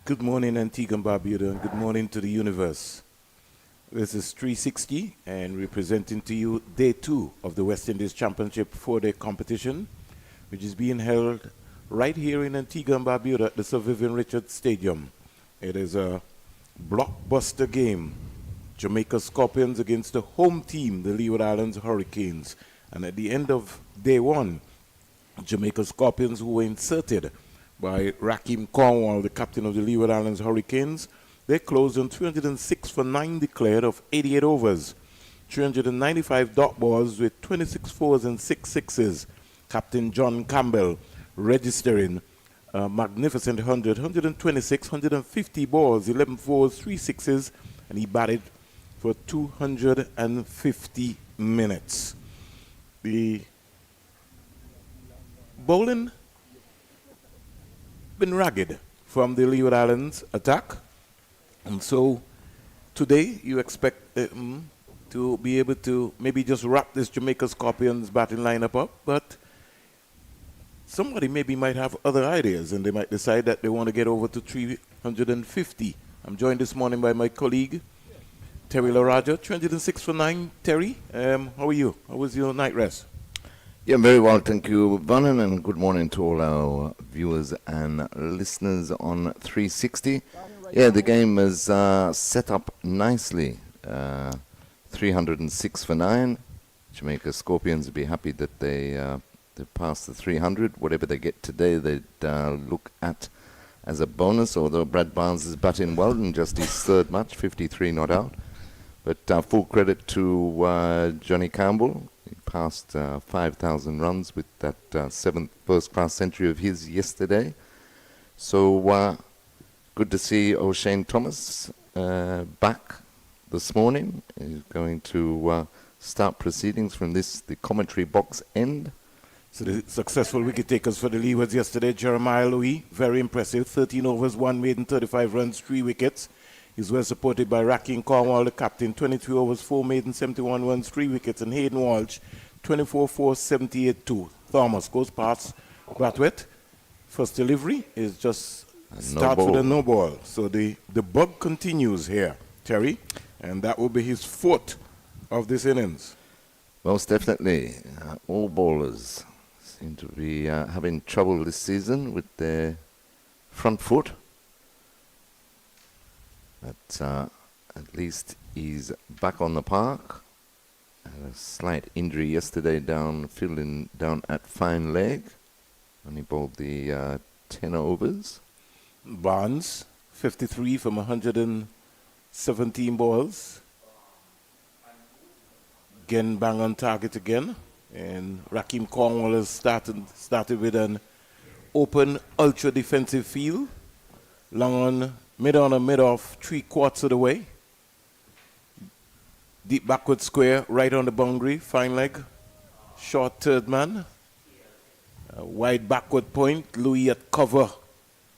Good morning, Antigua and Barbuda, and good morning to the universe. This is 360, and representing to you day 2 of the West Indies Championship 4-day competition, which is being held right here in Antigua and Barbuda at the Sir Vivian Richards Stadium. It is a blockbuster game. Jamaica Scorpions against the home team, the Leeward Islands Hurricanes. And at the end of day 1, Jamaica Scorpions, who were inserted by Rakim Cornwall, the captain of the Leeward Islands Hurricanes, they closed on 306 for 9 declared of 88 overs, 395 dot balls with 26 fours and 6 sixes. Captain John Campbell registering a magnificent 126, 150 balls, 11 fours, 3 sixes, and he batted for 250 minutes. The bowling been ragged from the Leeward Islands attack, and so today you expect to be able to maybe just wrap this Jamaica Scorpions batting lineup up, but somebody maybe might have other ideas and they might decide that they want to get over to 350. I'm joined this morning by my colleague Terry Laraja. 306 for 9. Terry, how are you? How was your night rest? Yeah, very well, thank you, Vernon, and good morning to all our viewers and listeners on 360. Yeah, the game is set up nicely. 306 for 9. Jamaica Scorpions will be happy that they passed the 300. Whatever they get today, they'd look at as a bonus, although Brad Barnes is batting well in just his third match, 53 not out. But full credit to Johnny Campbell. He passed 5,000 runs with that 7th first-class century of his yesterday. So good to see O'Shane Thomas back this morning. He's going to start proceedings from the commentary box end. So the successful wicket takers for the Leewards yesterday, Jeremiah Louis, very impressive, 13 overs, 1 maiden, 35 runs, 3 wickets. He's well supported by Rakim Cornwall, the captain, 23 overs, 4 maiden, 71 runs, 3 wickets, and Hayden Walsh, 24 4, 78 2. Thomas goes past Brathwaite. First delivery is just start with a no ball. So the bug continues here, Terry, and that will be his 4th of this innings. Most definitely. All bowlers seem to be having trouble this season with their front foot. But at least he's back on the park. Had a slight injury yesterday down at fine leg when he bowled the 10 overs. Barnes, 53 from 117 balls. Again, bang on target again. And Rakim Cornwall has started with an open, ultra-defensive field. Long on, mid-on and mid-off, 3/4 of the way. Deep backward square, right on the boundary, fine leg. Short third man. Wide backward point, Louis at cover,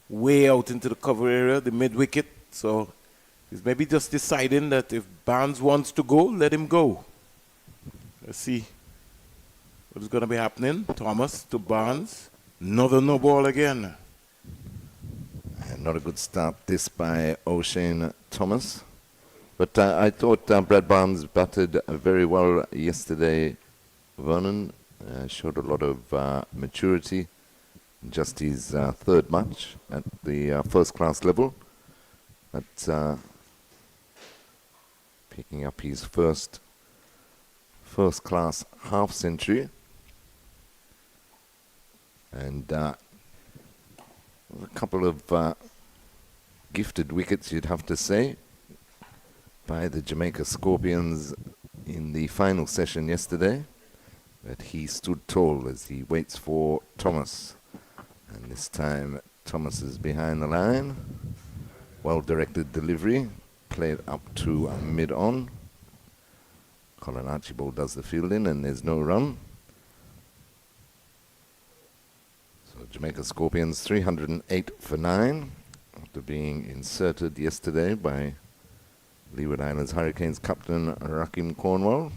way out into the cover area, the mid-wicket. So he's maybe just deciding that if Barnes wants to go, let him go. Let's see what is going to be happening. Thomas to Barnes. Another no ball again. Not a good start this by O'Shane Thomas. But I thought Brad Barnes batted very well yesterday, Vernon. Showed a lot of maturity in just his third match at the first-class level. But picking up his first-class half-century. And a couple of gifted wickets, you'd have to say, by the Jamaica Scorpions in the final session yesterday. But he stood tall as he waits for Thomas. And this time, Thomas is behind the line. Well-directed delivery, played up to mid-on. Colin Archibald does the fielding, and there's no run. Jamaica Scorpions 308 for 9 after being inserted yesterday by Leeward Islands Hurricanes captain Rakim Cornwall.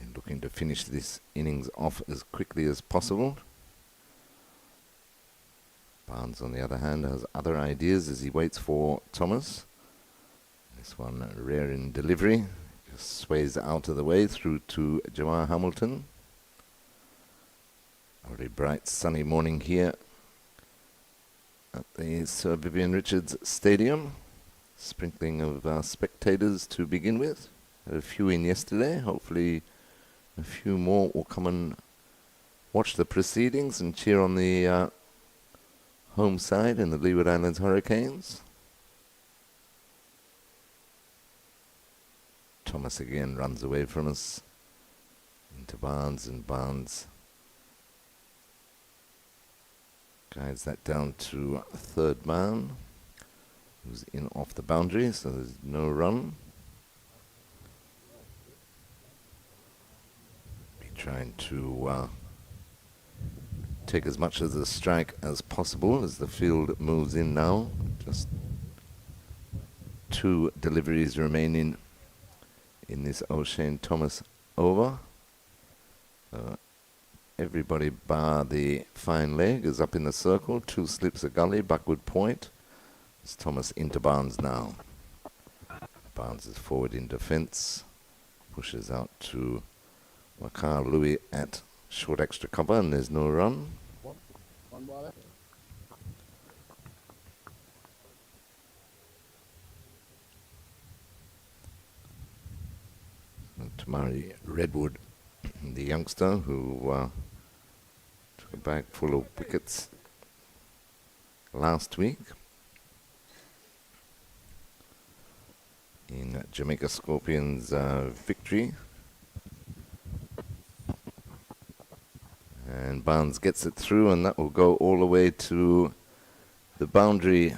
And looking to finish this innings off as quickly as possible. Barnes, on the other hand, has other ideas as he waits for Thomas. This one rare in delivery. Just sways out of the way through to Jamar Hamilton. A very bright sunny morning here at the Sir Vivian Richards Stadium. Sprinkling of spectators to begin with. Had a few in yesterday. Hopefully a few more will come and watch the proceedings and cheer on the home side in the Leeward Islands Hurricanes. Thomas again runs away from us into Barnes, and Barnes guides that down to third man, who's in off the boundary, so there's no run. Be trying to take as much of the strike as possible as the field moves in now. Just 2 deliveries remaining in this O'Shane Thomas over. Everybody bar the fine leg is up in the circle. 2 slips a gully, backward point. It's Thomas into Barnes now. Barnes is forward in defence. Pushes out to Wakar Louis at short extra cover, and there's no run. One ball. Tamari Redwood, the youngster who took a bag full of wickets last week in Jamaica Scorpions' victory. And Barnes gets it through, and that will go all the way to the boundary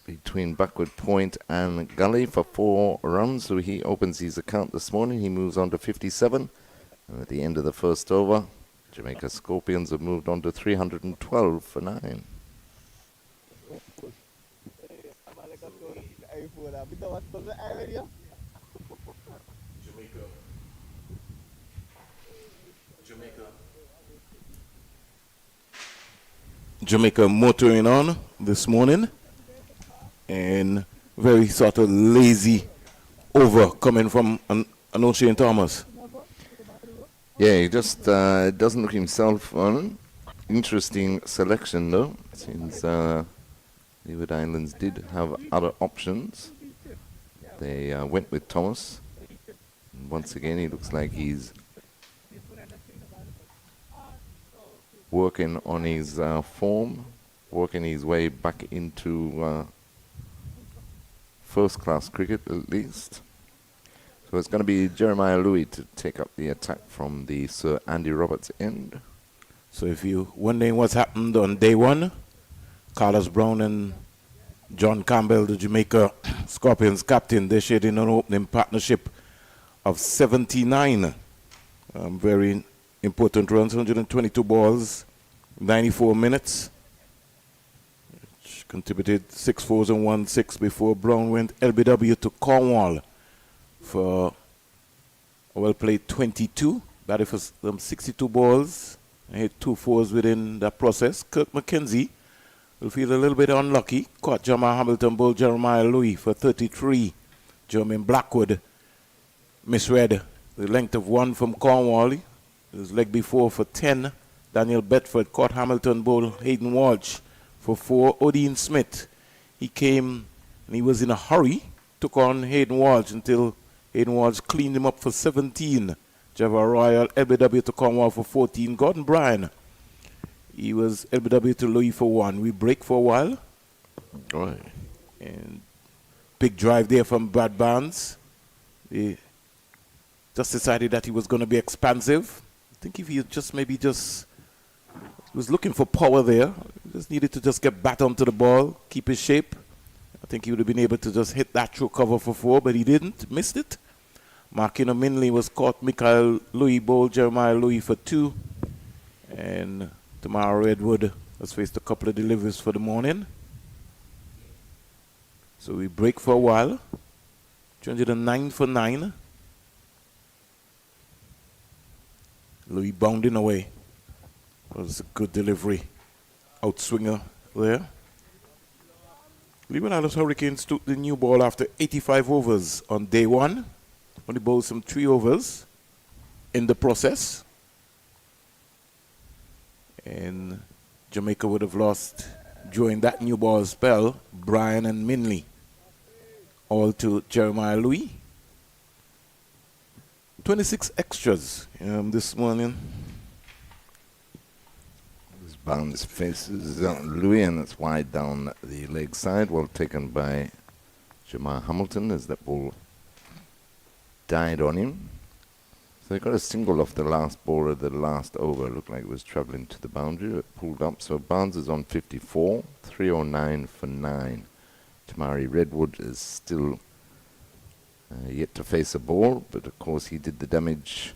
between backward point and gully for 4 runs. So he opens his account this morning. He moves on to 57. And at the end of the first over, Jamaica Scorpions have moved on to 312 for 9. Jamaica motoring on this morning, and very sort of lazy over coming from an O'Shane Thomas. Yeah, he just doesn't look himself on. Interesting selection though, since Leeward Islands did have other options. They went with Thomas. And once again, he looks like he's working on his form, working his way back into first-class cricket at least. So it's going to be Jeremiah Louis to take up the attack from the Sir Andy Roberts end. So if you wondering what's happened on day 1, Carlos Brown and John Campbell, the Jamaica Scorpions captain, they shared in an opening partnership of 79. Very important runs, 122 balls, 94 minutes. Which contributed 6 fours and 1 6 before Brown went LBW to Cornwall for a well-played 22. Batted for 62 balls. I hit 2 fours within that process. Kirk McKenzie will feel a little bit unlucky. Caught Jamar Hamilton, bowled Jeremiah Louis for 33. Jermaine Blackwood misread the length of 1 from Cornwall. His leg before for 10. Daniel Bedford caught Hamilton, bowled Hayden Walsh for 4. Odin Smith, he came and he was in a hurry. Took on Hayden Walsh until Hayden Walsh cleaned him up for 17. Java Royal, LBW to Cornwall for 14. Gordon Bryan, he was LBW to Louis for 1. We break for a while. Right. And big drive there from Brad Barnes. He just decided that he was going to be expansive. I think if he just was looking for power there, just needed to just get back onto the ball, keep his shape. I think he would have been able to just hit that through cover for 4, but he didn't, missed it. Markino Minley was caught. Michael Louis bowled Jeremiah Louis for 2. And Tamara Redwood has faced a couple of deliveries for the morning. So we break for a while. 209 for 9. Louis bounding away. That was a good delivery. Outswinger there. Leeward Islands Hurricanes took the new ball after 85 overs on day one. Only bowled some 3 overs in the process. And Jamaica would have lost during that new ball spell Brian and Minley, all to Jeremiah Louis. 26 extras this morning. Barnes faces Louis, and it's wide down the leg side, well taken by Jamar Hamilton as that ball died on him. So they got a single off the last ball of the last over. Looked like it was travelling to the boundary. It pulled up. So Barnes is on 54, 309 for 9. Tamari Redwood is still yet to face a ball, but of course he did the damage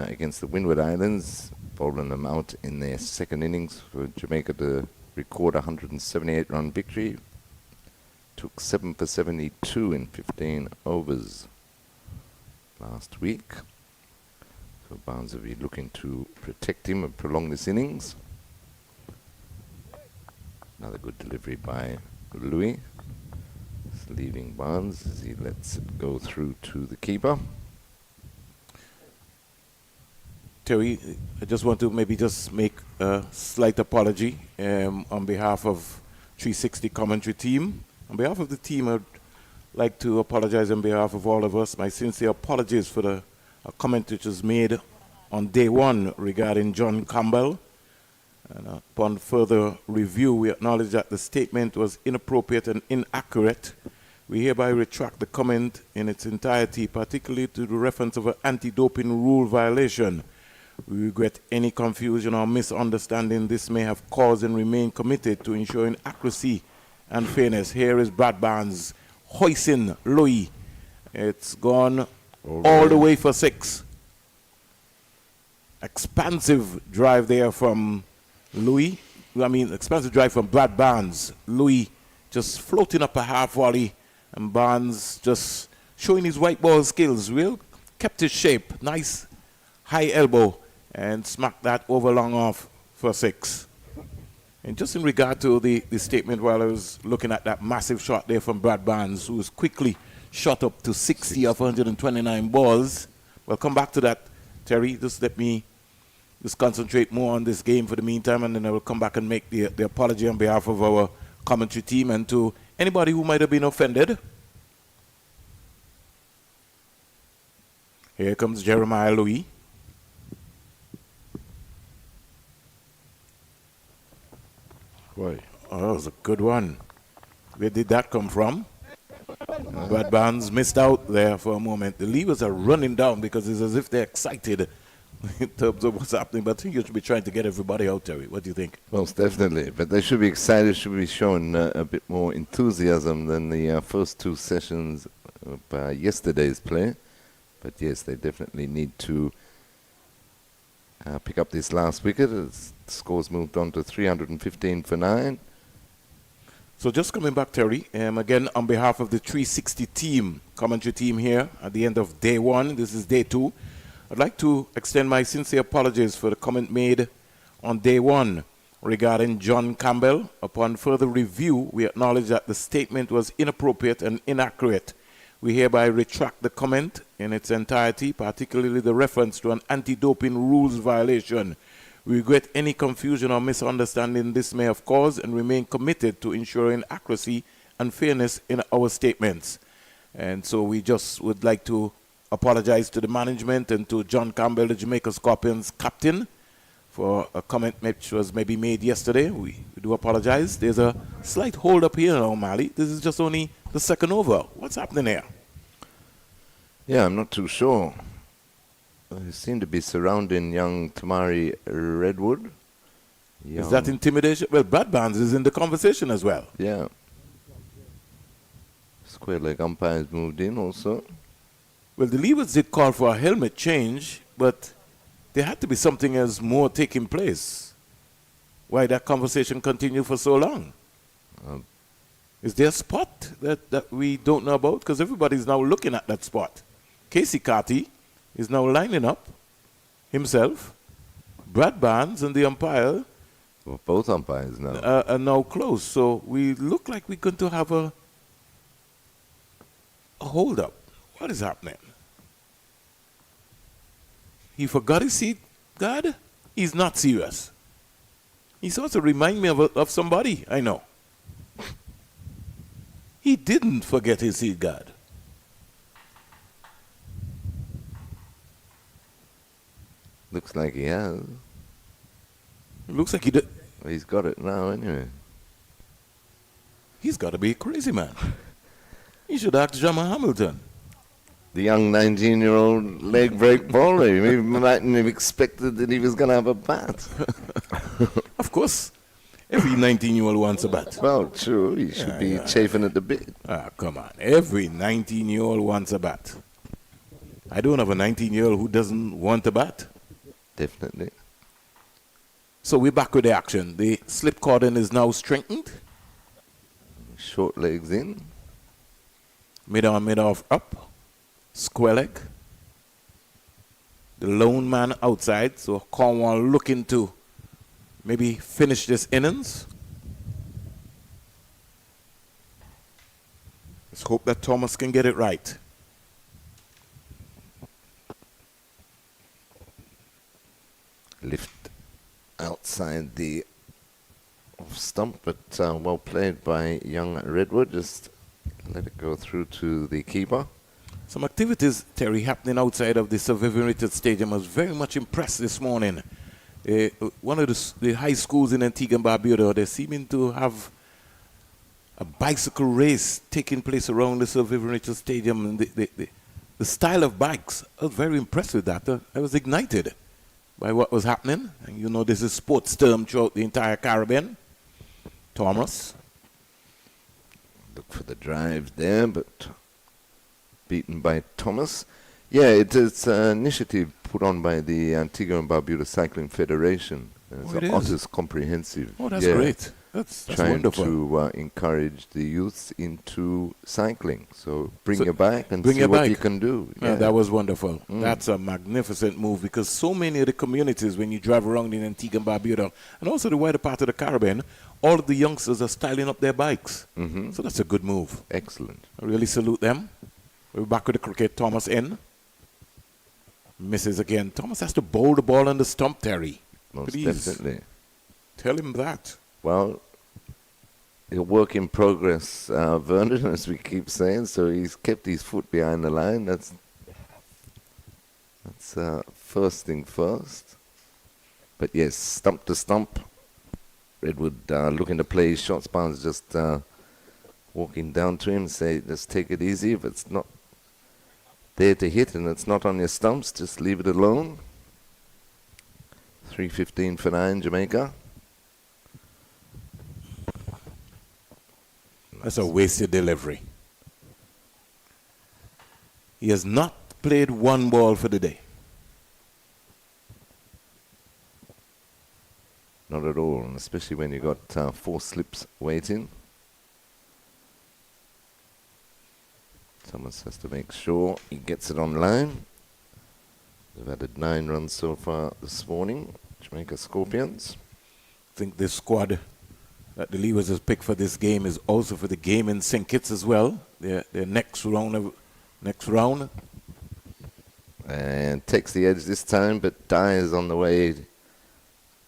against the Windward Islands, bowling them out in their second innings for Jamaica to record a 178-run victory. Took 7 for 72 in 15 overs last week. So Barnes will be looking to protect him and prolong this innings. Another good delivery by Louis. It's leaving Barnes as he lets it go through to the keeper. Terry, I just want to maybe just make a slight apology on behalf of 360 commentary team. On behalf of the team, I'd like to apologize on behalf of all of us. My sincere apologies for the comment which was made on day one regarding John Campbell. And upon further review, we acknowledge that the statement was inappropriate and inaccurate. We hereby retract the comment in its entirety, particularly to the reference of an anti-doping rule violation. We regret any confusion or misunderstanding this may have caused and remain committed to ensuring accuracy and fairness. Here is Brad Barnes hoisting Louis. It's gone all the way for 6. Expansive drive there from Louis. Expansive drive from Brad Barnes. Louis just floating up a half volley, and Barnes just showing his white ball skills. Kept his shape. Nice high elbow, and smacked that over long off for 6. And just in regard to the statement, while I was looking at that massive shot there from Brad Barnes, who was quickly shot up to 60 of 129 balls. We'll come back to that, Terry. Just let me just concentrate more on this game for the meantime, and then I will come back and make the apology on behalf of our commentary team and to anybody who might have been offended. Here comes Jeremiah Louis. Boy, that was a good one. Where did that come from? Brad Barnes missed out there for a moment. The Leewards are running down because it's as if they're excited in terms of what's happening. But I think you should be trying to get everybody out, Terry. What do you think? Most definitely. But they should be excited, should be showing a bit more enthusiasm than the first 2 sessions of yesterday's play. But yes, they definitely need to pick up this last wicket as the scores moved on to 315 for 9. So just coming back, Terry, again on behalf of the 360 team, commentary team here at the end of day 1, this is day 2, I'd like to extend my sincere apologies for the comment made on day 1 regarding John Campbell. Upon further review, we acknowledge that the statement was inappropriate and inaccurate. We hereby retract the comment in its entirety, particularly the reference to an anti-doping rules violation. We regret any confusion or misunderstanding this may have caused and remain committed to ensuring accuracy and fairness in our statements. And so we just would like to apologize to the management and to John Campbell, the Jamaica Scorpions captain, for a comment which was maybe made yesterday. We do apologize. There's a slight hold up here now, Mali. This is just only the second over. What's happening here? Yeah, I'm not too sure. They seem to be surrounding young Tamari Redwood. Is that intimidation? Well, Brad Barnes is in the conversation as well. Yeah. Square leg umpires moved in also. Well, the Leewards did call for a helmet change, but there had to be something else more taking place. Why that conversation continued for so long? Is there a spot that we don't know about? Because everybody's now looking at that spot. Casey Carty is now lining up himself, Brad Barnes and the umpire Well, both umpires now. are now closed. So we look like we're going to have a hold up. What is happening? He forgot his seat guard? He's not serious. He sort of remind me of somebody I know. He didn't forget his seat guard. Looks like he has. It looks like he did. Well, he's got it now, anyway. He's got to be a crazy man. He should ask Jamal Hamilton. The young 19-year-old leg break bowler. He mightn't have expected that he was going to have a bat. Of course. Every 19-year-old wants a bat. Well, true. He should be chafing at the bit. Ah, come on. Every 19-year-old wants a bat. I don't have a 19-year-old who doesn't want a bat. Definitely. So we're back with the action. The slip cordon is now strengthened. Short legs in. Mid-on, mid-off up. Square leg. The lone man outside. So Cornwall looking to maybe finish this innings. Let's hope that Thomas can get it right. Lift outside the off stump, but well played by young Redwood. Just let it go through to the keeper. Some activities, Terry, happening outside of the Sir Vivian Richards Stadium. I was very much impressed this morning. One of the high schools in Antigua and Barbuda, they're seeming to have a bicycle race taking place around the Sir Vivian Richards Stadium. And the style of bikes, I was very impressed with that. I was ignited by what was happening. And you know, this is sports term throughout the entire Caribbean. Thomas. Look for the drive there, but beaten by Thomas. Yeah, it is an initiative put on by the Antigua and Barbuda Cycling Federation. It's Otters Comprehensive. Oh, that's great. That's trying wonderful. to encourage the youth into cycling. So bring your bike and bring see your what bike. you can do. Yeah, that was wonderful. That's a magnificent move, because so many of the communities, when you drive around in Antigua and Barbuda, and also the wider part of the Caribbean, all of the youngsters are styling up their bikes. So that's a good move. Excellent. I really salute them. We're back with the cricket. Thomas in. Misses again. Thomas has to bowl the ball on the stump, Terry. Most Please. definitely. Tell him that. Well, a work in progress, Vernon, as we keep saying. So he's kept his foot behind the line. That's first thing first. But yes, stump to stump. Redwood looking to play his shots. Barnes just walking down to him, say, just take it easy. If it's not there to hit and it's not on your stumps, just leave it alone. 3:15 for 9, Jamaica. That's a wasted delivery. He has not played one ball for the day. Not at all, and especially when you got 4 slips waiting. Thomas has to make sure he gets it on line. They've added 9 runs so far this morning, Jamaica Scorpions. I think this squad that the Leewards has picked for this game is also for the game in St. Kitts as well. Their next round. And takes the edge this time, but dies on the way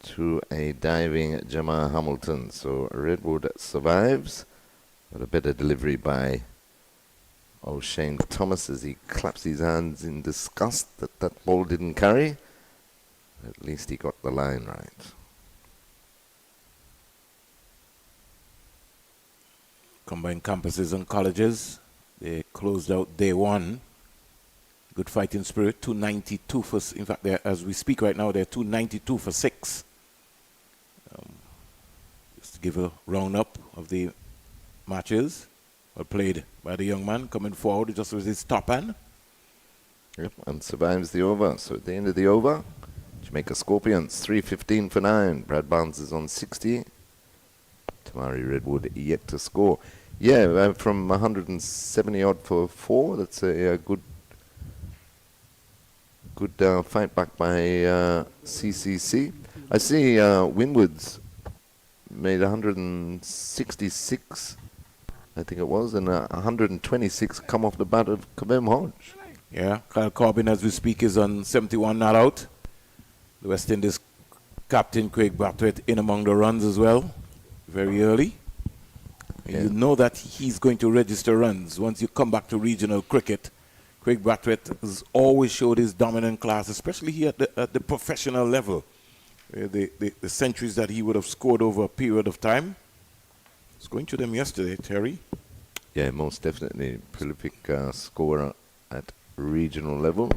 to a diving Jamal Hamilton. So Redwood survives, but a better delivery by O'Shane Thomas as he claps his hands in disgust that that ball didn't carry. At least he got the line right. Combined campuses and colleges, they closed out day 1. Good fighting spirit, 292 for, in fact, as we speak right now, they're 292 for 6. Just to give a roundup of the matches. Well played by the young man coming forward just with his top hand. Yep, and survives the over. So at the end of the over, Jamaica Scorpions, 3:15 for 9. Brad Barnes is on 60. Tamari Redwood yet to score. Yeah, from 170 odd for 4. That's a good fight back by CCC. I see Winward's made 166, I think it was, and 126 come off the bat of Kabem Hodge. Yeah, Kyle Corbin, as we speak, is on 71 not out. The West Indies captain Craig Brathwaite in among the runs as well, very early. Yeah. You know that he's going to register runs. Once you come back to regional cricket, Craig Brathwaite has always showed his dominant class, especially here at the professional level. The centuries that he would have scored over a period of time. I was going to them yesterday, Terry. Yeah, most definitely. Prolific scorer at regional level.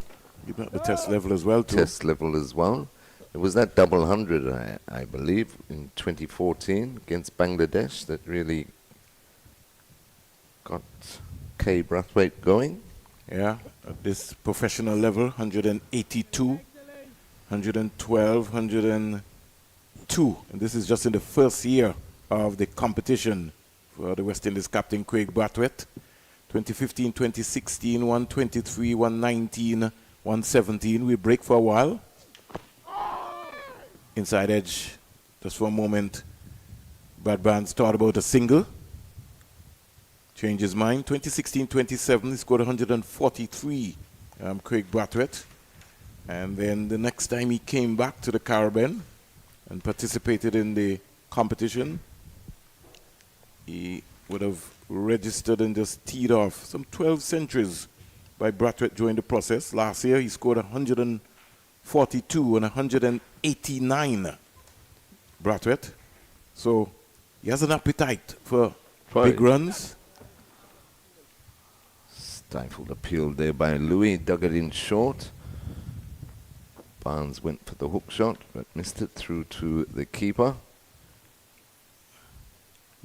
Even at the test level as well, too. Test level as well. It was that double 100, I believe, in 2014 against Bangladesh that really got K. Brathwaite going. Yeah, at this professional level, 182, 112, 102. And this is just in the first year of the competition for the West Indies captain Craig Brathwaite. 2015, 2016, 123, 119, 117. We break for a while. Inside edge, just for a moment. Brad Barnes thought about a single. Changed his mind. 2016, 27, he scored 143, Craig Brathwaite. And then the next time he came back to the Caribbean and participated in the competition, he would have registered and just teed off some 12 centuries by Brathwaite during the process. Last year, he scored 142 and 189, Brathwaite. So he has an appetite for big runs. Stifled appeal there by Louis, dug it in short. Barnes went for the hook shot, but missed it through to the keeper.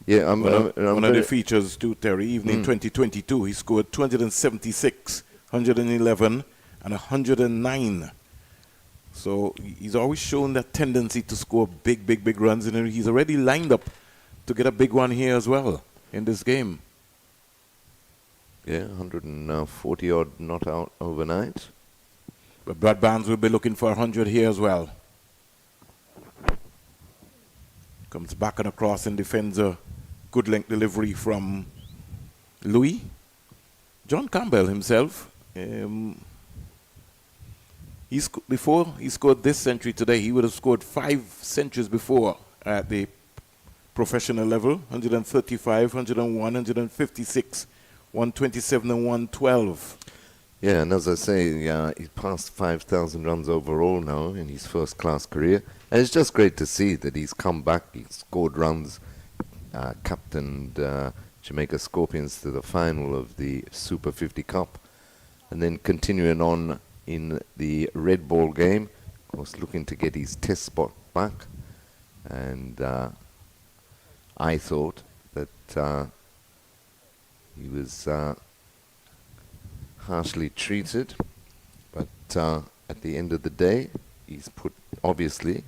Yeah, one of the features too, Terry, even in 2022, he scored 276, 111, and 109. So he's always shown that tendency to score big runs, and he's already lined up to get a big one here as well in this game. Yeah, 140 odd not out overnight. But Brad Barnes will be looking for 100 here as well. Comes back and across and defends a good length delivery from Louis. John Campbell himself, before he scored this century today, he would have scored 5 centuries before at the professional level. 135, 101, 156, 127 and 112. Yeah, and as I say, he's passed 5,000 runs overall now in his first-class career. And it's just great to see that he's come back, he's scored runs, captained Jamaica Scorpions to the final of the Super 50 Cup, and then continuing on in the red ball game, of course looking to get his test spot back. And I thought that he was harshly treated, but at the end of the day, he's put, obviously,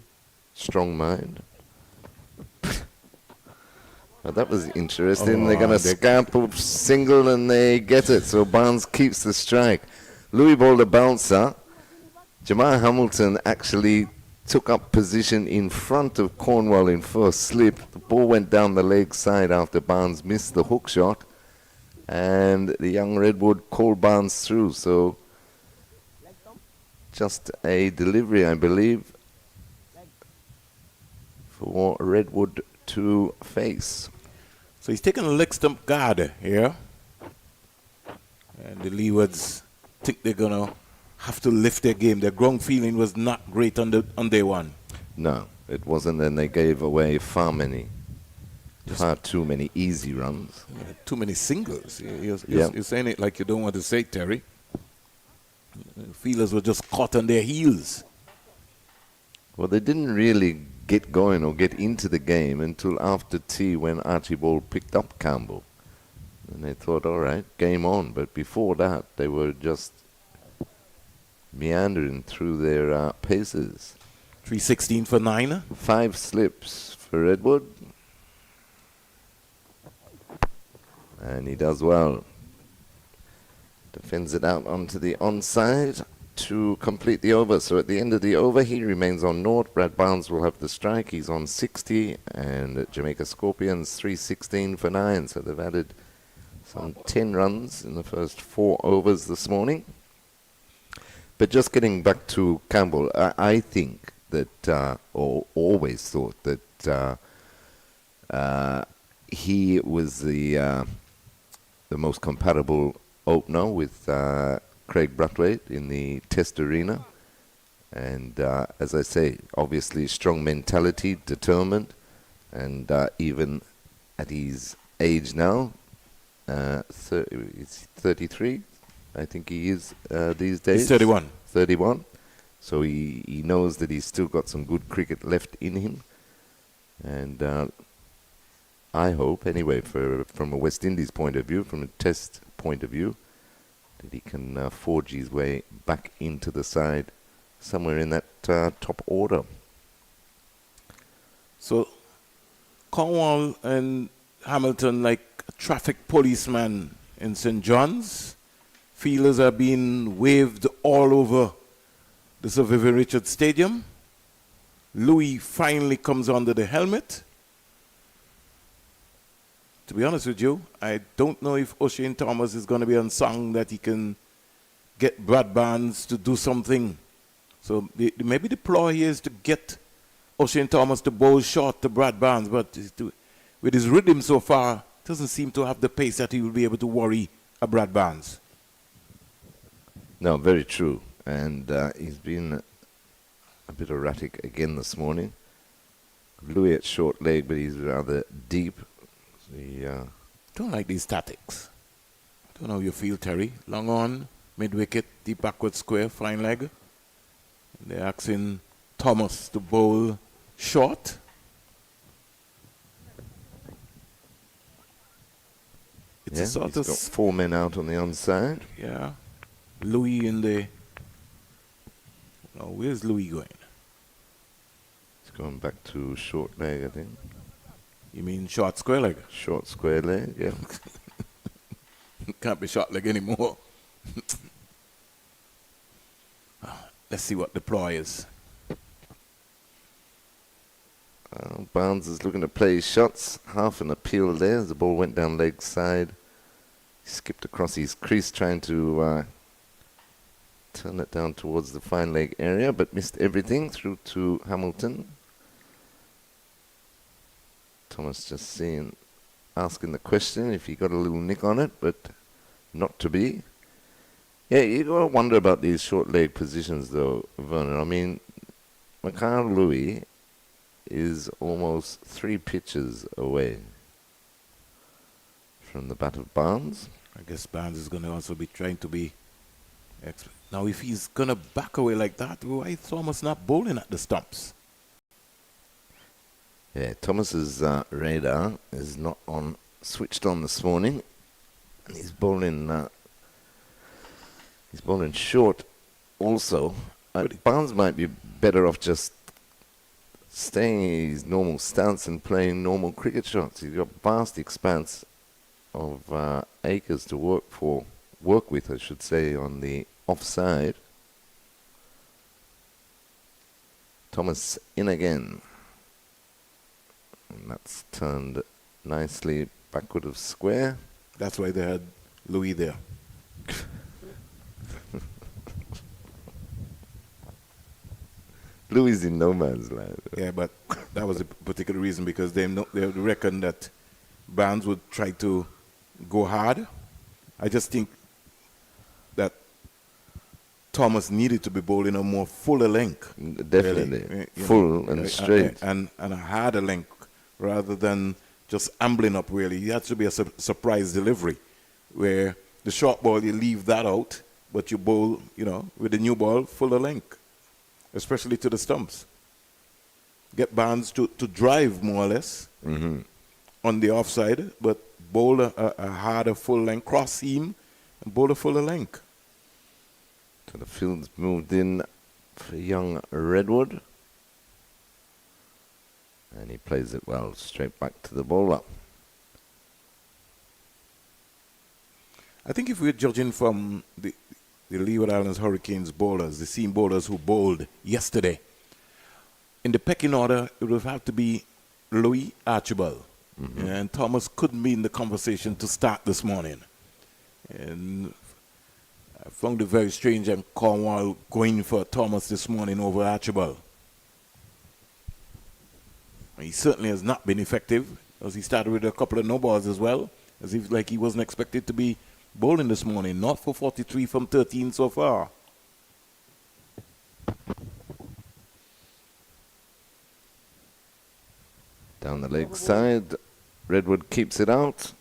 strong mind. Well, that was interesting. They're going to scamp up single and they get it. So Barnes keeps the strike. Louis bowled a bouncer. Jamal Hamilton actually took up position in front of Cornwall in first slip. The ball went down the leg side after Barnes missed the hook shot. And the young Redwood called Barnes through. So just a delivery, I believe, for Redwood to face. So he's taking a leg stump guard here. And the Leewards think they're going to have to lift their game. Their ground feeling was not great on day one. No, it wasn't, and they gave away far too many easy runs. Too many singles. You're saying it like you don't want to say it, Terry. The fielders were just caught on their heels. Well, they didn't really get going or get into the game until after tea when Archibald picked up Campbell. And they thought, all right, game on. But before that, they were just meandering through their paces. 316 for 9. 5 slips for Redwood. And he does well. Defends it out onto the onside. to complete the over. So at the end of the over, he remains on naught. Brad Barnes will have the strike. He's on 60, and Jamaica Scorpions 316 for 9. So they've added some 10 runs in the first 4 overs this morning. But just getting back to Campbell, I think that, or always thought that he was the most compatible opener with Craig Brathwaite in the Test arena. And as I say, obviously strong mentality, determined, and even at his age now, he's 33, I think he is these days. He's 31. 31. So he knows that he's still got some good cricket left in him. And I hope, anyway, from a West Indies point of view, from a Test point of view, that he can forge his way back into the side somewhere in that top order. So Cornwall and Hamilton, like a traffic policeman in St. John's, feelers are being waved all over the Sir Vivian Richards Stadium. Louis finally comes under the helmet. To be honest with you, I don't know if O'Shane Thomas is going to be unsung that he can get Brad Barnes to do something. So maybe the ploy here is to get O'Shane Thomas to bowl short to Brad Barnes, but with his rhythm so far, doesn't seem to have the pace that he will be able to worry a Brad Barnes. No, very true. And he's been a bit erratic again this morning. Louis at short leg, but he's rather deep. Don't like these tactics. I don't know how you feel, Terry. Long on, mid wicket, deep backward square, fine leg. They're asking Thomas to bowl short. It's a sort he's of got 4 men out on the onside. Yeah. Louis in the... Now, where's Louis going? He's going back to short leg, I think. You mean short square leg? Short square leg, yeah. Can't be short leg anymore. Let's see what the ploy is. Barnes is looking to play his shots. Half an appeal there as the ball went down leg side. He skipped across his crease trying to turn it down towards the fine leg area, but missed everything through to Hamilton. Thomas just asking the question if he got a little nick on it, but not to be. Yeah, you got to wonder about these short leg positions though, Vernon. I mean, Mikhail Louis is almost 3 pitches away from the bat of Barnes. I guess Barnes is going to also be trying to be... Now, if he's going to back away like that, why is Thomas not bowling at the stumps? Yeah, Thomas's radar is not switched on this morning, and he's bowling short also. Barnes might be better off just staying in his normal stance and playing normal cricket shots. He's got vast expanse of acres to work with, I should say, on the offside. Thomas in again. And that's turned nicely backward of square. That's why they had Louis there. Louis is in no man's land. Yeah, but that was a particular reason because they reckon that Barnes would try to go hard. I just think that Thomas needed to be bowling a more fuller length. Definitely. Really, full and straight. And a harder length rather than just ambling up, really. It has to be a surprise delivery where the short ball, you leave that out, but you bowl, with the new ball, fuller length, especially to the stumps. Get Barnes to drive more or less on the offside, but bowl a harder full length, cross seam, and bowl a fuller length. So the field's moved in for young Redwood. And he plays it well, straight back to the bowler. I think if we're judging from the the Leeward Islands Hurricanes bowlers, the seam bowlers who bowled yesterday. In the pecking order, it would have to be Louis Archibald. And Thomas couldn't be in the conversation to start this morning. And I found it very strange and Cornwall going for Thomas this morning over Archibald. He certainly has not been effective, as he started with a couple of no balls as well, as if like he wasn't expected to be bowling this morning. Not for 43 from 13 so far. Down the leg side, Redwood keeps it out.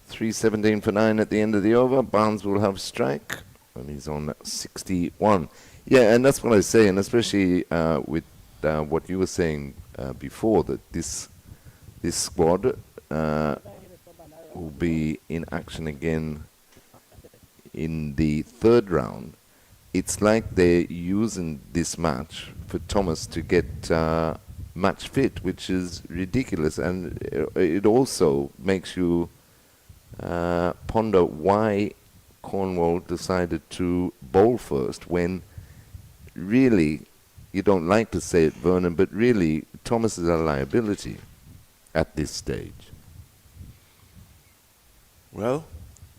3:17 for 9 at the end of the over. Barnes will have strike, and he's on 61. Yeah, and that's what I say, and especially with what you were saying before, that this squad will be in action again in the third round. It's like they're using this match for Thomas to get match fit, which is ridiculous, and it also makes you ponder why Cornwall decided to bowl first when really, you don't like to say it, Vernon, but really Thomas is a liability at this stage. Well,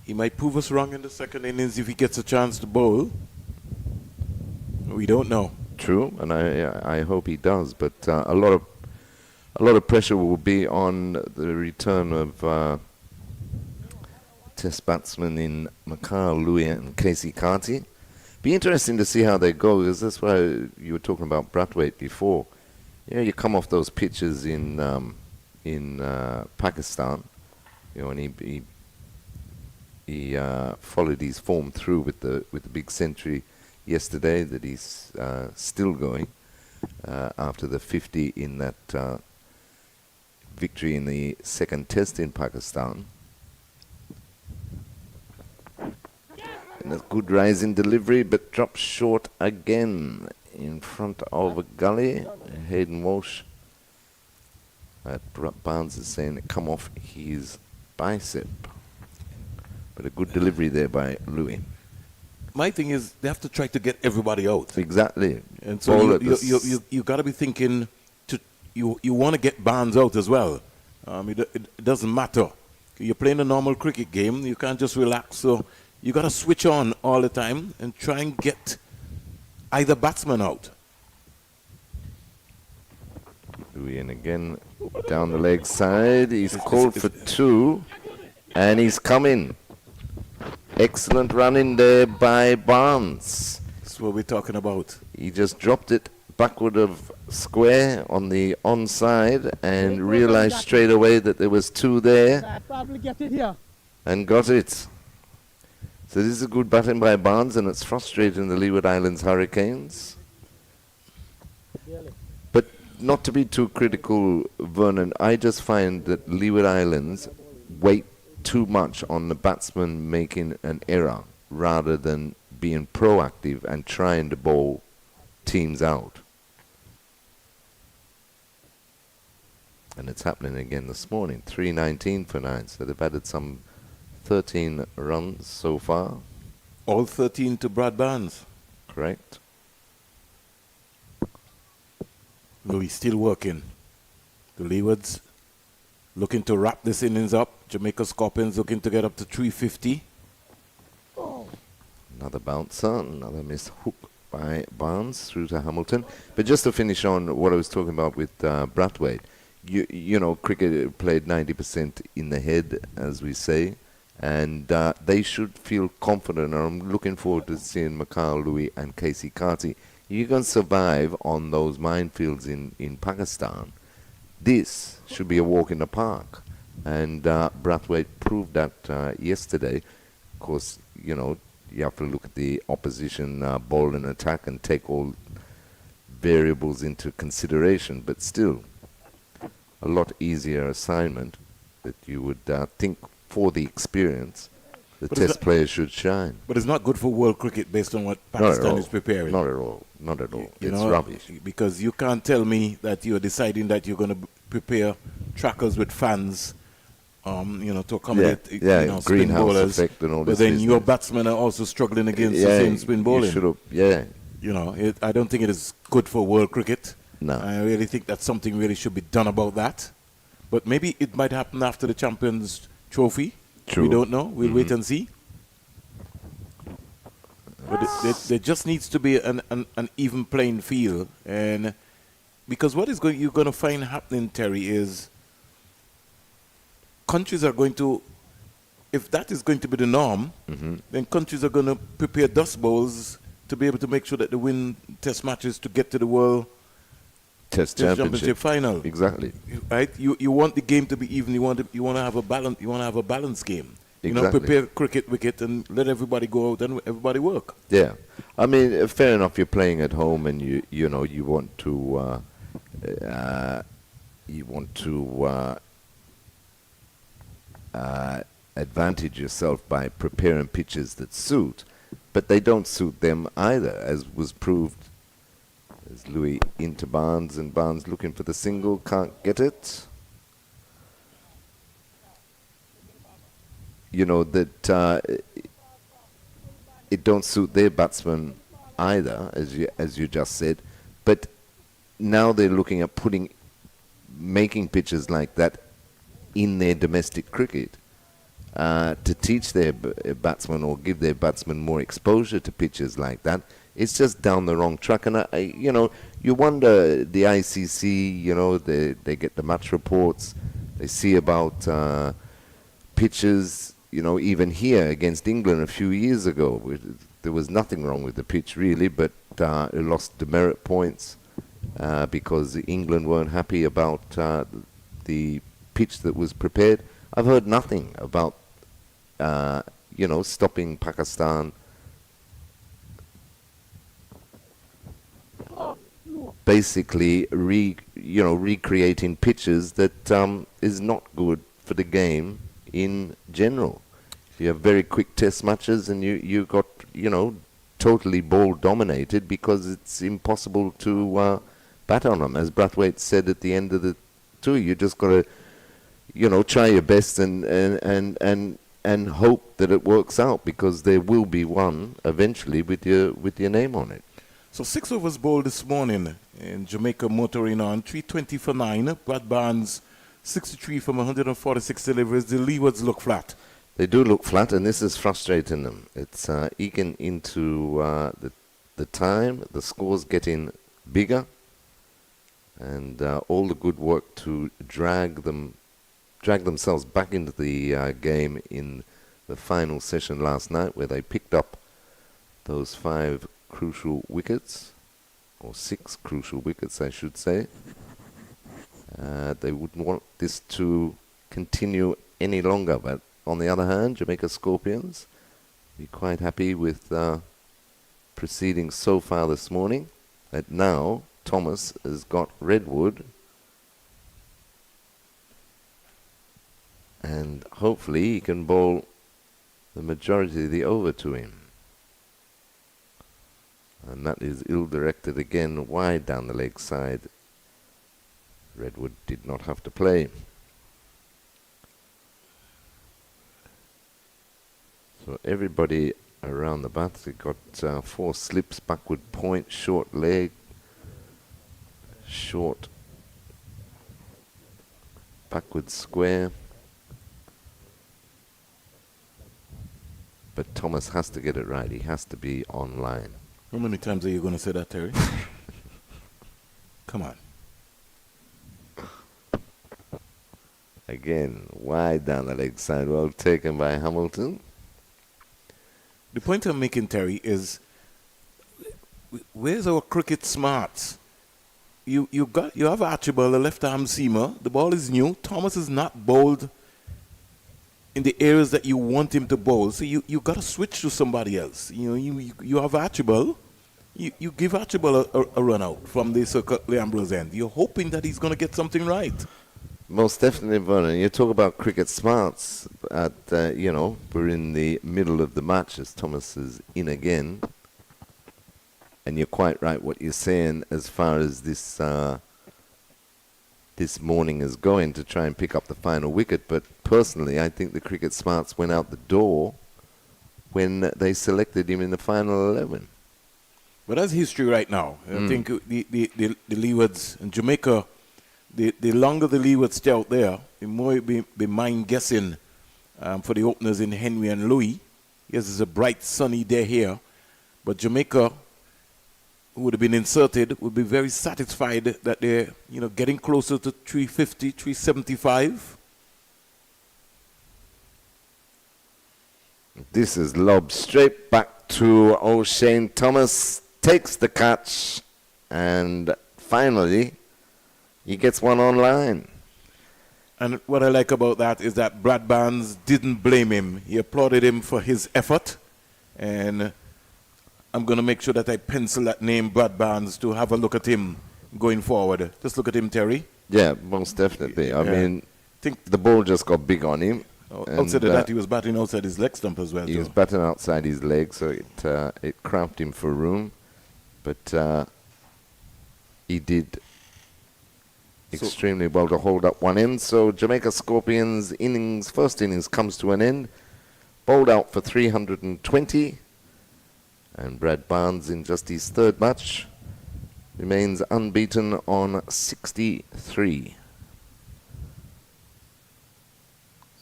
he might prove us wrong in the second innings if he gets a chance to bowl. We don't know. True, and I hope he does. But a lot of pressure will be on the return of Test batsmen in Mikhail Louis and Casey Carty. Be interesting to see how they go, because that's why you were talking about Brathwaite before. You come off those pitches in Pakistan, and he followed his form through with the big century yesterday that he's still going after the 50 in that victory in the second test in Pakistan. And a good rising delivery, but drops short again in front of a gully. Hayden Walsh at Barnes is saying it come off his bicep. But a good delivery there by Louis. My thing is, they have to try to get everybody out. Exactly. And so you got to be thinking, you want to get Barnes out as well. It doesn't matter. You're playing a normal cricket game. You can't just relax. So you got to switch on all the time and try and get either batsman out. Louis in again down the leg side. He's called for 2, and he's coming. Excellent run in there by Barnes. That's what we're talking about. He just dropped it backward of square on the onside and realized straight away that there was 2 there. I probably get it here. And got it. So this is a good batting by Barnes, and it's frustrating the Leeward Islands Hurricanes. Really? But not to be too critical, Vernon, I just find that Leeward Islands wait too much on the batsman making an error rather than being proactive and trying to bowl teams out. And it's happening again this morning. 3:19 for 9, so they've added some 13 runs so far. All 13 to Brad Barnes. Correct. Louis still working. The Leewards looking to wrap this innings up. Jamaica Scorpions looking to get up to 350. Another bouncer, another missed hook by Barnes through to Hamilton. But just to finish on what I was talking about with Brathwaite, you know, cricket played 90% in the head, as we say, and they should feel confident. And I'm looking forward to seeing Mikhail Louis and Casey Carty. You can survive on those minefields in Pakistan. This should be a walk in the park. And Brathwaite proved that yesterday. Of course, you know, you have to look at the opposition ball and attack and take all variables into consideration. But still, a lot easier assignment that you would think for the experience. The test players should shine. But it's not good for world cricket based on what Pakistan is preparing. Not at all. Not at all. You it's know, rubbish. Because you can't tell me that you're deciding that you're going to prepare trackers with fans to accommodate spin greenhouse bowlers. effect and all but this then business. your batsmen are also struggling against the same spin bowling. I don't think it is good for world cricket. No. I really think that something really should be done about that. But maybe it might happen after the Champions Trophy. True. We don't know. We'll wait and see. But there just needs to be an even playing field, and because what is you're going to find happening, Terry, is countries are going to, if that is going to be the norm, then countries are going to prepare dust bowls to be able to make sure that they win test matches to get to the World Test Championship final. Exactly. Right? You want the game to be even. You want to have a balance. You want to have a balanced game. Exactly. Prepare cricket wicket and let everybody go out and everybody work. Yeah, I mean, fair enough. You're playing at home, and you want to advantage yourself by preparing pitches that suit, but they don't suit them either, as was proved. As Louis into Barnes, and Barnes looking for the single, can't get it. That it don't suit their batsmen either, as you just said. But now they're looking at making pitches like that in their domestic cricket to teach their batsmen or give their batsmen more exposure to pitches like that. It's just down the wrong track, and you wonder the ICC. They get the match reports, they see about pitches. Even here against England a few years ago, there was nothing wrong with the pitch really, but it lost demerit points because England weren't happy about the pitch that was prepared. I've heard nothing about stopping Pakistan basically recreating pitches that is not good for the game in general. You have very quick test matches, and you got totally ball dominated because it's impossible to bat on them. As Brathwaite said at the end of the tour, you just got to try your best and hope that it works out, because there will be one eventually with your name on it. So 6 overs bowled this morning in Jamaica, motoring on 320 for 9. Brad Barnes 63 from 146 deliveries. The Leewards look flat. They do look flat, and this is frustrating them. It's eking into the time. The score's getting bigger, and all the good work to drag themselves back into the game in the final session last night, where they picked up those 5 crucial wickets, or 6 crucial wickets, I should say. They wouldn't want this to continue any longer, but on the other hand, Jamaica Scorpions be quite happy with proceeding so far this morning. That now Thomas has got Redwood, and hopefully he can bowl the majority of the over to him. And that is ill-directed again, wide down the leg side. Redwood did not have to play. So everybody around the bat, they got 4 slips, backward point, short leg, short backward square. But Thomas has to get it right. He has to be online. How many times are you going to say that, Terry? Come on. Again, wide down the leg side, well taken by Hamilton. The point I'm making, Terry, is where's our cricket smarts? You have Archibald, a left-arm seamer. The ball is new. Thomas is not bowled in the areas that you want him to bowl. So you got to switch to somebody else. You have Archibald. You give Archibald a run out from the Sir Curtly Ambrose end. You're hoping that he's going to get something right. Most definitely, Vernon. You talk about cricket smarts. We're in the middle of the match as Thomas is in again. And you're quite right what you're saying as far as this this morning as going to try and pick up the final wicket. But personally, I think the cricket smarts went out the door when they selected him in the final 11. But that's history right now. I think the Leewards in Jamaica, the longer the Leewards stay out there, the more it be mind guessing for the openers in Henry and Louis. Yes, it's a bright sunny day here, but Jamaica, who would have been inserted, would be very satisfied that they're getting closer to 350, 375. This is lobbed straight back to O'Shane Thomas. Takes the catch, and finally he gets one on line. And what I like about that is that Brad Barnes didn't blame him. He applauded him for his effort, and I'm going to make sure that I pencil that name, Brad Barnes, to have a look at him going forward. Just look at him, Terry. Yeah, most definitely. I mean, think the ball just got big on him. Outside of that, he was batting outside his leg stump as well. He was batting outside his leg, so it cramped him for room. But he did extremely well to hold up one end. So Jamaica Scorpions first innings comes to an end. Bowled out for 320. And Brad Barnes, in just his third match, remains unbeaten on 63.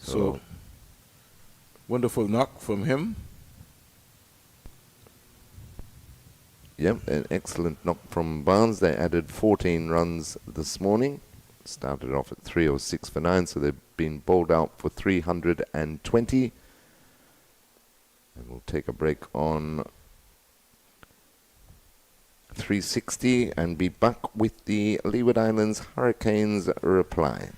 So wonderful knock from him. Yep, an excellent knock from Barnes. They added 14 runs this morning. Started off at 306 for 9, so they've been bowled out for 320. And we'll take a break on 360 and be back with the Leeward Islands Hurricanes reply.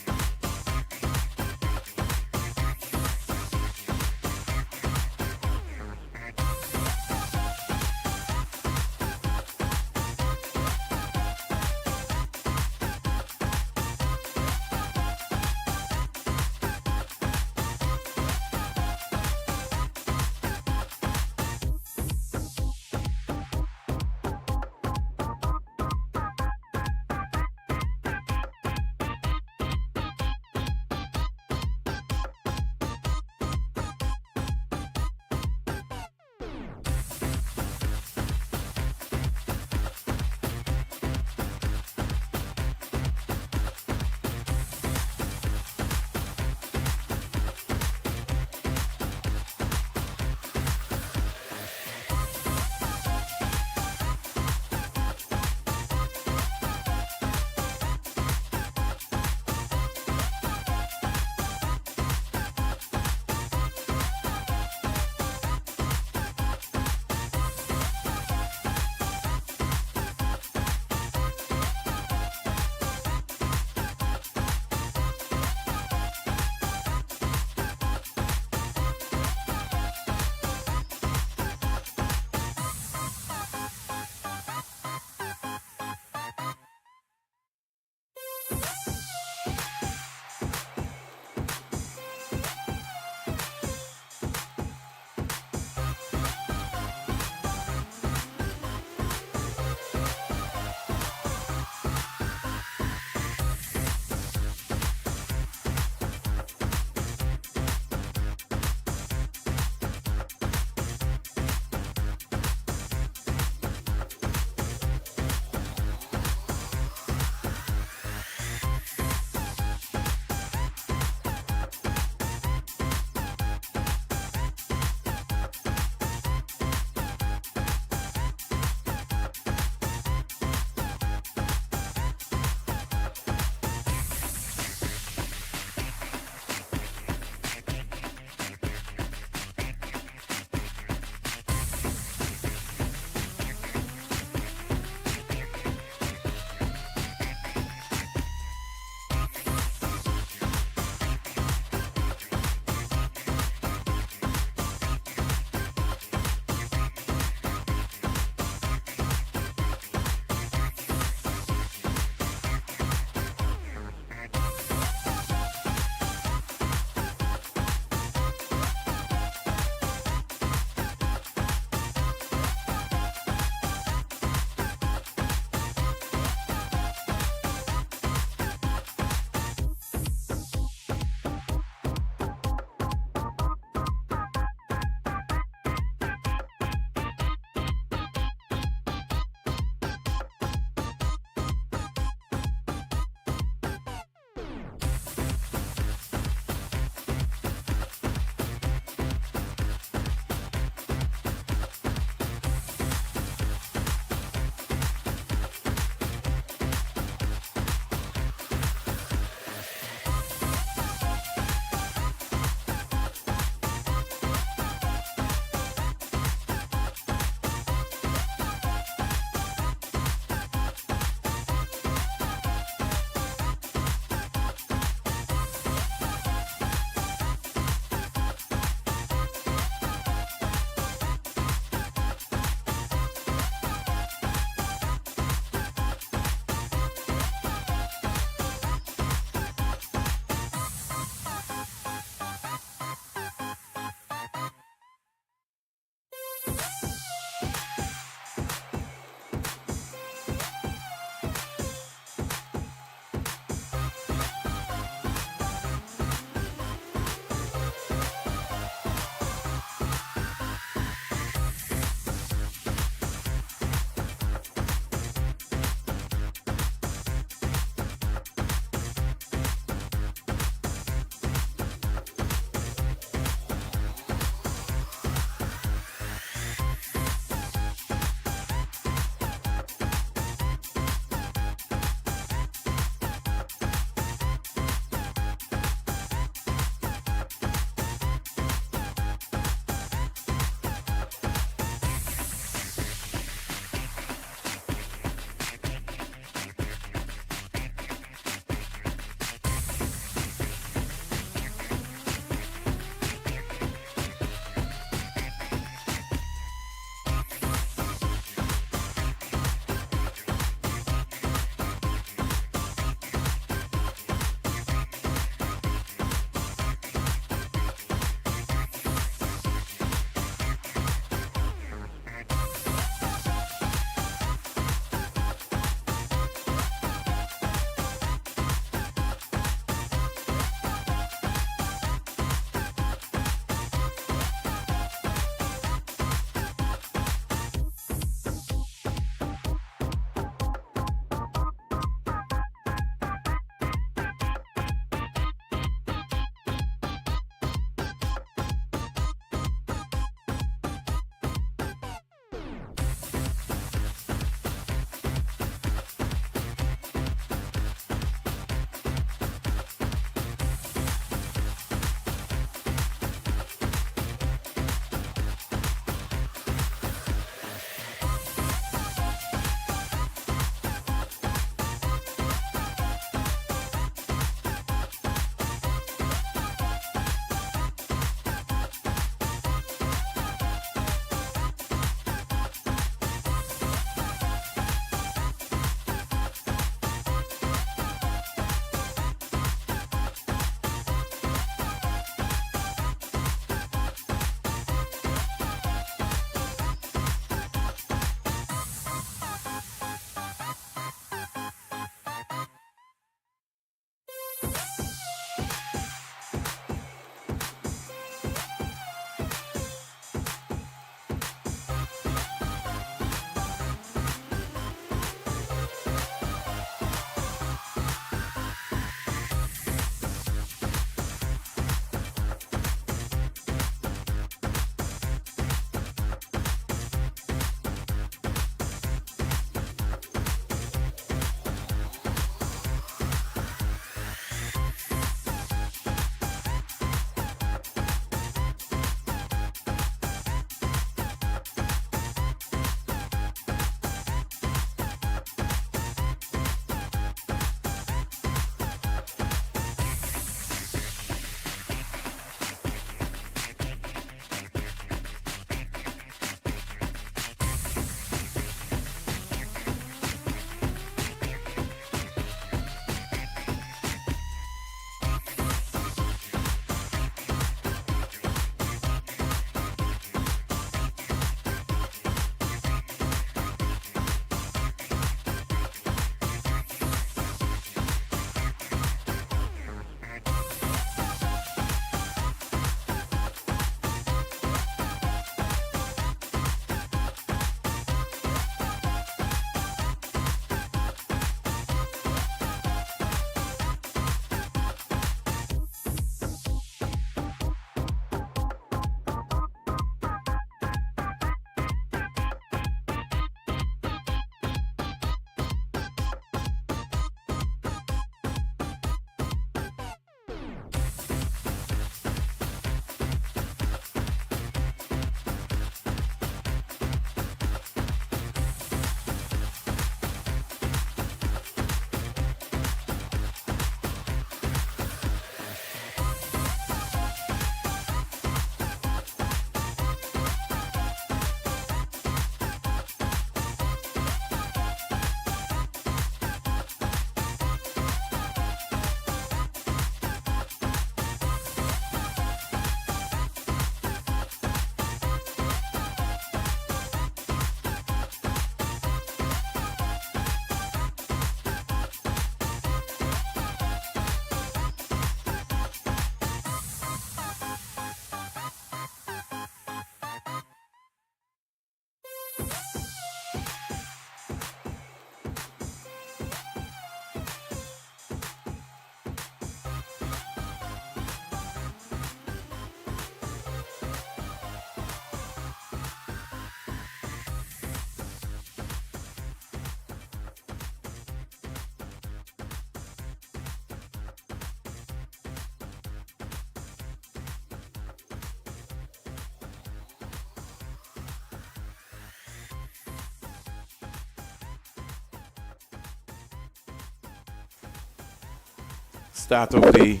Start of the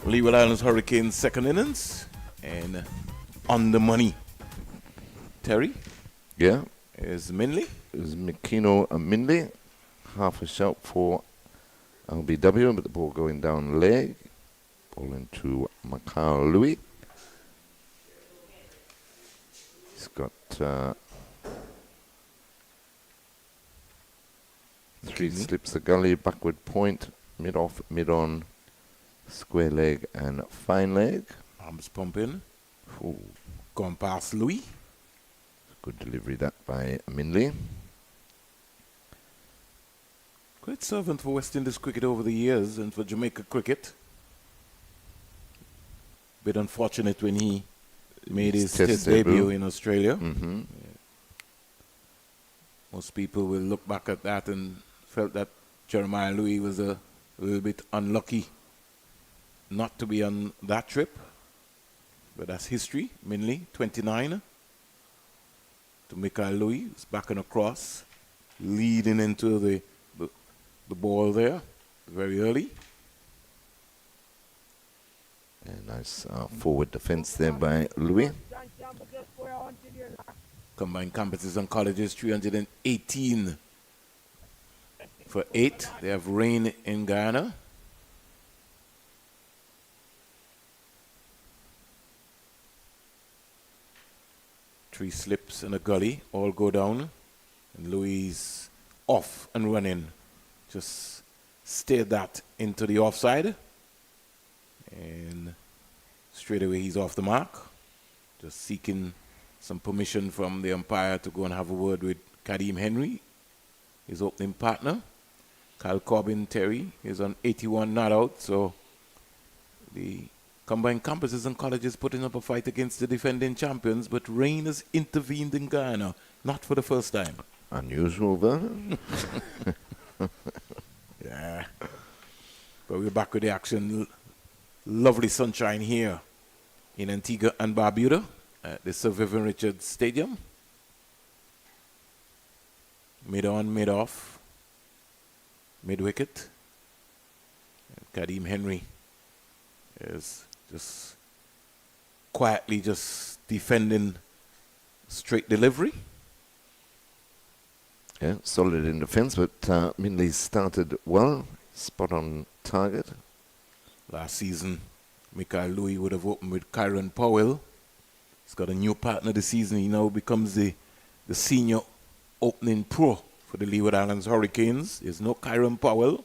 Leeward Islands Hurricanes second innings. And on the money. Terry? Yeah. Is Minley? It was Mikino Minley. Half a shout for LBW, but the ball going down leg. Ball into Macau Louis. He's got three slips the gully, backward point, mid off, mid on, square leg and fine leg. Arms pumping. Ooh. Gone past Louis. Good delivery that by Minley. Great servant for West Indies cricket over the years and for Jamaica cricket. Bit unfortunate when he made his test debut in Australia. Mm-hmm. Yeah. Most people will look back at that and felt that Jeremiah Louis was a little bit unlucky not to be on that trip. But that's history. Minley, 29. To Michael Louis, is back and across, leading into the ball there very early. And nice forward defense there by Louis. Combined campuses and colleges, 318 for 8. They have rain in Guyana. Three slips and a gully, all go down. And Louis off and running. Just steered that into the offside. And straight away he's off the mark. Just seeking some permission from the umpire to go and have a word with Kadeem Henry, his opening partner. Kyle Corbin Terry is on 81 not out. So the combined campuses and colleges putting up a fight against the defending champions, but rain has intervened in Guyana, not for the first time. Unusual, Vernon. Yeah. But we're back with the action. Lovely sunshine here in Antigua and Barbuda at the Sir Vivian Richards Stadium. Mid on, mid off, mid wicket. Kadeem Henry is just quietly just defending straight delivery. Yeah, solid in defence, but Minley started well, spot on target. Last season, Michael Louis would have opened with Kyron Powell. He's got a new partner this season. He now becomes the senior opening pro for the Leeward Islands Hurricanes. There's no Kyron Powell.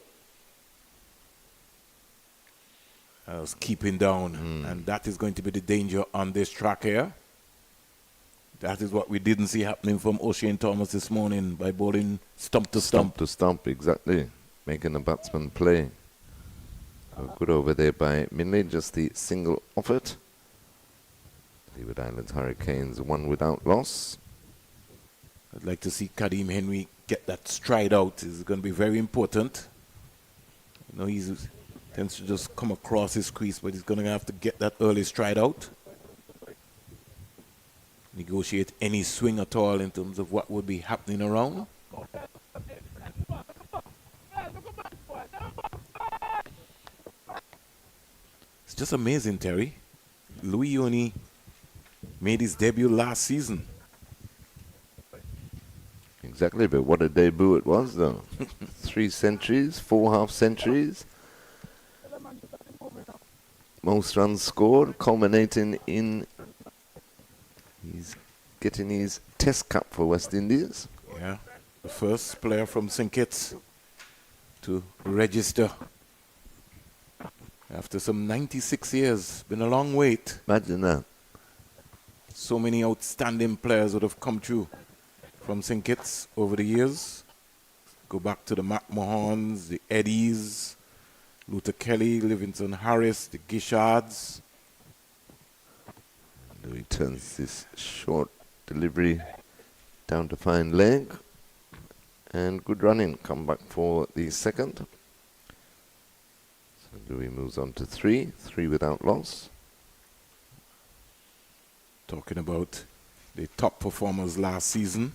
I was keeping down, and that is going to be the danger on this track here. That is what we didn't see happening from O'Shane Thomas this morning by bowling stump to stump. Stump to stump, exactly. Making the batsman play. So good over there by Minley, just the single off it. Leeward Islands Hurricanes won without loss. I'd like to see Kadeem Henry get that stride out. It's going to be very important. You know, he tends to just come across his crease, but he's going to have to get that early stride out. Negotiate any swing at all in terms of what would be happening around. It's just amazing, Terry. Louis only made his debut last season. Exactly, but what a debut it was, though. 3 centuries, 4 half centuries. Most runs scored, culminating in he's getting his Test Cup for West Indies. Yeah, the first player from St. Kitts to register after some 96 years. Been a long wait. Imagine that. So many outstanding players would have come through from St. Kitts over the years. Go back to the McMahons, the Eddies, Luther Kelly, Livingston Harris, the Gishards. Louis turns this short delivery down to fine leg. And good running. Come back for the second. So Louis moves on to 3. 3 without loss. Talking about the top performers last season.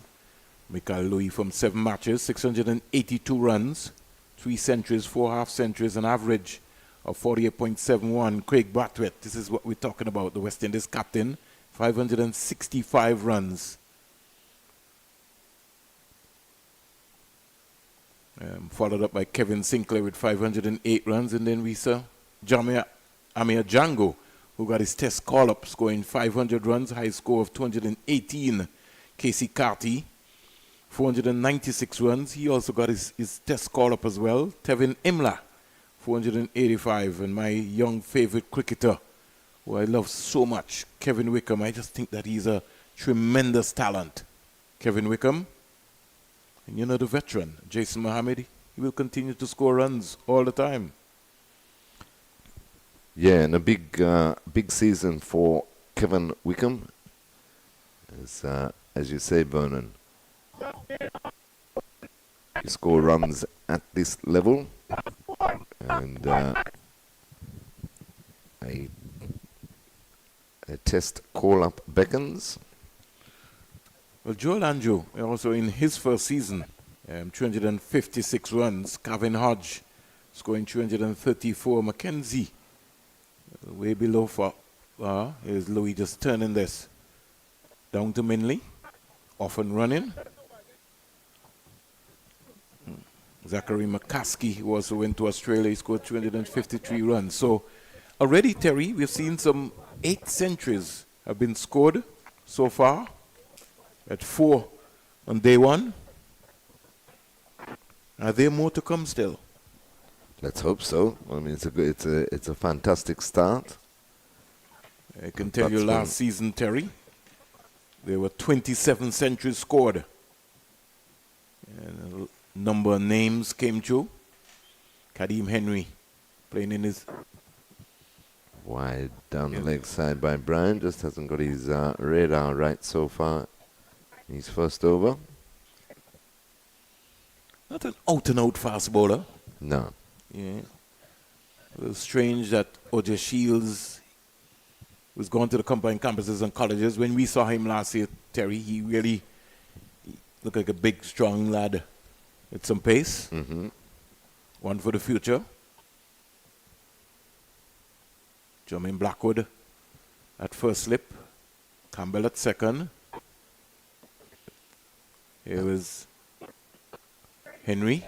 Michael Louis from 7 matches, 682 runs, 3 centuries, 4 half centuries, an average of 48.71. Craig Brathwaite, this is what we're talking about, the West Indies captain, 565 runs. Followed up by Kevin Sinclair with 508 runs, and then we saw Amir Django, who got his test call-up, scoring 500 runs, high score of 218. Casey Carty, 496 runs. He also got his test call-up as well. Tevin Imla, 485. And my young favorite cricketer, who I love so much, Kevin Wickham. I just think that he's a tremendous talent. Kevin Wickham. And you know the veteran, Jason Mohammed, he will continue to score runs all the time. Yeah, and a big season for Kevin Wickham. As you say, Vernon, you score runs at this level, and a test call-up beckons. Well, Joel Andrew, also in his first season, 356 runs. Calvin Hodge scoring 334. Mackenzie, way below for, here's Louis just turning this. Down to Minley, off and running. Zachary McCaskey, who also went to Australia, he scored 353 runs. So already, Terry, we've seen some 8 centuries have been scored so far. At 4 on day 1. Are there more to come still? Let's hope so. I mean, it's a fantastic start. I can tell you last season, Terry, there were 27 centuries scored. And a number of names came through. Kadeem Henry playing in his... Wide down the leg side by Brian. Just hasn't got his radar right so far. He's first over. Not an out-and-out fast bowler. No. Yeah. It was strange that O.J. Shields was going to the combined campuses and colleges. When we saw him last year, Terry, he really looked like a big, strong lad with some pace. Mm-hmm. One for the future. Jermaine Blackwood at first slip. Campbell at second. Here was Henry,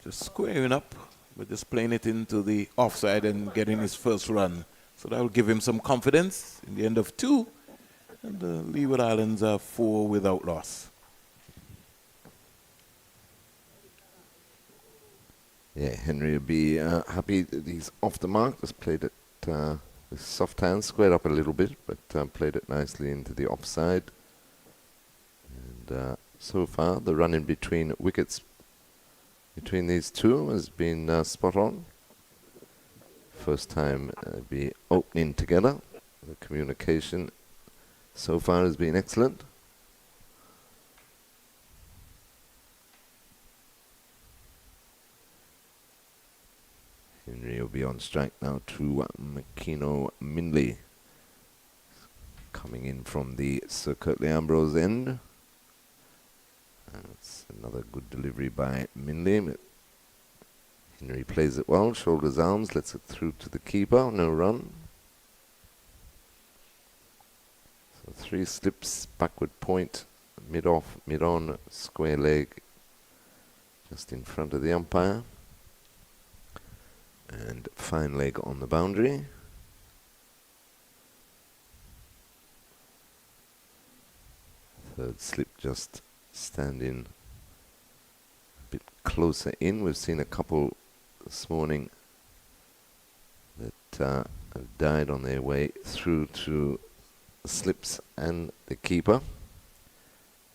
just squaring up, but just playing it into the offside and getting his first run. So that will give him some confidence in the end of 2. And the Leeward Islands are 4 without loss. Yeah, Henry will be happy that he's off the mark. Just played it with soft hands, squared up a little bit, but played it nicely into the offside. And so far, the run in between wickets between these two has been spot on. First time be opening together. The communication so far has been excellent. Henry will be on strike now to Makino Mindley. Coming in from the Sir Curtly Ambrose end. That's another good delivery by Mindley. Henry plays it well, shoulders, arms, lets it through to the keeper, no run. So 3 slips, backward point, mid-off, mid-on, square leg, just in front of the umpire. And fine leg on the boundary. Third slip just standing a bit closer in. We've seen a couple this morning that have died on their way through to the slips and the keeper.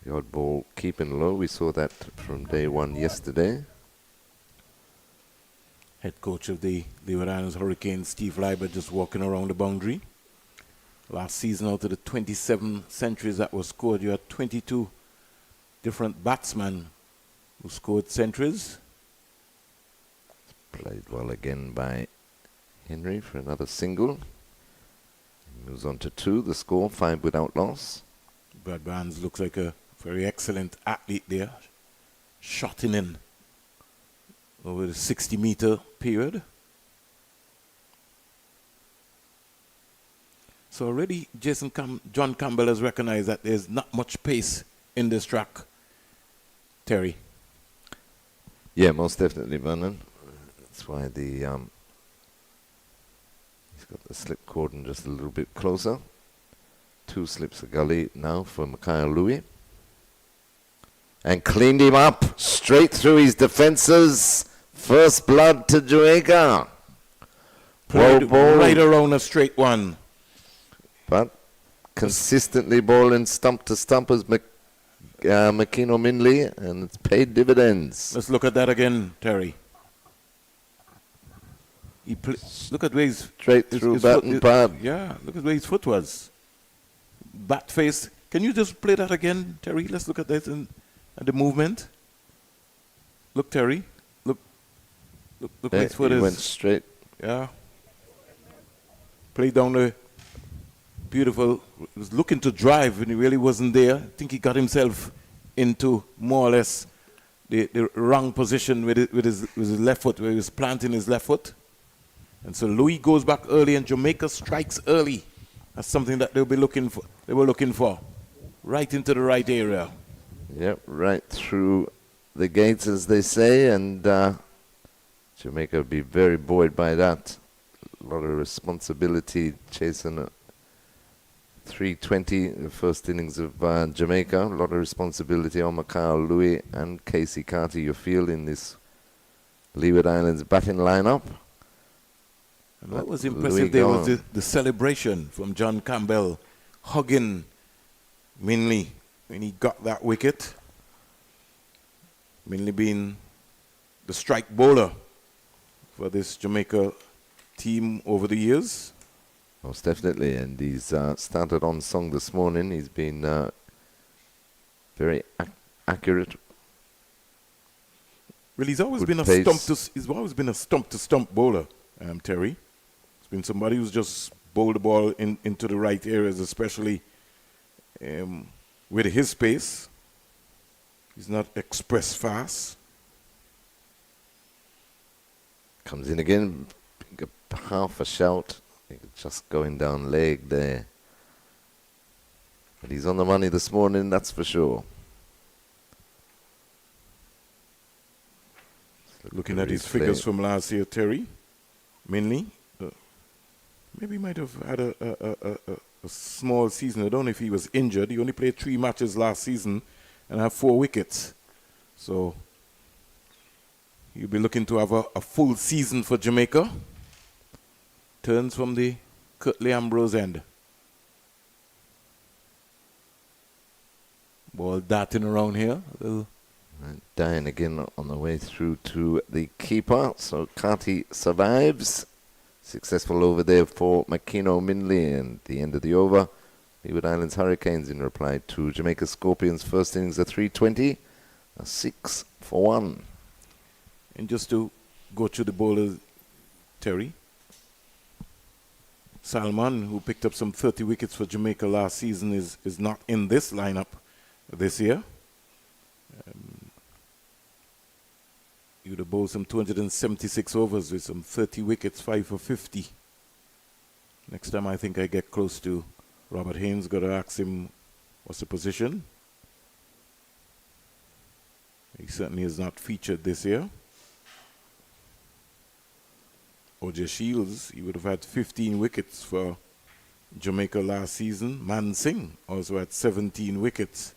The odd ball keeping low. We saw that from day 1 yesterday. Head coach of the Leeward Islands Hurricanes, Steve Leiber, just walking around the boundary. Last season, out of the 27 centuries that were scored, you had 22 different batsmen who scored centuries. Played well again by Henry for another single. He moves on to 2, the score 5 without loss. Brad Barnes looks like a very excellent athlete there, shotting in over the 60-meter period. So already John Campbell has recognized that there's not much pace in this track, Terry. Yeah, most definitely, Vernon. That's why he's got the slip cordon just a little bit closer. 2 slips a gully now for Mikhail Louis. And cleaned him up straight through his defences. First blood to Jamaica. Played right around a straight one. But consistently bowling stump to stump as McKenna Minley, and it's paid dividends. Let's look at that again, Terry. Look at where his straight through bat and pad. Yeah, look at where his foot was. Bat face. Can you just play that again, Terry? Let's look at that and the movement. Look, Terry. Look where his foot is. Went straight. Yeah. Played down the beautiful. He was looking to drive and he really wasn't there. I think he got himself into more or less the wrong position with his left foot, where he was planting his left foot. And so Louis goes back early and Jamaica strikes early. That's something that they were looking for. Right into the right area. Yep, right through the gates, as they say, and Jamaica will be very buoyed by that. A lot of responsibility chasing a 320 in the first innings of Jamaica. A lot of responsibility on Mikhail Louis and Casey Carter, you feel, in this Leeward Islands batting lineup. And what was impressive there was the celebration from John Campbell hugging Minley when he got that wicket. Minley being the strike bowler for this Jamaica team over the years. Most definitely, and he's started on song this morning. He's been very accurate. Well, he's always been a stump to stump bowler, Terry. He's been somebody who's just bowled the ball into the right areas, especially with his pace. He's not express fast. Comes in again, half a shout. Just going down leg there. But he's on the money this morning, that's for sure. Looking at his figures from last year, Terry, mainly, maybe he might have had a small season. I don't know if he was injured. He only played 3 matches last season and had 4 wickets. So he'll be looking to have a full season for Jamaica. Turns from the Curtly Ambrose end. Ball darting around here. Dying again on the way through to the keeper. So Carty survives. Successful over there for McKenna Minley. And the end of the over, Leeward Islands Hurricanes in reply to Jamaica Scorpions. First innings a 320, a 6 for 1. And just to go through the bowlers, Terry. Salman, who picked up some 30 wickets for Jamaica last season, is not in this lineup this year. He would have bowled some 276 overs with some 30 wickets, 5 for 50. Next time I think I get close to Robert Haynes, got to ask him what's the position. He certainly is not featured this year. O.J. Shields, he would have had 15 wickets for Jamaica last season. Man Singh also had 17 wickets.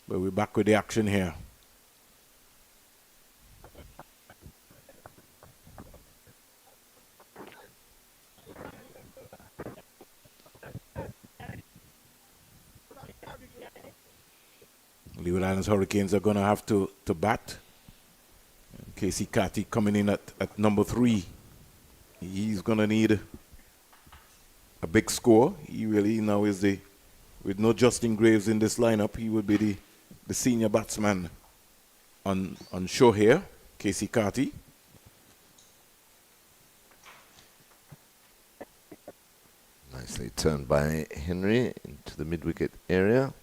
But we're back with the action here. Leeward Islands Hurricanes are going to have to bat. Casey Carty coming in at number 3. He's going to need a big score. He really now is with no Justin Graves in this lineup, he would be the senior batsman on show here, Casey Carty. Nicely turned by Henry into the mid-wicket area.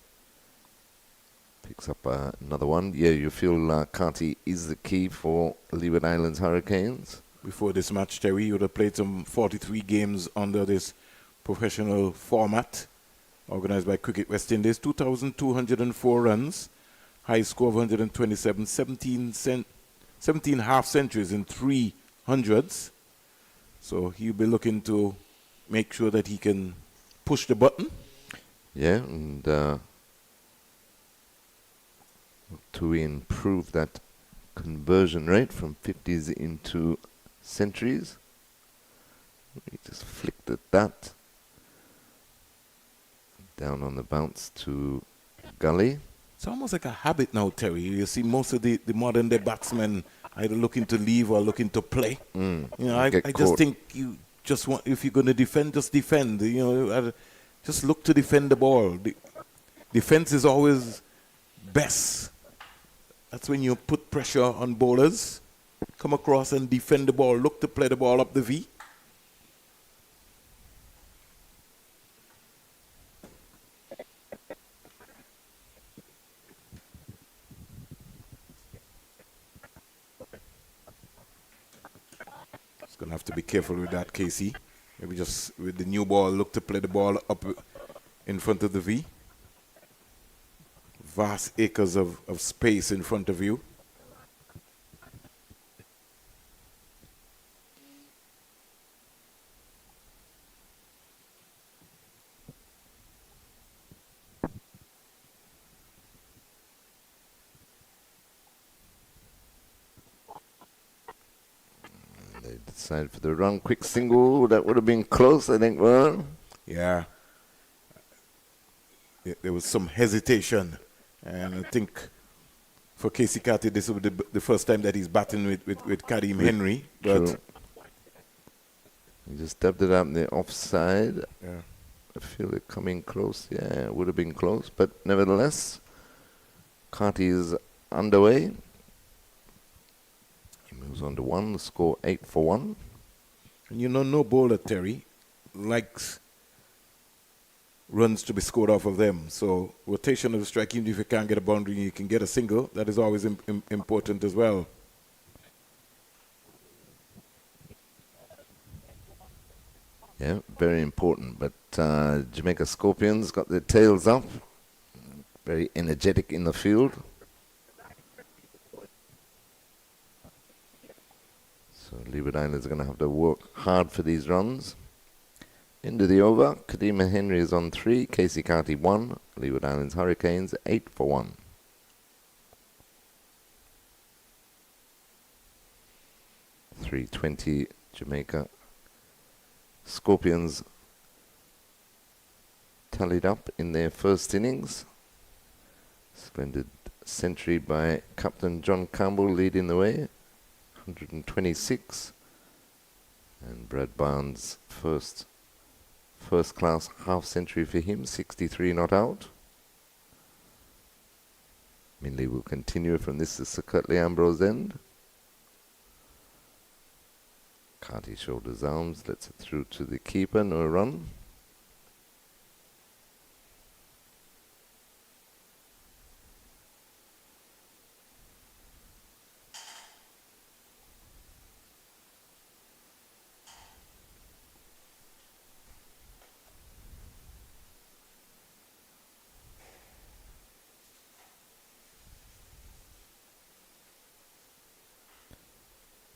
Picks up another one. Yeah, you feel Carty is the key for Leeward Islands Hurricanes. Before this match, Terry, he would have played some 43 games under this professional format organized by Cricket West Indies. 2,204 runs, high score of 127, 17 half centuries in 3 hundreds. So he'll be looking to make sure that he can push the button. Yeah, and to improve that conversion rate from 50s into centuries. He just flicked at that. Down on the bounce to Gully. It's almost like a habit now, Terry. You see most of the modern day batsmen either looking to leave or looking to play. You know, I just think you just want, if you're going to defend, just defend. You know, just look to defend the ball. Defense is always best. That's when you put pressure on bowlers. Come across and defend the ball. Look to play the ball up the V. Gonna have to be careful with that, Casey. Maybe just with the new ball, look to play the ball up in front of the V. Vast acres of space in front of you. Decided for the run, quick single, that would have been close, I think. Well, yeah, there was some hesitation, and I think for Casey Carty, this will be the first time that he's batting with Karim Henry. But true. He just tapped it up in the offside. Yeah. I feel it coming close. Yeah, it would have been close, but nevertheless, Carty is underway. Moves on to 1, the score 8 for 1. And you know, no bowler, Terry, likes runs to be scored off of them. So rotation of the strike, even if you can't get a boundary, you can get a single. That is always important as well. Yeah, very important. But Jamaica Scorpions got their tails up. Very energetic in the field. So Leeward Islands are going to have to work hard for these runs. Into the over, Kadima Henry is on 3, Casey Carty 1, Leeward Islands Hurricanes 8 for 1. .320 Jamaica Scorpions tallied up in their first innings. Splendid century by Captain John Campbell leading the way. 126, and Brad Barnes first class half century for him, 63 not out. Minley will continue from this to Sir Curtly Ambrose end. Carty shoulders arms, lets it through to the keeper, no run.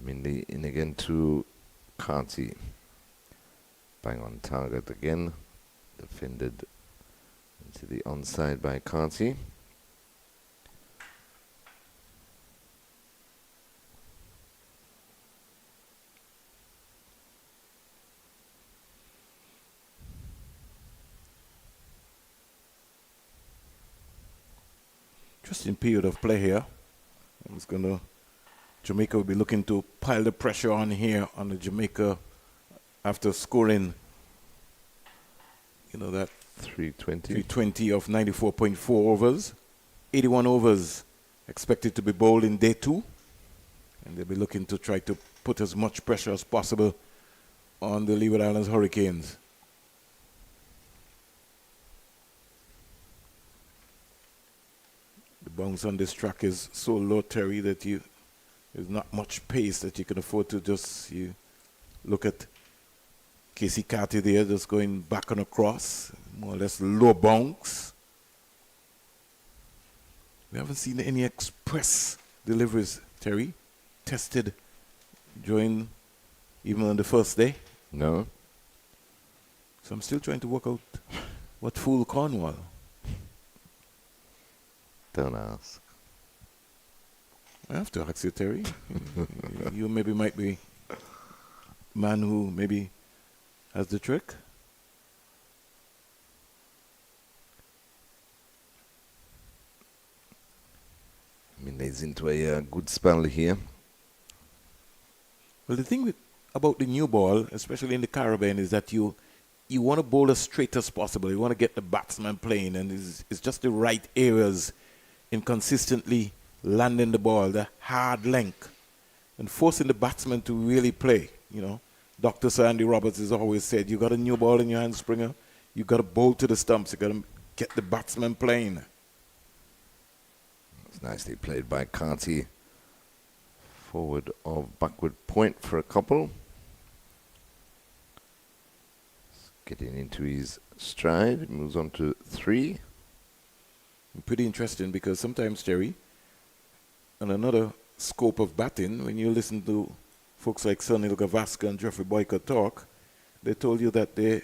Minley in again to Carty. Bang on target again. Defended into the onside by Carty. Interesting period of play here. Jamaica will be looking to pile the pressure on here on the Jamaica after scoring, you know, that 320 of 94.4 overs. 81 overs expected to be bowled in day 2. And they'll be looking to try to put as much pressure as possible on the Leeward Islands Hurricanes. The bounce on this track is so low, Terry, that there's not much pace that you can afford to just look at Casey Carty there just going back and across, more or less low bounce. We haven't seen any express deliveries, Terry, tested during even on the first day. No. So I'm still trying to work out what fooled Cornwall. Don't ask. I have to ask you, Terry. You maybe might be man who maybe has the trick. I mean, he's into a good spell here. Well, the thing about the new ball, especially in the Caribbean, is that you want to bowl as straight as possible. You want to get the batsman playing, and it's just the right areas in consistently landing the ball, the hard length, and forcing the batsman to really play. You know, Dr. Sir Andy Roberts has always said, you got a new ball in your hand, Springer, you got to bowl to the stumps. You got to get the batsman playing. It's nicely played by Carty. Forward of backward point for a couple. Getting into his stride, moves on to 3. Pretty interesting because sometimes, Terry, on another scope of batting, when you listen to folks like Sunil Gavaskar and Jeffrey Boycott talk, they told you that they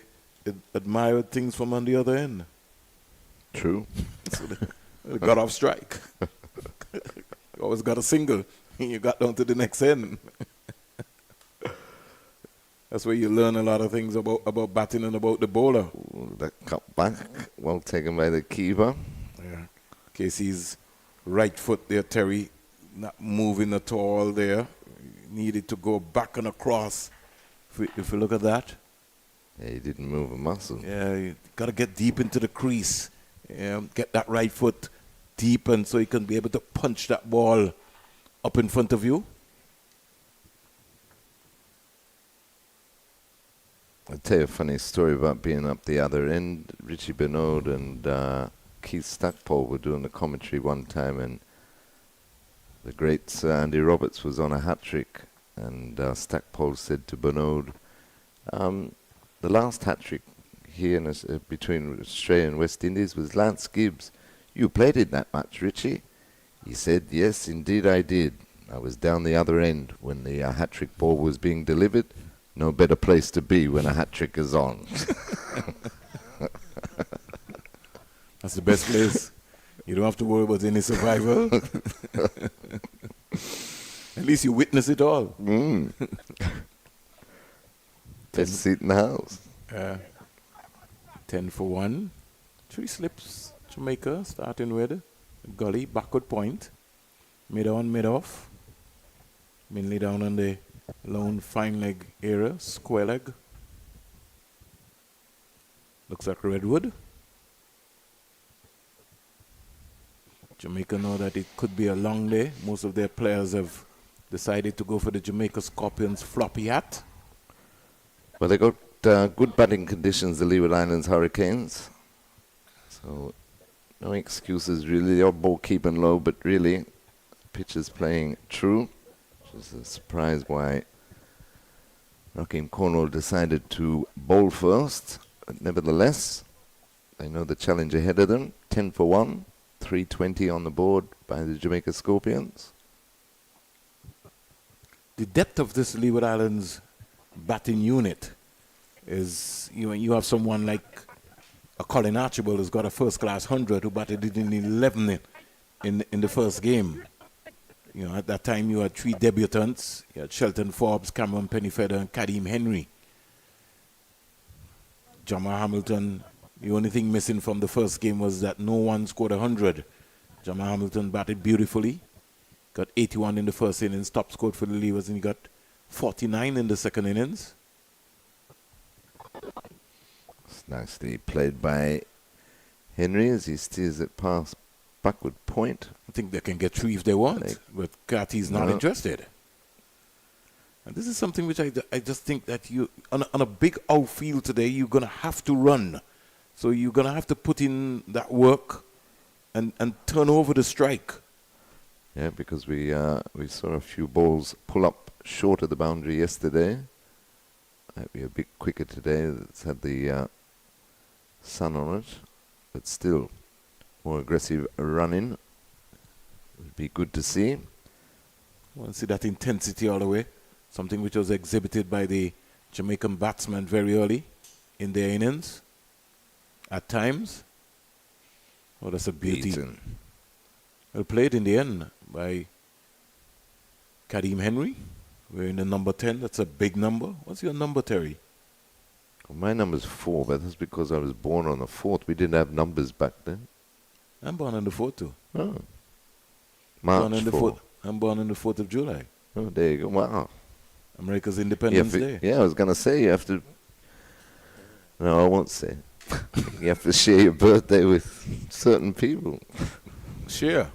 admired things from on the other end. True. So they got off strike. You always got a single. You got down to the next end. That's where you learn a lot of things about batting and about the bowler. Ooh, that cut back, well taken by the keeper. Yeah. Casey's right foot there, Terry, not moving at all there. Needed to go back and across. If you look at that. Yeah, he didn't move a muscle. Yeah, you got to get deep into the crease. Get that right foot deep, and so you can be able to punch that ball up in front of you. I'll tell you a funny story about being up the other end. Richie Bernard and Keith Stackpole were doing the commentary one time, and the great Sir Andy Roberts was on a hat-trick, and Stackpole said to Bernard, the last hat-trick here between Australia and West Indies was Lance Gibbs. You played in that match, Richie? He said, yes, indeed I did. I was down the other end when the hat-trick ball was being delivered. No better place to be when a hat-trick is on. That's the best place. You don't have to worry about any survival. At least you witness it all. Best seat in the house. 10 for 1. 3 slips. Jamaica starting with gully, backward point. Mid on, mid off. Mainly down on the lone fine leg area, square leg. Looks like redwood. Jamaica know that it could be a long day. Most of their players have decided to go for the Jamaica Scorpions floppy hat. Well, they got good batting conditions, the Leeward Islands Hurricanes. So no excuses really. The odd ball keeping low, but really pitch is playing true. Which is a surprise why Rakeem Cornwall decided to bowl first. But nevertheless, they know the challenge ahead of them. 10 for 1, 320 on the board by the Jamaica Scorpions. The depth of this Leeward Islands batting unit is, you have someone like a Colin Archibald who's got a first-class 100 who batted it in 11 in the first game. You know, at that time you had 3 debutants. You had Shelton Forbes, Cameron Pennyfeather, and Kadeem Henry. Jamal Hamilton, the only thing missing from the first game was that no one scored 100. Jamal Hamilton batted beautifully. Got 81 in the first innings, top scored for the Leewards, and he got 49 in the second innings. It's nicely played by Henry as he steers it past backward point. I think they can get 3 if they want, but Carty's not interested. And this is something which I just think that you, on a big outfield today, you're going to have to run. So you're going to have to put in that work and turn over the strike. Yeah, because we saw a few balls pull up short of the boundary yesterday. Might be a bit quicker today. It's had the sun on it, but still more aggressive run-in. Would be good to see. I want to see that intensity all the way. Something which was exhibited by the Jamaican batsmen very early in their innings. At times. Oh, that's a beauty. Beaten. Well played in the end by Kadeem Henry. We're in the number 10. That's a big number. What's your number, Terry? Well, my number's 4, but that's because I was born on the 4th. We didn't have numbers back then. I'm born on the 4th too. Oh. March Born on the 4. 4th. I'm born on the 4th of July. Oh, there you go. Wow. America's Independence Day. Yeah, I was going to say you have to... No, I won't say. You have to share your birthday with certain people. Share.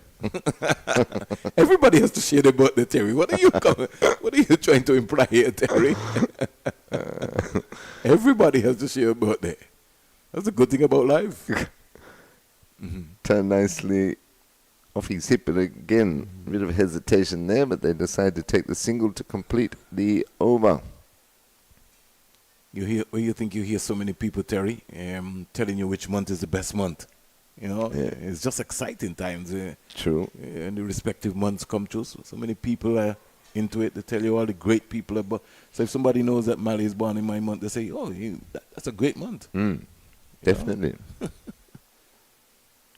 Everybody has to share their birthday, Terry. What are you trying to imply here, Terry? Everybody has to share a birthday. That's a good thing about life. Turned nicely off his hip, but again, a bit of hesitation there, but they decide to take the single to complete the over. You think you hear so many people, Terry, telling you which month is the best month. You know, it's just exciting times. True. And the respective months come true. So many people are into it. They tell you all the great people about. So if somebody knows that Mali is born in my month, they say, oh, that's a great month. Definitely.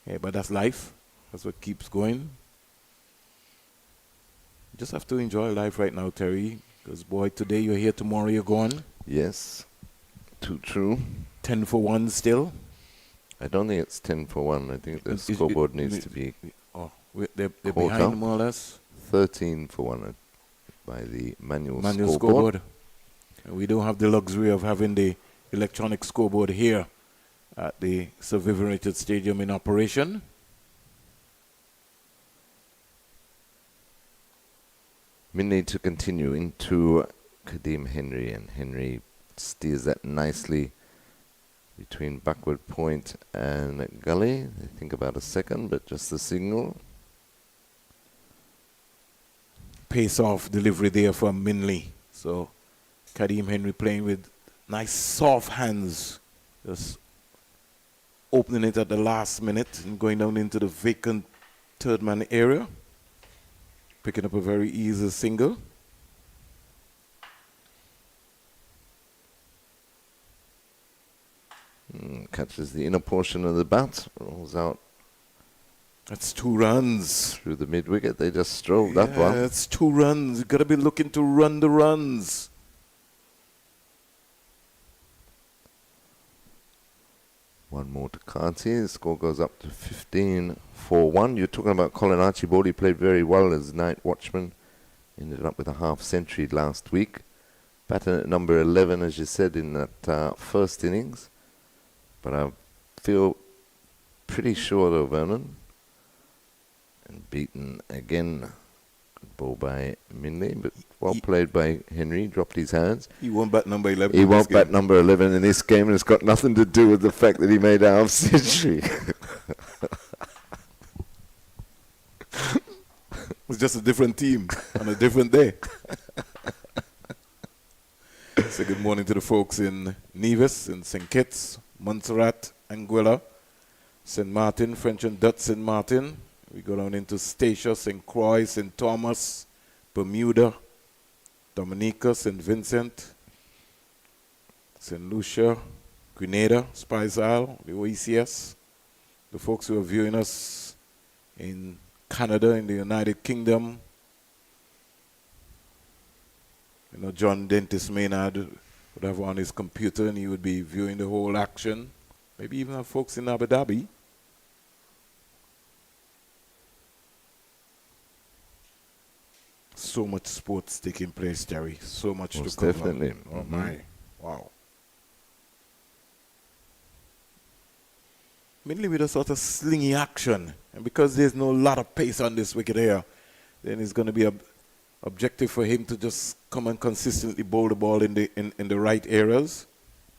Yeah, but that's life. That's what keeps going. You just have to enjoy life right now, Terry. Because, boy, today you're here, tomorrow you're gone. Yes. Too true. 10 for 1 still. I don't think it's 10 for 1. I think the scoreboard needs to be they're caught behind up. more or less. 13 for 1 by the manual scoreboard. We don't have the luxury of having the electronic scoreboard here at the Sir Vivian Richards Stadium in operation. Minley to continue into Kadeem Henry, and Henry steers that nicely between backward point and gully. I think about a second, but just the signal. Pace off delivery there from Minley. So Kadeem Henry playing with nice soft hands, just opening it at the last minute and going down into the vacant third man area, picking up a very easy single. Catches the inner portion of the bat, rolls out. That's 2 runs. Through the mid-wicket, they just strolled that one. That's 2 runs. You've got to be looking to run the runs. One more to Carty. The score goes up to 15 for 1. You're talking about Colin Archibald. He played very well as night watchman. Ended up with a half century last week. Batting at number 11, as you said, in that first innings. But I feel pretty sure, though, Vernon. And beaten again. Good ball by Minley, but well played by Henry. Dropped his hands. He won't bat number 11. He won't bat number 11 in this game, and it's got nothing to do with the fact that he made a half century. It's just a different team on a different day. Say good morning to the folks in Nevis, in St. Kitts, Montserrat, Anguilla, St. Martin, French and Dutch St. Martin. We go down into Statia, St. Croix, St. Thomas, Bermuda, Dominica, St. Vincent, St. Lucia, Grenada, Spice Isle, the OECS. The folks who are viewing us in Canada, in the United Kingdom. You know, John Dentis Maynard would have on his computer and he would be viewing the whole action. Maybe even have folks in Abu Dhabi. So much sports taking place, Jerry. So much Most to cover. definitely. Oh my. Wow. Mainly with a sort of slingy action. And because there's no lot of pace on this wicket here, then it's going to be a objective for him to just come and consistently bowl the ball in the right areas.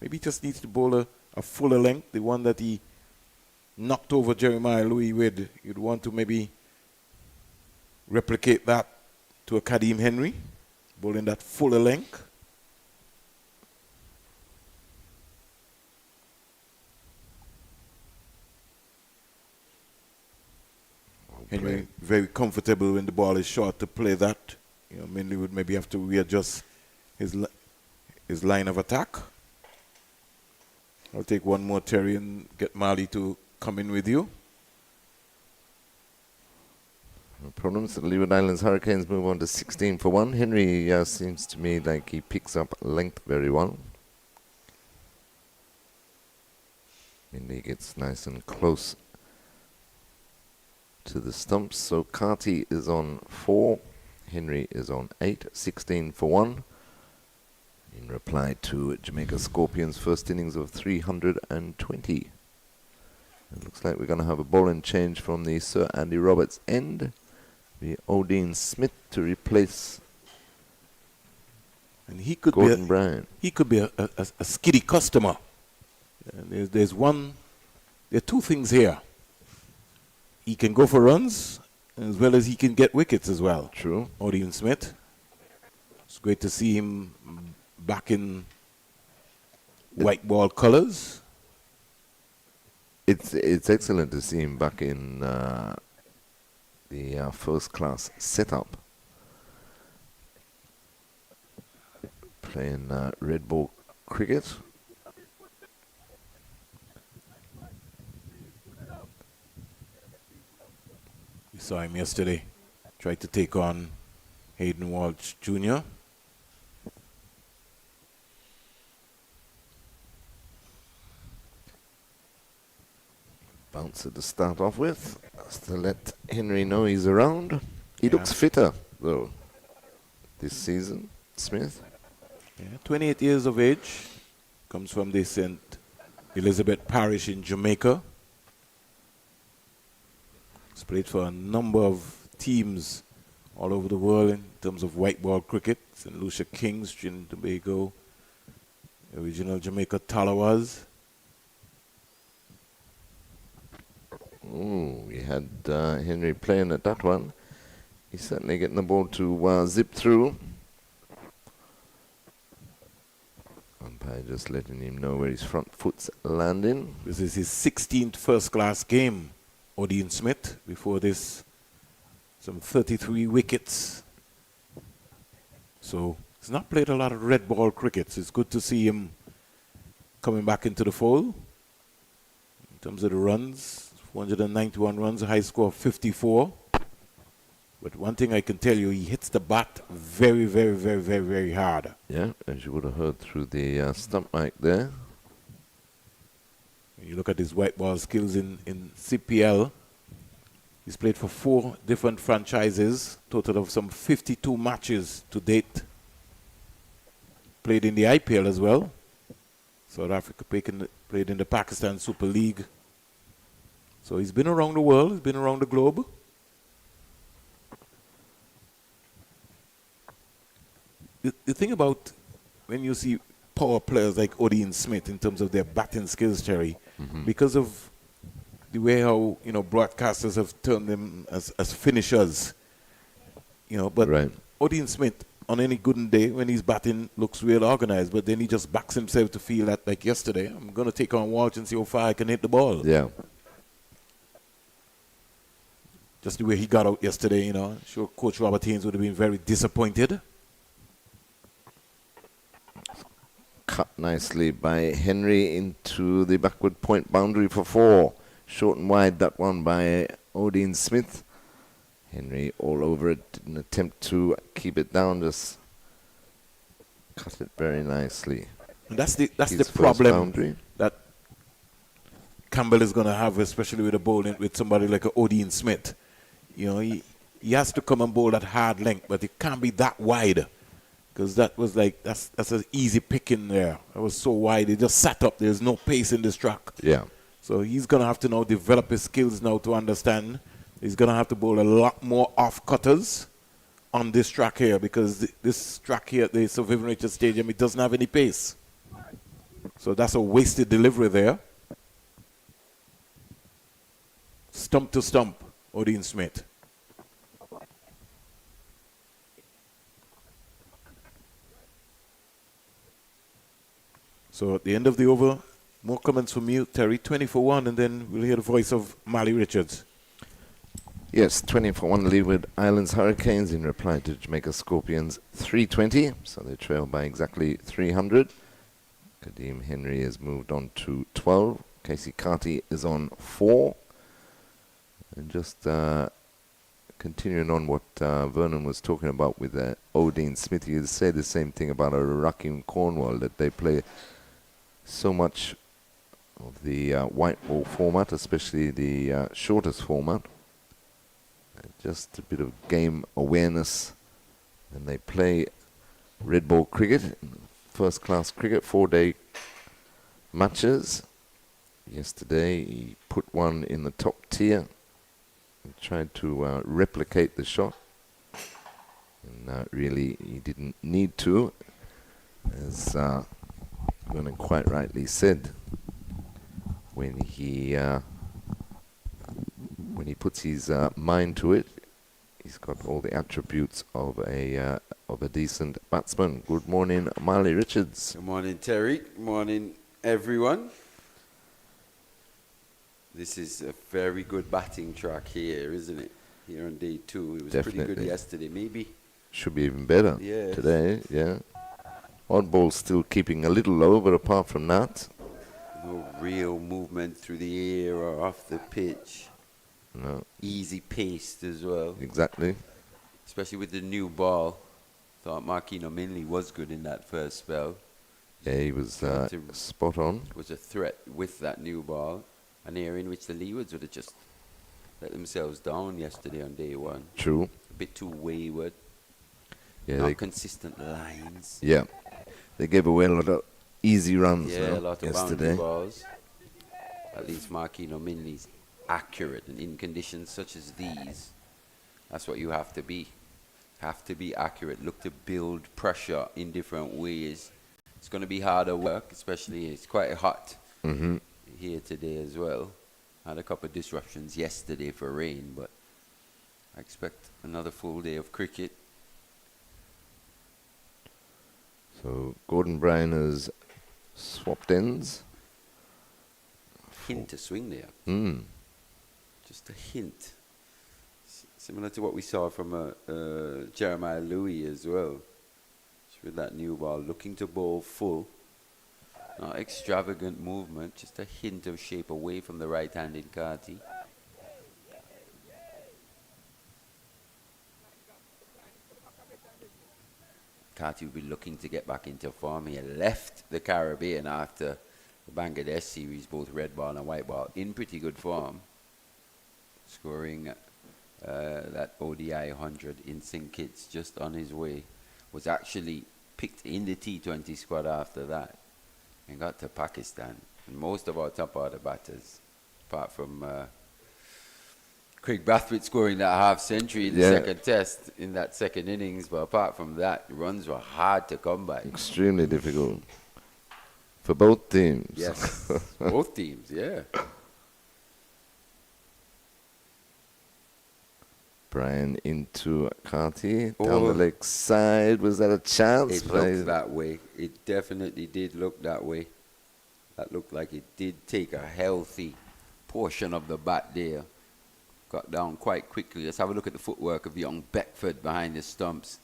Maybe he just needs to bowl a fuller length, the one that he knocked over Jeremiah Louis with. You'd want to maybe replicate that to a Kadeem Henry, bowling that fuller length. Henry very comfortable when the ball is short to play that. You know, mainly would maybe have to readjust his line of attack. I'll take one more, Terry, and get Marley to come in with you. No problems. The Leeward Islands Hurricanes move on to 16 for 1. Henry seems to me like he picks up length very well. And he gets nice and close to the stumps. So Carty is on 4. Henry is on 8. 16 for 1. In reply to Jamaica Scorpions' first innings of 320. It looks like we're going to have a ball and change from the Sir Andy Roberts end. The Odin Smith to replace and he could Gordon Brown. He could be a skiddy customer. And there are two things here. He can go for runs as well as he can get wickets as well. True. Odin Smith. It's great to see him back in white ball colors. It's excellent to see him back in the first class setup, playing red ball cricket. We saw him yesterday, tried to take on Hayden Walsh Jr. Bouncer to start off with, just to let Henry know he's around. He looks fitter, though, this season, Smith. Yeah, 28 years of age, comes from the St. Elizabeth Parish in Jamaica. He's played for a number of teams all over the world in terms of white ball cricket. St. Lucia Kings, Trinidad and Tobago, original Jamaica Talawas. Oh, we had Henry playing at that one. He's certainly getting the ball to zip through. Umpire just letting him know where his front foot's landing. This is his 16th first-class game, Odin Smith. Before this, some 33 wickets. So he's not played a lot of red ball cricket. It's good to see him coming back into the fold. In terms of the runs, 491 runs, a high score of 54. But one thing I can tell you, he hits the bat very, very, very, very, very hard. Yeah, as you would have heard through the stump mic there. When you look at his white ball skills in CPL, he's played for 4 different franchises, total of some 52 matches to date. Played in the IPL as well. South Africa played in the Pakistan Super League. So he's been around the world, he's been around the globe. The thing about when you see power players like Odin Smith in terms of their batting skills, Terry, because of the way how, you know, broadcasters have termed them as finishers, you know, but right. Odin Smith on any good day when he's batting looks real organized, but then he just backs himself to feel that, like yesterday, I'm going to take on Walsh and see how far I can hit the ball. Yeah. Just the way he got out yesterday, you know, I'm sure Coach Robert Haynes would have been very disappointed. Cut nicely by Henry into the backward point boundary for 4. Short and wide, that one by Odin Smith. Henry all over it in an attempt to keep it down, just cut it very nicely. And that's the His problem boundary. that Campbell is going to have, especially with a bowling with somebody like a Odin Smith. You know, he has to come and bowl at hard length, but it can't be that wide. Because that was like, that's an easy pick in there. It was so wide, it just sat up. There's no pace in this track. Yeah. So he's going to have to now develop his skills now to understand. He's going to have to bowl a lot more off-cutters on this track here, because this track here, the Sir Vivian Richards Stadium, it doesn't have any pace. So that's a wasted delivery there. Stump to stump, Odin Smith. So at the end of the over, more comments from you, Terry. 20 for 1, and then we'll hear the voice of Mali Richards. Yes, 20 for 1 Leeward Islands Hurricanes in reply to Jamaica Scorpions 320. So they trail by exactly 300. Kadeem Henry has moved on to 12. Casey Carty is on 4. And just continuing on what Vernon was talking about with Odin Smith, he said the same thing about Rakim Cornwall, that they play so much of the white ball format, especially the shortest format. Just a bit of game awareness. And they play red ball cricket, first class cricket, 4-day matches. Yesterday he put one in the top tier and tried to replicate the shot. And really he didn't need to, as Vernon quite rightly said. When he puts his mind to it, he's got all the attributes of a decent batsman. Good morning, Marley Richards. Good morning, Terry. Good morning, everyone. This is a very good batting track here, isn't it? Here on day 2. It was Definitely. pretty good yesterday, maybe. Should be even better Yes. today, yeah. Odd ball still keeping a little low, but apart from that, No real movement through the air or off the pitch. no, Easy paced as well, exactly. especially with the new ball. Thought Marquino Minley was good in that first spell. Yeah, he was Tried to- spot on. Was a threat with that new ball. An area in which the Leewards would have just let themselves down yesterday on day 1. True. A bit too wayward. Yeah, Not consistent lines. they gave away a lot of easy runs Yeah, no, a lot of yesterday. boundary balls. At least Marquino Minley's accurate, and in conditions such as these, that's what you have to be. Have to be accurate. Look to build pressure in different ways. It's going to be harder work, especially it's quite hot here today as well. Had a couple of disruptions yesterday for rain, but I expect another full day of cricket. So Gordon Bryan has swapped ends. Hint to swing there. Mm. Just a hint. Similar to what we saw from Jeremiah Louis as well. Just with that new ball, looking to bowl full. Not extravagant movement, just a hint of shape away from the right-handed Carty. Carty will be looking to get back into form. He had left the Caribbean after the Bangladesh series, both red ball and white ball, in pretty good form. Scoring that ODI 100 in St. Kitts just on his way. Was actually picked in the T20 squad after that and got to Pakistan. And most of our top order batters, apart from Craig Brathwaite scoring that half century in the second test in that second innings, but apart from that, runs were hard to come by. Extremely difficult for both teams. Yes, both teams, yeah. Bryan into Carty down Oh. the leg side. Was that a chance? It looked that way. It definitely did look that way. That looked like it did take a healthy portion of the bat there. Got down quite quickly. Let's have a look at the footwork of young Beckford behind the stumps.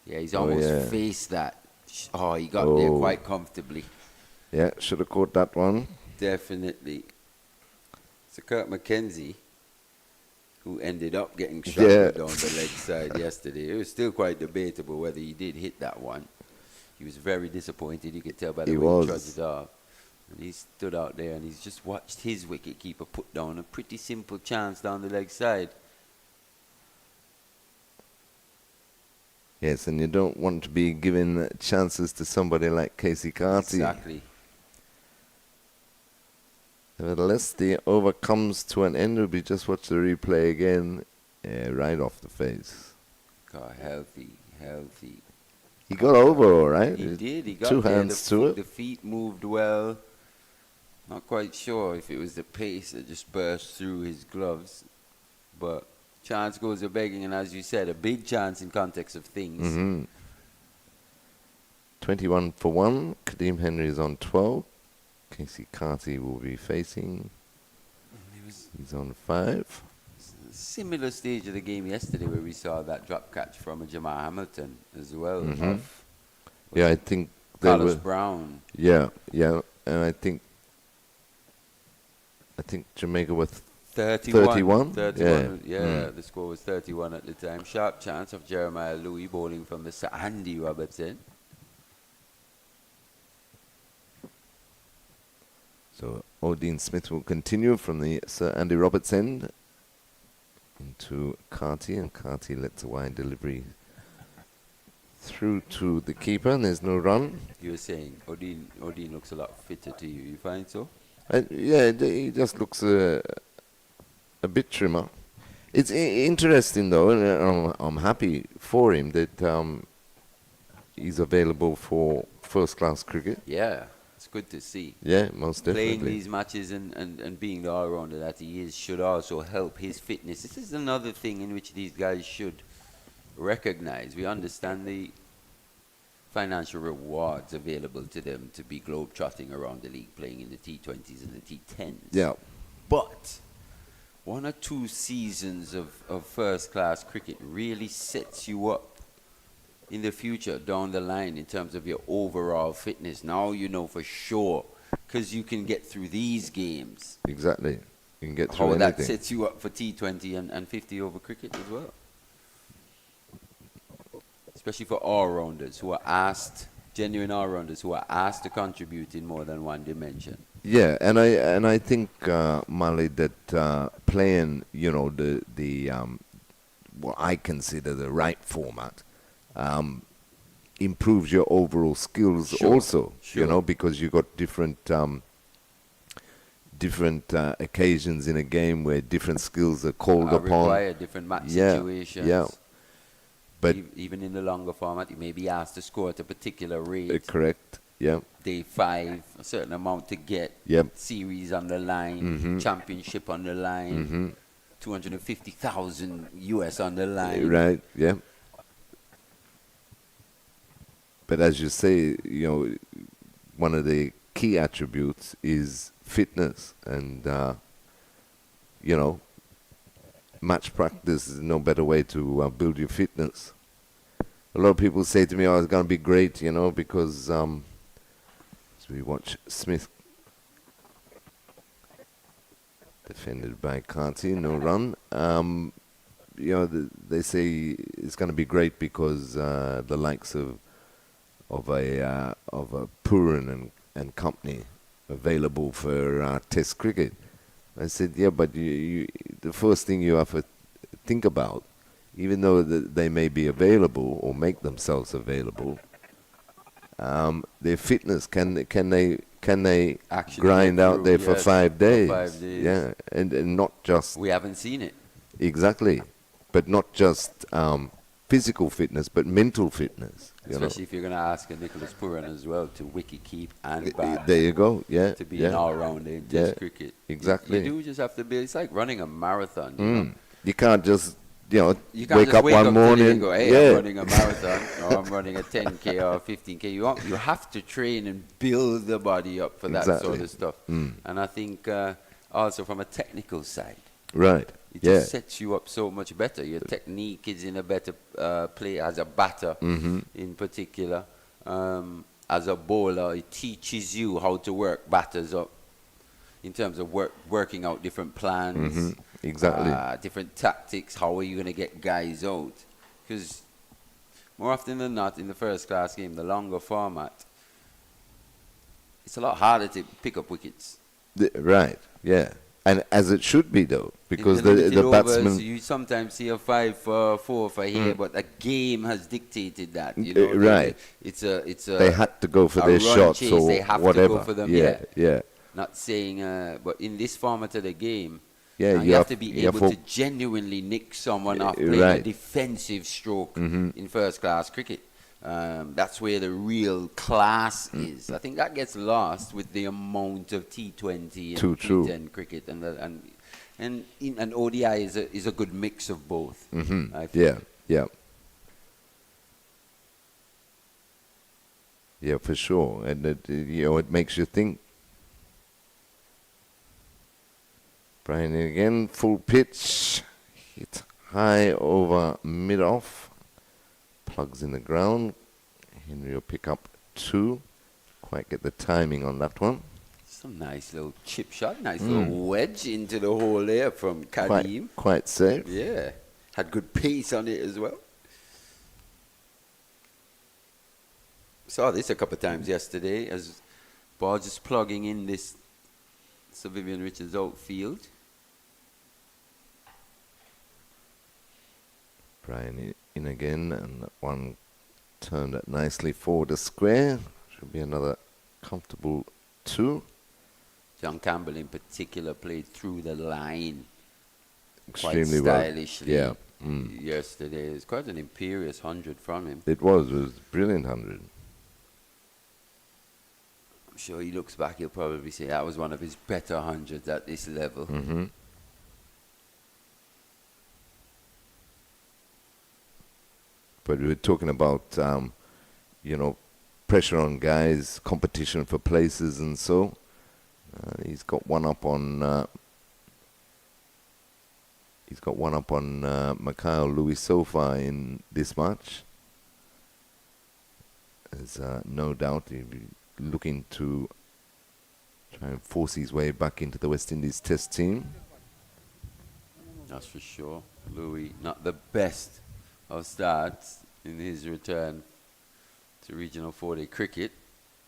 Yeah, he's almost faced that. Oh, he got there quite comfortably. Yeah, should have caught that one. Definitely. So Kurt McKenzie, who ended up getting shot down the leg side yesterday. It was still quite debatable whether he did hit that one. He was very disappointed. You could tell by the way he trudged off. And he stood out there and he's just watched his wicketkeeper put down a pretty simple chance down the leg side. Yes, and you don't want to be giving chances to somebody like Casey Carty. Exactly. Nevertheless, the over comes to an end. We just watch the replay again. Yeah, right off the face. Got healthy. He got over all right. He did. He got two there. hands to it. The feet moved well. Not quite sure if it was the pace that just burst through his gloves. But chance goes a begging, and as you said, a big chance in context of things. 21 for 1. Kadeem Henry is on 12. Casey Carty will be facing. He's on 5. similar stage of the game yesterday where we saw that drop catch from Jamal Hamilton as well. Yeah, I think they Carlos were. Brown. Yeah, and I think Jamaica was 31? 31, Yeah. yeah, the score was 31 at the time. Sharp chance of Jeremiah Louis bowling from the Sir Andy Robertson. So Odin Smith will continue from the Sir Andy Roberts end into Carty, and Carty lets a wide delivery through to the keeper, and there's no run. You were saying Odin looks a lot fitter to you. You find so? Yeah, he just looks a bit trimmer. It's interesting though, and I'm happy for him that he's available for first-class cricket. Yeah, it's good to see. Yeah, most definitely. Playing these matches and being the all-rounder that he is should also help his fitness. This is another thing in which these guys should recognize. We understand the financial rewards available to them to be globe-trotting around the league, playing in the T20s and the T10s. Yeah. But 1 or 2 seasons of first-class cricket really sets you up in the future down the line in terms of your overall fitness. Now you know for sure, because you can get through these games. Exactly. You can get through How anything. that sets you up for T20 and 50 over cricket as well. Especially for all-rounders who are asked, genuine all-rounders who are asked to contribute in more than one dimension. Yeah, and I think Mali, that playing, you know, the what I consider the right format improves your overall skills also. You know, because you got different occasions in a game where different skills are called upon. Require different match situations. Yeah. But even in the longer format, you may be asked to score at a particular rate. Correct. Yeah. Day 5, a certain amount to get. Yep. Series on the line, championship on the line, 250,000 US on the line. Right. Yeah. But as you say, you know, one of the key attributes is fitness, and you know, match practice is no better way to build your fitness. A lot of people say to me, "Oh, it's going to be great," you know, because as we watch Smith defended by Carty, no run. You know, they say it's going to be great because the likes of a Puran and company available for Test cricket. I said, yeah, but the first thing you have to think about, even though they may be available or make themselves available, their fitness, can they Actually grind get out through, there for yes, 5 days? for 5 days. Yeah, and not just We haven't seen it. exactly, but not just physical fitness, but mental fitness. Especially if you're going to ask a Nicholas Puran as well to wicket keep and bat. There you go. Yeah, To be yeah. an all-rounder in Test cricket. Exactly. You do just have to be, it's like running a marathon. You know? You can't just, you know, You can't wake just up wake one up today morning. and go, hey, yeah. I'm running a marathon, or I'm running a 10K or 15K. You have to train and build the body up for that sort of stuff. And I think also from a technical side, Right. it Yeah. just sets you up so much better. Your technique is in a better play as a batter in particular. As a bowler, it teaches you how to work batters up in terms of working out different plans. Exactly. Different tactics. How are you going to get guys out? Because more often than not, in the first class game, the longer format, it's a lot harder to pick up wickets. Right. Yeah. And as it should be though, because In limited the overs, batsman. you sometimes see a 5 for 4 for here, but a game has dictated that. You know, Right. It's a. They had to go for a their run shots chase, or they have whatever. to go for them. Yeah. Yeah. Not saying, but in this format of the game, Yeah, you have to be you have able to- to genuinely nick someone off playing a right. defensive stroke in first class cricket. That's where the real class is. I think that gets lost with the amount of T20 and Too true. T10 cricket, and ODI is a good mix of both. I feel. Yeah. Yeah. Yeah, for sure. And it makes you think. Brian again, full pitch. hit high over mid-off. Plugs in the ground. Henry will pick up 2. Quite get the timing on that one. Some nice little chip shot, nice little wedge into the hole there from Kadim. Quite safe. Yeah, had good pace on it as well. Saw this a couple of times yesterday as ball just plugging in this Sir Vivian Richards outfield. Brian in again, and that one turned it nicely forward a square. Should be another comfortable 2. John Campbell in particular played through the line Extremely quite stylishly well. yesterday. It was quite an imperious 100 from him. It was a brilliant 100. I'm sure he looks back, he'll probably say that was one of his better 100s at this level. But we were talking about, pressure on guys, competition for places and so. He's got one up on Mikhail Louis so far in this match. There's no doubt he'll be looking to try and force his way back into the West Indies Test team. That's for sure. Louis, not the best of starts in his return to regional 4-day cricket.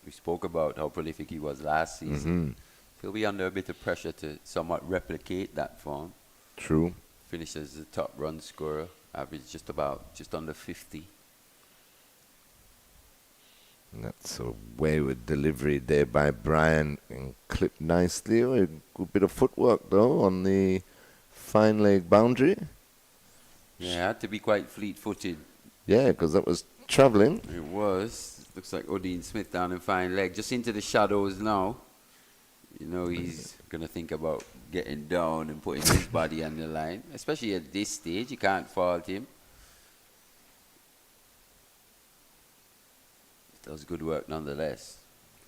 We spoke about how prolific he was last season. He'll be under a bit of pressure to somewhat replicate that form. True. Finished as the top run scorer, averaged just under 50. And that's a wayward delivery there by Brian and clipped nicely. A good bit of footwork though on the fine leg boundary. Yeah, had to be quite fleet-footed. Yeah, because that was travelling. It was. Looks like Odin Smith down in fine leg, just into the shadows now. You know, he's going to think about getting down and putting his body on the line. Especially at this stage, you can't fault him. Does good work nonetheless.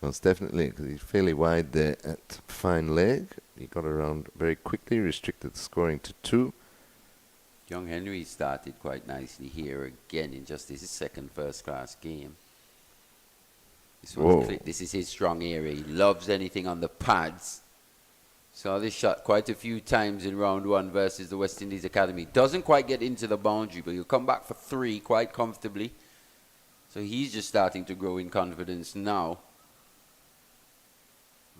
Most definitely, because he's fairly wide there at fine leg. He got around very quickly, restricted the scoring to 2. Young Henry started quite nicely here again in just his second first-class game. This is his strong area. He loves anything on the pads. Saw this shot quite a few times in round 1 versus the West Indies Academy. Doesn't quite get into the boundary, but he'll come back for 3 quite comfortably. So he's just starting to grow in confidence now.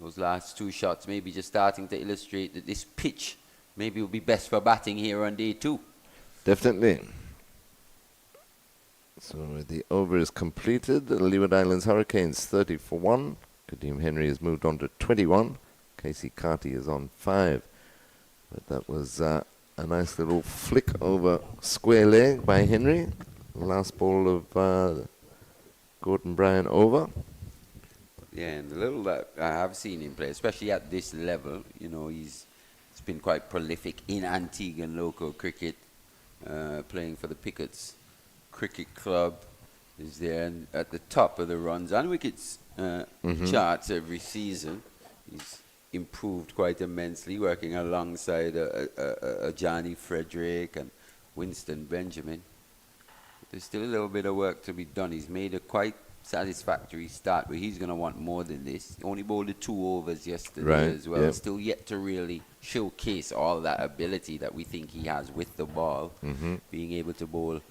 Those last 2 shots maybe just starting to illustrate that this pitch maybe will be best for batting here on day 2. Definitely. So the over is completed. The Leeward Islands Hurricanes 30 for 1. Kadeem Henry has moved on to 21. Casey Carty is on 5. But that was a nice little flick over square leg by Henry. Last ball of Gordon Bryan over. Yeah, and the little that I have seen him play, especially at this level, you know, he's been quite prolific in Antigua and local cricket, playing for the Pickets Cricket Club. Is there and at the top of the runs and wickets charts every season. He's improved quite immensely, working alongside a Johnny Frederick and Winston Benjamin. There's still a little bit of work to be done. He's made a quite satisfactory start, but he's going to want more than this. He only bowled the 2 overs yesterday as well. Yep. Still yet to really showcase all that ability that we think he has with the ball. Being able to bowl,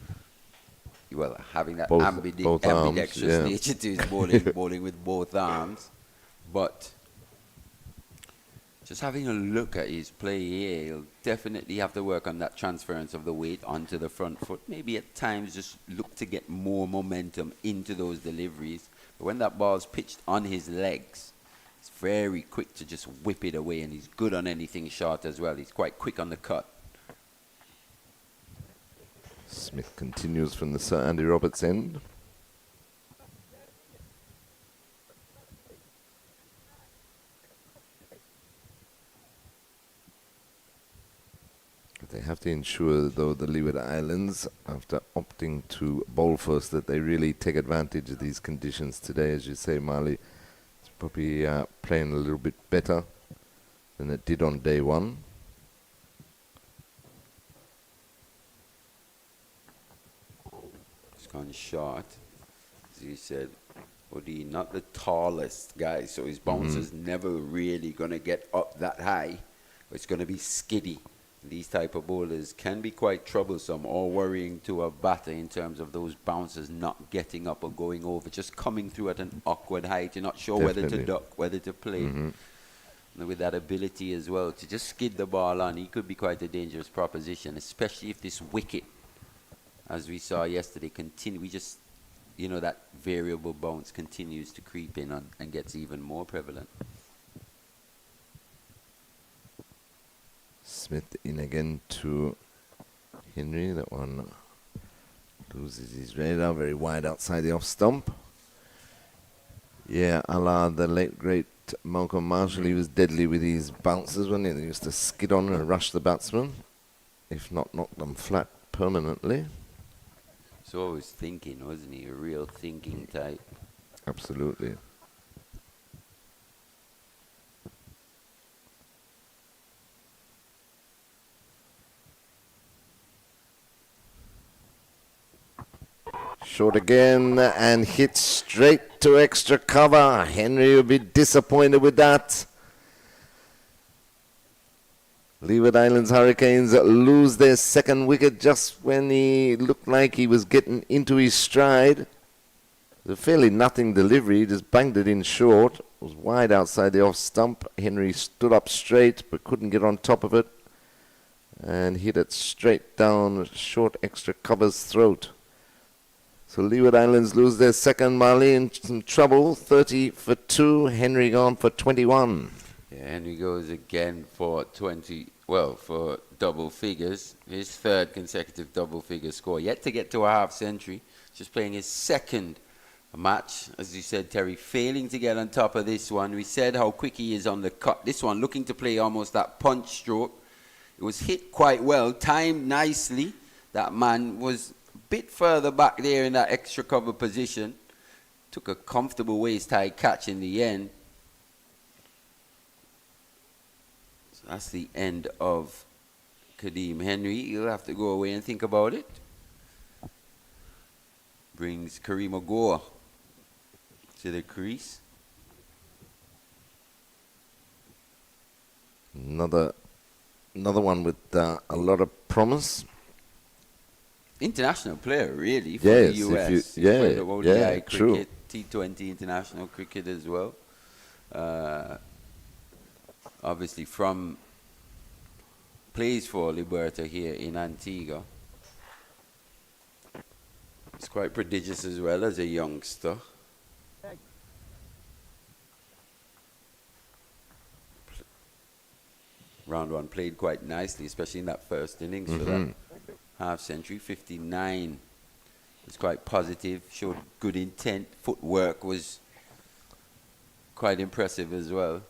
well, having that ambidextrous nature to his bowling with both arms. But just having a look at his play here, he'll definitely have to work on that transference of the weight onto the front foot. Maybe at times just look to get more momentum into those deliveries. But when that ball's pitched on his legs, it's very quick to just whip it away, and he's good on anything short as well. He's quite quick on the cut. Smith continues from the Sir Andy Roberts end. They have to ensure, though, the Leeward Islands, after opting to bowl first, that they really take advantage of these conditions today. As you say, Marley, it's probably playing a little bit better than it did on day 1. on short. As you said, Odi, not the tallest guy, so his bounce is never really going to get up that high. It's going to be skiddy. These type of bowlers can be quite troublesome or worrying to a batter in terms of those bounces not getting up or going over, just coming through at an awkward height. You're not sure whether to duck, whether to play. And with that ability as well to just skid the ball on, he could be quite a dangerous proposition, especially if this wicket, as we saw yesterday, that variable bounce continues to creep in and gets even more prevalent. Smith in again to Henry. That one loses his radar, very wide outside the off stump. Yeah, a la the late great Malcolm Marshall, he was deadly with his bounces, wasn't he? He used to skid on and rush the batsman, if not knock them flat permanently. So always thinking, wasn't he? A real thinking type. Absolutely. Short again and hit straight to extra cover. Henry will be disappointed with that. Leeward Islands Hurricanes lose their second wicket just when he looked like he was getting into his stride. It was a fairly nothing delivery, just banged it in short. It was wide outside the off stump. Henry stood up straight but couldn't get on top of it and hit it straight down short extra cover's throat. So Leeward Islands lose their second. Marley in some trouble. 30 for 2. Henry gone for 21. Yeah, Henry goes again for for double figures. His third consecutive double figure score. Yet to get to a half century. Just playing his second match. As you said, Terry, failing to get on top of this one. We said how quick he is on the cut. This one looking to play almost that punch stroke. It was hit quite well. Timed nicely. That man was bit further back there in that extra cover position. Took a comfortable waist-high catch in the end. So that's the end of Kadeem Henry. You'll have to go away and think about it. Brings Kareem Agor to the crease. Another one with a lot of promise. International player, really, for the US. Played ODI cricket, true. T20 international cricket as well. Obviously plays for Liberta here in Antigua. He's quite prodigious as well as a youngster. Round one played quite nicely, especially in that first innings for that half century. 59 was quite positive, showed good intent. Footwork was quite impressive as well.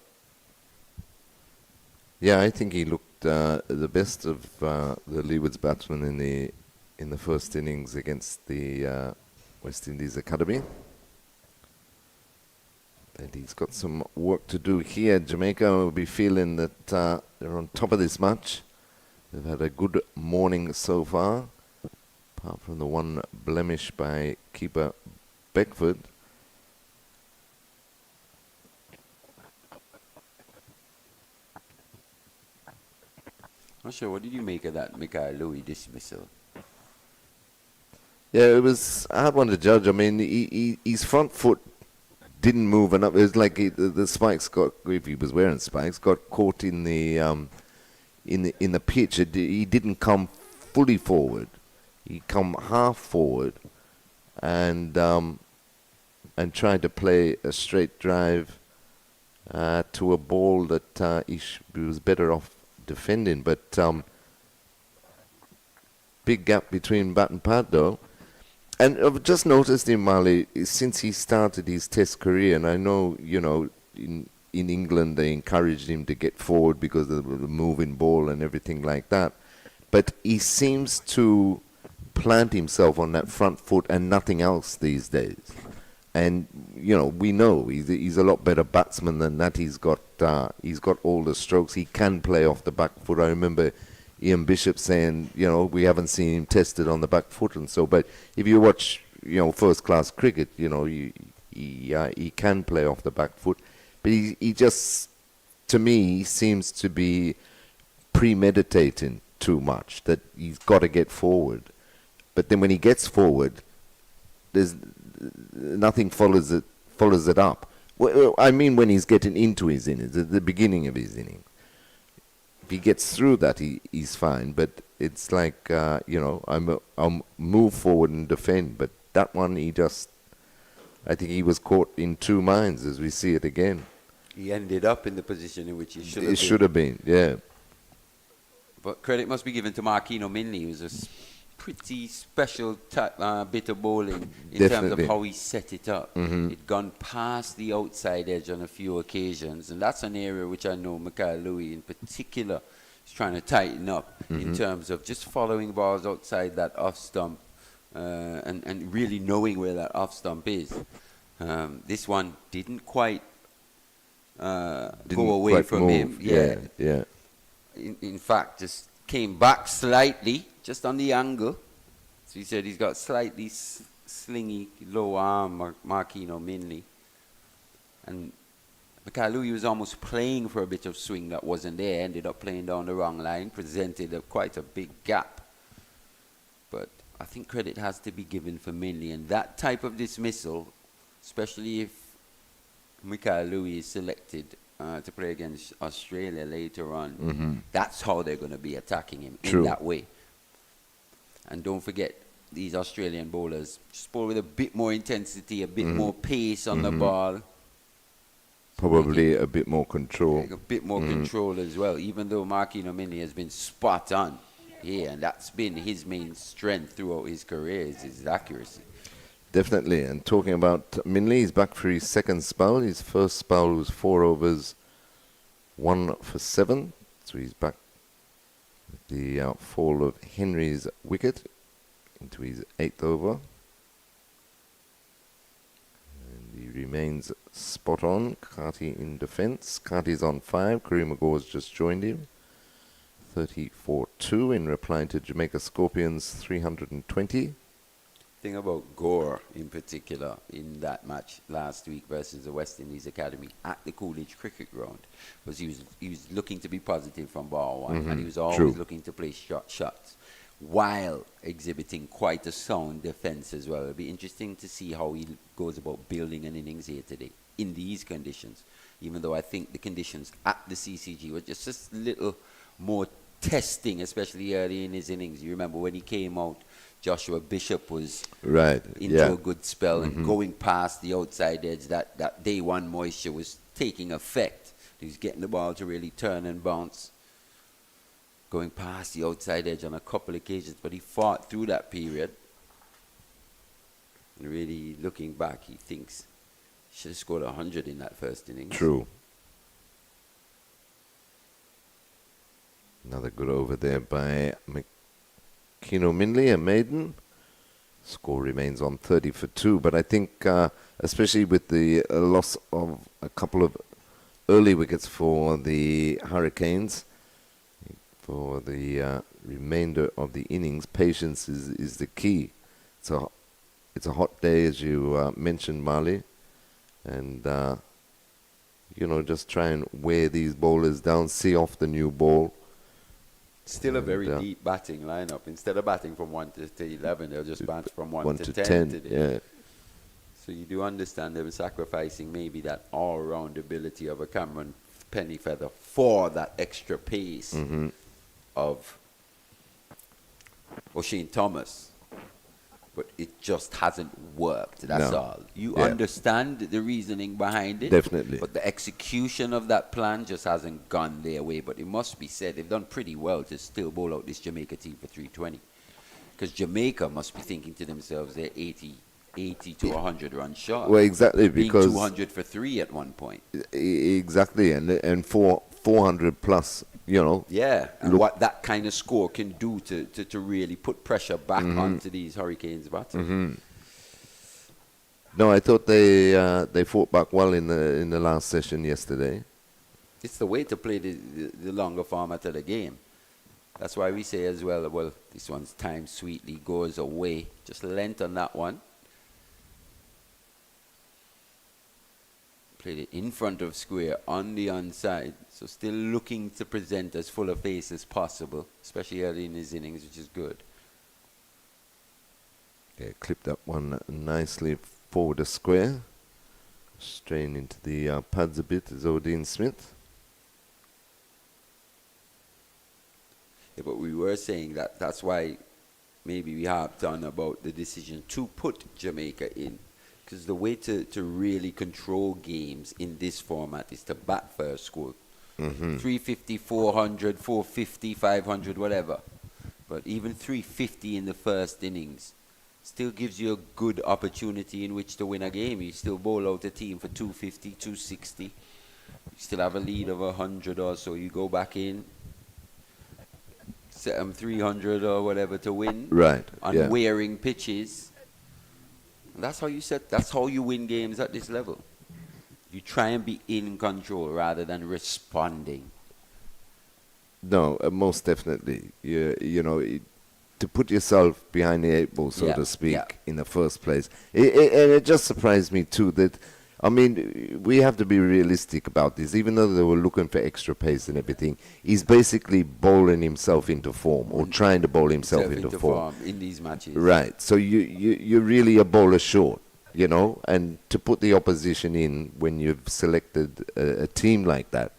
Yeah, I think he looked the best of the Leeward's batsmen in the first innings against the West Indies Academy. And he's got some work to do here. Jamaica will be feeling that they're on top of this match. They've had a good morning so far, apart from the one blemish by keeper Beckford. Not sure, what did you make of that Mikael Louis dismissal? Yeah, it was a hard one to judge. I mean, his front foot didn't move enough. It was like the spikes got, if he was wearing spikes, got caught in the pitch. He didn't come fully forward. He come half forward, and tried to play a straight drive to a ball that he was better off defending. But big gap between bat and pad though. And I've just noticed in Mali, since he started his test career, and I know, in England they encouraged him to get forward because of the moving ball and everything like that. But he seems to plant himself on that front foot and nothing else these days. And, we know he's a lot better batsman than that. He's got all the strokes. He can play off the back foot. I remember Ian Bishop saying, we haven't seen him tested on the back foot and so. But if you watch, first-class cricket. He can play off the back foot, but he just, to me, seems to be premeditating too much. That he's got to get forward, but then when he gets forward, there's nothing follows it up. Well, I mean, when he's getting into his innings, at the beginning of his inning, if he gets through that, he's fine. But it's like, I'll move forward and defend. But that one, I think he was caught in two minds as we see it again. He ended up in the position in which he should have been. It should have been, yeah. But credit must be given to Marquino Minley, who's a pretty special bit of bowling in terms of how he set it up. He'd gone past the outside edge on a few occasions, and that's an area which I know Mikhail Louis in particular is trying to tighten up in terms of just following balls outside that off stump and really knowing where that off stump is. This one didn't quite go away from him. Yeah. In fact, just came back slightly, just on the angle. So he said he's got slightly slingy low arm, Marquino Minley. And Mikhail Louis was almost playing for a bit of swing that wasn't there, ended up playing down the wrong line, presented quite a big gap. But I think credit has to be given for Minley. And that type of dismissal, especially if Mikhail Louis is selected to play against Australia later on, that's how they're going to be attacking him. In that way. And don't forget, these Australian bowlers just bowl with a bit more intensity, a bit more pace on the ball. Probably a bit more control. A bit more control as well, even though Marquino Minley has been spot on here, and that's been his main strength throughout his career, is his accuracy. Definitely. And talking about Minley, he's back for his second spell. His first spell was 4 overs, 1 for 7. So he's back with the fall of Henry's wicket into his 8th over. And he remains spot on. Carty in defence. Carty's on 5. Kareem Agor's just joined him. 34-2 in reply to Jamaica Scorpions 320. Thing about Gore in particular in that match last week versus the West Indies Academy at the Coolidge Cricket Ground was he was looking to be positive from ball one, and he was always looking to play shots while exhibiting quite a sound defense as well. It'll be interesting to see how he goes about building an innings here today in these conditions, even though I think the conditions at the CCG were just a little more testing, especially early in his innings. You remember when he came out, Joshua Bishop was into a good spell and going past the outside edge. That day one moisture was taking effect. He was getting the ball to really turn and bounce, going past the outside edge on a couple of occasions. But he fought through that period. And really, looking back, he thinks he should have scored 100 in that first innings. True. Another good over there by Kino Minley, a maiden. Score remains on 30 for 2, but I think especially with the loss of a couple of early wickets for the Hurricanes, for the remainder of the innings, patience is the key. It's a hot day, as you mentioned, Marley, and just try and wear these bowlers down, see off the new ball. Still a very deep batting lineup. Instead of batting from 1 to 11, they'll just bat from 1 to 10 today. Yeah. So you do understand they were sacrificing maybe that all-round ability of a Cameron Pennyfeather for that extra pace of O'Shane Thomas. But it just hasn't worked, that's all. You understand the reasoning behind it. Definitely. But the execution of that plan just hasn't gone their way. But it must be said, they've done pretty well to still bowl out this Jamaica team for 320. Because Jamaica must be thinking to themselves they're 80 to 100 runs short. Well, exactly, being because 200 for 3 at one point. Exactly, and 400 plus, Yeah, and what that kind of score can do to really put pressure back onto these Hurricanes batters. No, I thought they fought back well in the last session yesterday. It's the way to play the longer format of the game. That's why we say as well, this one's timed sweetly, goes away. Just length on that one. Played it in front of square on the onside. So still looking to present as full a face as possible, especially early in his innings, which is good. Yeah, clipped that one nicely forward a square. Straying into the pads a bit is Odin Smith. Yeah, but we were saying that's why maybe we harped on about the decision to put Jamaica in. Because the way to really control games in this format is to bat first score. 350, 400, 450, 500, whatever. But even 350 in the first innings still gives you a good opportunity in which to win a game. You still bowl out a team for 250, 260. You still have a lead of 100 or so. You go back in, set them 300 or whatever to win. Right. On wearing pitches. And that's how you win games at this level. You try and be in control rather than responding. No, most definitely. You know, to put yourself behind the eight ball, so to speak, in the first place. And it just surprised me too that, I mean, we have to be realistic about this. Even though they were looking for extra pace and everything, he's basically bowling himself into form, or trying to bowl himself into form in these matches. Right. So you're really a bowler short, you know, and to put the opposition in when you've selected a team like that,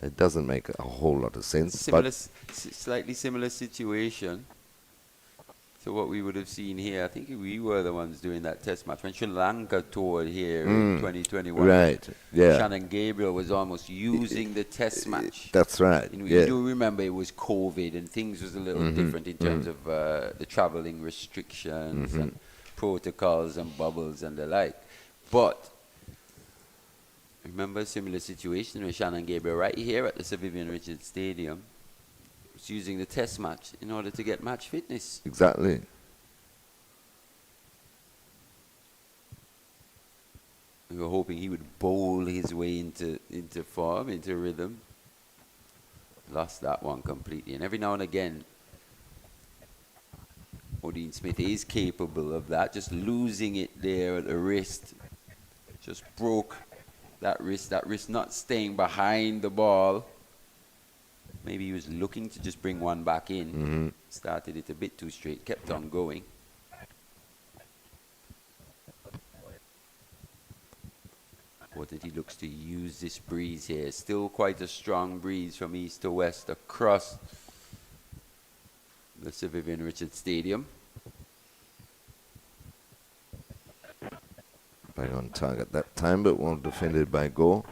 it doesn't make a whole lot of sense. Slightly similar situation to what we would have seen here. I think we were the ones doing that test match when Sri Lanka toured here in 2021. Right, yeah. Shannon Gabriel was almost using the test match. That's right. You do remember it was COVID and things was a little different in terms of the traveling restrictions and protocols and bubbles and the like. But remember a similar situation with Shannon Gabriel right here at the Sir Vivian Richards Stadium. Using the test match in order to get match fitness. Exactly. We were hoping he would bowl his way into form, into rhythm. Lost that one completely. And every now and again, Odin Smith is capable of that. Just losing it there at the wrist. Just broke that wrist not staying behind the ball. Maybe he was looking to just bring one back in. Started it a bit too straight, kept on going. What did he looks to use this breeze here? Still quite a strong breeze from east to west across the Sir Vivian Richards Stadium. Back on target that time, but well defended by Gore.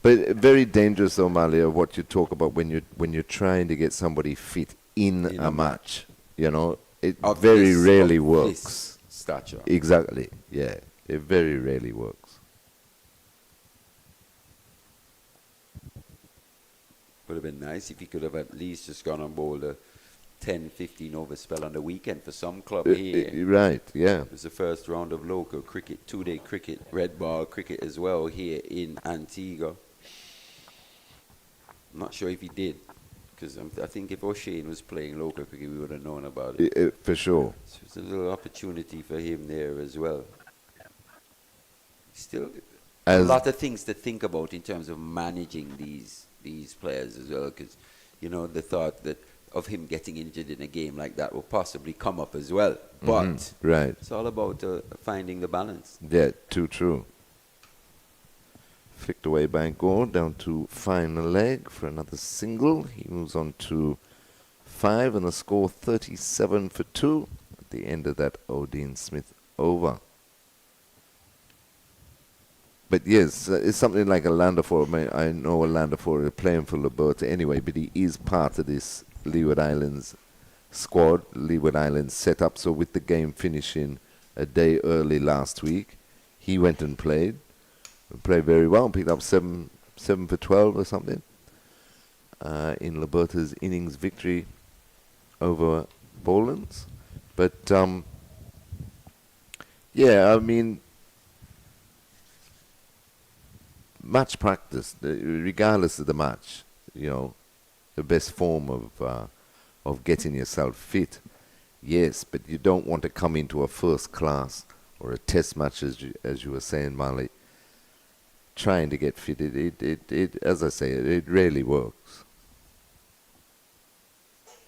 But very dangerous, though, Malia, what you talk about when you're trying to get somebody fit in a match. You know, it very rarely works. This stature. Exactly. Yeah, it very rarely works. Would have been nice if he could have at least just gone on board a 10-15 over spell on the weekend for some club here. Right, yeah. It was the first round of local cricket, two-day cricket, red ball cricket as well here in Antigua. I'm not sure if he did, because I think if O'Shane was playing local cricket, we would have known about it. For sure. So it's a little opportunity for him there as well. Still, a lot of things to think about in terms of managing these players as well, because, you know, the thought that of him getting injured in a game like that will possibly come up as well. But right. It's all about finding the balance. Yeah, too true. Flicked away by Gore, down to final leg for another single. He moves on to 5 and the score 37 for 2 at the end of that Odin Smith over. But yes, it's something like a Landaford. I know a Landaford is playing for Liberta anyway, but he is part of this Leeward Islands squad, Leeward Islands setup. So with the game finishing a day early last week, he went and played very well, picked up 7 for 12 or something in Liberta's innings victory over Boland's. But yeah, I mean, match practice, regardless of the match, you know, the best form of getting yourself fit. Yes, but you don't want to come into a first class or a test match, as you were saying, Marley, trying to get fitted. It as I say, it rarely works.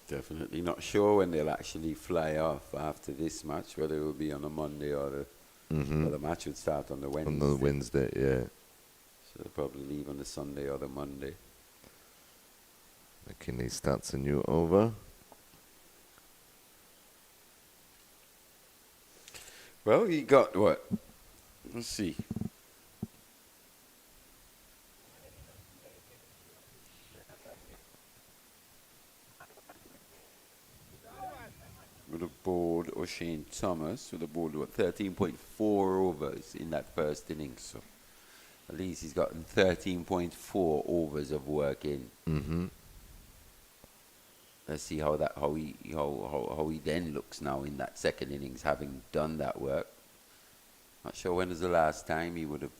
Definitely not sure when they'll actually fly off after this match, whether it will be on a Monday or the match would start on the Wednesday. On the Wednesday, yeah. So they'll probably leave on the Sunday or the Monday. McKinley starts a new over. Well, he got what? Let's see. With a board, O'Shane Thomas with a board of 13.4 overs in that first innings. So at least he's gotten 13.4 overs of work in. Mm-hmm. Let's see how he then looks now in that second innings, having done that work. Not sure when was the last time he would have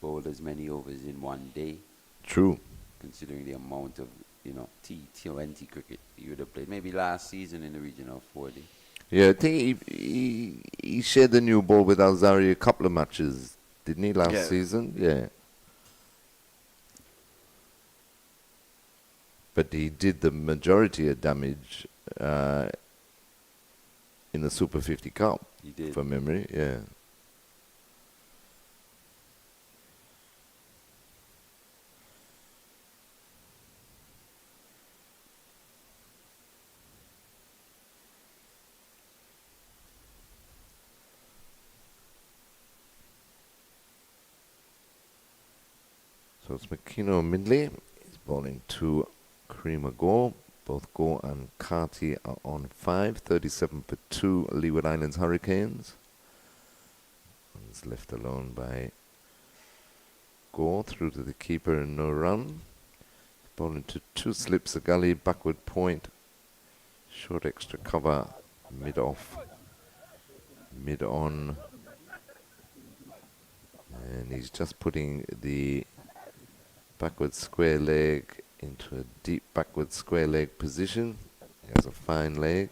bowled as many overs in one day. True. Considering the amount of T20 cricket he would have played. Maybe last season in the region of 40. Yeah, I think he shared the new ball with Alzari a couple of matches, didn't he, last season? Yeah. But he did the majority of damage in the Super 50 Cup. He did. From memory, yeah. So it's McKenna Mindley. He's bowling to Kareem Gore. Both Gore and Carty are on 5. 37 for 2 Leeward Islands Hurricanes. One's left alone by Gore through to the keeper and no run. Bowling to 2 slips, a gully, backward point. Short extra cover, mid off, mid on. And he's just putting the backward square leg into a deep backward square leg position. He has a fine leg.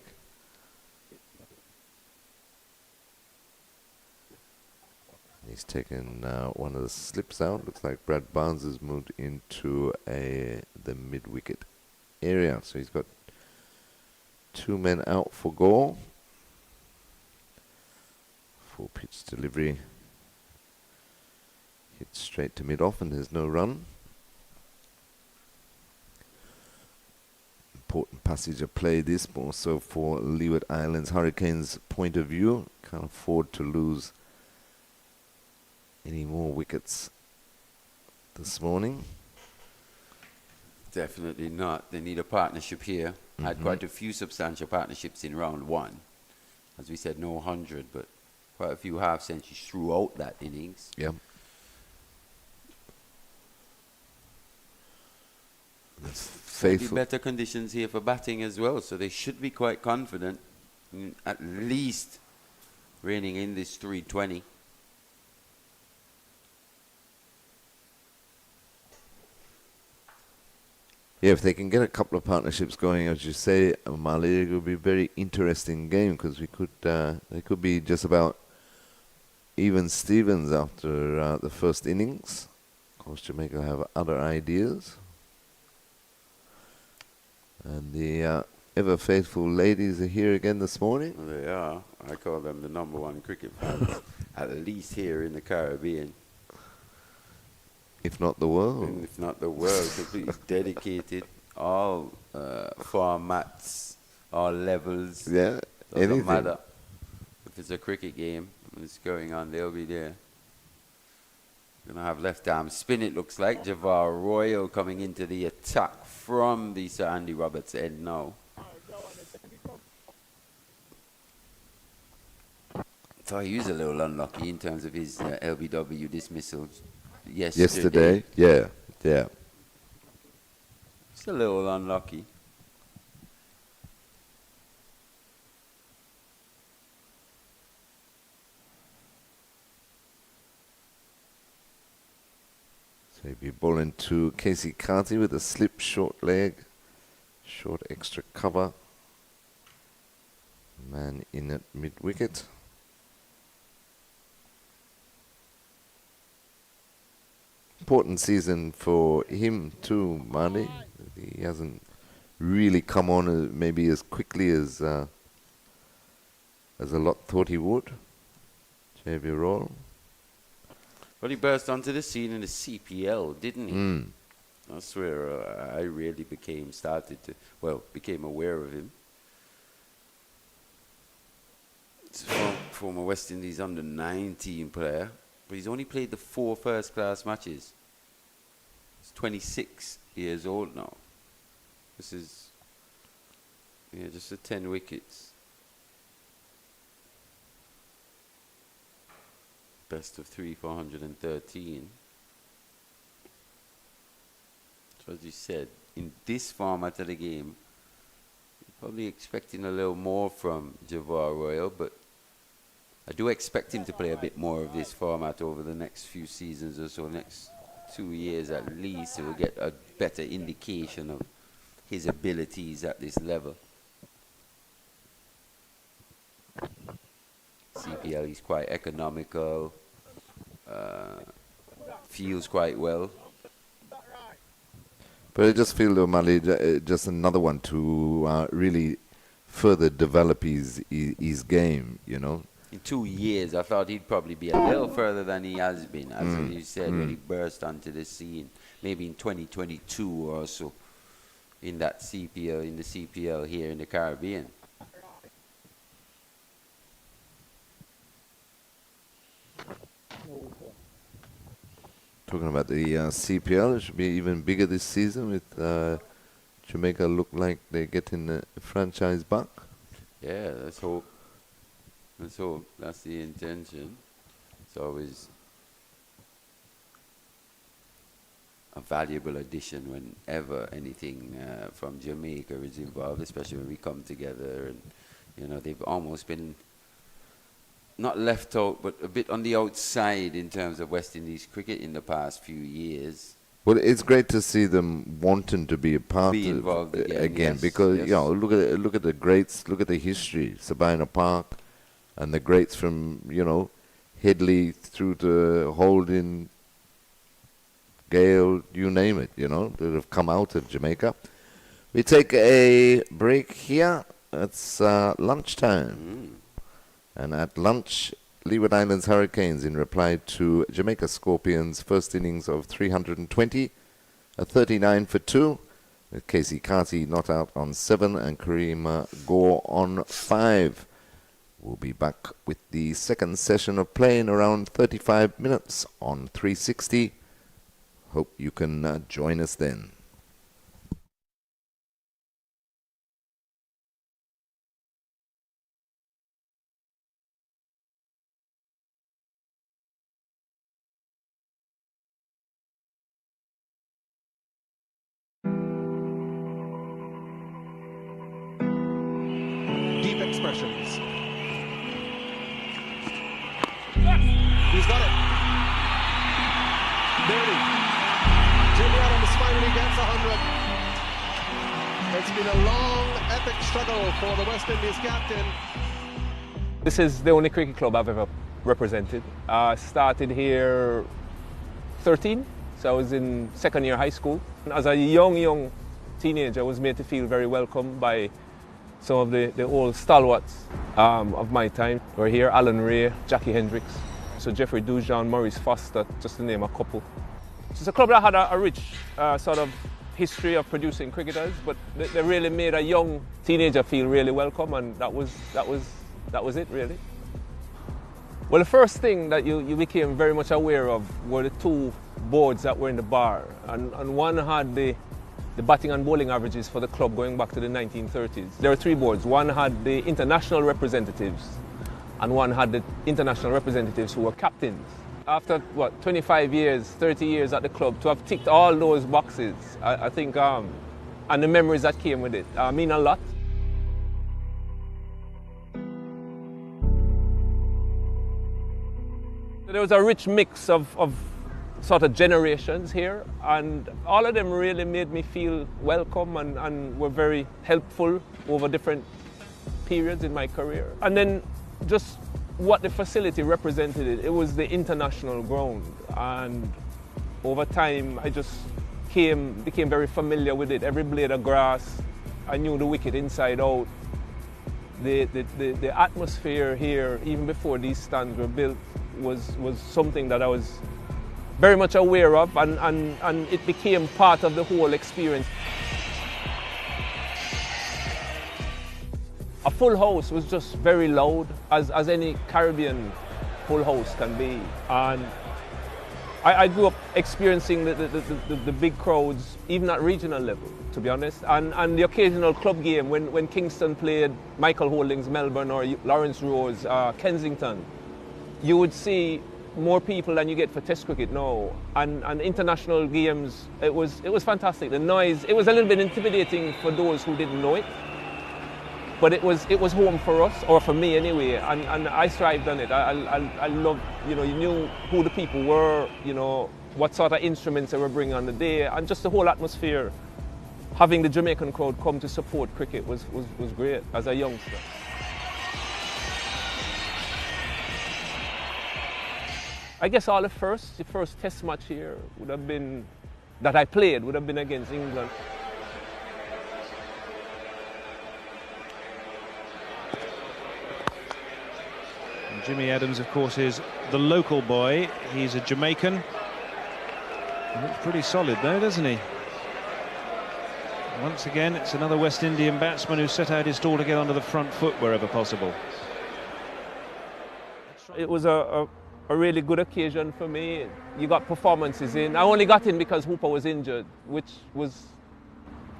He's taken one of the slips out. Looks like Brad Barnes has moved into the mid wicket area. So he's got 2 men out for Gore. Full pitch delivery. Hit straight to mid off and there's no run. Important passage of play this, more so for Leeward Islands Hurricanes' point of view. Can't afford to lose any more wickets this morning. Definitely not. They need a partnership here. Had quite a few substantial partnerships in round 1. As we said, no 100, but quite a few half centuries throughout that innings. Yeah. Maybe better conditions here for batting as well, so they should be quite confident in at least reining in this 320. Yeah, if they can get a couple of partnerships going, as you say, Mali, it will be a very interesting game because we could they could be just about even Stevens after the first innings. Of course, Jamaica have other ideas. And the ever faithful ladies are here again this morning. They are. I call them the number 1 cricket fans, at least here in the Caribbean. If not the world. And if not the world, completely dedicated. All formats, all levels. Yeah, doesn't anything. matter. If it's a cricket game and it's going on, they'll be there. Gonna have left arm spin, it looks like. Javar Royal coming into the attack from the Sir Andy Roberts end now. So he was a little unlucky in terms of his LBW dismissal yesterday. Yeah. Just a little unlucky. So he'll be bowling to Casey Carty with a slip short leg. Short extra cover. Man in at mid-wicket. important season for him too, Mane. He hasn't really come on maybe as quickly as a lot thought he would. JV Roll. Well, he burst onto the scene in the CPL, didn't he? Mm. That's where I really became aware of him. It's former West Indies under-19 player, but he's only played the 4 first-class matches. He's 26 years old now. This is just the 10 wickets. Best of 3 for 113. So as you said, in this format of the game, you're probably expecting a little more from Javar Royal, but I do expect him to play a bit more of this format over the next few seasons or so, next 2 years at least, so we'll get a better indication of his abilities at this level. CPL is quite economical, feels quite well. But I just feel, though, Mali, just another one to really further develop his game, you know. In 2 years, I thought he'd probably be a little further than he has been, as you said, when he burst onto the scene, maybe in 2022 or so, in the CPL here in the Caribbean. Talking about the CPL, it should be even bigger this season with Jamaica look like they're getting a franchise back. Yeah, let's hope. Let's hope. That's the intention. It's always a valuable addition whenever anything from Jamaica is involved, especially when we come together. And, you know, they've almost been not left out, but a bit on the outside in terms of West Indies cricket in the past few years. Well, it's great to see them wanting to be a part Be of involved again yes, because yes. you know look at the greats, look at the history, Sabina Park, and the greats from Headley through to Holding, Gale, you name it, that have come out of Jamaica. We take a break here. It's lunchtime. And at lunch, Leeward Islands Hurricanes, in reply to Jamaica Scorpions' first innings of 320, a 39 for 2, with Casey Carty not out on 7 and Kareem Gore on 5. We'll be back with the second session of play in around 35 minutes on 360. Hope you can join us then. Deep expressions. He's got it. Dirty. Jimmy Adams finally gets 100. It's been a long, epic struggle for the West Indies captain. This is the only cricket club I've ever represented. I started here 13, so I was in second year high school. As a young teenager, I was made to feel very welcome by some of the old stalwarts of my time. We're here, Alan Ray, Jackie Hendricks, so Jeffrey Dujon, Maurice Foster, just to name a couple. It's a club that had a rich sort of history of producing cricketers, but they really made a young teenager feel really welcome, and that was it really. Well, the first thing that you became very much aware of were the two boards that were in the bar, and one had the batting and bowling averages for the club going back to the 1930s. There were 3 boards. One had the international representatives, and one had the international representatives who were captains. After, 25 years, 30 years at the club, to have ticked all those boxes, I think, and the memories that came with it, mean a lot. There was a rich mix of sort of generations here, and all of them really made me feel welcome and were very helpful over different periods in my career. And then just what the facility represented, it was the international ground, and over time, I just became very familiar with it. Every blade of grass, I knew the wicket inside out. The atmosphere here, even before these stands were built, was something that I was very much aware of, and it became part of the whole experience. A full house was just very loud, as any Caribbean full house can be. And I grew up experiencing the big crowds, even at regional level, to be honest. And the occasional club game, when Kingston played Michael Holding's Melbourne or Lawrence Rose, Kensington, you would see more people than you get for Test cricket now. And international games, it was fantastic. The noise, it was a little bit intimidating for those who didn't know it. But it was home for us, or for me anyway, and I thrived on it. I loved, you knew who the people were, what sort of instruments they were bringing on the day, and just the whole atmosphere. Having the Jamaican crowd come to support cricket was great as a youngster. I guess the first Test match here would have been, that I played, would have been against England. Jimmy Adams, of course, is the local boy. He's a Jamaican. He looks pretty solid, though, doesn't he? Once again, it's another West Indian batsman who set out his stall to get onto the front foot wherever possible. It was a really good occasion for me. You got performances in. I only got in because Hooper was injured, which was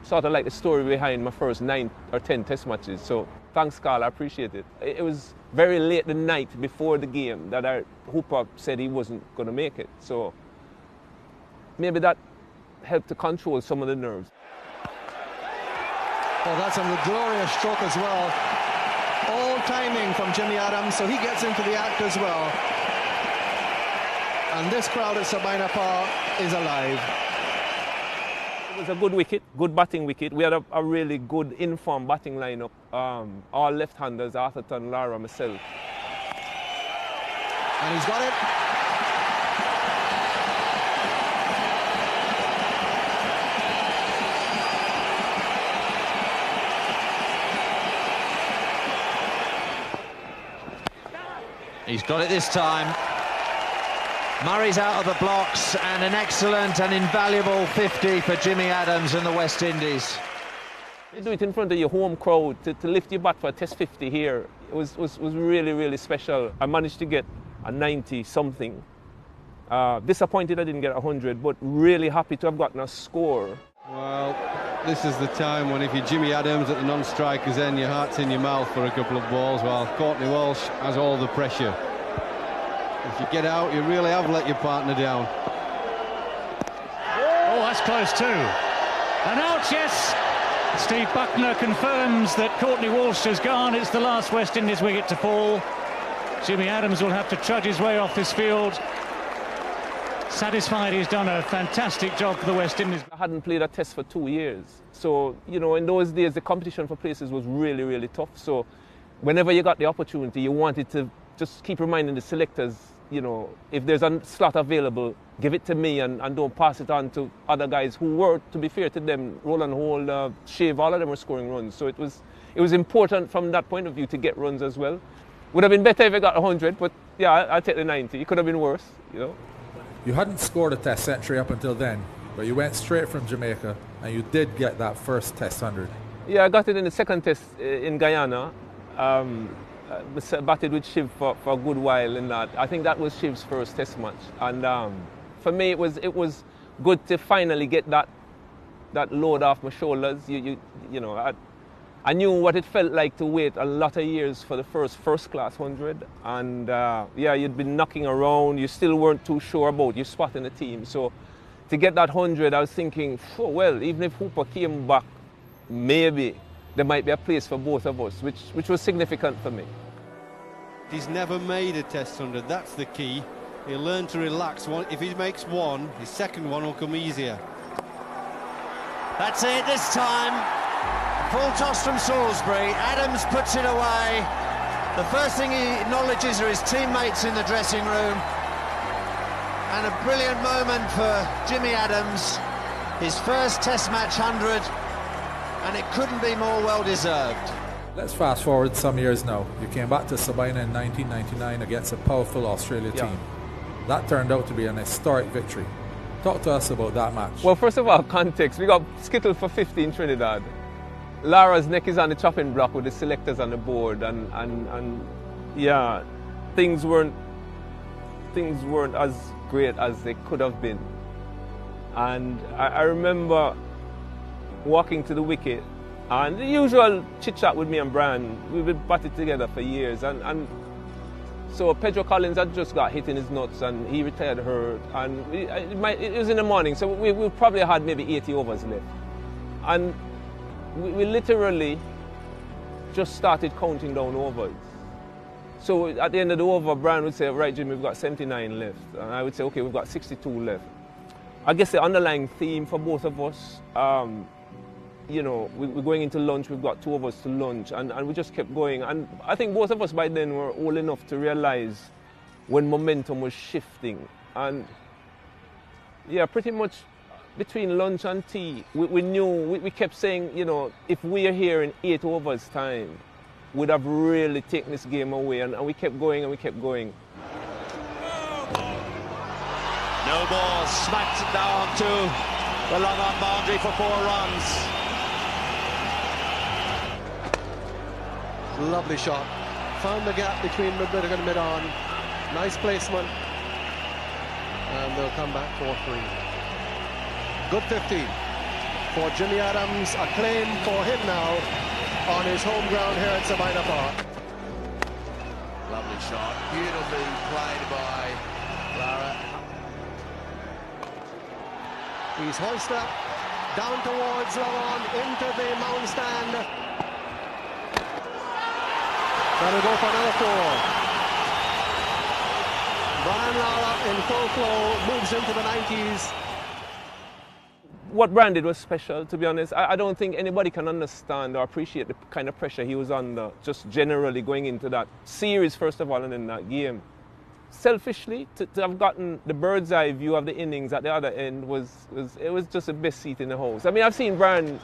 sort of like the story behind my first 9 or 10 Test matches. So thanks, Carl, I appreciate it. It was very late the night before the game that Hooper said he wasn't going to make it. So maybe that helped to control some of the nerves. Well, that's a glorious stroke as well. All timing from Jimmy Adams, so he gets into the act as well. And this crowd at Sabina Park is alive. It was a good wicket, good batting wicket. We had a really good informed batting lineup. All left-handers, Atherton, Lara, myself. And he's got it. He's got it this time. Murray's out of the blocks, and an excellent and invaluable 50 for Jimmy Adams and the West Indies. You do it in front of your home crowd, to lift your bat for a Test 50 here. It was really, really special. I managed to get a 90-something. Disappointed I didn't get 100, but really happy to have gotten a score. Well, this is the time when if you're Jimmy Adams at the non-strikers end, your heart's in your mouth for a couple of balls, while Courtney Walsh has all the pressure. If you get out, you really have let your partner down. Oh, that's close too. And out, yes! Steve Buckner confirms that Courtney Walsh has gone. It's the last West Indies wicket to fall. Jimmy Adams will have to trudge his way off this field. Satisfied he's done a fantastic job for the West Indies. I hadn't played a Test for 2 years. So, in those days, the competition for places was really, really tough. So whenever you got the opportunity, you wanted to just keep reminding the selectors, if there's a slot available, give it to me and don't pass it on to other guys who were, to be fair to them, Roland Hall, Shave, all of them were scoring runs. So it was important from that point of view to get runs as well. Would have been better if I got 100, but yeah, I'll take the 90. It could have been worse, You hadn't scored a Test century up until then, but you went straight from Jamaica and you did get that first Test 100. Yeah, I got it in the second Test in Guyana. Batted with Shiv for a good while in that. I think that was Shiv's first Test match, and for me it was good to finally get that load off my shoulders. I knew what it felt like to wait a lot of years for the first class 100, and you'd been knocking around. You still weren't too sure about your spot in the team. So to get that 100, I was thinking, well, even if Hooper came back, maybe there might be a place for both of us, which was significant for me. He's never made a Test 100, that's the key. He'll learn to relax. If he makes one, his second one will come easier. That's it this time. Full toss from Salisbury. Adams puts it away. The first thing he acknowledges are his teammates in the dressing room. And a brilliant moment for Jimmy Adams. His first Test match 100, and it couldn't be more well-deserved. Let's fast forward some years now. You came back to Sabina in 1999 against a powerful Australia team. That turned out to be an historic victory. Talk to us about that match. Well, first of all, context. We got skittled for 50 in Trinidad. Lara's neck is on the chopping block with the selectors on the board, and yeah, things weren't as great as they could have been. And I remember walking to the wicket, and the usual chit-chat with me and Brian. We've been batted together for years, and so Pedro Collins had just got hit in his nuts, and he retired hurt, and it was in the morning, so we probably had maybe 80 overs left. And we literally just started counting down overs. So at the end of the over, Brian would say, right, Jimmy, we've got 79 left. And I would say, okay, we've got 62 left. I guess the underlying theme for both of us, you know, we're going into lunch, we've got 2 of us to lunch, and we just kept going. And I think both of us by then were old enough to realize when momentum was shifting. And yeah, pretty much between lunch and tea, we knew, we kept saying, you know, if we are here in 8 overs time, we'd have really taken this game away. And we kept going and we kept going. No ball, smacked down to the long on boundary for 4 runs. Lovely shot. Found the gap between mid-mid and mid-on. Nice placement. And they'll come back 4-3. Good 15 for Jimmy Adams. A claim for him now on his home ground here at Sabina Park. Lovely shot. Beautifully played by Lara. He's hoisted up, down towards Lawan, into the mound stand. That'll go for another 4. Brian Lara in full flow, moves into the 90s. What Brian did was special, to be honest. I don't think anybody can understand or appreciate the kind of pressure he was under, just generally going into that series, first of all, and then that game. Selfishly, to have gotten the bird's eye view of the innings at the other end was just the best seat in the house. I mean, I've seen Brian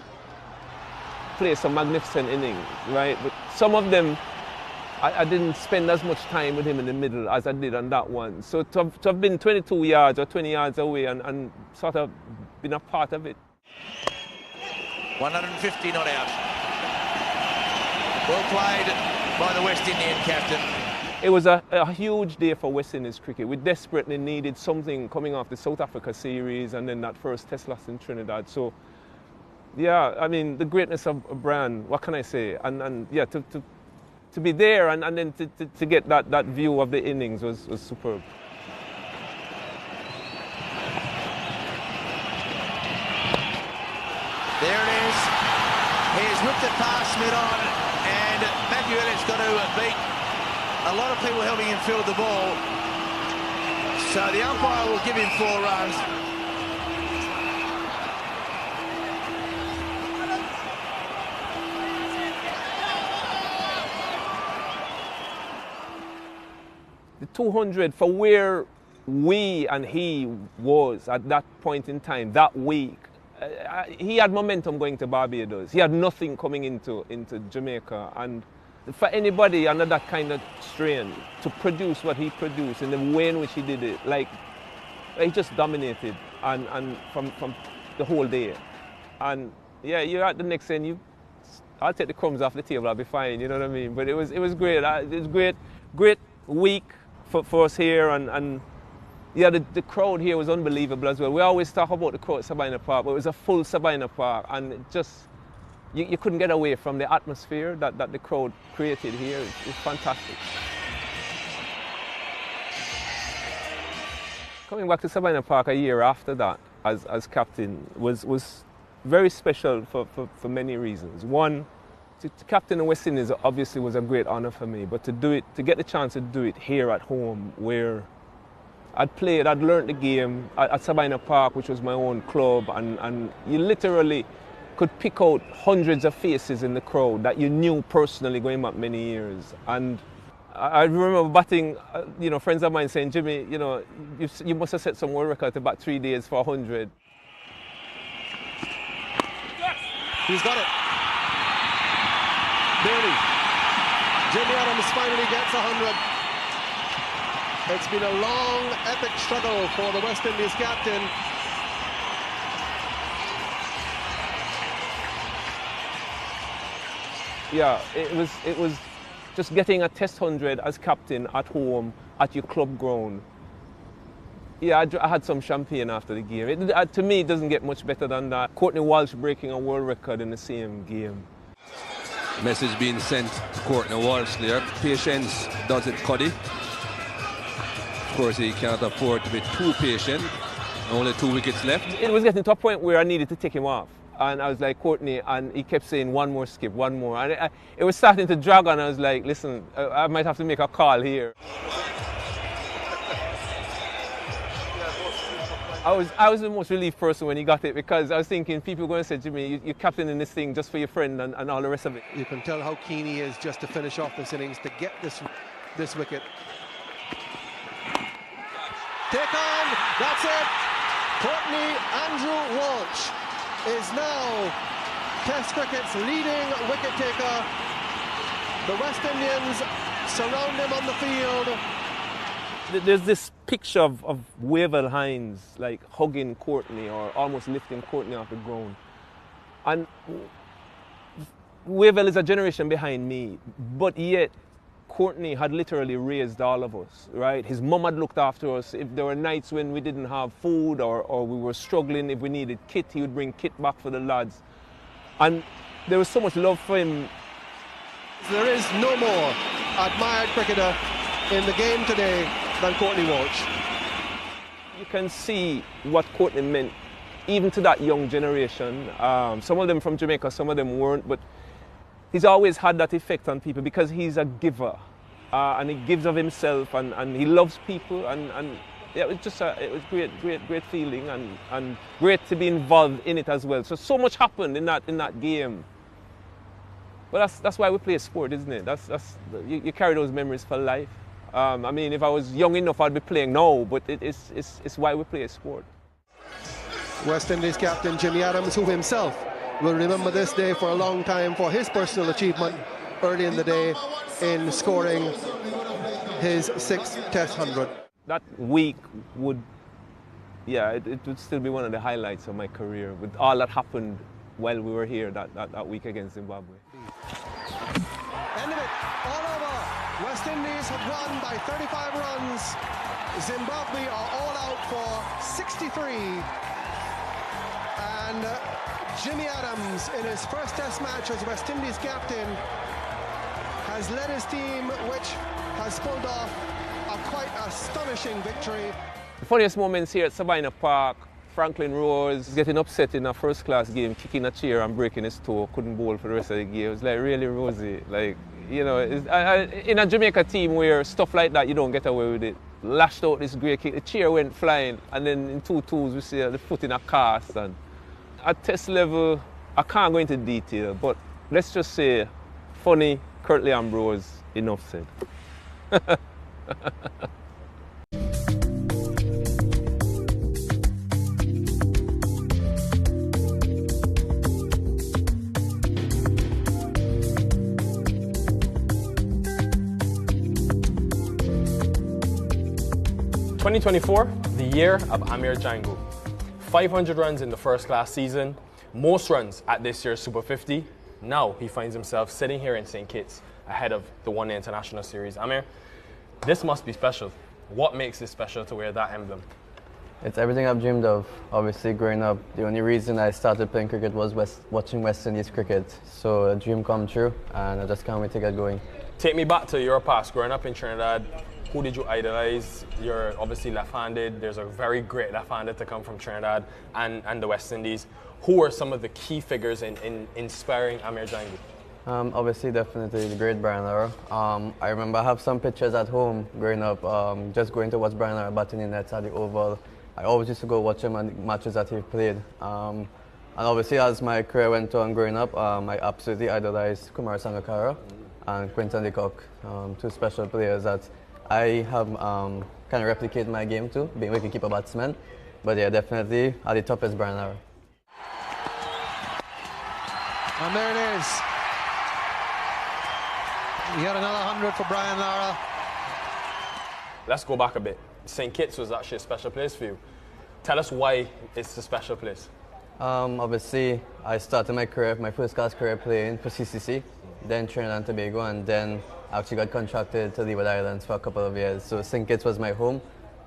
play some magnificent innings, right? But some of them, I didn't spend as much time with him in the middle as I did on that one. So to have been 22 yards or 20 yards away and sort of been a part of it. 150 not out. Well played by the West Indian captain. It was a huge day for West Indies cricket. We desperately needed something coming off the South Africa series and then that first Test loss in Trinidad. So, yeah, I mean, the greatness of Brian, what can I say? And yeah, to be there and then to get that view of the innings was superb. There it is. He's whipped it past mid-on, and Matthew Elliott's got to beat a lot of people helping him field the ball. So the umpire will give him 4 runs. The 200 for where we and he was at that point in time, that week, he had momentum going to Barbados. He had nothing coming into Jamaica. And for anybody under that kind of strain to produce what he produced in the way in which he did it, like he just dominated and from the whole day. And yeah, you're at the next end, I'll take the crumbs off the table, I'll be fine, you know what I mean? But it was great. It was great week for us here, and yeah, the crowd here was unbelievable as well. We always talk about the crowd at Sabina Park, but it was a full Sabina Park, and it just, you couldn't get away from the atmosphere that the crowd created here. It's fantastic. Coming back to Sabina Park a year after that as captain was very special for many reasons. One, to captain the West Indies obviously was a great honor for me, but to get the chance to do it here at home where I'd played, I'd learned the game at Sabina Park, which was my own club, and you literally could pick out hundreds of faces in the crowd that you knew personally going back many years. And I remember batting, friends of mine saying, Jimmy, you must have set some world record to bat 3 days for 100. He's got it. Barely. Jimmy Adams finally gets 100. It's been a long, epic struggle for the West Indies captain. Yeah, it was just getting a test 100 as captain at home at your club ground. Yeah, I had some champagne after the game. To me, it doesn't get much better than that. Courtney Walsh breaking a world record in the same game. Message being sent to Courtney Walsh there. Patience does it, Cuddy. Of course, he can't afford to be too patient. Only 2 wickets left. It was getting to a point where I needed to take him off. And I was like, Courtney, and he kept saying, one more skip, one more. And it was starting to drag on. I was like, listen, I might have to make a call here. I was the most relieved person when he got it, because I was thinking people were going to say, Jimmy, you're captaining this thing just for your friend and all the rest of it. You can tell how keen he is just to finish off this innings, to get this wicket. Take on, that's it. Courtney Andrew Walsh is now Test cricket's leading wicket taker. The West Indians surround him on the field. There's this picture of Wavell Hines like hugging Courtney or almost lifting Courtney off the ground. And Wavell is a generation behind me, but yet Courtney had literally raised all of us, right? His mum had looked after us. If there were nights when we didn't have food or we were struggling, if we needed kit, he would bring kit back for the lads. And there was so much love for him. There is no more admired cricketer in the game today than Courtney Walsh. You can see what Courtney meant even to that young generation. Some of them from Jamaica, some of them weren't, but he's always had that effect on people because he's a giver, and he gives of himself, and he loves people, and yeah, it was great feeling, and great to be involved in it as well. So much happened in that game. But that's why we play sport, isn't it? You carry those memories for life. I mean, if I was young enough, I'd be playing now, but it's why we play sport. West Indies captain Jimmy Adams, who himself will remember this day for a long time for his personal achievement early in the day in scoring his 6th Test 100. That week would still be one of the highlights of my career, with all that happened while we were here that week against Zimbabwe. End of it, all over. West Indies have won by 35 runs. Zimbabwe are all out for 63. And Jimmy Adams, in his first Test match as West Indies captain, has led his team, which has pulled off a quite astonishing victory. The funniest moments here at Sabina Park, Franklin Rose getting upset in a first-class game, kicking a chair and breaking his toe, couldn't bowl for the rest of the game. It was like really rosy. Like, you know, in a Jamaica team where stuff like that, you don't get away with it. Lashed out this great kick, the chair went flying, and then in 2-2s we see the foot in a cast. And at Test level, I can't go into detail, but let's just say, funny, Curtly Ambrose, enough said. 2024, the year of Amir Django. 500 runs in the first class season, most runs at this year's Super 50. Now he finds himself sitting here in St. Kitts ahead of the One Day International Series. Amir, this must be special. What makes it special to wear that emblem? It's everything I've dreamed of. Obviously, growing up, the only reason I started playing cricket was watching West Indies cricket. So a dream come true, and I just can't wait to get going. Take me back to your past, growing up in Trinidad. Who did you idolize? You're obviously left-handed. There's a very great left-hander to come from Trinidad and the West Indies. Who were some of the key figures in inspiring Amir Django? Obviously, definitely the great Brian Lara. I remember I have some pictures at home growing up, just going to watch Brian Lara batting in nets at the Oval. I always used to go watch him on matches that he played. And obviously, as my career went on growing up, I absolutely idolized Kumar Sangakkara. and Quinton de Kock, two special players that I have kind of replicate my game too, being wicketkeeper batsman. But yeah, definitely at the top is Brian Lara. And there it is. Yet another 100 for Brian Lara. Let's go back a bit. St. Kitts was actually a special place for you. Tell us why it's a special place. Obviously, I started my career, my first class career playing for CCC, then Trinidad and Tobago, and then actually got contracted to Leeward Islands for a couple of years. So St. Kitts was my home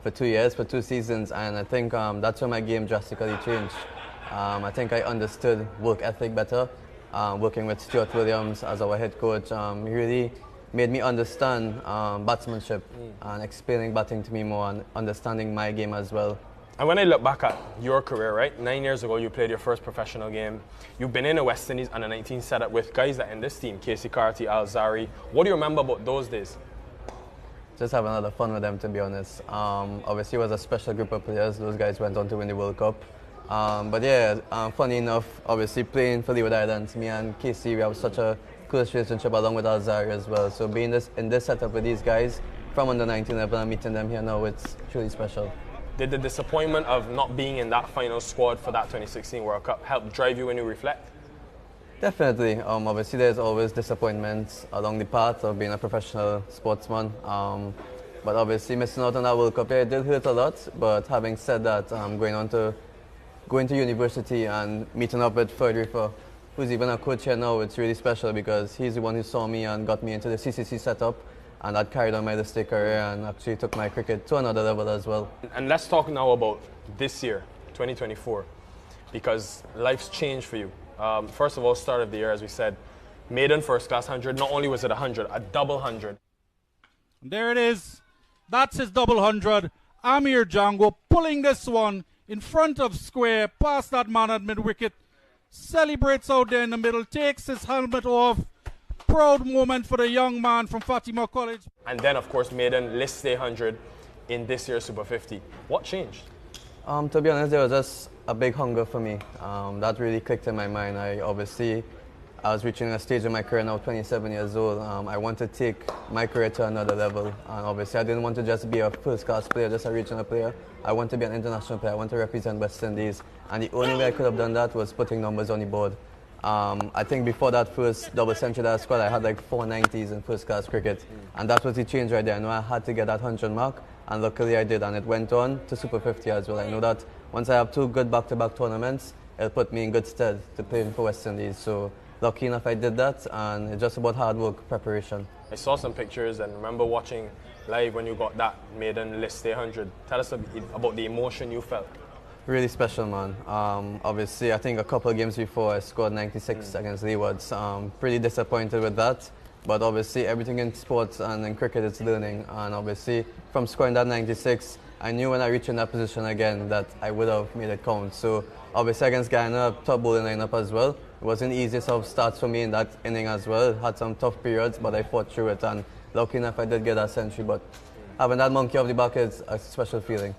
for 2 years, for 2 seasons, and I think that's when my game drastically changed. I think I understood work ethic better. Working with Stuart Williams as our head coach, he really made me understand batsmanship and explaining batting to me more and understanding my game as well. And when I look back at your career, right, 9 years ago you played your first professional game. You've been in a West Indies under 19 setup with guys that in this team, Casey Carty, Al Zari. What do you remember about those days? Just having a lot of fun with them, to be honest. Obviously it was a special group of players. Those guys went on to win the World Cup. But yeah, funny enough, obviously playing for Leeward Islands, me and Casey, we have such a close relationship along with Al Zari as well. So being in this setup with these guys from under 19 level and meeting them here now, it's truly special. Did the disappointment of not being in that final squad for that 2016 World Cup help drive you when you reflect? Definitely. Obviously there's always disappointments along the path of being a professional sportsman. But obviously missing out on that World Cup, yeah, it did hurt a lot. But having said that, going to university and meeting up with Frederick, who's even a coach here now, it's really special because he's the one who saw me and got me into the CCC setup, and that carried on my district career and actually took my cricket to another level as well. And let's talk now about this year, 2024, because life's changed for you. First of all, start of the year, as we said, maiden first class 100. Not only was it 100, a double 100. There it is. That's his double 100. Amir Django pulling this one in front of square, past that man at mid-wicket, celebrates out there in the middle, takes his helmet off. Proud moment for the young man from Fatima College. And then, of course, maiden list stay 100 in this year's Super 50. What changed? To be honest, there was just a big hunger for me. That really clicked in my mind. I was reaching a stage in my career now, 27 years old. I want to take my career to another level. And obviously, I didn't want to just be a first-class player, just a regional player. I want to be an international player. I want to represent West Indies. And the only way I could have done that was putting numbers on the board. I think before that first double century that I scored, I had like 490s in first-class cricket. And that was the change right there. I know I had to get that 100 mark, and luckily I did. And it went on to Super 50 as well. I know that once I have 2 good back-to-back tournaments, it'll put me in good stead to play for West Indies. So lucky enough I did that, and it's just about hard work, preparation. I saw some pictures and remember watching live when you got that maiden list stay 100. Tell us about the emotion you felt. Really special, man. Obviously, I think a couple of games before I scored 96 against Leeward. Pretty disappointed with that. But obviously, everything in sports and in cricket is learning. And obviously, from scoring that 96, I knew when I reached in that position again that I would have made it count. So obviously, against Guyana, top bowling lineup as well. It wasn't the easiest of starts for me in that inning as well. Had some tough periods, but I fought through it. And lucky enough, I did get that century. But having that monkey off the back is a special feeling.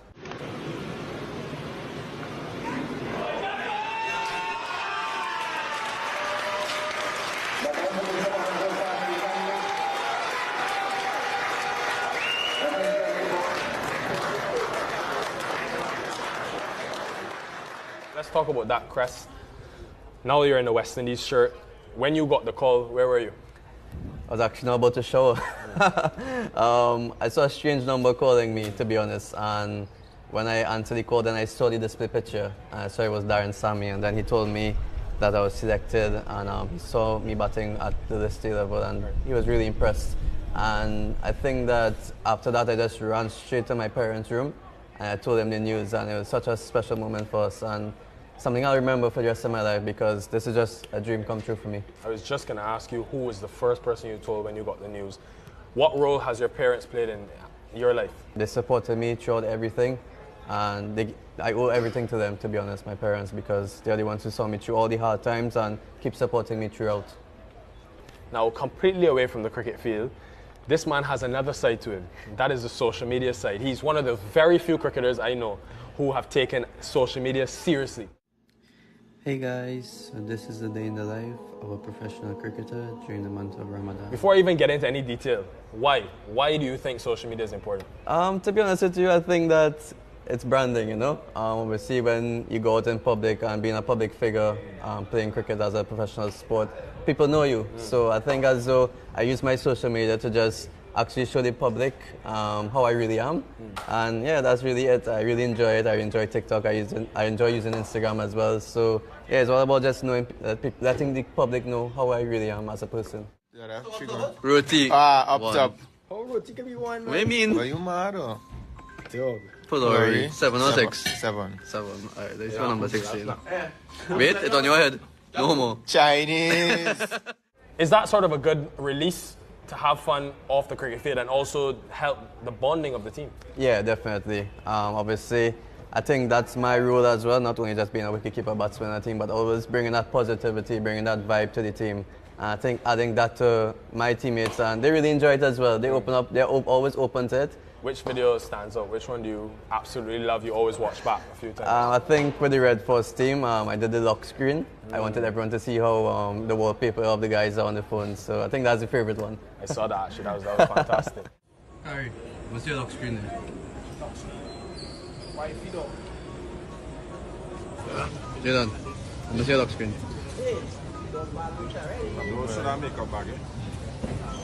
Let's talk about that crest. Now you're in the West Indies shirt. When you got the call, where were you? I was actually not about to shower. I saw a strange number calling me, to be honest. And when I answered the call, then I saw the display picture. I saw it was Darren Sammy, and then he told me that I was selected, and he saw me batting at the list level, and he was really impressed. And I think that after that, I just ran straight to my parents' room, and I told them the news, and it was such a special moment for us. And something I'll remember for the rest of my life, because this is just a dream come true for me. I was just going to ask you, who was the first person you told when you got the news? What role has your parents played in your life? They supported me throughout everything, and I owe everything to them, to be honest, my parents, because they're the ones who saw me through all the hard times and keep supporting me throughout. Now, completely away from the cricket field, this man has another side to him. That is the social media side. He's one of the very few cricketers I know who have taken social media seriously. Hey guys, so this is the day in the life of a professional cricketer during the month of Ramadan. Before I even get into any detail, why? Why do you think social media is important? To be honest with you, I think that it's branding, you know. Obviously, when you go out in public and being a public figure, playing cricket as a professional sport, people know you. So I think as though I use my social media to just actually show the public how I really am. And yeah, that's really it. I really enjoy it. I enjoy TikTok. I enjoy using Instagram as well. So yeah, it's all about just knowing, letting the public know how I really am as a person. Roti. Up One. top. How roti can be one? What do you mean? Why you mad? Pudori. 7 or 6? 7. 7. Alright, there's your number 16. Wait, it's on your head. No more. Chinese. Is that sort of a good release to have fun off the cricket field and also help the bonding of the team? Yeah, definitely. Obviously, I think that's my role as well, not only just being a wicketkeeper batsman on the team, but always bringing that positivity, bringing that vibe to the team. And I think adding that to my teammates, and they really enjoy it as well. They open up, they're always open to it. Which video stands out? Which one do you absolutely love? You always watch back a few times. I think with the Red Force team, I did the lock screen. I wanted everyone to see how the wallpaper of the guys are on the phone. So I think that's the favorite one. I saw that actually. That was fantastic. Alright, what's your lock screen there? Why feed up? Jayden, what's your lock screen?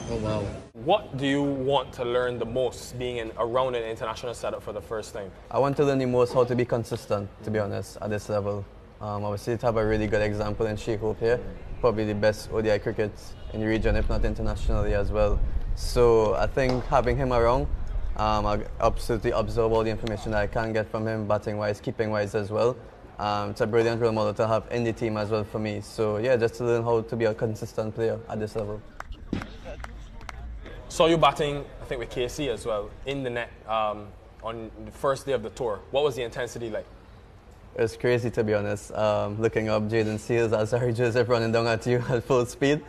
Oh wow. What do you want to learn the most being around an international setup for the first time? I want to learn the most how to be consistent, to be honest, at this level. Obviously, to have a really good example in Sheikh Hope here, probably the best ODI cricket in the region, if not internationally as well. So I think having him around, I absolutely absorb all the information that I can get from him, batting-wise, keeping-wise as well. It's a brilliant role model to have in the team as well for me. So yeah, just to learn how to be a consistent player at this level. Saw you batting, I think with KC as well, in the net on the first day of the tour. What was the intensity like? It was crazy, to be honest. Looking up Jaden Seals as Harry Joseph running down at you at full speed.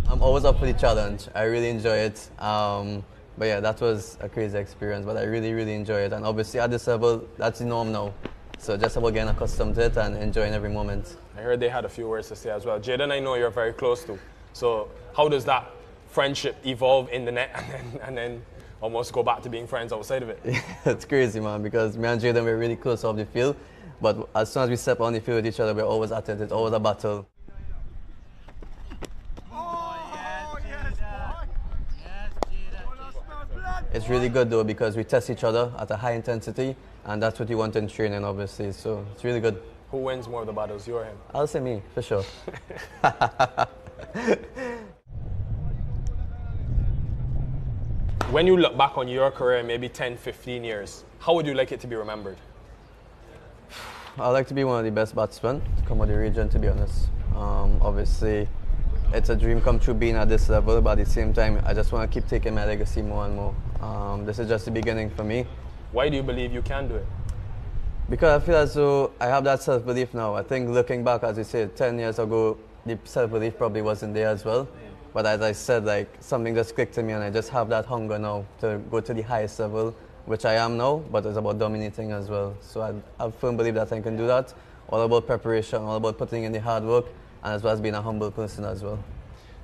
I'm always up for the challenge. I really enjoy it. But yeah, that was a crazy experience, but I really, really enjoy it. And obviously at this level, that's the norm now. So just about getting accustomed to it and enjoying every moment. I heard they had a few words to say as well. Jaden, I know you're very close to. So how does that friendship evolve in the net and then almost go back to being friends outside of it? It's crazy, man, because me and Jaden were really close off the field. But as soon as we step on the field with each other, we're always at it. It's always a battle. It's really good though because we test each other at a high intensity, and that's what you want in training, obviously. So it's really good. Who wins more of the battles, you or him? I'll say me, for sure. When you look back on your career, maybe 10, 15 years, how would you like it to be remembered? I'd like to be one of the best batsmen to come out of the region, to be honest. Obviously, it's a dream come true being at this level, but at the same time, I just want to keep taking my legacy more and more. This is just the beginning for me. Why do you believe you can do it? Because I feel as though I have that self-belief now. I think looking back, as you said, 10 years ago, the self-belief probably wasn't there as well. But as I said, like, something just clicked to me and I just have that hunger now to go to the highest level, which I am now, but it's about dominating as well. So I firmly believe that I can do that. All about preparation, all about putting in the hard work, and as well as being a humble person as well.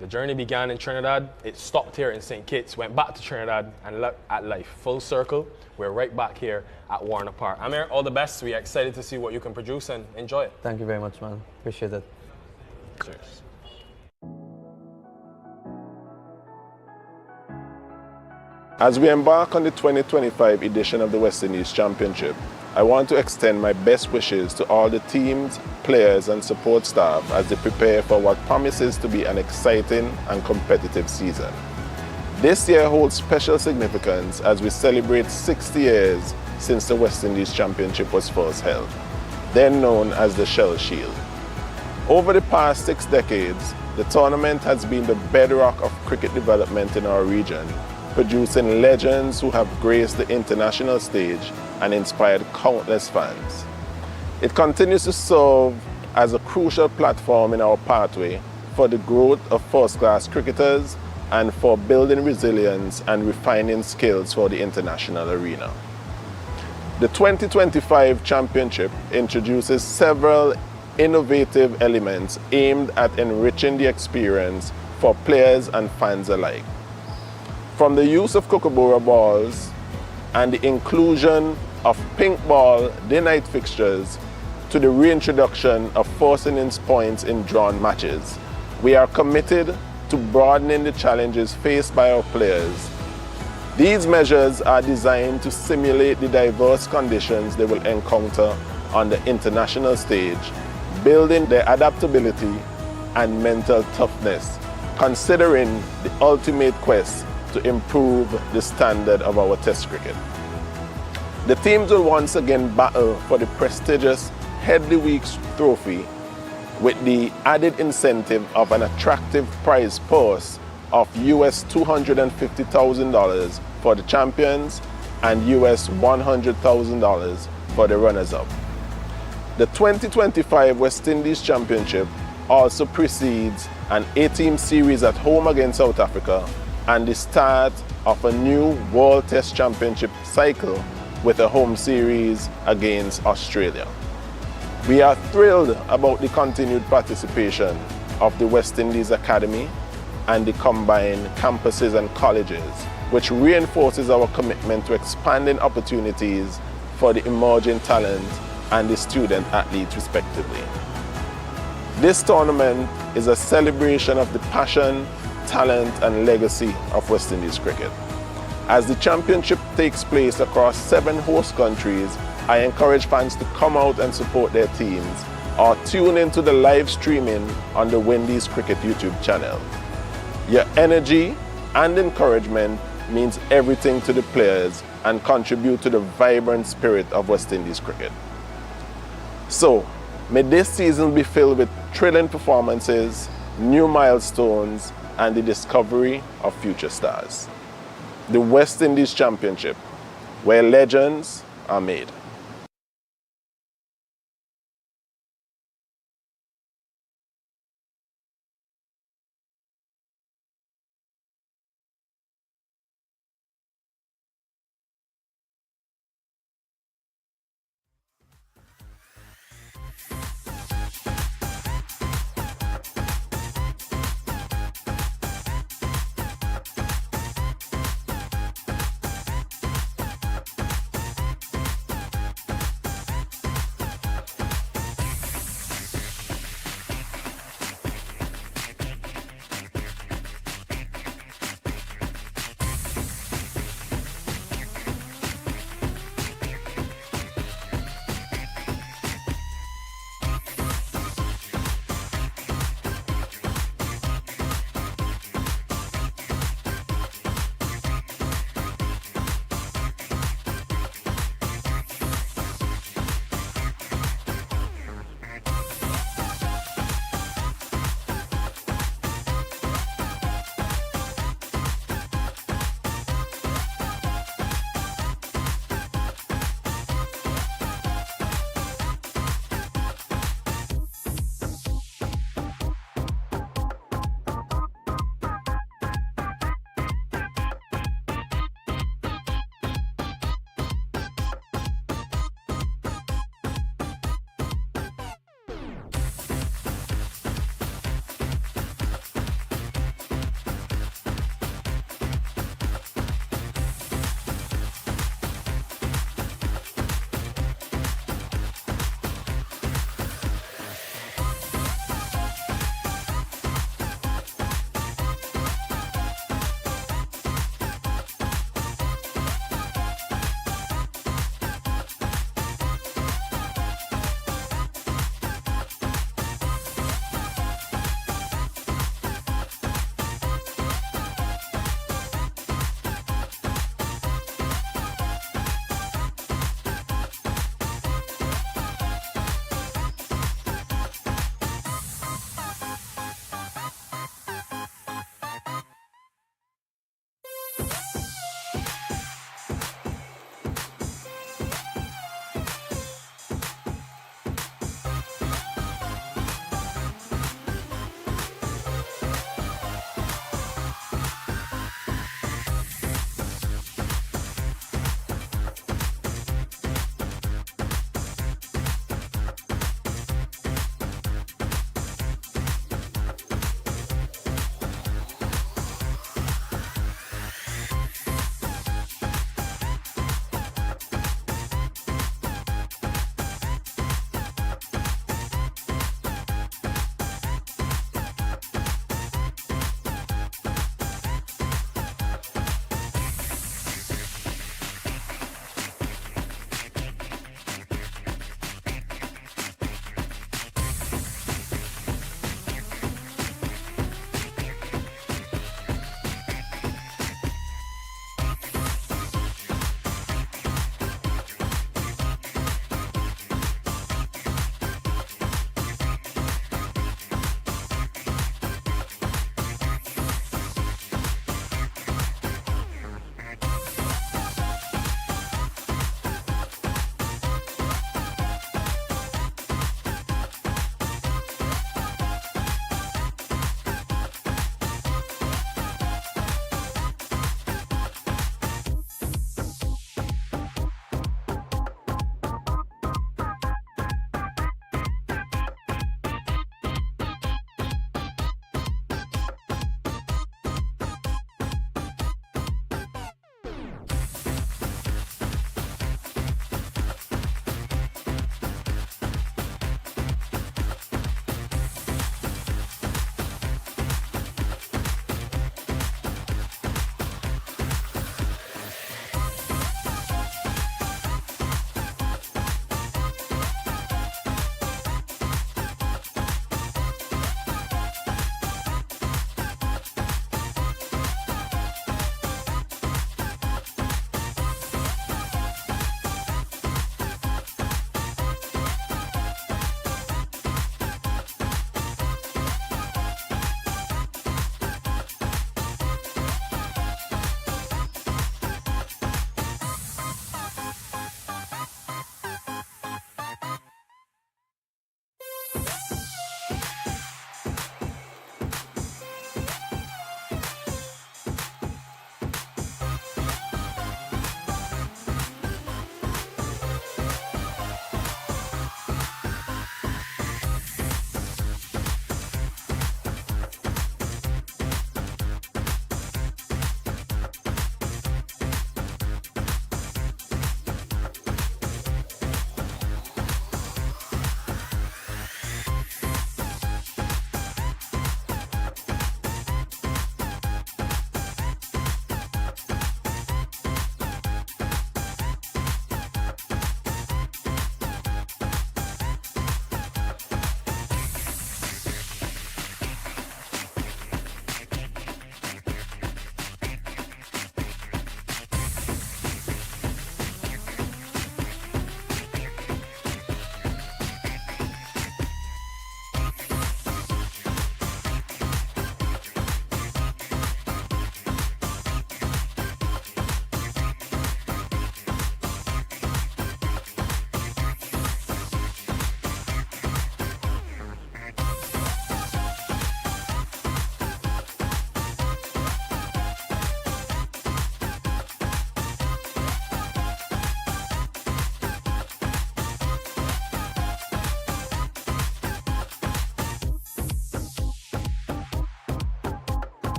The journey began in Trinidad, it stopped here in St. Kitts, went back to Trinidad, and look at life. Full circle, we're right back here at Warner Park. Amir, all the best. We're excited to see what you can produce and enjoy it. Thank you very much, man. Appreciate it. Cheers. As we embark on the 2025 edition of the West Indies Championship, I want to extend my best wishes to all the teams, players and support staff as they prepare for what promises to be an exciting and competitive season. This year holds special significance as we celebrate 60 years since the West Indies Championship was first held, then known as the Shell Shield. Over the past 6 decades, the tournament has been the bedrock of cricket development in our region, producing legends who have graced the international stage and inspired countless fans. It continues to serve as a crucial platform in our pathway for the growth of first-class cricketers and for building resilience and refining skills for the international arena. The 2025 championship introduces several innovative elements aimed at enriching the experience for players and fans alike. From the use of Kookaburra balls and the inclusion of pink ball day-night fixtures to the reintroduction of forcing points in drawn matches, we are committed to broadening the challenges faced by our players. These measures are designed to simulate the diverse conditions they will encounter on the international stage, building their adaptability and mental toughness, considering the ultimate quest to improve the standard of our Test cricket. The teams will once again battle for the prestigious Headley Weeks trophy with the added incentive of an attractive prize purse of US $250,000 for the champions and US $100,000 for the runners-up. The 2025 West Indies Championship also precedes an 8-team series at home against South Africa and the start of a new World Test Championship cycle with a home series against Australia. We are thrilled about the continued participation of the West Indies Academy and the combined campuses and colleges, which reinforces our commitment to expanding opportunities for the emerging talent and the student athletes respectively. This tournament is a celebration of the passion, talent and legacy of West Indies cricket. As the championship takes place across 7 host countries, I encourage fans to come out and support their teams or tune into the live streaming on the Windies Cricket YouTube channel. Your energy and encouragement means everything to the players and contribute to the vibrant spirit of West Indies cricket. So, may this season be filled with thrilling performances, new milestones, and the discovery of future stars. The West Indies Championship, where legends are made.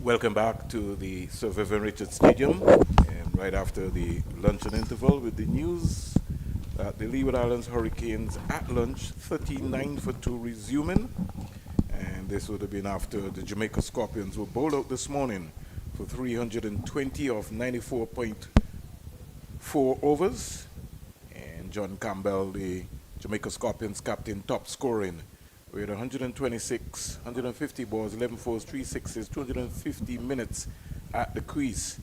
Welcome back to the Sir Vivian Richards Stadium, and right after the luncheon interval with the news that the Leeward Islands Hurricanes at lunch 39-2 resuming, and this would have been after the Jamaica Scorpions were bowled out this morning for 320 of 94.4 overs, and John Campbell, the Jamaica Scorpions captain, top scoring with 126, 150 balls, 11 fours, 3 sixes, 250 minutes at the crease,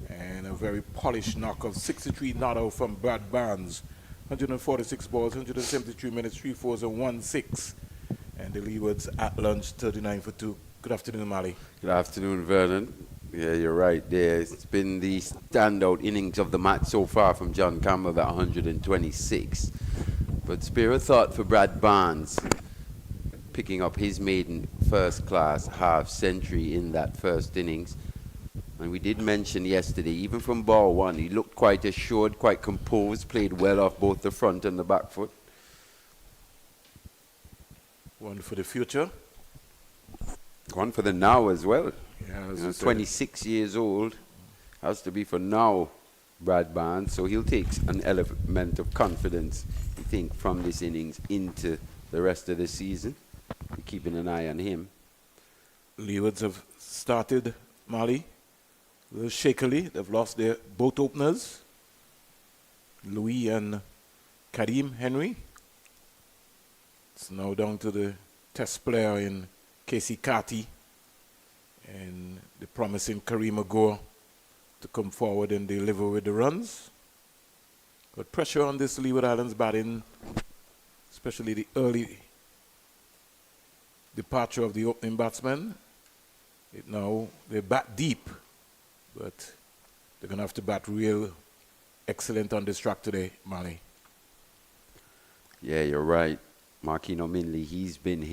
and a very polished knock of 63 not out from Brad Barnes, 146 balls, 173 minutes, 3 fours and 1 6, and the Leewards at lunch 39-2. Good afternoon, Mali. Good afternoon, Vernon. Yeah, you're right there. It's been the standout innings of the match so far from John Campbell at 126. But spare a thought for Brad Barnes, picking up his maiden first-class half-century in that first innings. And we did mention yesterday, even from ball one, he looked quite assured, quite composed, played well off both the front and the back foot. One for the future. One for the now as well. Yeah, You know, 26 years old, has to be for now, Brad Barnes. So he'll take an element of confidence, I think, from this innings into the rest of the season. We're keeping an eye on him. Leewards have started, Mali, a little shakily. They've lost their both openers, Louis and Karim Henry. It's now down to the test player in Casey Carty and the promising Kareem Agor to come forward and deliver with the runs. Got pressure on this Leeward Islands batting, especially the early departure of the opening batsman. They bat deep, but they're going to have to bat real excellent on this track today, Mali. Yeah, you're right. Marquino Minley, he's been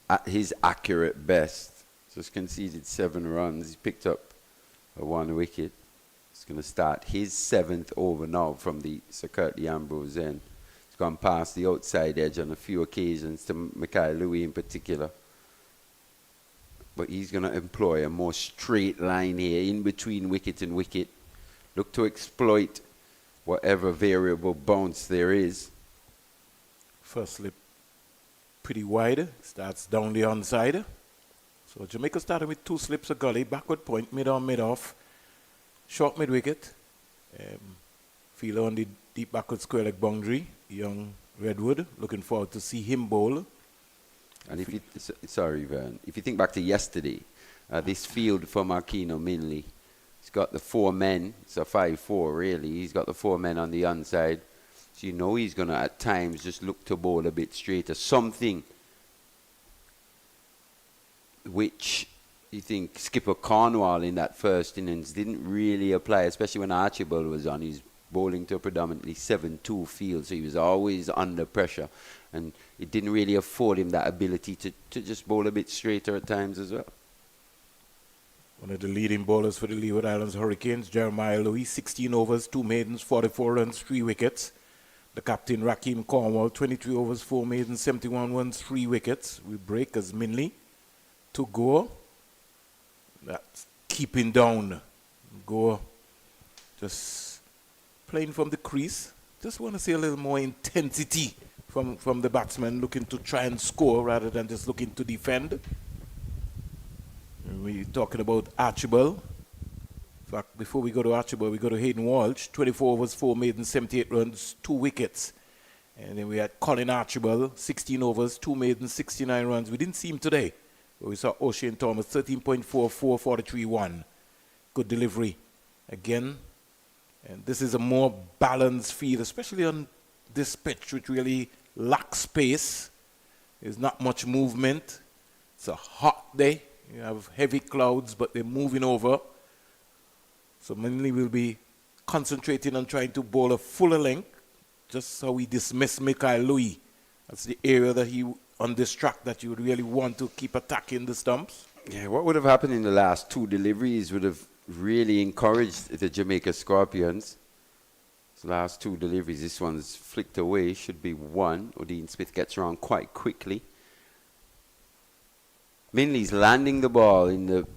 at his accurate best. Just conceded 7 runs. He's picked up a 1 wicket. He's going to start his 7th over now from the Sir Curtly Ambrose end. He's gone past the outside edge on a few occasions to Mikhail Louis in particular. But he's going to employ a more straight line here in between wicket and wicket. Look to exploit whatever variable bounce there is. First slip pretty wide. Starts down the onside. So Jamaica started with 2 slips of gully, backward point, mid-on, mid-off, short mid-wicket. Fielder on the deep backward square leg boundary, young Redwood. Looking forward to see him bowl. And if you think back to yesterday, this field for Marquino Minley, he's got the 4 men. It's a 5-4 really. He's got the 4 men on the onside. So you know he's going to at times just look to bowl a bit straighter. Something which you think Skipper Cornwall in that first innings didn't really apply, especially when Archibald was on. He's bowling to a predominantly 7-2 field, so he was always under pressure. And it didn't really afford him that ability to just bowl a bit straighter at times as well. One of the leading bowlers for the Leeward Islands Hurricanes, Jeremiah Louis, 16 overs, 2 maidens, 44 runs, 3 wickets. The captain, Rakeem Cornwall, 23 overs, 4 maidens, 71 runs, 3 wickets. We break as Minley to go. That's keeping down. Go just playing from the crease. Just want to see a little more intensity from the batsman, looking to try and score rather than just looking to defend. We're talking about Archibald. In fact, before we go to Archibald, we go to Hayden Walsh. 24 overs, 4 maidens, 78 runs, 2 wickets. And then we had Colin Archibald, 16 overs, 2 maidens, 69 runs. We didn't see him today. But we saw O'Shane Thomas, 13.44, 43-1. Good delivery again. And this is a more balanced field, especially on this pitch, which really lacks pace. There's not much movement. It's a hot day. You have heavy clouds, but they're moving over. So mainly we'll be concentrating on trying to bowl a fuller length, just how we dismiss Mikhail Louis. That's the area that he, on this track, that you would really want to keep attacking the stumps. Yeah, what would have happened in the last 2 deliveries would have really encouraged the Jamaica Scorpions. The last 2 deliveries, this one's flicked away, should be 1. Odean Smith gets around quite quickly. Minley's landing the ball in the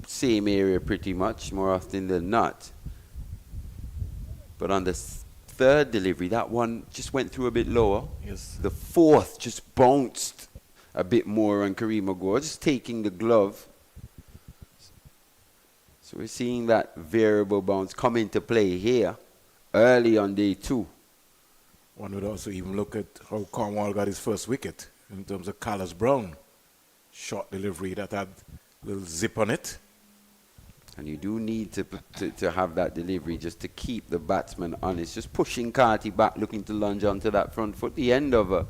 same area pretty much, more often than not. But on the third delivery, that one just went through a bit lower. Yes. The fourth just bounced a bit more on Kareem Agor, just taking the glove. So we're seeing that variable bounce come into play here early on day 2. One would also even look at how Cornwall got his first wicket in terms of Carlos Brown. Short delivery that had a little zip on it. And you do need to have that delivery just to keep the batsman honest. Just pushing Carty back, looking to lunge onto that front foot. The end of a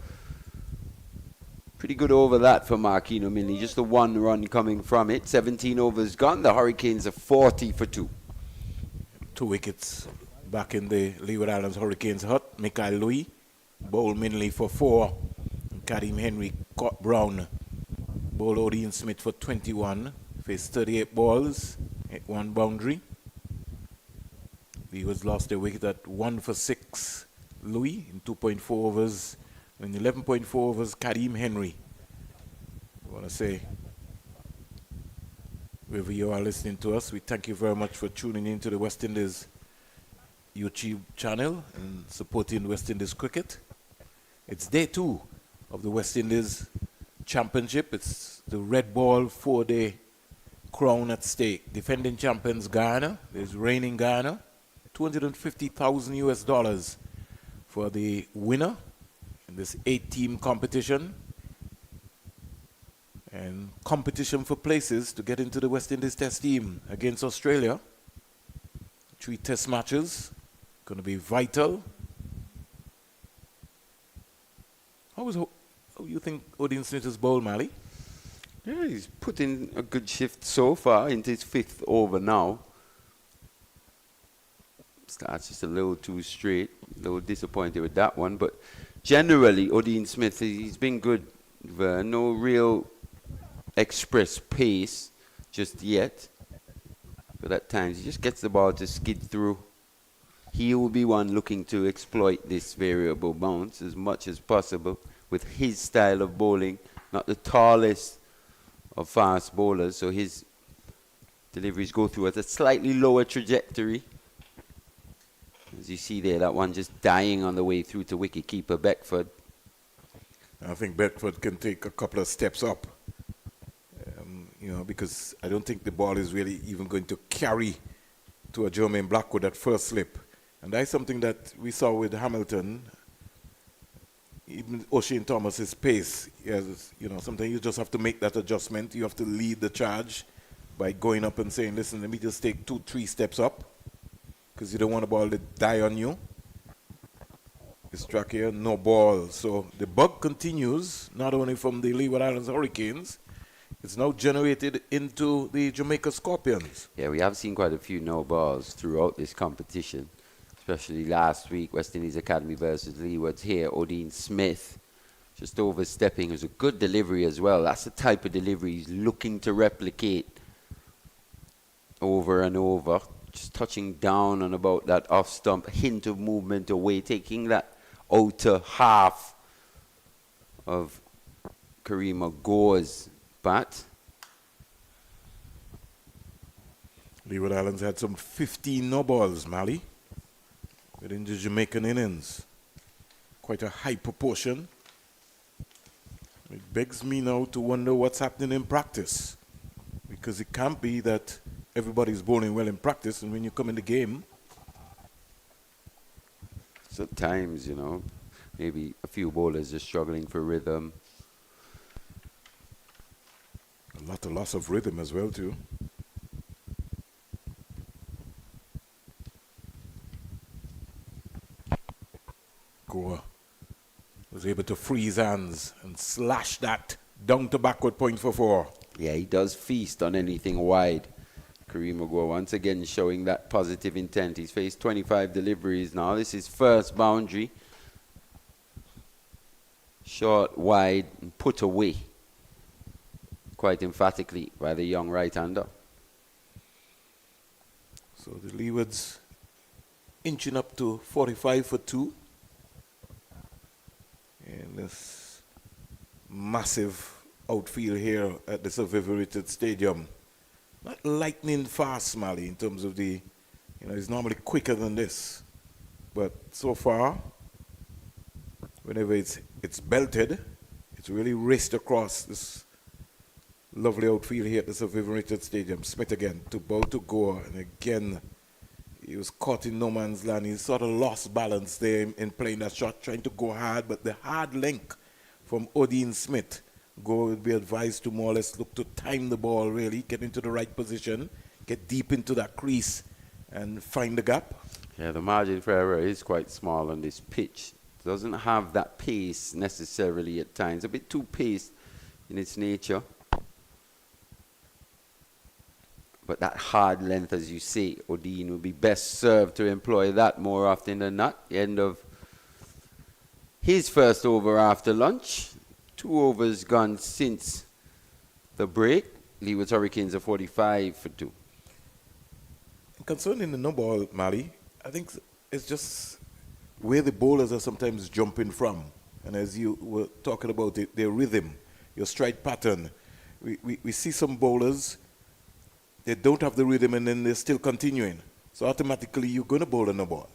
pretty good over that for Marquino Milne. Just the one run coming from it. 17 overs gone. The Hurricanes are 40 for 2. 2 wickets back in the Leeward Islands Hurricanes hut. Mikael Louis bowled Minley for 4. And Karim Henry caught Brown. Bowled Odean Smith for 21. Faced 38 balls. Hit 1 boundary. Leewards lost their wicket at 1 for 6. Louis in 2.4 overs. In 11.4 overs, Karim Henry. I want to say, wherever you are listening to us, we thank you very much for tuning in to the West Indies YouTube channel and supporting West Indies cricket. It's day 2 of the West Indies Championship. It's the red ball 4-day crown at stake. Defending champions Ghana. There's reigning Ghana. $250,000 for the winner in this 8-team competition. And competition for places to get into the West Indies Test team against Australia. 3 test matches. Going to be vital. How you think Odean Smith is bowled, Mali? Yeah, he's put in a good shift so far into his 5th over now. Starts just a little too straight. A little disappointed with that one. But generally, Odean Smith, he's been good. No real express pace just yet. But at times, he just gets the ball to skid through. He will be one looking to exploit this variable bounce as much as possible with his style of bowling. Not the tallest of fast bowlers, so his deliveries go through at a slightly lower trajectory. As you see there, that one just dying on the way through to wicketkeeper Beckford. I think Beckford can take a couple of steps up, because I don't think the ball is really even going to carry to a Jermaine Blackwood at first slip. And that's something that we saw with Hamilton. Even O'Shane Thomas's pace, sometimes you just have to make that adjustment. You have to lead the charge by going up and saying, listen, let me just take 2-3 steps up, because you don't want the ball to die on you. This track here, no ball. So the bug continues, not only from the Leeward Islands Hurricanes, it's now generated into the Jamaica Scorpions. Yeah, we have seen quite a few no balls throughout this competition. Especially last week, West Indies Academy versus Leeward. Here, Odean Smith just overstepping. It was a good delivery as well. That's the type of delivery he's looking to replicate over and over. Just touching down on about that off stump, hint of movement away, taking that outer half of Kareem Agor's bat. Leeward Islands had some 15 no balls, Mali, within the Jamaican innings. Quite a high proportion. It begs me now to wonder what's happening in practice. Because it can't be that everybody's bowling well in practice, and when you come in the game... So at times, maybe a few bowlers are struggling for rhythm. A lot of loss of rhythm as well, too. Goa was able to freeze hands and slash that down to backward point for 4. Yeah, he does feast on anything wide. Kareem Agor once again showing that positive intent. He's faced 25 deliveries now. This is first boundary. Short, wide, and put away. Quite emphatically by the young right-hander. So the Leewards inching up to 45 for 2. And this massive outfield here at the Survivorited Stadium. not lightning fast, Mali, in terms of the, he's normally quicker than this. But so far, whenever it's belted, it's really raced across this lovely outfield here at the Sir Vivian Richards Stadium. Smith again, about to go, and again, he was caught in no man's land. He sort of lost balance there in playing that shot, trying to go hard, but the hard link from Odin Smith, would be advised to more or less look to time the ball, really, get into the right position, get deep into that crease, and find the gap. Yeah, the margin for error is quite small on this pitch. It doesn't have that pace necessarily at times, a bit too paced in its nature. But that hard length, as you say, Odin would be best served to employ that more often than not. The end of his first over after lunch. 2 overs gone since the break. Leeward Hurricanes are 45 for 2. Concerning the no ball, Mali, I think it's just where the bowlers are sometimes jumping from. And as you were talking about it, their rhythm, your stride pattern. We see some bowlers, they don't have the rhythm and then they're still continuing. So automatically you're going to bowl a no ball.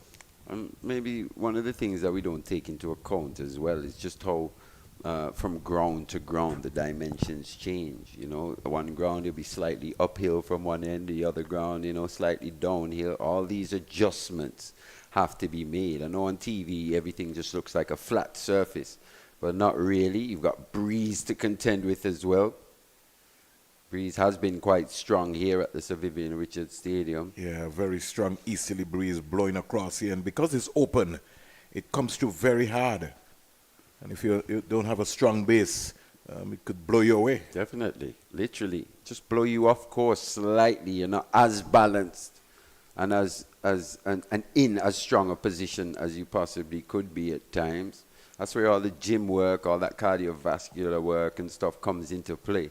Maybe one of the things that we don't take into account as well is just how from ground to ground the dimensions change. One ground you'll be slightly uphill from one end, the other ground, slightly downhill. All these adjustments have to be made. I know on TV everything just looks like a flat surface, but not really. You've got breeze to contend with as well. Breeze has been quite strong here at the Sir Vivian Richards Stadium. Yeah, very strong easterly breeze blowing across here. And because it's open, it comes through very hard. And if you don't have a strong base, it could blow you away. Definitely. Literally. Just blow you off course slightly. You're not as balanced and and in as strong a position as you possibly could be at times. That's where all the gym work, all that cardiovascular work and stuff comes into play.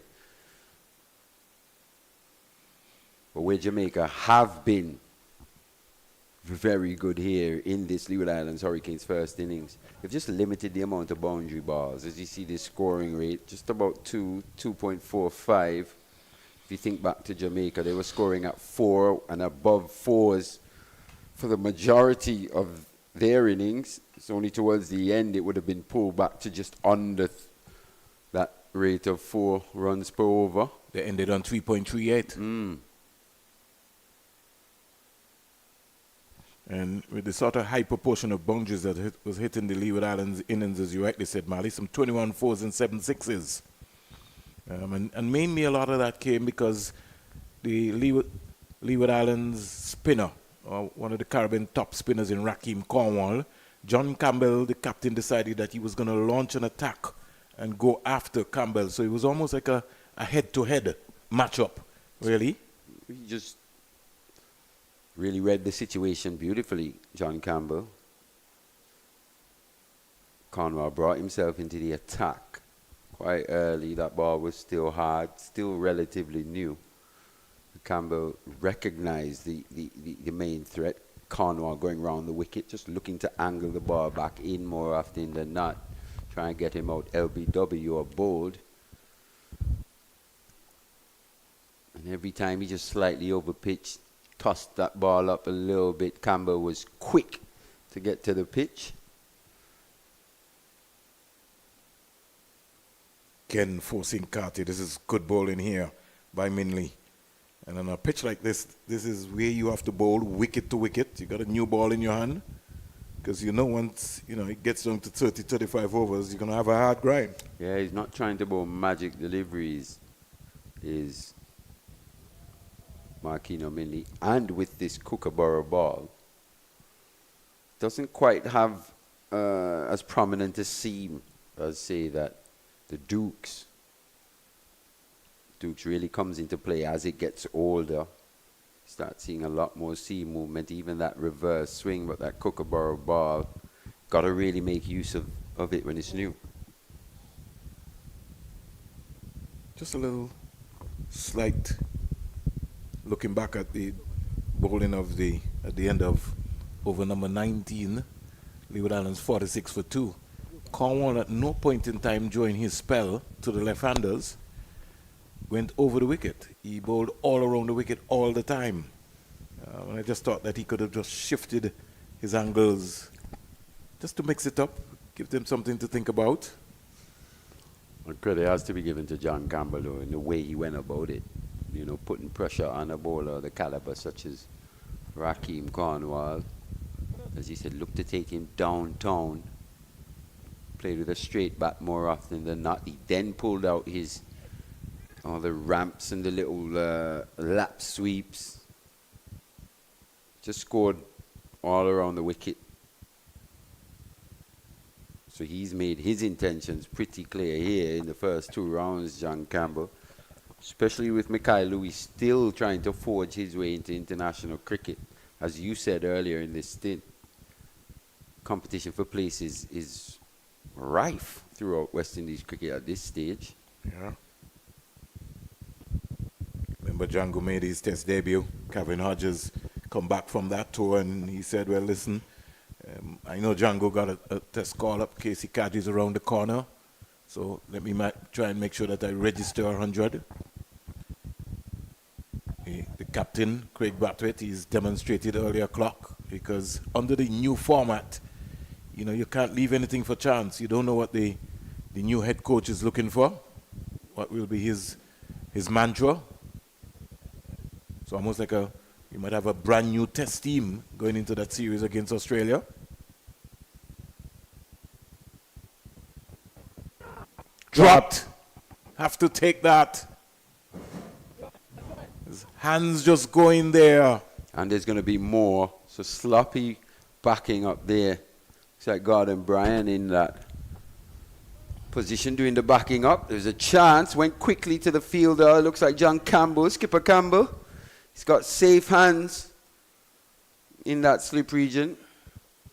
But where Jamaica have been very good here in this Leeward Islands Hurricanes first innings, they've just limited the amount of boundary balls. As you see, the scoring rate, just about 2.45. If you think back to Jamaica, they were scoring at 4 and above 4s for the majority of their innings. It's only towards the end it would have been pulled back to just under that rate of 4 runs per over. They ended on 3.38. And with the sort of high proportion of boundaries that was hitting the Leeward Islands innings, as you rightly said, Mali, some 21 4s and 7 6s. And mainly a lot of that came because the Leeward Islands spinner, or one of the Caribbean top spinners in Raheem Cornwall, John Campbell, the captain, decided that he was going to launch an attack and go after Campbell. So it was almost like a head-to-head matchup, really. He just really read the situation beautifully, John Campbell. Cornwall brought himself into the attack quite early. That ball was still hard, still relatively new. Campbell recognized the main threat, Cornwall going round the wicket, just looking to angle the ball back in more often than not, try and get him out LBW or bowled. And every time he just slightly overpitched, tossed that ball up a little bit. Campbell was quick to get to the pitch. Ken forcing Carty. This is good bowling here by Minley. And on a pitch like this is where you have to bowl wicket to wicket. You got a new ball in your hand. Because once it gets down to 30, 35 overs, you're going to have a hard grind. Yeah, he's not trying to bowl magic deliveries. Is Marquino Minley, and with this Kookaburra ball, doesn't quite have as prominent a seam as, say, that the Dukes really comes into play as it gets older. Start seeing a lot more seam movement, even that reverse swing, but that Kookaburra ball, got to really make use of it when it's new. Just a little slight looking back at the bowling at the end of over number 19, Leeward Islands 46 for 2. Cornwall at no point in time during his spell to the left-handers went over the wicket. he bowled all around the wicket all the time. And I just thought that he could have just shifted his angles just to mix it up, give them something to think about. And credit has to be given to John Campbell, though, in the way he went about it. You know, putting pressure on a bowler of the caliber such as Rakeem Cornwall. As he said, look to take him downtown. Played with a straight bat more often than not. He then pulled out all the ramps and the little lap sweeps. Just scored all around the wicket. So he's made his intentions pretty clear here in the first 2 rounds, John Campbell. Especially with Mikhail Louis still trying to forge his way into international cricket. As you said earlier in this stint, competition for places is rife throughout West Indies cricket at this stage. Yeah. Remember Django made his test debut. Kevin Hodges come back from that tour and he said, well, listen, I know Django got a test call up. Casey Cadry's around the corner. So let me try and make sure that I register 100. The captain, Craig Brathwaite, he's demonstrated earlier clock because under the new format, you know, you can't leave anything for chance. You don't know what the new head coach is looking for, what will be his mantra. So almost like you might have a brand new test team going into that series against Australia. Dropped. Have to take that. His hands just going there. And there's going to be more. So sloppy backing up there. Looks like Gordon Bryan in that position doing the backing up. There's a chance. Went quickly to the fielder. Looks like John Campbell, Skipper Campbell. He's got safe hands in that slip region.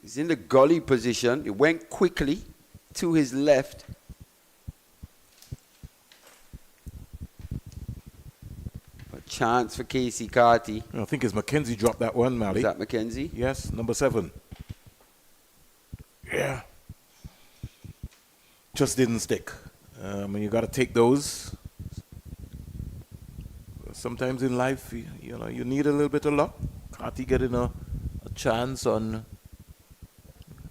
He's in the gully position. He went quickly to his left. Chance for Casey Carty. I think it's Mackenzie dropped that one, Mally. Is that Mackenzie? Yes, number 7. Yeah. Just didn't stick. You got to take those. Sometimes in life, you know, you need a little bit of luck. Carty getting a chance on,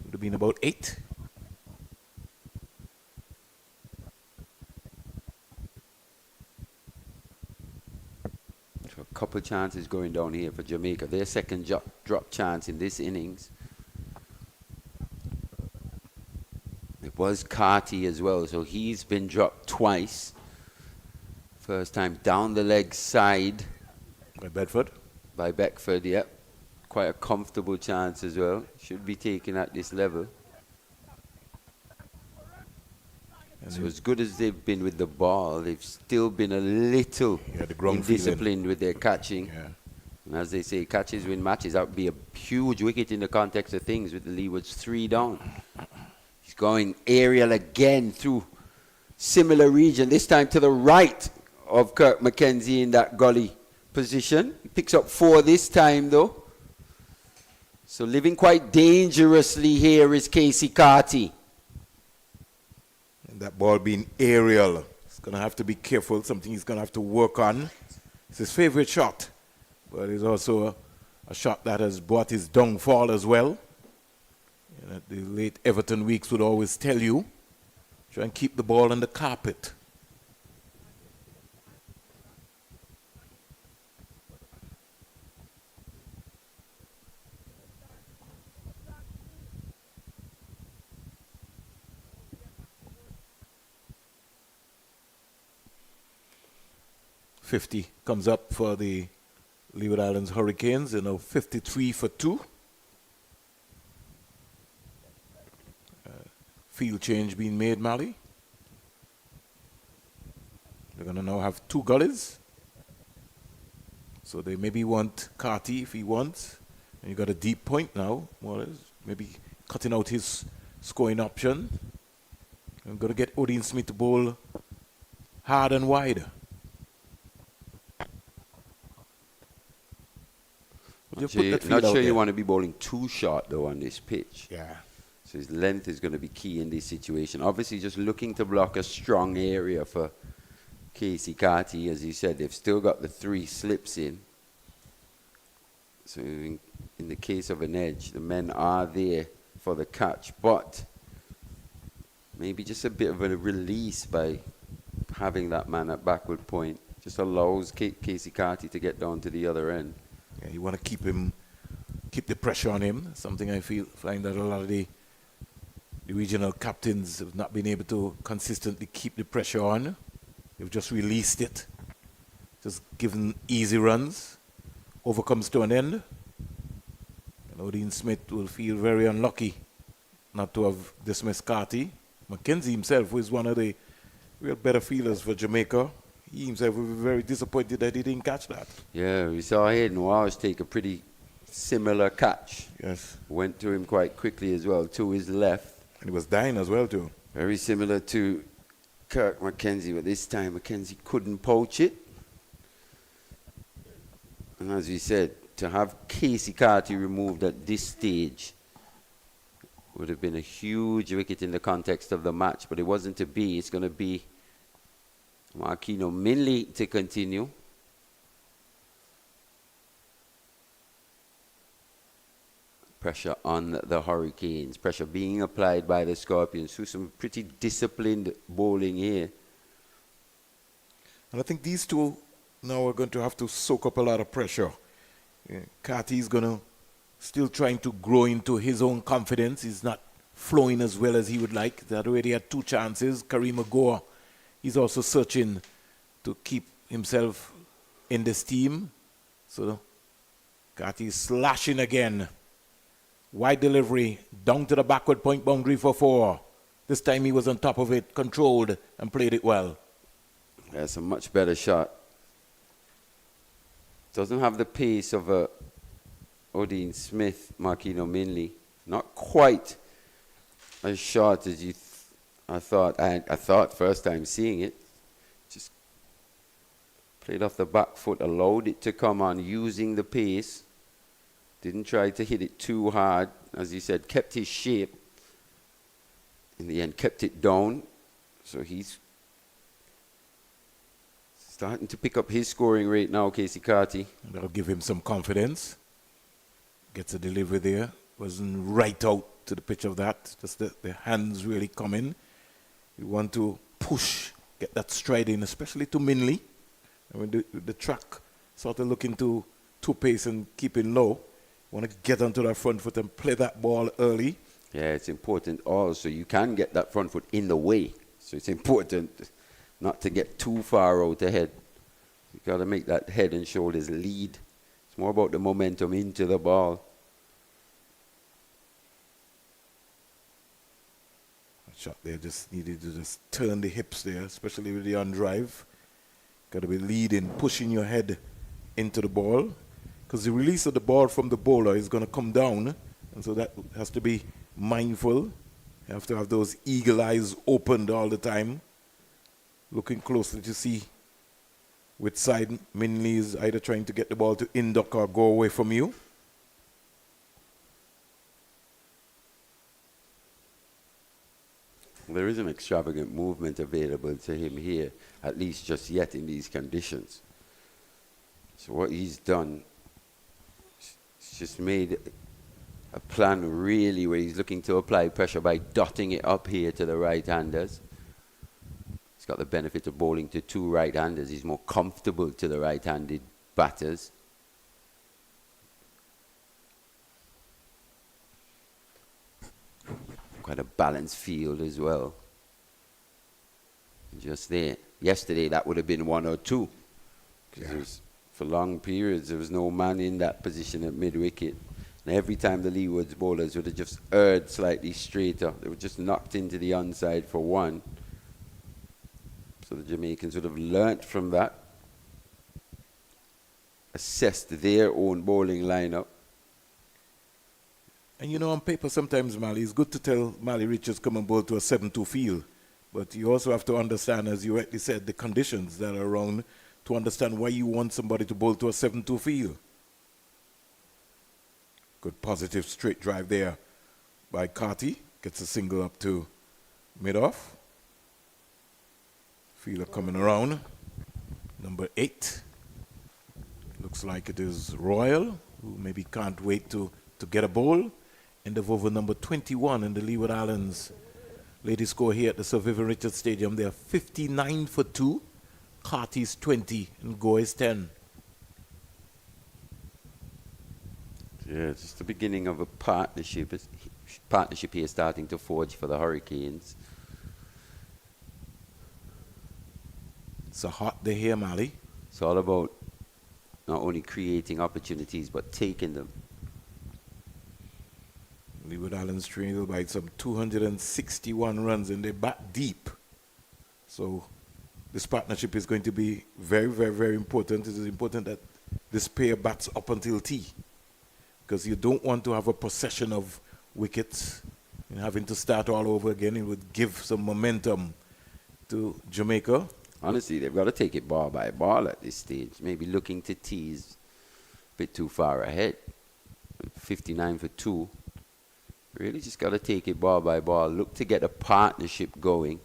would have been about 8. A couple of chances going down here for Jamaica. Their second drop chance in this innings. It was Carty as well, so he's been dropped twice. First time down the leg side. By Bedford? By Beckford, yep. Quite a comfortable chance as well. Should be taken at this level. So as good as they've been with the ball, they've still been a little indisciplined with their catching. Yeah. And as they say, catches win matches. That would be a huge wicket in the context of things with the Leewards 3 down. He's going aerial again through similar region, this time to the right of Kirk Mackenzie in that gully position. He picks up 4 this time though. So living quite dangerously here is Casey Carty. That ball being aerial, he's going to have to be careful, something he's going to have to work on. It's his favorite shot, but it's also a shot that has brought his downfall as well. You know, the late Everton Weeks would always tell you, try and keep the ball on the carpet. .50 comes up for the Leeward Islands Hurricanes. 53 for 2. Field change being made, Mally. They're going to now have 2 gullies. So they maybe want Carty if he wants. And you got a deep point now. Well, maybe cutting out his scoring option. I'm going to get Odin Smith to bowl hard and wide. Not sure you want to be bowling too short though on this pitch. Yeah. So his length is going to be key in this situation. Obviously just looking to block a strong area for Casey Carty, as you said, they've still got the 3 slips in. So in the case of an edge, the men are there for the catch, but maybe just a bit of a release by having that man at backward point just allows Casey Carty to get down to the other end. Yeah, you want to keep the pressure on him. Something I find that a lot of the regional captains have not been able to consistently keep the pressure on. They've just released it, just given easy runs. Over comes to an end. And Odin Smith will feel very unlucky not to have dismissed Carty. Mackenzie himself, who is one of the real better fielders for Jamaica, he himself will be very disappointed that he didn't catch that. Yeah, we saw Hayden Walsh take a pretty similar catch. Yes. Went to him quite quickly as well, to his left. And he was dying as well, too. Very similar to Kirk Mackenzie, but this time Mackenzie couldn't poach it. And as we said, to have Casey Carty removed at this stage would have been a huge wicket in the context of the match, but it wasn't to be. It's going to be Marquino Minley to continue. Pressure on the Hurricanes, pressure being applied by the Scorpions through some pretty disciplined bowling here. And I think these two now are going to have to soak up a lot of pressure. Carty is going to still trying to grow into his own confidence. He's not flowing as well as he would like. They already had 2 chances. Kareem Agor, he's also searching to keep himself in this team. So Carty is slashing again. Wide delivery, down to the backward point boundary for 4. This time he was on top of it, controlled, and played it well. That's a much better shot. Doesn't have the pace of Odin Smith, Marquino Minley. Not quite as short as I thought. I thought first time seeing it. Just played off the back foot, allowed it to come on, using the pace. Didn't try to hit it too hard. As you said, kept his shape. In the end, kept it down. So he's starting to pick up his scoring rate now, Casey Carty. That'll give him some confidence. Gets a delivery there. Wasn't right out to the pitch of that. Just the hands really come in. You want to push, get that stride in, especially to Minley. I mean, the track sort of looking to pace and keeping low. Want to get onto that front foot and play that ball early. Yeah, it's important also. You can get that front foot in the way. So it's important not to get too far out ahead. You've got to make that head and shoulders lead. It's more about the momentum into the ball. That shot there just needed to just turn the hips there, especially with the on drive. Got to be leading, pushing your head into the ball. Because the release of the ball from the bowler is going to come down. And so that has to be mindful. You have to have those eagle eyes opened all the time. Looking closely to see which side Minley is either trying to get the ball to induck or go away from you. There is an extravagant movement available to him here, at least just yet in these conditions. So what he's done, he's just made a plan really where he's looking to apply pressure by dotting it up here to the right-handers. He's got the benefit of bowling to 2 right-handers. He's more comfortable to the right-handed batters. Quite a balanced field as well. Just there. Yesterday that would have been 1 or 2. Because for long periods there was no man in that position at mid-wicket. And every time the Leeward's bowlers would have just erred slightly straighter. They were just knocked into the onside for 1. So the Jamaicans would have learnt from that. Assessed their own bowling lineup. And you know, on paper sometimes, Mali, it's good to tell Mali Richards come and bowl to a 7-2 field. But you also have to understand, as you rightly said, the conditions that are around to understand why you want somebody to bowl to a 7-2 field. Good positive straight drive there by Carty. Gets a single up to mid-off. Fielder coming around. Number 8. Looks like it is Royal, who maybe can't wait to get a ball. End of over number 21 in the Leeward Islands. Ladies score here at the Sir Vivian Richards Stadium. They are 59 for 2. Carty's 20 and Goy's 10. Yeah, just the beginning of a partnership. Partnership here starting to forge for the Hurricanes. It's a hot day here, Mali. It's all about not only creating opportunities, but taking them. Leeward Islands trailed by some 261 runs and they bat deep. So this partnership is going to be very, very, very important. It is important that this pair bats up until tea, because you don't want to have a procession of wickets and having to start all over again. It would give some momentum to Jamaica. Honestly, they've got to take it ball by ball at this stage. Maybe looking to tease a bit too far ahead. 59 for 2. Really just got to take it ball by ball. Look to get a partnership going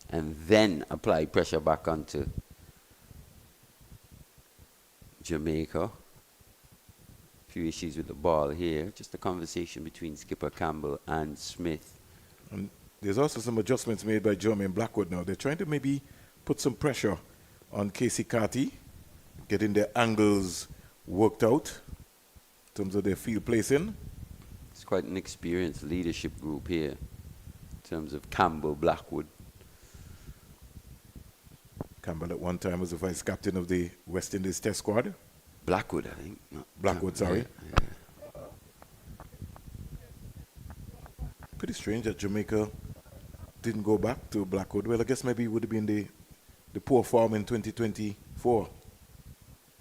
and then apply pressure back onto Jamaica. Few issues with the ball here. Just a conversation between skipper Campbell and Smith. And there's also some adjustments made by Jermaine Blackwood now. They're trying to maybe put some pressure on Casey Carty, getting their angles worked out in terms of their field placing. It's quite an experienced leadership group here in terms of Campbell, Blackwood. Campbell at one time was the vice captain of the West Indies Test squad. Blackwood, I think. Blackwood, sorry. Yeah. Pretty strange that Jamaica didn't go back to Blackwood. Well, I guess maybe it would have been the poor form in 2024.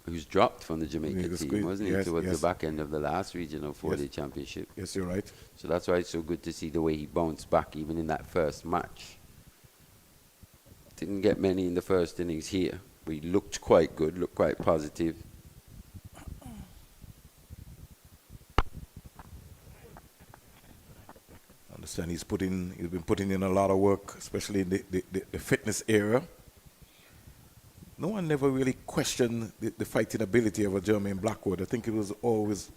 He was dropped from the Jamaica team, wasn't he? Yes, Towards yes. the back end of the last regional 4-day championship. Yes, you're right. So that's why it's so good to see the way he bounced back even in that first match. Didn't get many in the first innings here, but he looked quite good, looked quite positive. I understand he's been putting in a lot of work, especially in the fitness area. No one never really questioned the fighting ability of a Jermaine Blackwood. I think it was always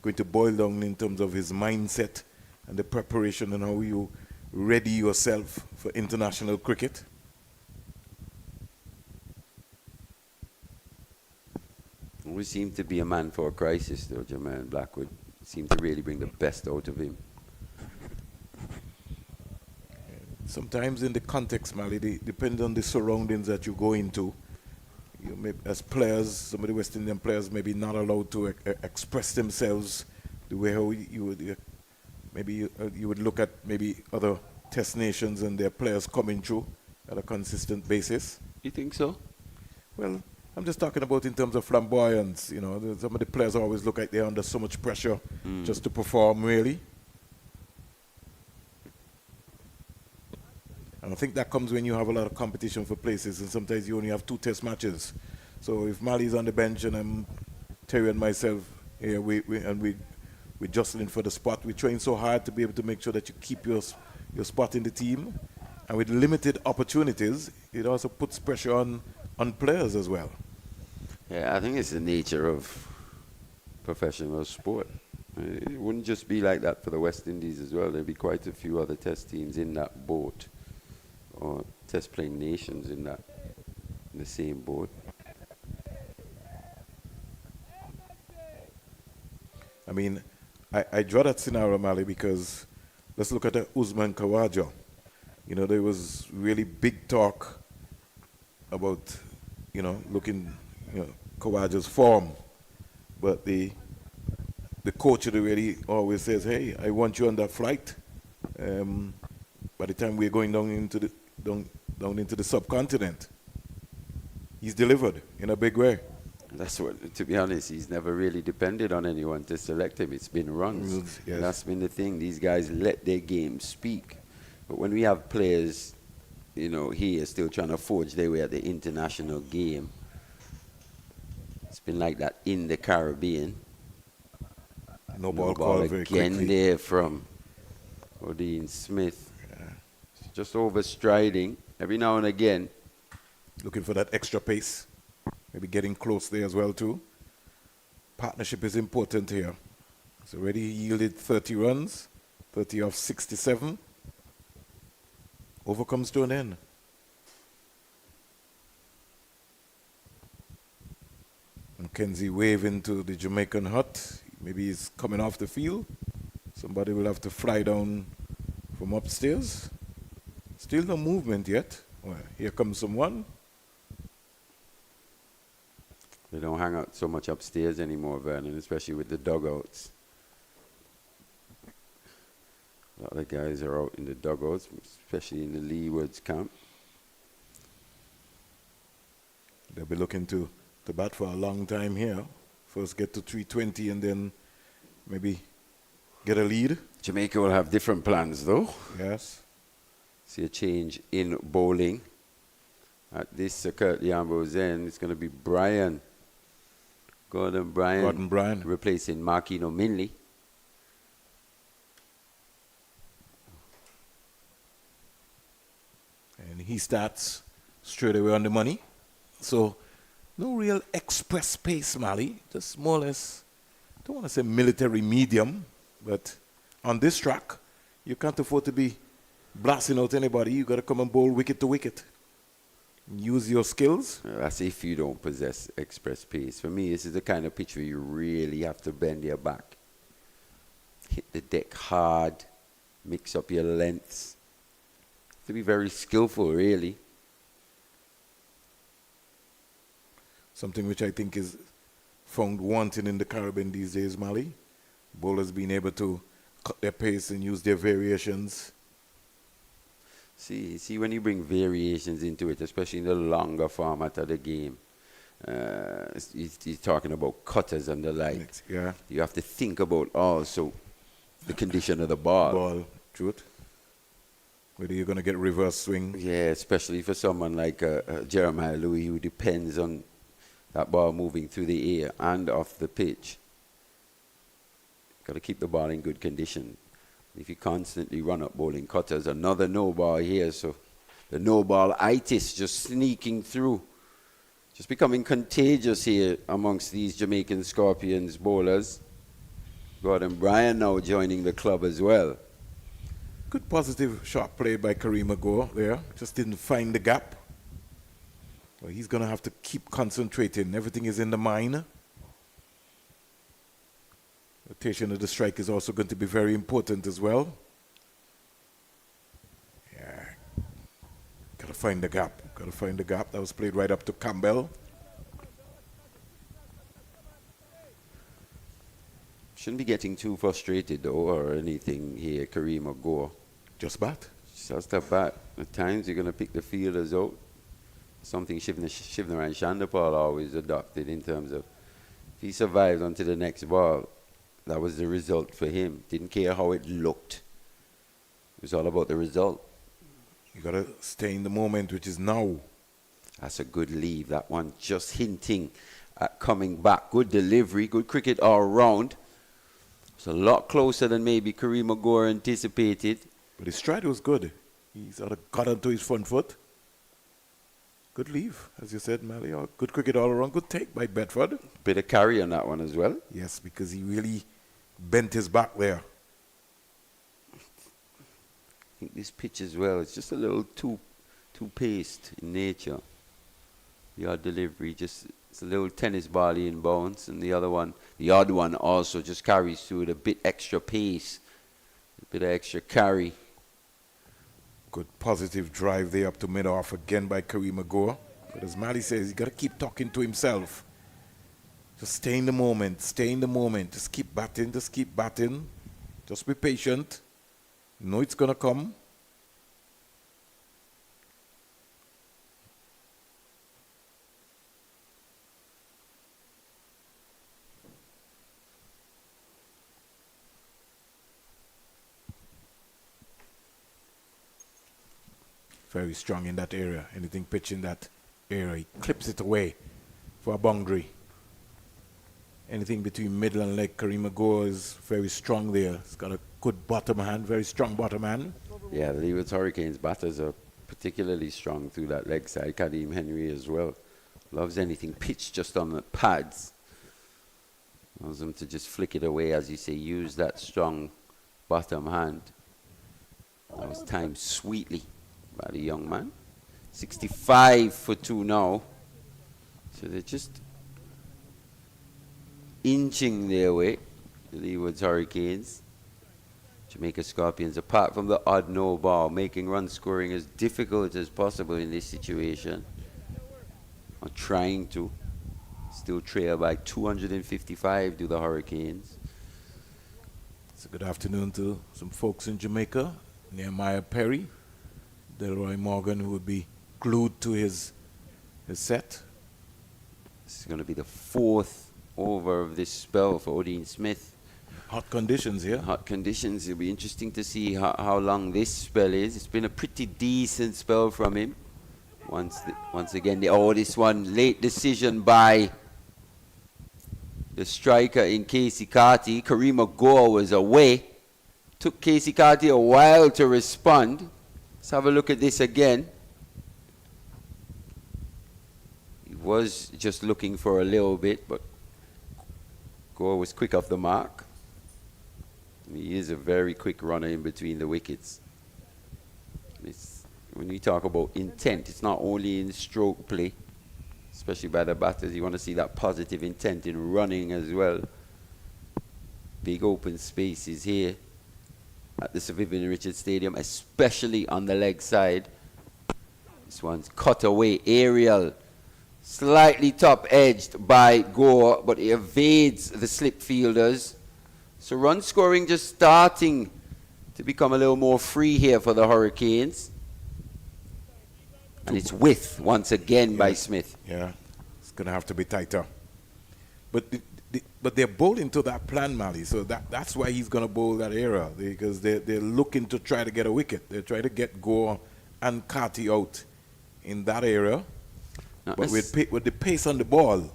going to boil down in terms of his mindset and the preparation and how you ready yourself for international cricket. Always seemed to be a man for a crisis, though, Jermaine Blackwood. Seemed to really bring the best out of him. Sometimes in the context, Mali, it depends on the surroundings that you go into. You may, as players, some of the West Indian players may be not allowed to express themselves the way how you would, maybe you would look at maybe other test nations and their players coming through at a consistent basis. You think so? Well, I'm just talking about in terms of flamboyance. You know, some of the players always look like they're under so much pressure just to perform, really. And I think that comes when you have a lot of competition for places, and sometimes you only have 2 test matches. So if Mali's on the bench and I'm Terry and myself here, we're jostling for the spot. We train so hard to be able to make sure that you keep your spot in the team. And with limited opportunities, it also puts pressure on players as well. Yeah, I think it's the nature of professional sport. It wouldn't just be like that for the West Indies as well. There'd be quite a few other test teams in that boat, or test playing nations in the same boat. I mean, I draw that scenario, Mali, because let's look at Usman Khawaja. You know, there was really big talk about, looking, Khawaja's form. But the coach already always says, hey, I want you on that flight. By the time we're going down into the subcontinent, he's delivered in a big way. That's what, to be honest, he's never really depended on anyone to select him. It's been runs. Yes. That's been the thing. These guys let their game speak. But when we have players, here still trying to forge their way at the international game, it's been like that in the Caribbean. No ball called very again quickly. There from Odin Smith. Just overstriding every now and again. Looking for that extra pace. Maybe getting close there as well too. Partnership is important here. It's already yielded 30 runs, 30 off 67. Over comes to an end. Mackenzie waving to the Jamaican hut. Maybe he's coming off the field. Somebody will have to fly down from upstairs. Still no movement yet. Well, here comes someone. They don't hang out so much upstairs anymore, Vernon, especially with the dugouts. A lot of the guys are out in the dugouts, especially in the Leeward's camp. They'll be looking to bat for a long time here. First get to 320 and then maybe get a lead. Jamaica will have different plans, though. Yes. See a change in bowling. At this Curtly Ambrose end, it's going to be Gordon Bryan replacing Marquino Minley. And he starts straight away on the money. So no real express pace, Mali. Just more or less, I don't want to say military medium, but on this track, you can't afford to be blasting out anybody. You got to come and bowl wicket to wicket. Use your skills. That's if you don't possess express pace. For me, this is the kind of pitch where you really have to bend your back. Hit the deck hard. Mix up your lengths. To be very skillful, really. Something which I think is found wanting in the Caribbean these days, Mali. Bowlers being able to cut their pace and use their variations. See, when you bring variations into it, especially in the longer format of the game, he's talking about cutters and the like. Yeah. You have to think about also the condition of the ball. Truth. Whether you're going to get reverse swing. Yeah, especially for someone like Jeremiah Louis, who depends on that ball moving through the air and off the pitch. Got to keep the ball in good condition. If you constantly run up bowling cutters, another no ball here, so the no ball itis just sneaking through, just becoming contagious here amongst these Jamaican Scorpions bowlers. Gordon Bryan now joining the club as well. Good positive shot play by Kareem Agor there. Just didn't find the gap. Well, he's going to have to keep concentrating. Everything is in the mind. Rotation of the strike is also going to be very important as well. Yeah. Got to find the gap. Got to find the gap. That was played right up to Campbell. Shouldn't be getting too frustrated, though, or anything here, Kareem Agor. Just bat. Just a bat. At times, you're going to pick the fielders out. Something Shivnaran Chandapal always adopted in terms of if he survived onto the next ball, that was the result for him. Didn't care how it looked. It was all about the result. You got to stay in the moment, which is now. That's a good leave. That one just hinting at coming back. Good delivery, good cricket all round. It's a lot closer than maybe Kareem Agor anticipated. But his stride was good. He's sort of got onto his front foot. Good leave, as you said, Mally. Good cricket all around. Good take by Bedford. Bit of carry on that one as well. Yes, because he really bent his back there. I think this pitch as well, it's just a little too paced in nature. The odd delivery, just it's a little tennis bally in bounce, and the other one, the odd one also just carries through with a bit extra pace, a bit of extra carry. Good positive drive there up to mid-off again by Kareem Agor. But as Mali says, you got to keep talking to himself. Just stay in the moment, stay in the moment. Just keep batting, just keep batting. Just be patient. You know it's going to come. Very strong in that area. Anything pitch in that area, he clips it away for a boundary. Anything between middle and leg, Kareem Agor is very strong there. He's got a good bottom hand, very strong bottom hand. Yeah, the Leeward Hurricanes batters are particularly strong through that leg side. Kadeem Henry as well. Loves anything pitched just on the pads. Allows them to just flick it away, as you say, use that strong bottom hand. That was timed sweetly by the young man. 65 for 2 now. So they're just inching their way, the Leeward's Hurricanes. Jamaica Scorpions, apart from the odd no ball, making run scoring as difficult as possible in this situation. Or trying to. Still trail by 255 to the Hurricanes. So good afternoon to some folks in Jamaica. Nehemiah Perry, Delroy Morgan, who would be glued to his set. This is going to be the 4th over of this spell for Odin Smith. Hot conditions here. Hot conditions. It'll be interesting to see how long this spell is. It's been a pretty decent spell from him. Once again, this one, late decision by the striker in Casey Carty. Karima Gore was away. Took Casey Carty a while to respond. Let's have a look at this again. He was just looking for a little bit, but Gore was quick off the mark. He is a very quick runner in between the wickets. When you talk about intent, it's not only in stroke play, especially by the batters. You want to see that positive intent in running as well. Big open spaces here at the Sir Vivian Richards Stadium, especially on the leg side. This one's cut away, aerial, slightly top-edged by Gore, but he evades the slip fielders. So run scoring just starting to become a little more free here for the Hurricanes. And it's width once again by Smith. Yeah, it's going to have to be tighter. But they're bowling to that plan, Mali, so that's why he's going to bowl that era, because they're looking to try to get a wicket. They're trying to get Gore and Carty out in that area. Now but with the pace on the ball,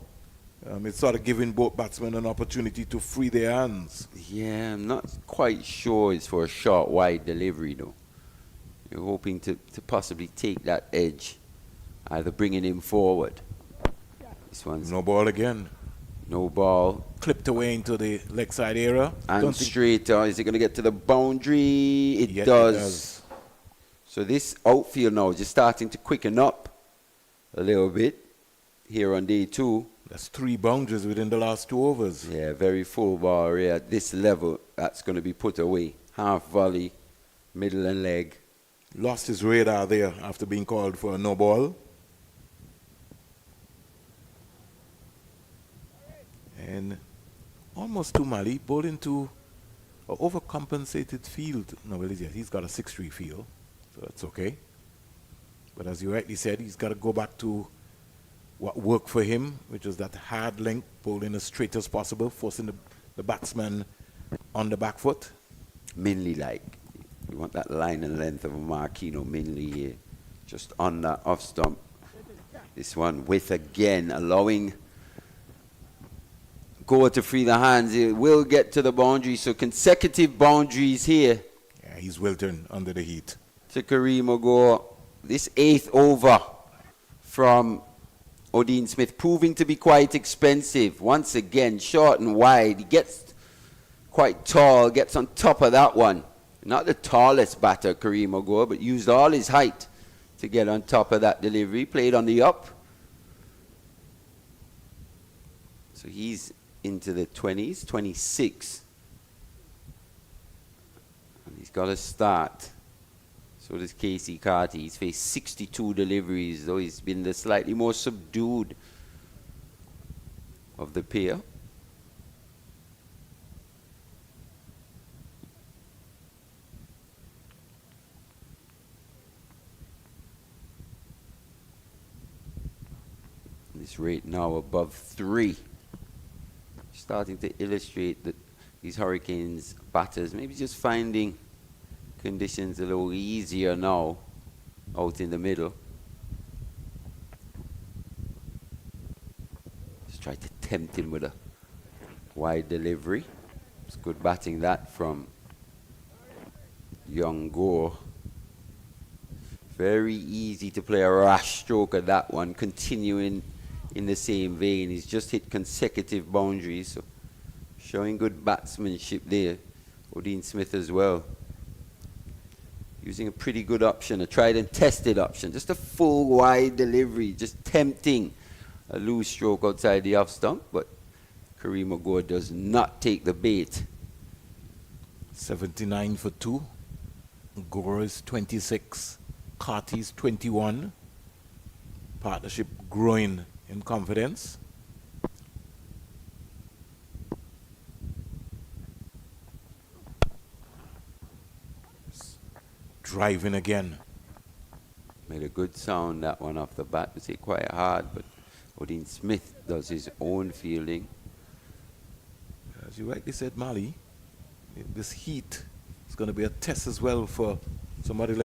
it's sort of giving both batsmen an opportunity to free their hands. Yeah, I'm not quite sure it's for a short, wide delivery, though. You're hoping to possibly take that edge, either bringing him forward. This one's no ball again. No ball. Clipped away into the leg side area. And straight. Is it going to get to the boundary? It does. So this outfield now is just starting to quicken up a little bit here on day 2. That's 3 boundaries within the last 2 overs. Yeah, very full ball area at this level. That's going to be put away. Half volley, middle and leg. Lost his radar there after being called for a no ball. And almost to Mali, bowling to an overcompensated field. No, well, he's got a 6-3 field, so that's okay. But as you rightly said, he's got to go back to what worked for him, which is that hard length, bowling as straight as possible, forcing the batsman on the back foot. Minley-like. You want that line and length of a Marquino Minley here. Just on that off stump. This one with again, allowing Gore to free the hands. It will get to the boundary, so consecutive boundaries here. Yeah, he's wilting under the heat. To Kareem Gore. This 8th over from Odin Smith proving to be quite expensive. Once again, short and wide. He gets quite tall, gets on top of that one. Not the tallest batter, Kareem Gore, but used all his height to get on top of that delivery. Played on the up. So he's into the 20s, 26. And he's got to start. So does Casey Carty. He's faced 62 deliveries, though he's been the slightly more subdued of the pair. This rate now above 3. Starting to illustrate that these Hurricanes batters maybe just finding conditions a little easier now out in the middle. Just try to tempt him with a wide delivery. It's good batting that from young Gore. Very easy to play a rash stroke at that one, continuing in the same vein. He's just hit consecutive boundaries, so showing good batsmanship there. Odin Smith as well. Using a pretty good option, a tried and tested option. Just a full wide delivery, just tempting a loose stroke outside the off stump, but Kareem Agor does not take the bait. 79 for 2. Gore is 26. Carty's 21. Partnership growing in confidence. Driving again. Made a good sound, that one off the bat. Was hit quite hard, but Odin Smith does his own fielding. As you rightly said, Mali, this heat is going to be a test as well for somebody like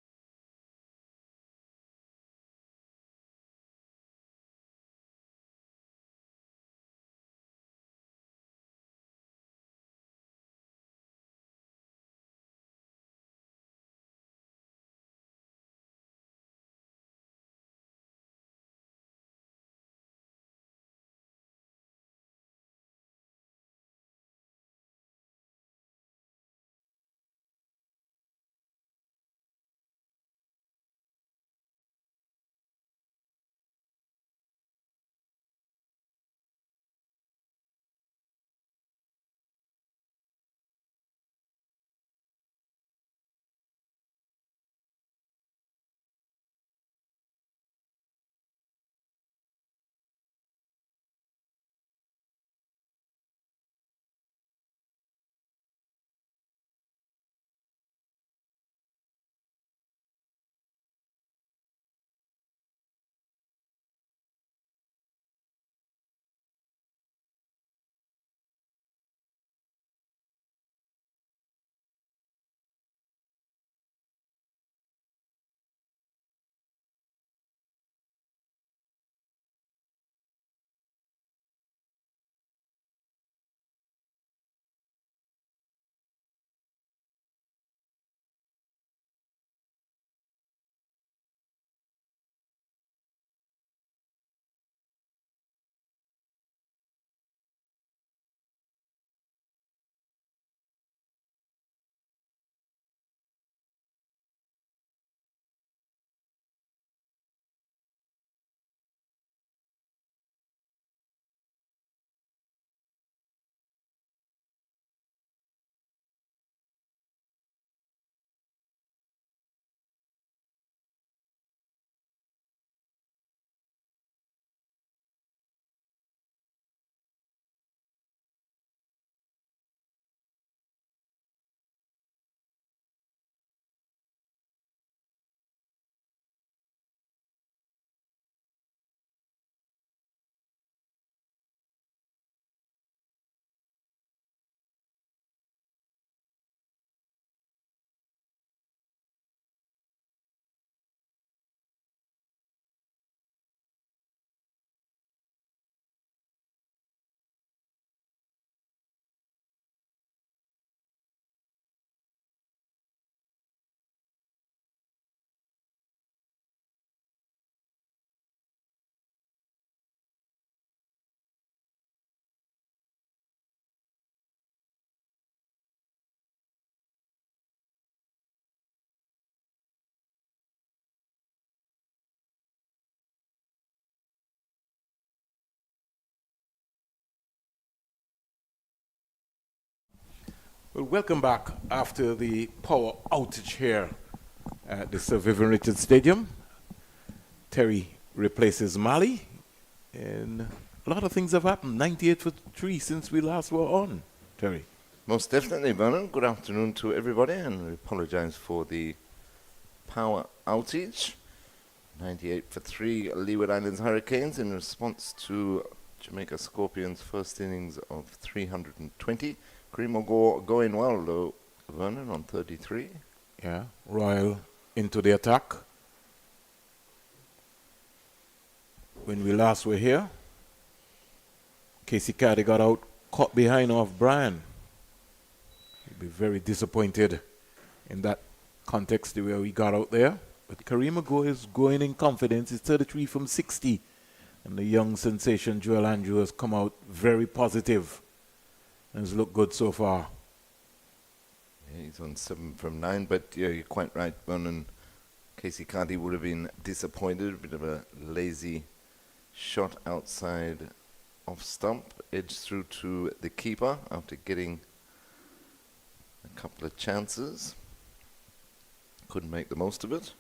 Well, welcome back after the power outage here at the Sir Vivian Richards Stadium. Terry replaces Mali, and a lot of things have happened. 98 for 3 since we last were on, Terry. Most definitely, Vernon. Good afternoon to everybody, and we apologize for the power outage. 98 for 3 Leeward Islands Hurricanes in response to Jamaica Scorpions' first innings of 320. Kareem Agor going well, though, Vernon, on 33. Yeah, Royal into the attack. When we last were here, Casey Caddy got out, caught behind off Brian. He'd be very disappointed in that context the way we got out there. But Kareem Ago is going in confidence. He's 33 from 60. And the young sensation Joel Andrew has come out very positive and has looked good so far. Yeah, he's on 7 from 9, but yeah, you're quite right, Vernon. Casey Carty would have been disappointed. A bit of a lazy shot outside off stump, edged through to the keeper after getting a couple of chances. Couldn't make the most of it.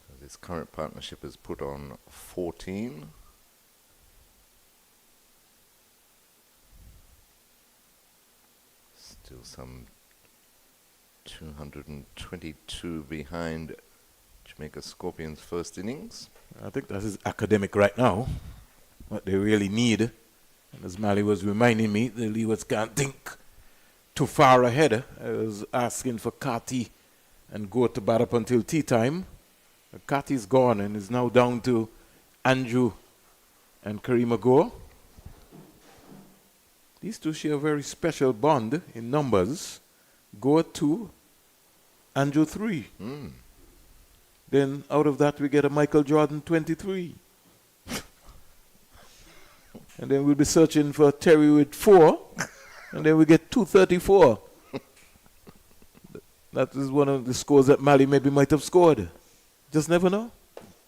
So this current partnership has put on 14. Still some 222 behind Jamaica Scorpions' first innings. I think that is academic right now. What they really need. And as Mali was reminding me, the Leewards can't think too far ahead. I was asking for Carty and go to bat up until tea time. Carty's gone and is now down to Andrew and Kareem Ago. These two share a very special bond in numbers. Go 2, Andrew 3. Then out of that we get a Michael Jordan 23. And then we'll be searching for Terry with 4. And then we get 234. That is one of the scores that Mali maybe might have scored. Just never know.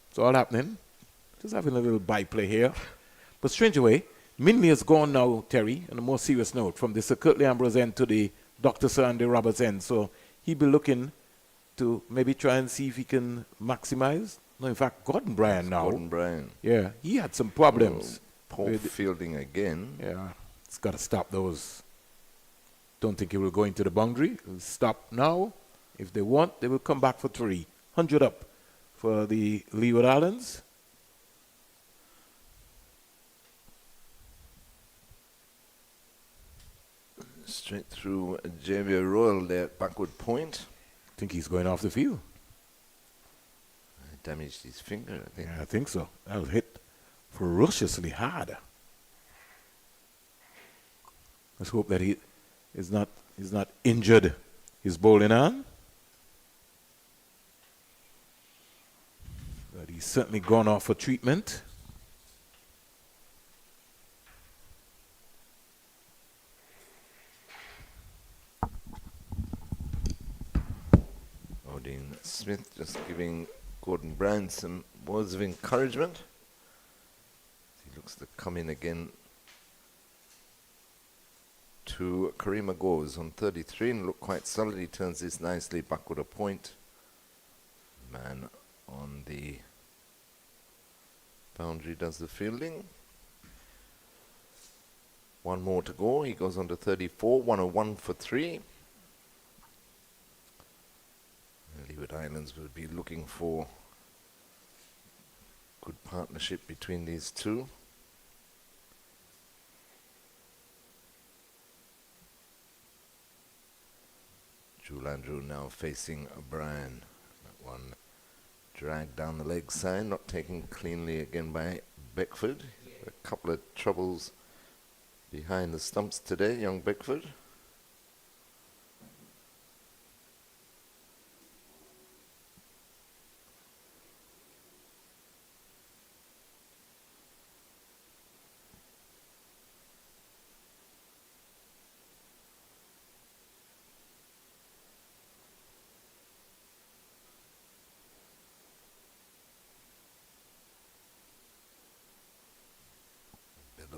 It's all happening. Just having a little byplay here. But strange way, Minley has gone now, Terry, on a more serious note, from the Sir Curtly Ambrose end to the Dr. Sir Andy Roberts end. So he'll be looking to maybe try and see if he can maximize. No, in fact, Gordon Bryan now. Gordon Bryan. Yeah, he had some problems. Poor fielding again. Yeah, it's got to stop those. Don't think he will go into the boundary. He'll stop now. If they want, they will come back for 3. 100 up for the Leeward Islands. Straight through Javier Royal there at backward point. I think he's going off the field. Damaged his finger, I think. Yeah, I think so. That was hit ferociously hard. Let's hope that he is not injured his bowling arm. But he's certainly gone off for treatment. Odin Smith just giving Gordon Bryan some words of encouragement. He looks to come in again to Kareem Ago, who's on 33 and look quite solid. He turns this nicely backward a point. Man on the boundary does the fielding. One more to go. He goes on to 34, 101 for 3. Leeward Islands will be looking for good partnership between these two. Joel Andrew now facing O'Brien. That one dragged down the leg side, not taken cleanly again by Beckford. A couple of troubles behind the stumps today, young Beckford.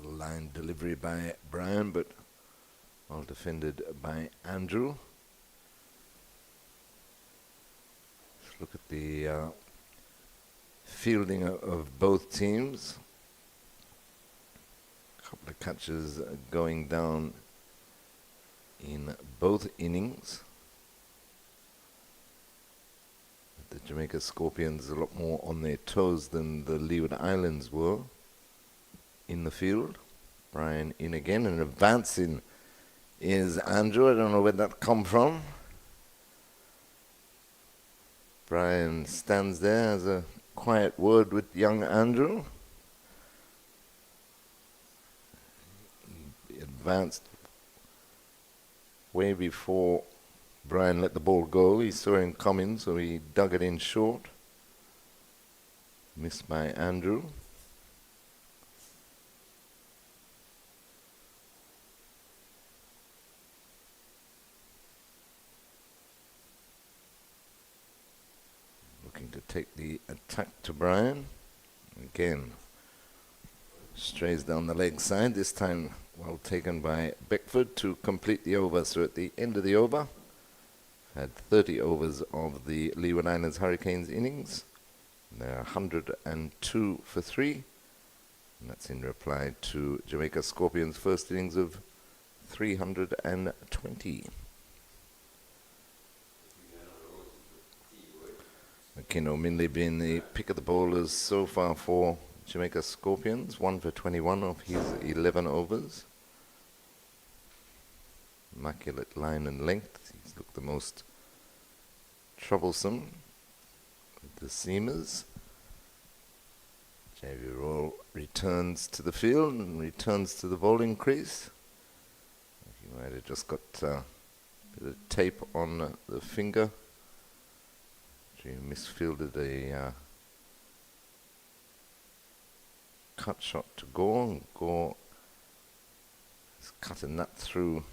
Line delivery by Bryan, but well defended by Andrew. Let's look at the fielding of both teams. A couple of catches going down in both innings. The Jamaica Scorpions a lot more on their toes than the Leeward Islands were in the field. Bryan in again, and advancing is Andrew. I don't know where that come from. Bryan stands there as a quiet word with young Andrew. He advanced way before Brian let the ball go. He saw him coming, so he dug it in short. Missed by Andrew. Looking to take the attack to Brian. Again, strays down the leg side, this time well taken by Beckford to complete the over. So at the end of the over, had 30 overs of the Leeward Islands Hurricanes innings. They're 102 for 3. And that's in reply to Jamaica Scorpions' first innings of 320. Kino Minley being the pick of the bowlers so far for Jamaica Scorpions, 1 for 21 of his 11 overs. Immaculate line and length. He's looked the most troublesome with the seamers. JV Roll returns to the field and returns to the bowling crease. He might have just got a bit of tape on the finger. He misfielded a cut shot to Gore, and Gore is cutting that through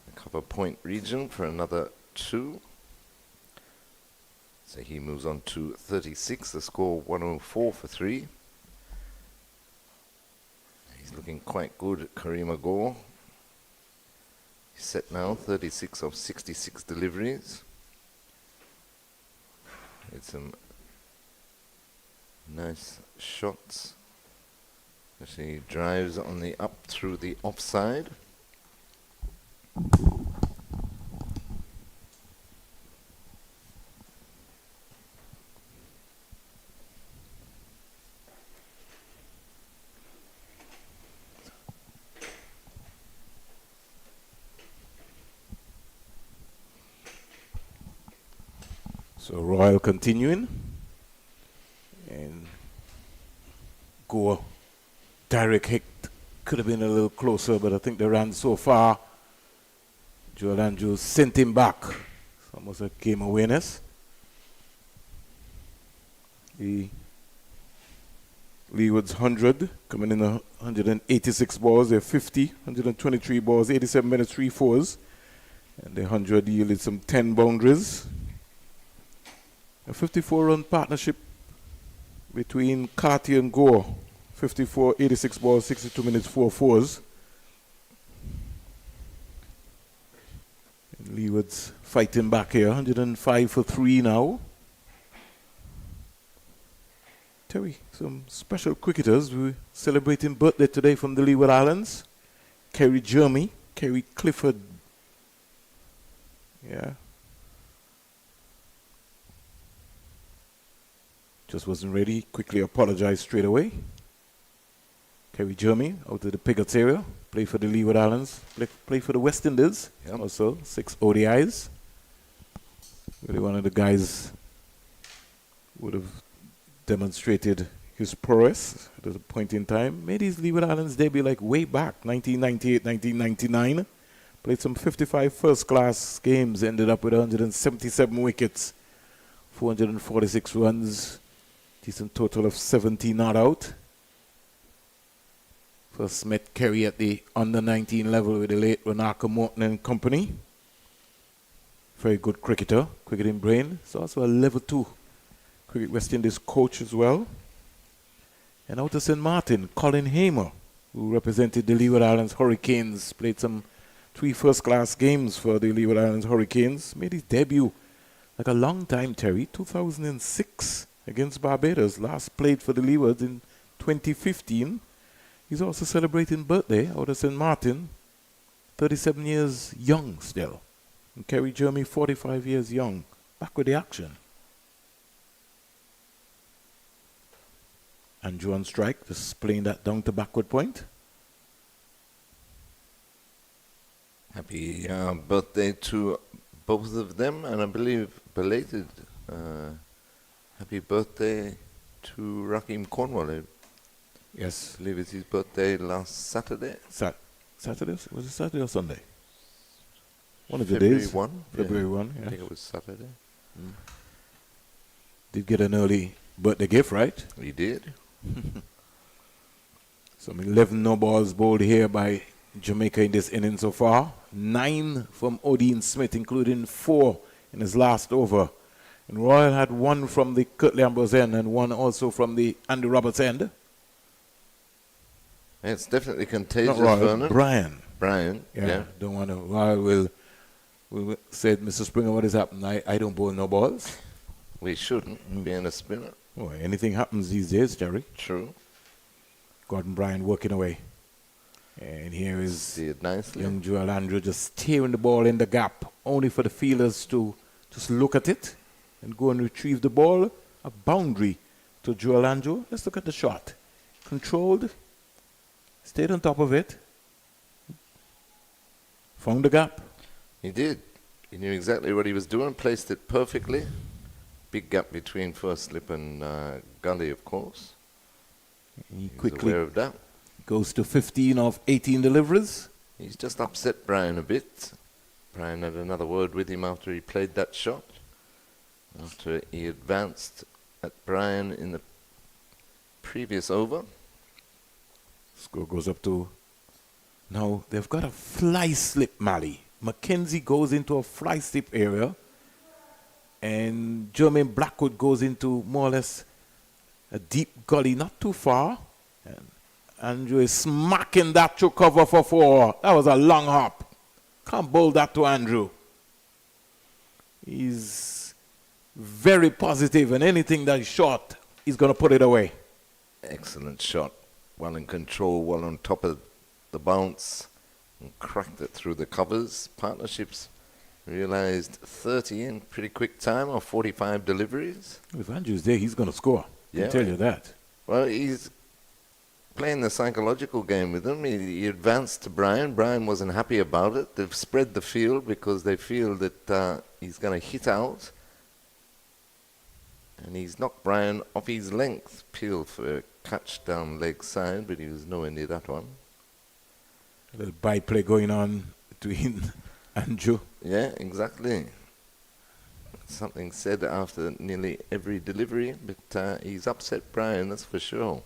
the cover point region for another 2. So he moves on to 36, the score 104 for 3. He's looking quite good at Karima Gore. He's set now 36 of 66 deliveries. It's some nice shots. Especially drives on the up through the offside. So Royal continuing, and Gore, Derek Hick could have been a little closer, but I think they ran so far. Joel Andrews sent him back. It's almost a game awareness. The Leeward's 100 coming in 186 balls. They're 50, 123 balls, 87 minutes, 3 fours, and the 100 yielded some 10 boundaries. A 54-run partnership between Cartier and Gore. 54, 86 balls, 62 minutes, 4 fours. And Leeward's fighting back here. 105 for 3 now. Terry, some special cricketers. We're celebrating birthday today from the Leeward Islands. Kerry Jeremy, Kerry Clifford. Yeah. Just wasn't ready. Quickly apologized straight away. Kerry Jeremy out of the Pigots area. Play for the Leeward Islands. Play for the West Indies. Yep. Also 6 ODIs. Really one of the guys would have demonstrated his prowess at a point in time. Made his Leeward Islands debut like way back, 1998, 1999. Played some 55 first-class games. Ended up with 177 wickets. 446 runs. Decent total of 70 not out. First met Kerry at the under-19 level with the late Renaka Morton and company. Very good cricketer, cricketing brain. He's also a level 2 Cricket West Indies coach as well. And out of St. Martin, Colin Hamer, who represented the Leeward Islands Hurricanes, played some 3 first-class games for the Leeward Islands Hurricanes. Made his debut like a long time, Terry, 2006 against Barbados. Last played for the Leewards in 2015. He's also celebrating birthday out of St. Martin. 37 years young still. And Kerry Jeremy, 45 years young. Back with the action. Andrew on strike, just playing that down to backward point. Happy birthday to both of them, and I believe belated happy birthday to Raheem Cornwall. Yes. I believe it's his birthday last Saturday. Saturday? Was it Saturday or Sunday? One of the February days. 1. February 1, yeah. I think it was Saturday. Did get an early birthday gift, right? We did. Some 11 no balls bowled here by Jamaica in this inning so far. 9 from Odin Smith, including 4 in his last over. And Royal had 1 from the Curtly Ambrose end and 1 also from the Andy Roberts end. It's definitely contagious, Not Royal, Vernon. Brian. Yeah. Don't want to. Royal will say, Mr. Springer, what has happened? I don't bowl no balls. We shouldn't, being a spinner. Well, anything happens these days, Jerry. True. Gordon Bryan working away. And here is See it nicely. young Joel Andrew just steering the ball in the gap, only for the fielders to just look at it and go and retrieve the ball. A boundary to Joel Andrew. Let's look at the shot. Controlled. Stayed on top of it. Found the gap. He did. He knew exactly what he was doing, placed it perfectly. Big gap between first slip and gully, of course. He was quickly aware of that. goes to 15 of 18 deliveries. He's just upset Brian a bit. Brian had another word with him after he played that shot. After he advanced at Brian in the previous over. Score goes up to... Now, they've got a fly slip, Mally. Mackenzie goes into a fly slip area. And Jermaine Blackwood goes into more or less a deep gully, not too far. And Andrew is smacking that to cover for 4. That was a long hop. Can't bowl that to Andrew. He's very positive, and anything that is short, he's going to put it away. Excellent shot. Well in control, well on top of the bounce. And cracked it through the covers. Partnerships realized 30 in pretty quick time, or 45 deliveries. If Andrew's there, he's going to score. I can tell you that. Well, he's playing the psychological game with him. He advanced to Brian. Brian wasn't happy about it. They've spread the field because they feel that he's going to hit out. And he's knocked Brian off his length. Peel for a catch down leg side, but he was nowhere near that one. A little byplay going on between Andrew. Yeah, exactly. Something said after nearly every delivery, but he's upset Brian, that's for sure.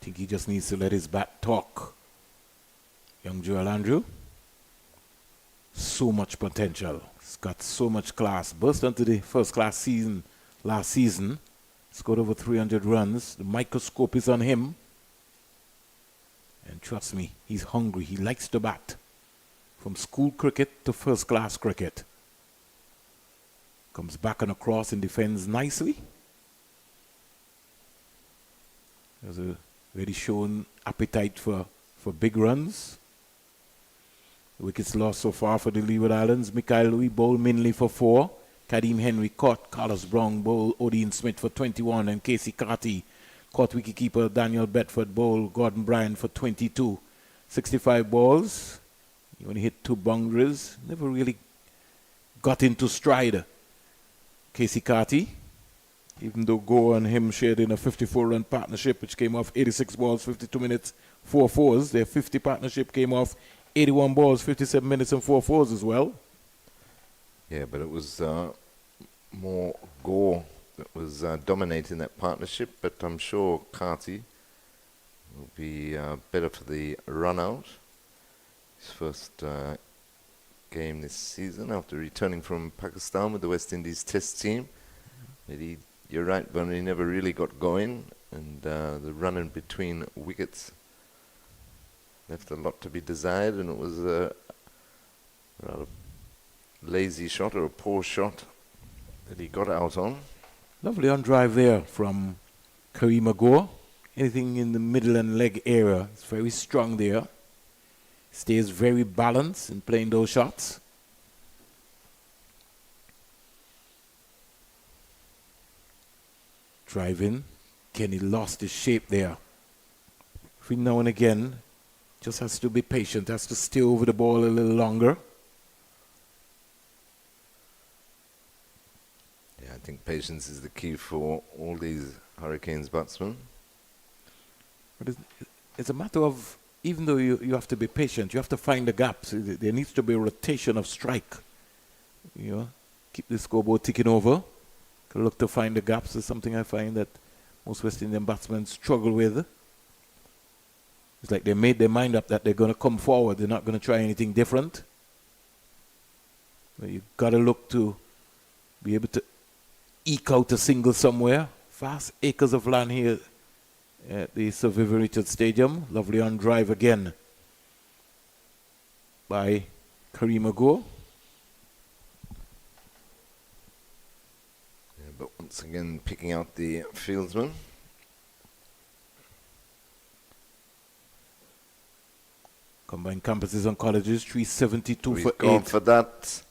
I think he just needs to let his bat talk. Young Joel Andrew. So much potential. He's got so much class. Burst onto the first class season last season. Scored over 300 runs. The microscope is on him. And trust me, he's hungry. He likes to bat. From school cricket to first class cricket. Comes back and across and defends nicely. There's a really shown appetite for big runs. The wickets lost so far for the Leeward Islands. Mikhail Louis bowled Minley for 4. Kadeem Henry caught. Carlos Brown bowled Odin Smith for 21. And Casey Carty caught wicketkeeper Daniel Bedford bowled Gordon Bryan for 22. 65 balls. He only hit 2 boundaries. Never really got into stride. Casey Carty, even though Gore and him shared in a 54-run partnership, which came off 86 balls, 52 minutes, 4 fours. Their 50 partnership came off 81 balls, 57 minutes, and 4 fours as well. Yeah, but it was more Gore that was dominating that partnership, but I'm sure Carty will be better for the run-out. His first game this season after returning from Pakistan with the West Indies Test team. But you're right, Vernon, he never really got going, and the running between wickets left a lot to be desired, and it was a rather lazy shot or a poor shot that he got out on. Lovely on drive there from Kareem Gore. Anything in the middle and leg area, it's very strong there. Stays very balanced in playing those shots. Driving. Kenny lost his shape there. Every now and again, just has to be patient, has to stay over the ball a little longer. Yeah, I think patience is the key for all these Hurricanes batsmen. But it's a matter of even though you have to be patient, you have to find the gaps. There needs to be a rotation of strike. You know, keep the scoreboard ticking over. Look to find the gaps is something I find that most West Indian batsmen struggle with. It's like they made their mind up that they're going to come forward. They're not going to try anything different. But you've got to look to be able to eke out a single somewhere. Vast acres of land here at the Sir Vivian Richards Stadium. Lovely on drive again by Kareem Agor. Yeah, but once again, picking out the fieldsman. Combined campuses and colleges, 372 He's for gone 8. for that.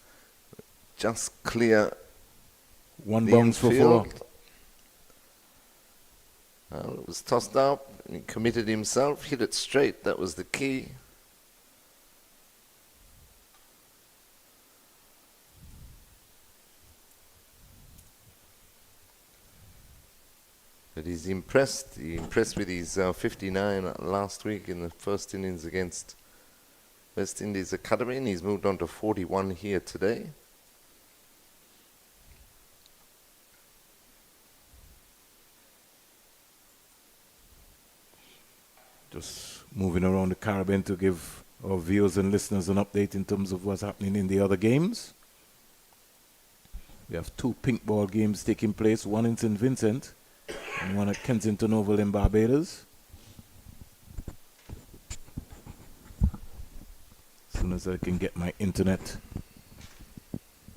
Just clear. One the bounce for 4. infield. Well, it was tossed out, and he committed himself, hit it straight. That was the key. But he's impressed. He impressed with his 59 last week in the first innings against West Indies Academy, and he's moved on to 41 here today. Just moving around the Caribbean to give our viewers and listeners an update in terms of what's happening in the other games. We have 2 pink ball games taking place, one in St. Vincent and one at Kensington Oval in Barbados. As soon as I can get my internet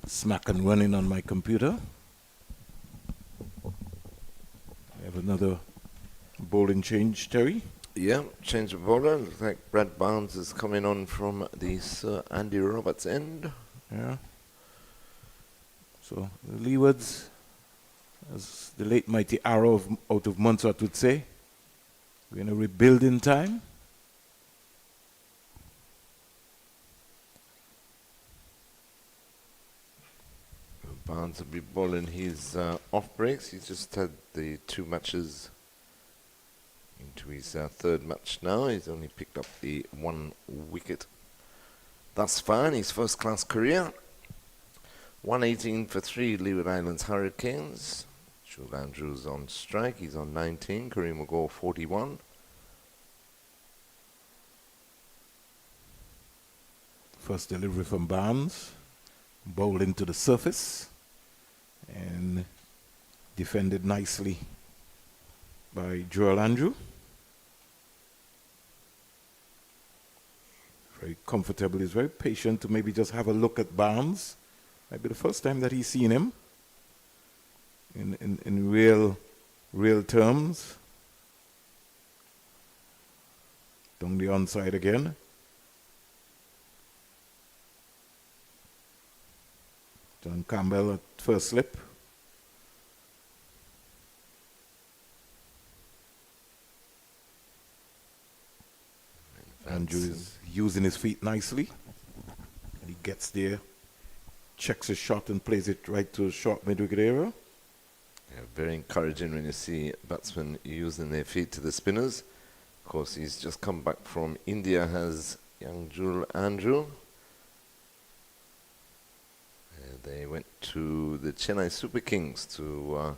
smack and running on my computer. I have another bowling change, Terry. Yeah, change of bowler. Looks like Brad Barnes is coming on from the Sir Andy Roberts end. Yeah. So the Leewards, as the late mighty arrow out of Montserrat would say, we're in a rebuilding time. Barnes will be bowling his off breaks. He's just had the 2 matches into his 3rd match now. He's only picked up the 1 wicket thus far in his first class career. 118 for 3 Leeward Islands Hurricanes. Jules Andrews on strike. He's on 19. Kareem will go 41. First delivery from Barnes. Bowled into the surface. And defended nicely by Joel Andrew. Very comfortable. He's very patient to maybe just have a look at Barnes. Might be the first time that he's seen him in real terms. Down the onside again. John Campbell at first slip. Andrew is using his feet nicely. And he gets there, checks his shot and plays it right to the short mid-wicket area. Yeah, very encouraging when you see batsmen using their feet to the spinners. Of course, he's just come back from India, has young Jules Andrew. They went to the Chennai Super Kings to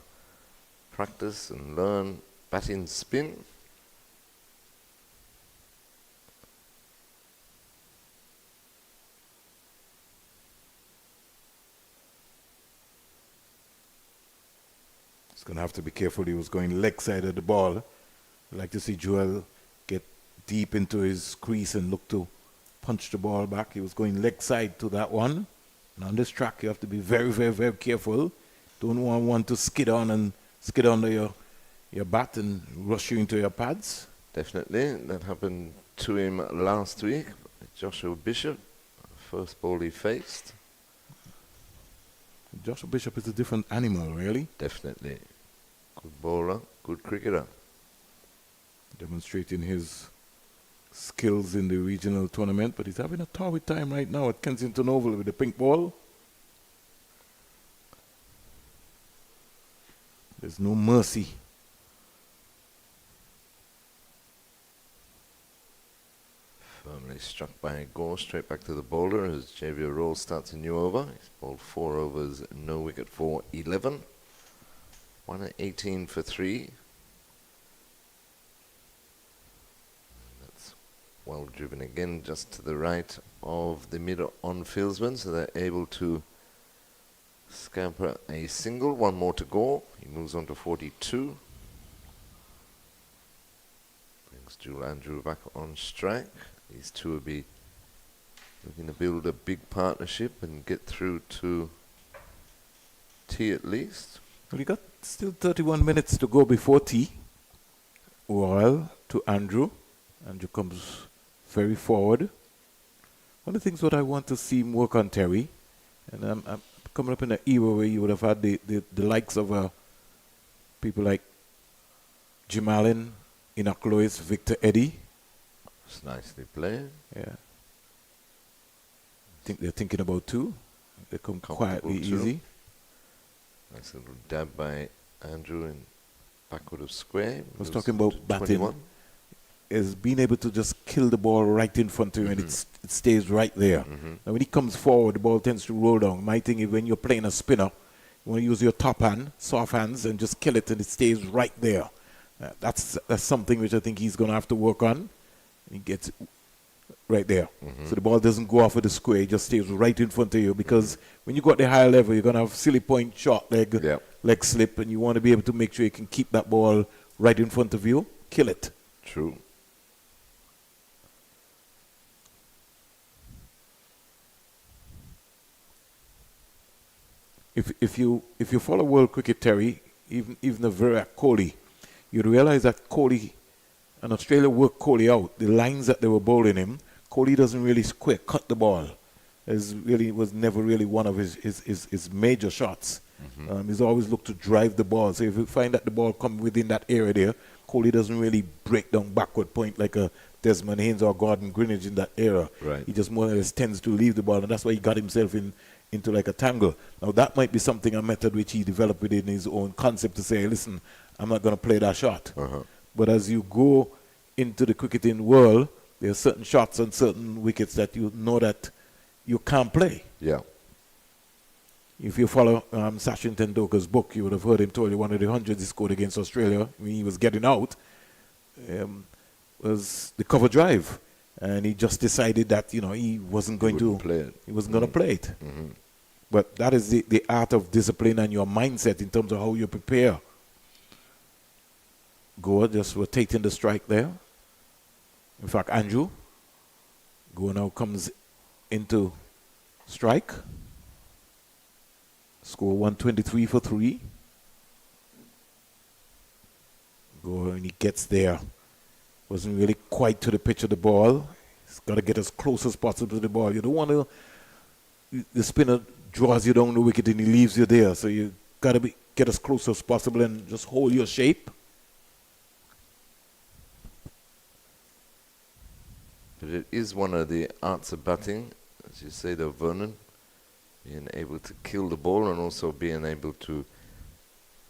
practice and learn batting spin. He's going to have to be careful. He was going leg side of the ball. I'd like to see Joel get deep into his crease and look to punch the ball back. He was going leg side to that one. And on this track, you have to be very, very, very careful. Don't want one to skid on and skid under your bat and rush you into your pads. Definitely. That happened to him last week. Joshua Bishop, first ball he faced. Joshua Bishop is a different animal, really. Definitely. Good bowler, good cricketer. Demonstrating his skills in the regional tournament, but he's having a torrid time right now at Kensington Oval with the pink ball. There's no mercy. Well, he's struck by Gore straight back to the bowler as Xavier Roll starts a new over. He's bowled 4 overs, no wicket for 11. 118 for 3. That's well driven again, just to the right of the mid-on fieldsman, so they're able to scamper a single. One more to go. He moves on to 42. Brings Jewel Andrew back on strike. These two will be looking to build a big partnership and get through to tea at least. Well, you got still 31 minutes to go before tea. Well, to Andrew. Andrew comes very forward. One of the things what I want to see him work on, Terry, and I'm coming up in an era where you would have had the likes of people like Jim Allen, Enoch Lewis, Victor Eddy. It's nicely played. Yeah. I think they're thinking about 2. They come quietly, too. easy. Nice little dab by Andrew in backward of square. I was talking about batting. Is being able to just kill the ball right in front of you and it stays right there. Now when he comes forward, the ball tends to roll down. My thing is when you're playing a spinner, you want to use your top hand, soft hands, and just kill it and it stays right there. That's something which I think he's going to have to work on. He gets it right there. So the ball doesn't go off of the square, it just stays right in front of you, because when you go at the higher level, you're going to have silly point, short leg, leg slip, and you want to be able to make sure you can keep that ball right in front of you, kill it. True. If you follow world cricket, Terry, even the Virat Kohli, you'd realize that Kohli and Australia worked Kohli out. The lines that they were bowling him, Kohli doesn't really cut the ball. Was never really one of his major shots. He's always looked to drive the ball. So if you find that the ball come within that area there, Kohli doesn't really break down backward point like a Desmond Haynes or Gordon Greenidge in that era. Right. He just more or less tends to leave the ball, and that's why he got himself into like a tangle. Now that might be something, a method which he developed within his own concept to say, listen, I'm not going to play that shot. But as you go into the cricketing world, there are certain shots on certain wickets that you know that you can't play. Yeah. If you follow Sachin Tendulkar's book, you would have heard him tell you one of the hundreds he scored against Australia when he was getting out was the cover drive. And he just decided that, he wasn't going to play it. He wasn't going to play it. But that is the art of discipline and your mindset in terms of how you prepare. Gore just rotating the strike there. In fact, Andrew, Gore now comes into strike. Score 123 for 3. Gore, when he gets there, wasn't really quite to the pitch of the ball. He's got to get as close as possible to the ball. You don't want to, the spinner draws you down the wicket and he leaves you there. So you got to get as close as possible and just hold your shape. But it is one of the arts of batting, as you say there, Vernon, being able to kill the ball and also being able to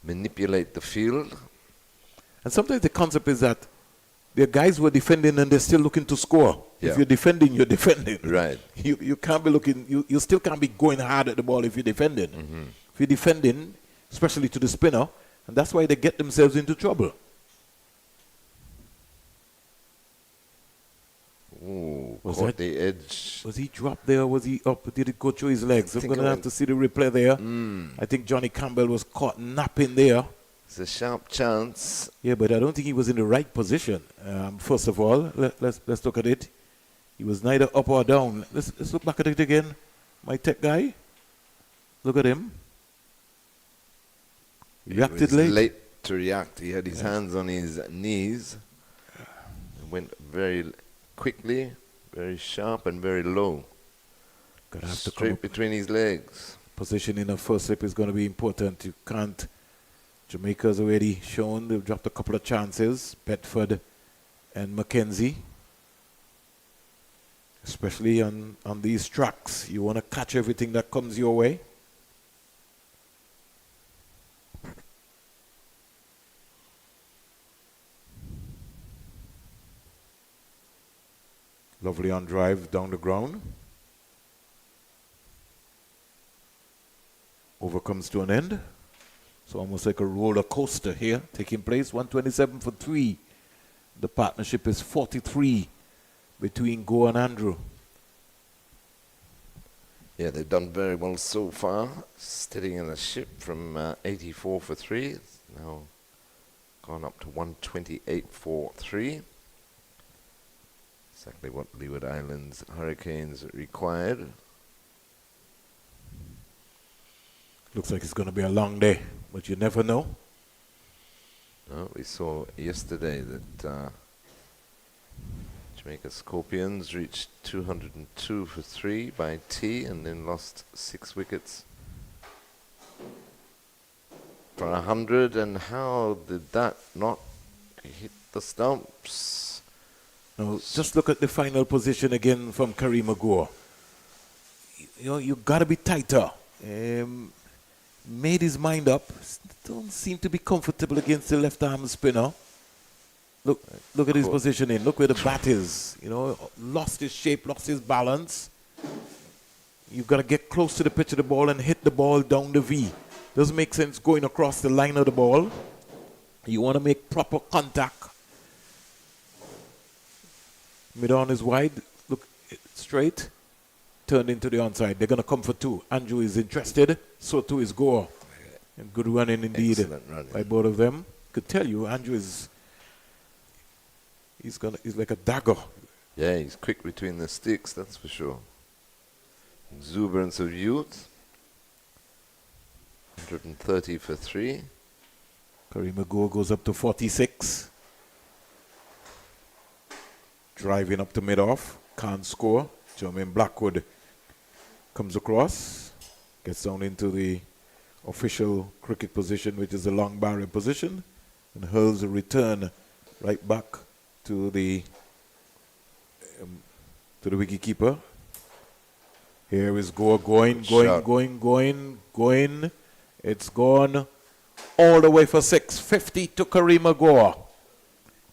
manipulate the field. And sometimes the concept is that there are guys who are defending and they're still looking to score. Yeah. If you're defending, you're defending. Right. You can't be looking, you still can't be going hard at the ball if you're defending. If you're defending, especially to the spinner, and that's why they get themselves into trouble. Ooh, Was caught that the edge. Was he dropped there? Was he up? Did it go through his legs? I'm going to have to see the replay there. I think Johnny Campbell was caught napping there. It's a sharp chance. Yeah, but I don't think he was in the right position. First of all, let's look at it. He was neither up or down. Let's look back at it again. My tech guy. Look at him. Reacted He was late. late to react. He had his hands on his knees. It went very quickly, very sharp and very low. Gonna have to come Straight up. between his legs. Position in a first slip is going to be important. You can't. Jamaica's already shown they've dropped a couple of chances. Bedford and Mackenzie. Especially on these tracks. You want to catch everything that comes your way. Lovely on drive down the ground. Over comes to an end. So almost like a roller coaster here taking place. 127 for 3. The partnership is 43 between Go and Andrew. Yeah, they've done very well so far, steadying the ship from 84 for 3. It's now gone up to 128 for 3. Exactly what Leeward Islands Hurricanes required. Looks like it's going to be a long day, but you never know. No, we saw yesterday that Jamaica Scorpions reached 202 for 3 by T and then lost 6 wickets for 100. And how did that not hit the stumps? Now, just look at the final position again from Kareem Agor. You know, you got to be tighter. Made his mind up. Don't seem to be comfortable against the left-arm spinner. Look at his positioning. Look where the bat is. You know, lost his shape, lost his balance. You've got to get close to the pitch of the ball and hit the ball down the V. Doesn't make sense going across the line of the ball. You want to make proper contact. Mid-on is wide. Look straight. Turned into the onside. They're going to come for 2. Andrew is interested. So too is Gore. And good running indeed by both of them. Could tell you, Andrew is he's like a dagger. Yeah, he's quick between the sticks, that's for sure. Exuberance of youth. 130 for 3. Kareem Agor goes up to 46. Driving up to mid-off. Can't score. Jermaine Blackwood comes across. Gets down into the official cricket position, which is the long barrier position, and hurls a return right back to the wicketkeeper. Here is going. It's gone all the way for 6. 50 to Kareem Agor.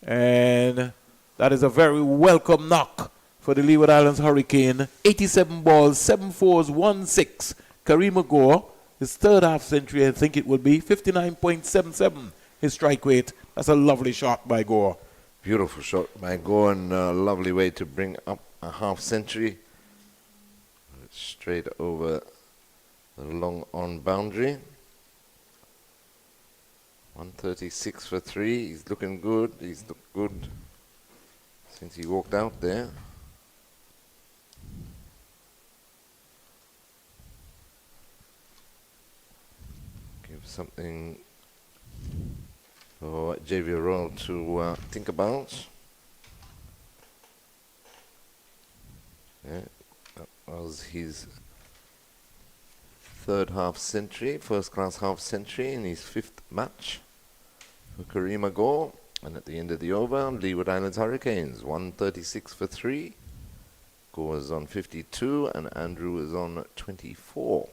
And that is a very welcome knock for the Leeward Islands Hurricane. 87 balls, 7 fours, 1 6. Kareem Agor, his third half century, I think it would be. 59.77 his strike rate. That's a lovely shot by Gore. Beautiful shot by Gore, and a lovely way to bring up a half century. Straight over the long on boundary. 136 for 3. He's looking good. He's looked good since he walked out there. Give something for JV Royal to think about. Yeah, that was his third half century, first class half century in his 5th match for Kareem Agor. And at the end of the over, Leeward Islands Hurricanes 136 for 3. Gore is on 52 and Andrew is on 24.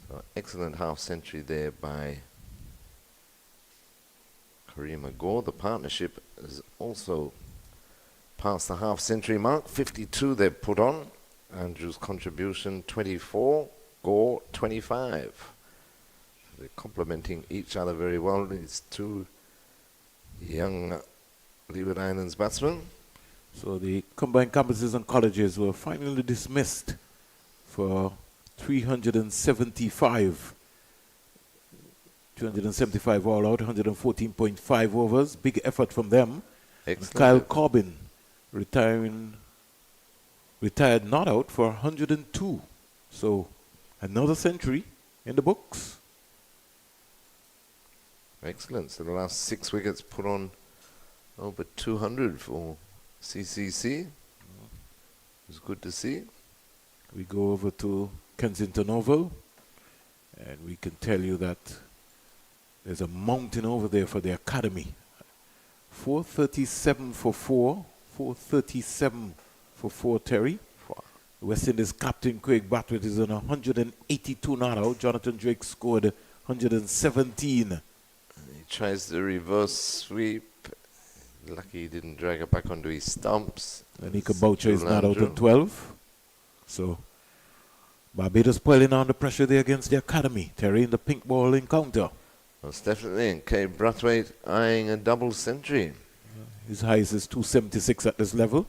So excellent half century there by Kareem Agor. The partnership has also passed the half century mark. 52 they've put on. Andrew's contribution 24, Gore 25. They're complementing each other very well. These two young Leeward Islands batsmen. So the combined campuses and colleges were finally dismissed for 375 all out, 114.5 overs. Big effort from them. Excellent. Kyle Corbin retired not out for 102. So another century in the books. Excellent. So the last 6 wickets put on over 200 for CCC. It was good to see. We go over to Kensington Oval, and we can tell you that there's a mountain over there for the academy. 437 for 4, 437 for 4, Terry. West Indies captain Craig Batwit is on 182 not out. Jonathan Drake scored 117. He tries the reverse sweep. Lucky he didn't drag it back onto his stumps. Anika Boucher is not out Andrew. on 12. So Barbados piling on the pressure there against the academy. Terry in the pink ball encounter. Most definitely. And Kay Brathwaite eyeing a double century. His highest is 276 at this level.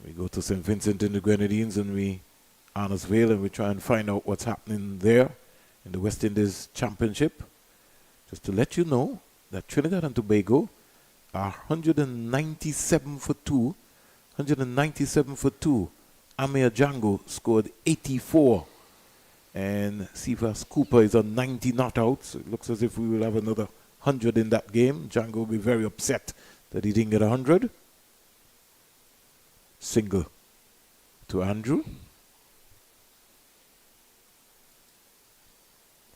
We go to St. Vincent and the Grenadines and we Arnos Vale and we try and find out what's happening there in the West Indies Championship. Just to let you know that Trinidad and Tobago are 197 for 2. 197 for 2. Amir Django scored 84. And Cephas Cooper is on 90 not outs. It looks as if we will have another 100 in that game. Django will be very upset that he didn't get 100. Single to Andrew.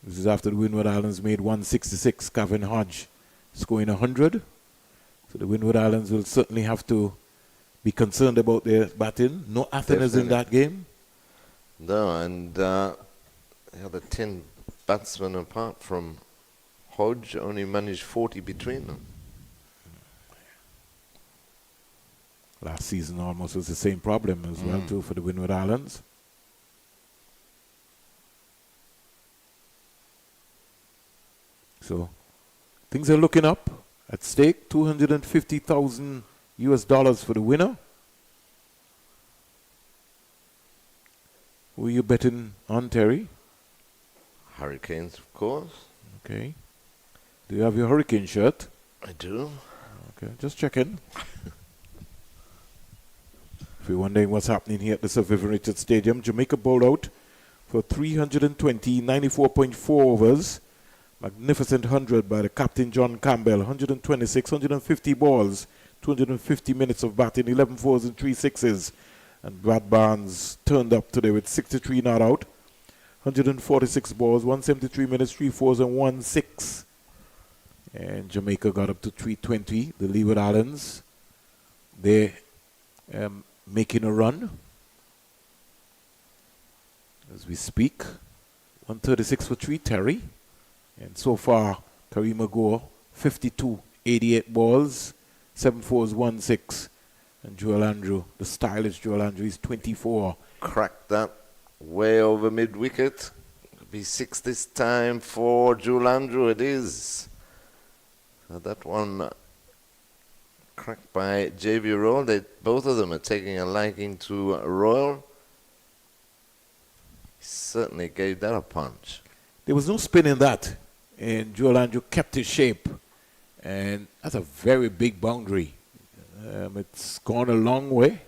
This is after the Windward Islands made 166. Kevin Hodge scoring 100. So the Windward Islands will certainly have to be concerned about their batting. No Athens in that game. No, and the other 10 batsmen apart from Hodge only managed 40 between them. Last season almost was the same problem as well too for the Windward Islands. So things are looking up. At stake, $250,000 US for the winner. Who are you betting on, Terry? Hurricanes, of course. Okay. Do you have your Hurricane shirt? I do. Okay, just checking. If you're wondering what's happening here at the Sir Vivian Richards Stadium, Jamaica bowled out for 320, 94.4 overs. Magnificent 100 by the captain John Campbell. 126, 150 balls, 250 minutes of batting, 11 fours and 3 sixes. And Brad Barnes turned up today with 63 not out. 146 balls, 173 minutes, 3 fours and 1 6. And Jamaica got up to 320. The Leeward Islands, they're making a run as we speak. 136 for 3, Terry. And so far, Kareem Agor, 52, 88 balls, 7 fours, 1 6. And Joel Andrew, the stylish Joel Andrew, is 24. Cracked that way over mid-wicket. Be 6 this time for Joel Andrew, it is. So that one cracked by J.V. Royal. Both of them are taking a liking to Royal. He certainly gave that a punch. There was no spin in that. And Joel Andrew kept his shape. And that's a very big boundary. It's gone a long way.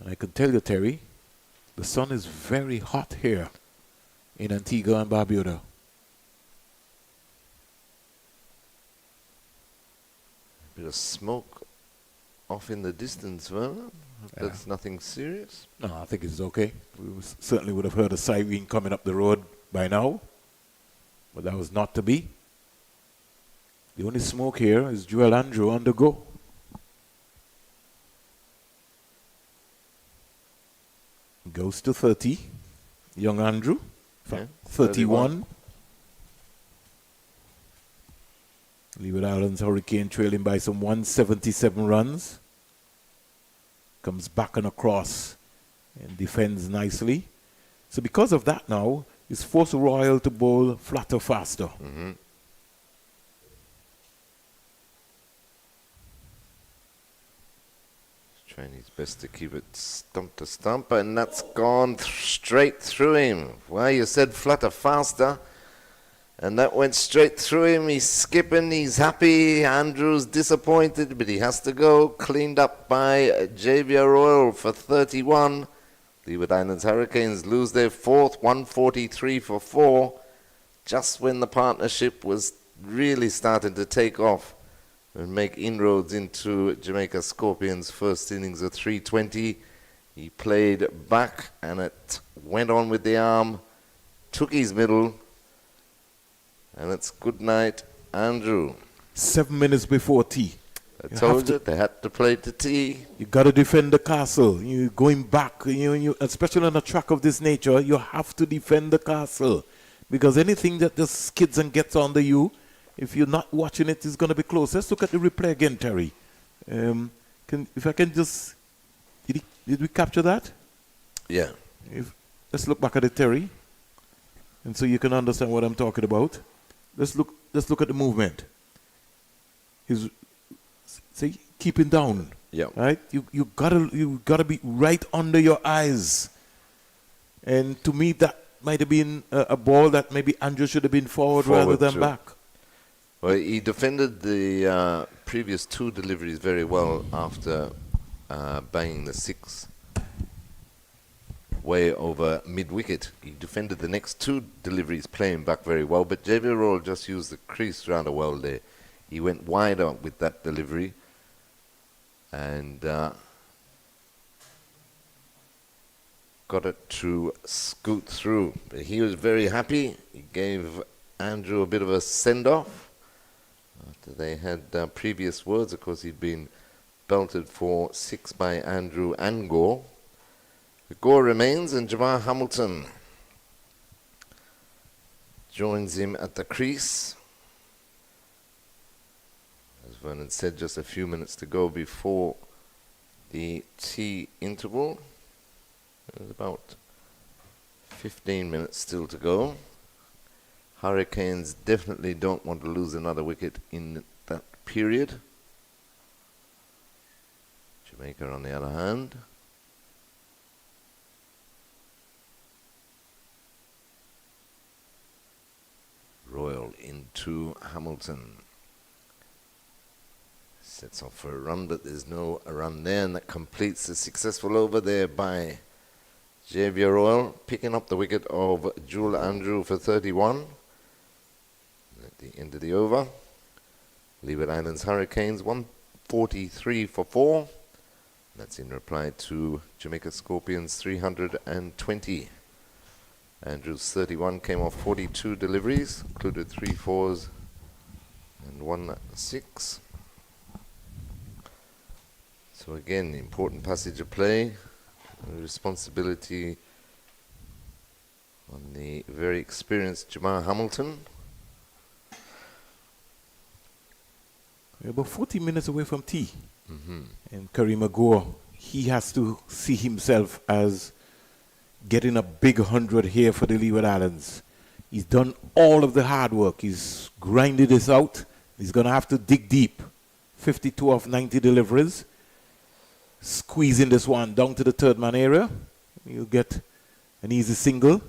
And I can tell you, Terry, the sun is very hot here in Antigua and Barbuda. A bit of smoke off in the distance, well, that's nothing serious. No, I think it's okay. We certainly would have heard a siren coming up the road by now, but that was not to be. The only smoke here is Joel Andrew on the go. Goes to 30. Young Andrew, 31. Leeward Islands Hurricane trailing by some 177 runs. Comes back and across and defends nicely. So because of that now, it's forced Royal to bowl flatter faster. Trying his best to keep it stump to stump, and that's gone straight through him. Well, you said flutter faster, and that went straight through him. He's skipping, he's happy. Andrew's disappointed, but he has to go. Cleaned up by Javier Royal for 31. Leeward Islands Hurricanes lose their fourth, 143 for 4, just when the partnership was really starting to take off and make inroads into Jamaica Scorpions' first innings of 320. He played back and it went on with the arm, took his middle, and it's good night, Andrew. 7 minutes before tea. I told you they had to play to tea. You got to defend the castle. You going back, especially on a track of this nature, you have to defend the castle, because anything that just skids and gets under you, if you're not watching it, it's going to be close. Let's look at the replay again, Terry. If I can just... Did we capture that? Yeah. Let's look back at it, Terry. And so you can understand what I'm talking about. Let's look at the movement. He's keeping down. Yeah. Right? You gotta be right under your eyes. And to me, that might have been a ball that maybe Andrew should have been forward rather than back. Well, he defended the previous two deliveries very well after banging the 6 way over mid-wicket. He defended the next 2 deliveries playing back very well, but Javier Roll just used the crease rather well there. He went wider with that delivery and got it to scoot through. But he was very happy. He gave Andrew a bit of a send-off after they had previous words. Of course, he'd been belted for 6 by Andrew and Gore. The Gore remains, and Jamar Hamilton joins him at the crease. As Vernon said, just a few minutes to go before the tea interval. There's about 15 minutes still to go. Hurricanes definitely don't want to lose another wicket in that period. Jamaica, on the other hand, Royal into Hamilton. Sets off for a run, but there's no run there, and that completes the successful over there by Javier Royal, picking up the wicket of Jewel Andrew for 31 at the end of the over. Leeward Islands Hurricanes 143 for 4. That's in reply to Jamaica Scorpions 320. Andrews 31 came off 42 deliveries, included 3 4s and 1 6. So again, important passage of play, responsibility on the very experienced Jamar Hamilton. We're about 40 minutes away from tea. And Kareem Agor, he has to see himself as getting a big 100 here for the Leeward Islands. He's done all of the hard work. He's grinded this out. He's going to have to dig deep. 52 of 90 deliveries. Squeezing this one down to the third man area. He'll get an easy single.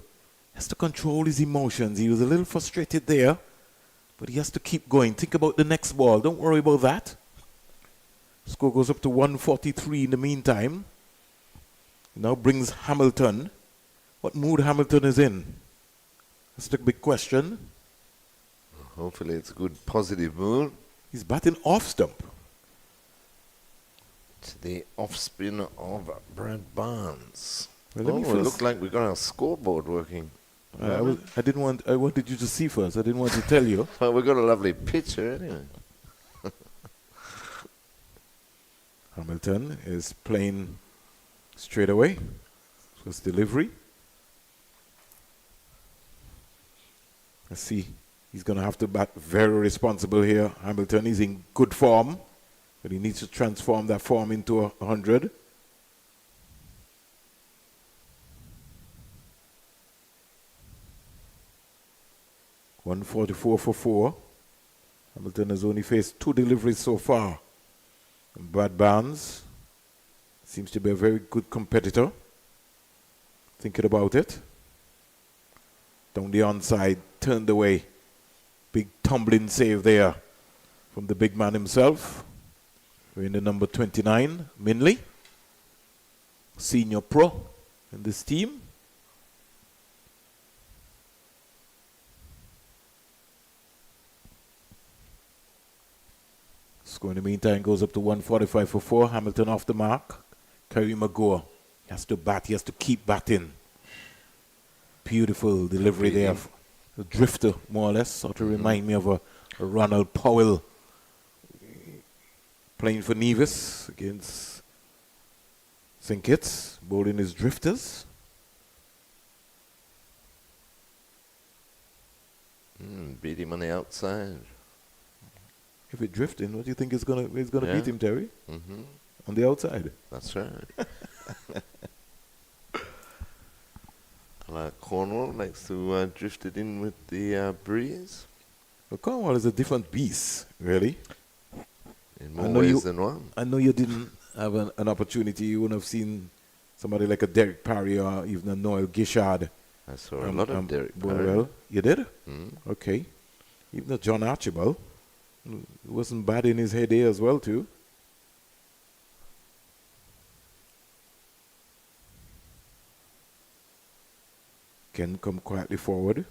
Has to control his emotions. He was a little frustrated there, but he has to keep going. Think about the next ball. Don't worry about that. Score goes up to 143 in the meantime. Now brings Hamilton. What mood Hamilton is in? That's the big question. Hopefully it's a good positive mood. He's batting off stump. To the off spin of Brad Barnes. Well, let me it first looked like we got our scoreboard working. I wanted you to see first. I didn't want to tell you. Well, we got a lovely picture anyway. Hamilton is playing straight away. First delivery. Let's see. He's going to have to bat very responsible here. Hamilton is in good form, but he needs to transform that form into 100. .144 for 4. Hamilton has only faced 2 deliveries so far. And Brad Barnes seems to be a very good competitor. Thinking about it. Down the onside, turned away. Big tumbling save there from the big man himself. We're in the number 29, Minley. Senior pro in this team. Score in the meantime goes up to 145 for 4. Hamilton off the mark. Kareem Agor. He has to bat. He has to keep batting. Beautiful delivery there. A drifter, more or less. Sort of remind me of a Ronald Powell playing for Nevis against St. Kitts. Bowling his drifters. Beat him on the outside. If it's drifting, what do you think is gonna Yeah. beat him, Terry? Mm-hmm. On the outside. That's right. Cornwall likes to drift it in with the breeze. Well, Cornwall is a different beast, really. In more ways than one. I know you didn't have an opportunity. You wouldn't have seen somebody like a Derek Parry or even a Noel Gishard. I saw a lot of Derek Parry. Well, you did? Mm. Okay. Even a John Archibald. It wasn't bad in his head there as well, too. Can come quietly forward.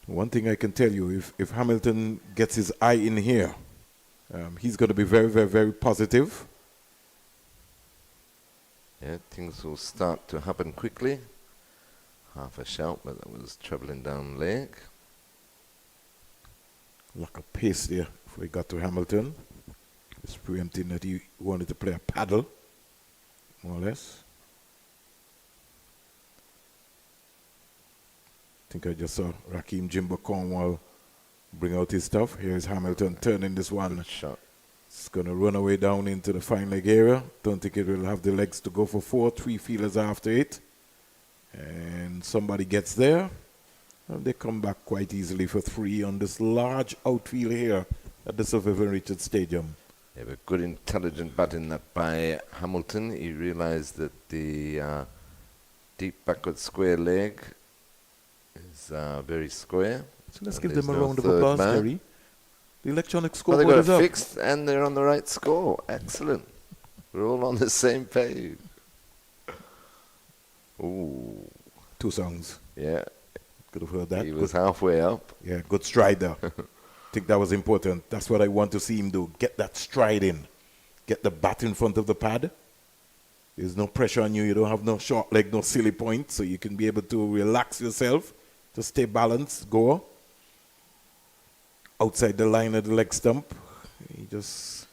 One thing I can tell you, if Hamilton gets his eye in here, he's going to be very, very, very positive. Yeah, things will start to happen quickly. Half a shout, but that was travelling down leg. Lack of pace there before he got to Hamilton. He's preempting that he wanted to play a paddle, more or less. I think I just saw Raheem Jimbo Cornwall bring out his stuff. Here's Hamilton turning this one. Good shot. It's going to run away down into the fine leg area. Don't think it will have the legs to go for 4. 3 fielders after it. And somebody gets there. And they come back quite easily for 3 on this large outfield here at the Sir Vivian Richards Stadium. Yeah, but good intelligent batting that by Hamilton. He realised that the deep backward square leg is very square. So let's And give them a there's no round of third applause, man. Terry. The electronic Well, scoreboard they got is it up. fixed and they're on the right score. Excellent. We're all on the same page. Ooh. 2 songs. Yeah. Could have heard that. He was halfway up. Yeah, good stride there. Think that was important. That's what I want to see him do. Get that stride in. Get the bat in front of the pad. There's no pressure on you. You don't have no short leg, no silly point. So you can be able to relax yourself. Just stay balanced. Go. Outside the line of the leg stump. He just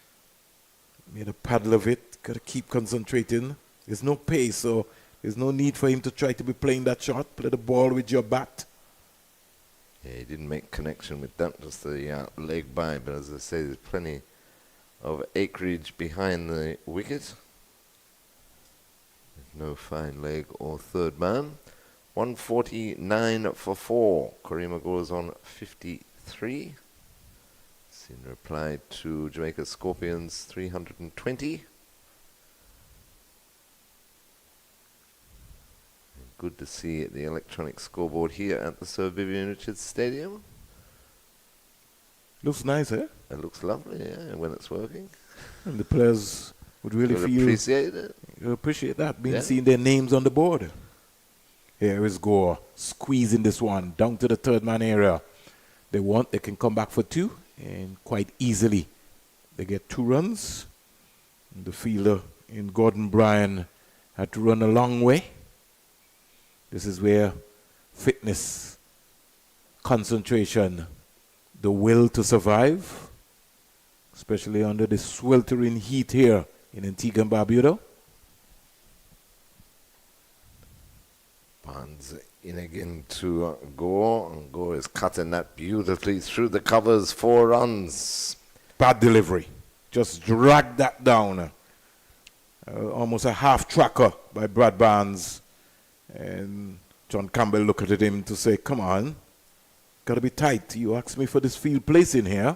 made a paddle of it. Got to keep concentrating. There's no pace, so there's no need for him to try to be playing that shot. Play the ball with your bat. Yeah, he didn't make connection with that, just the leg by. But as I say, there's plenty of acreage behind the wicket. No fine leg or third man. 149 for 4. Korima goes on 53. In reply to Jamaica Scorpions 320. Good to see the electronic scoreboard here at the Sir Vivian Richards Stadium. Looks nice, eh? It looks lovely, yeah, when it's working. And the players would really You'll feel... appreciate it. You appreciate that, being Yeah. seeing their names on the board. Here is Gore, squeezing this one down to the third man area. They can come back for 2, and quite easily they get 2 runs. And the fielder in Gordon Bryan had to run a long way. This is where fitness, concentration, the will to survive, especially under the sweltering heat here in Antigua and Barbuda. Barnes in again to Gore, and Gore is cutting that beautifully through the covers. 4 runs. Bad delivery. Just dragged that down. Almost a half tracker by Brad Barnes. And John Campbell looked at him to say, come on, got to be tight. You asked me for this field place in here.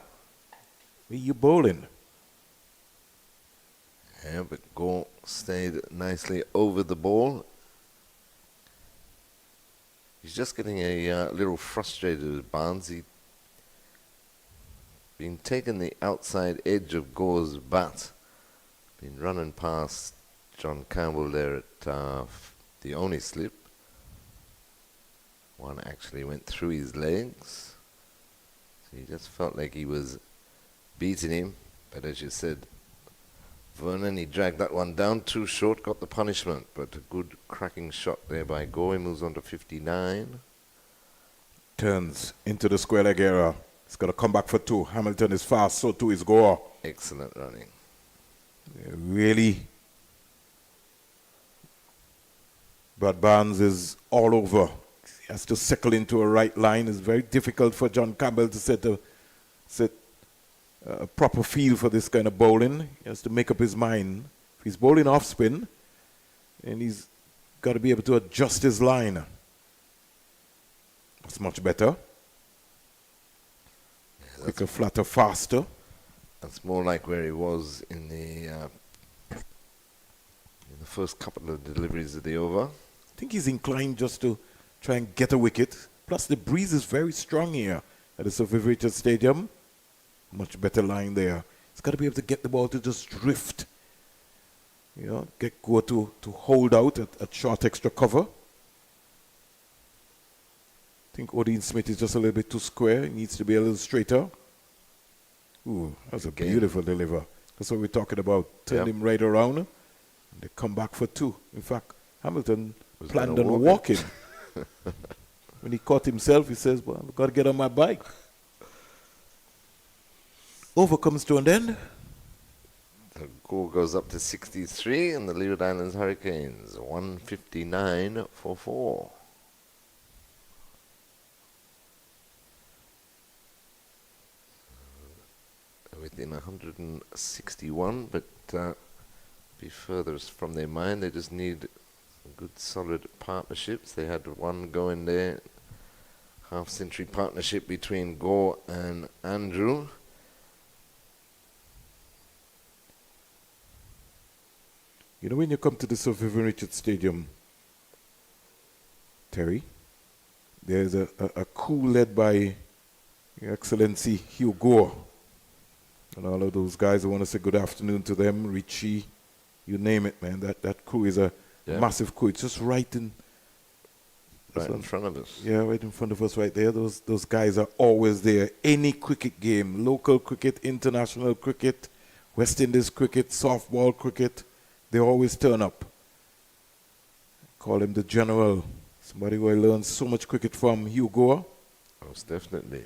Where you bowling? Yeah, but Gore stayed nicely over the ball. He's just getting a little frustrated with Barnes. He's been taking the outside edge of Gore's bat. Been running past John Campbell there at the only slip. One actually went through his legs. So he just felt like he was beating him. But as you said, Vernon, he dragged that one down too short, got the punishment. But a good cracking shot there by Gore. He moves on to 59. Turns into the square leg area. He's got to come back for 2. Hamilton is fast, so too is Gore. Excellent running. Really, Brad Barnes is all over has to settle into a right line. It's very difficult for John Campbell to set a proper feel for this kind of bowling. He has to make up his mind. If he's bowling off spin, and he's got to be able to adjust his line. That's much better. Quicker, flatter, faster. That's more like where he was in the first couple of deliveries of the over. I think he's inclined just to try and get a wicket. Plus the breeze is very strong here at the Sir Viv Richards Stadium. Much better line there. He's got to be able to get the ball to just drift. You know, go to hold out at short extra cover. I think Odean Smith is just a little bit too square. He needs to be a little straighter. Ooh, that's a beautiful deliver. That's what we're talking about. Turn him right around. And they come back for 2. In fact, Hamilton planned on walking. When he caught himself, he says, well, I've got to get on my bike. Over comes to an end. The score goes up to 63 and the Leeward Islands Hurricanes 159 for 4. Within 161, but be furthest from their mind. They just need good solid partnerships. They had one going there, half-century partnership between Gore and Andrew. You know, when you come to the Sir Vivian Richards Stadium, Terry, there's a coup led by Your Excellency Hugh Gore. And all of those guys, I want to say good afternoon to them, Richie, you name it, man. That crew is a massive crew. It's just right in front of us. Yeah, right in front of us right there. Those guys are always there. Any cricket game, local cricket, international cricket, West Indies cricket, softball cricket, they always turn up. Call him the General. Somebody who I learned so much cricket from, Hugh Gore. Most definitely.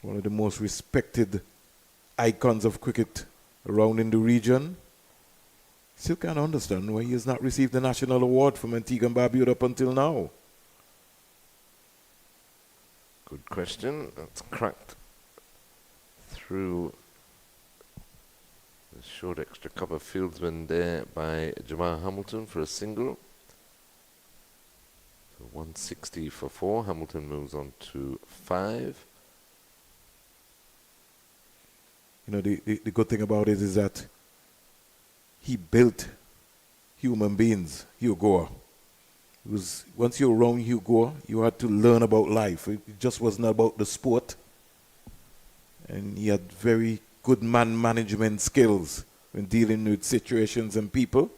One of the most respected icons of cricket around in the region. Still can't understand why he has not received the national award from Antigua and Barbuda up until now. Good question. That's cracked through the short extra cover fieldsman there by Jamal Hamilton for a single. So 160 for 4. Hamilton moves on to 5. You know, the good thing about it is that he built human beings, Hugh Gore. It was, once you're around Hugh Gore, you had to learn about life. It just wasn't about the sport. And he had very good man management skills when dealing with situations and people.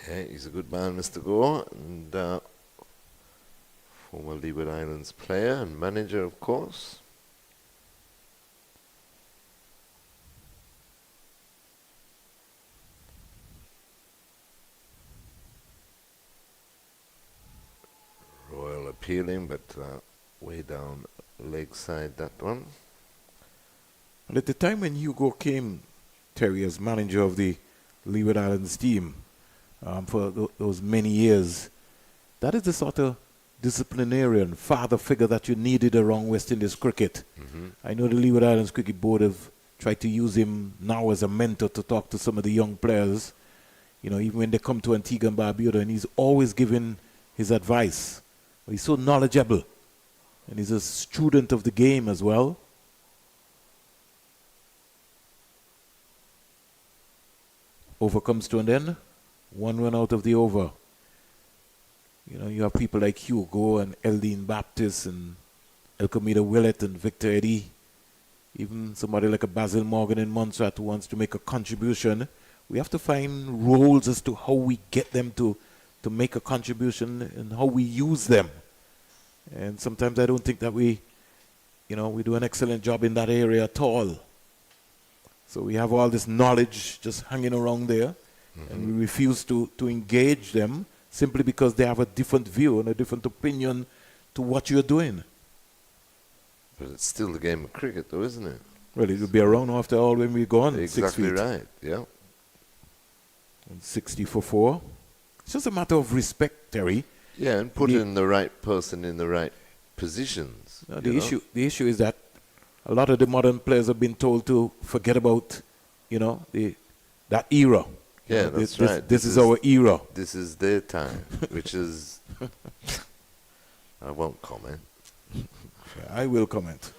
Yeah, he's a good man, Mr. Gore, and former Leeward Islands player and manager, of course. Royal appealing, but way down leg side, that one. And at the time when Hugo came, Terry, as manager of the Leeward Islands team for those many years, that is the sort of disciplinarian, father figure that you needed around West Indies cricket. I know the Leeward Islands Cricket Board have tried to use him now as a mentor to talk to some of the young players, you know, even when they come to Antigua and Barbuda, and he's always giving his advice. He's so knowledgeable, and he's a student of the game as well. Over comes to an end. 1 run out of the over. You know, you have people like Hugo and Eldine Baptist and Elcomida Willett and Victor Eddy. Even somebody like a Basil Morgan in Montserrat who wants to make a contribution. We have to find roles as to how we get them to make a contribution and how we use them. And sometimes I don't think that we do an excellent job in that area at all. So we have all this knowledge just hanging around there, and we refuse to engage them simply because they have a different view and a different opinion to what you're doing. But it's still the game of cricket, though, isn't it? Well, it will be around after all when we go on. Exactly 6 feet. right, yeah. And 60 for 4. It's just a matter of respect, Terry. Yeah, and put in the right person in the right positions. The issue is that a lot of the modern players have been told to forget about, that era. Yeah, that's right. This is our era. This is their time, which is... I won't comment. I will comment.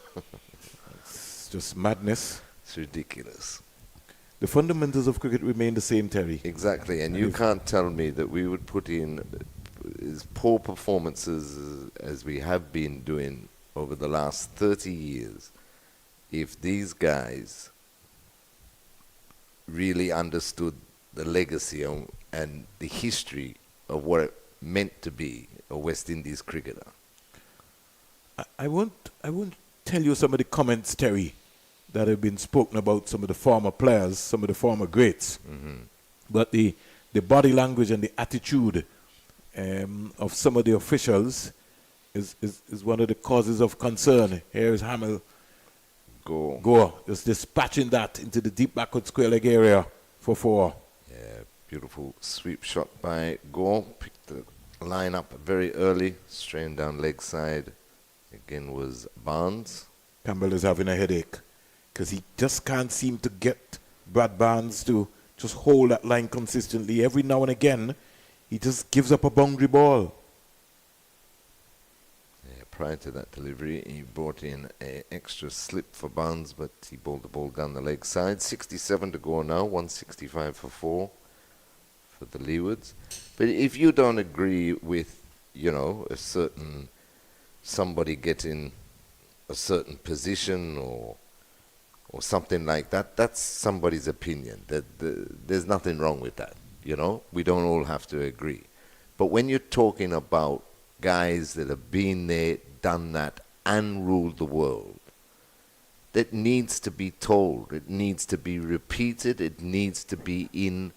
It's just madness. It's ridiculous. The fundamentals of cricket remain the same, Terry. Exactly, and you can't tell me that we would put in as poor performances as we have been doing over the last 30 years if these guys really understood the legacy and the history of what it meant to be a West Indies cricketer. I won't tell you some of the comments, Terry, that have been spoken about some of the former players, some of the former greats. But the body language and the attitude of some of the officials is one of the causes of concern. Here is Hamill Gore, just dispatching that into the deep backward square leg area for 4. Yeah, beautiful sweep shot by Gore. Picked the line up very early, straight down leg side. Again was Barnes. Campbell is having a headache because he just can't seem to get Brad Barnes to just hold that line consistently. Every now and again, he just gives up a boundary ball. Yeah, prior to that delivery, he brought in an extra slip for Barnes, but he bowled the ball down the leg side. 67 to go now, 165 for 4 for the Leewards. But if you don't agree with, a certain somebody getting a certain position or something like that, that's somebody's opinion. There's nothing wrong with that, We don't all have to agree. But when you're talking about guys that have been there, done that, and ruled the world, that needs to be told. It needs to be repeated. It needs to be in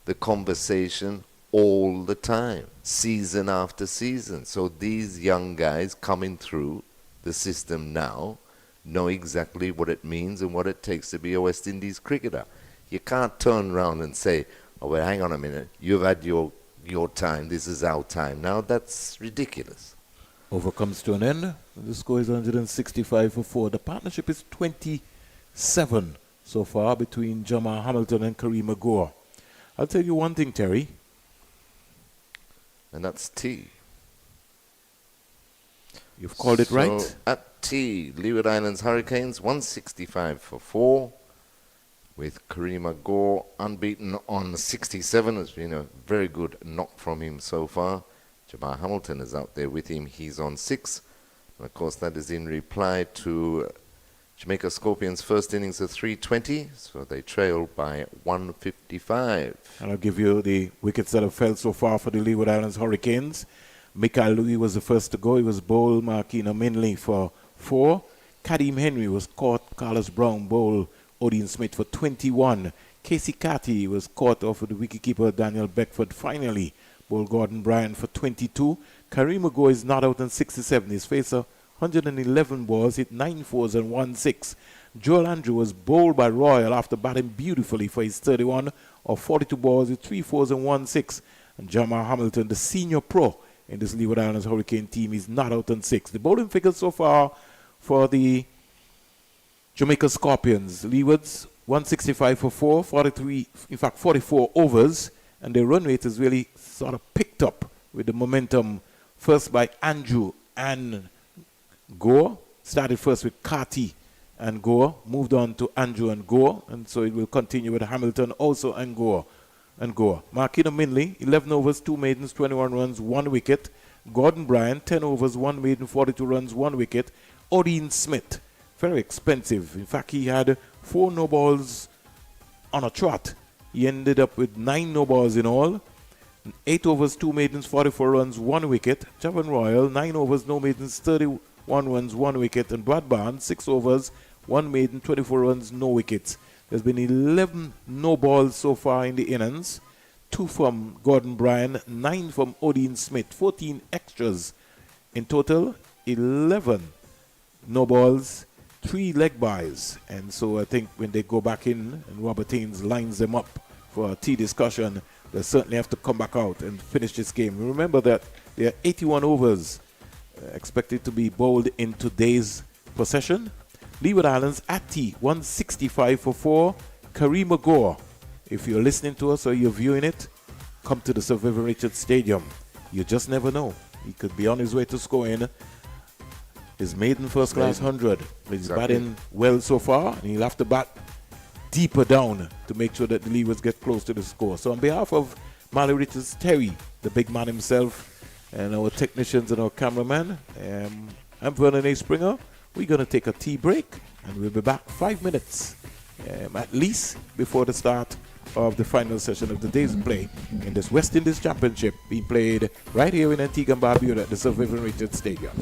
the conversation all the time, season after season. So these young guys coming through the system now know exactly what it means and what it takes to be a West Indies cricketer. You can't turn around and say, oh, well, hang on a minute, you've had your time, this is our time. Now that's ridiculous. Over comes to an end. The score is 165 for 4. The partnership is 27 so far between Jamal Hamilton and Kareem Gore. I'll tell you one thing, Terry. And that's T. You've called it right. At T, Leeward Islands Hurricanes, 165 for 4. With Kareem Gore unbeaten on 67. It's been a very good knock from him so far. Jamal Hamilton is out there with him. He's on 6. And of course, that is in reply to Jamaica Scorpions' first innings of 320. So they trail by 155. And I'll give you the wickets that have fell so far for the Leeward Islands Hurricanes. Mikael Louis was the first to go. He was bowled Marquino Minley for 4. Kadeem Henry was caught. Carlos Brown bowled Odin Smith for 21. Casey Catty was caught off with the wicketkeeper Daniel Beckford finally. Bowled Gordon Bryan for 22. Kareem Gore is not out on 67. He's faced 111 balls, hit 9 fours and 1 6. Joel Andrew was bowled by Royal after batting beautifully for his 31 of 42 balls with 3 fours and 1 6. And Jamal Hamilton, the senior pro in this Leeward Islands Hurricane team, is not out on 6. The bowling figures so far for the Jamaica Scorpions. Leewards 165 for 4, 43, in fact 44 overs, and their run rate has really sort of picked up with the momentum first by Andrew and Gore. Started first with Carty and Gore, moved on to Andrew and Gore, and so it will continue with Hamilton also and Gore. Marquino Minley, 11 overs, 2 maidens, 21 runs, 1 wicket. Gordon Bryan, 10 overs, 1 maiden, 42 runs, 1 wicket. Odin Smith, very expensive. In fact, he had 4 no balls on a trot. He ended up with 9 no balls in all. 8 overs, 2 maidens, 44 runs, 1 wicket. Javon Royal, 9 overs, no maidens, 31 runs, 1 wicket. And Brad Barnes, 6 overs, 1 maiden, 24 runs, no wickets. There's been 11 no balls so far in the innings. 2 from Gordon Bryan, 9 from Odin Smith, 14 extras. In total, 11 no balls, 3 leg byes. And so I think when they go back in and Robert Haynes lines them up for a tea discussion, they certainly have to come back out and finish this game. Remember that There are 81 overs expected to be bowled in today's possession. Leeward Islands at tea, 165 for 4. Kareem Gore. If you're listening to us or you're viewing it, come to the Sir Vivian Richards Stadium. You just never know. He could be on his way to scoring his maiden first-class 100. He's batting well so far, and he'll have to bat deeper down to make sure that the Leewards get close to the score. So on behalf of Mally Richards, Terry, the big man himself, and our technicians and our cameraman, I'm Vernon A. Springer. We're going to take a tea break, and we'll be back 5 minutes at least before the start of the final session of the day's play in this West Indies Championship being played right here in Antigua and Barbuda at the Sir Vivian Richards Stadium.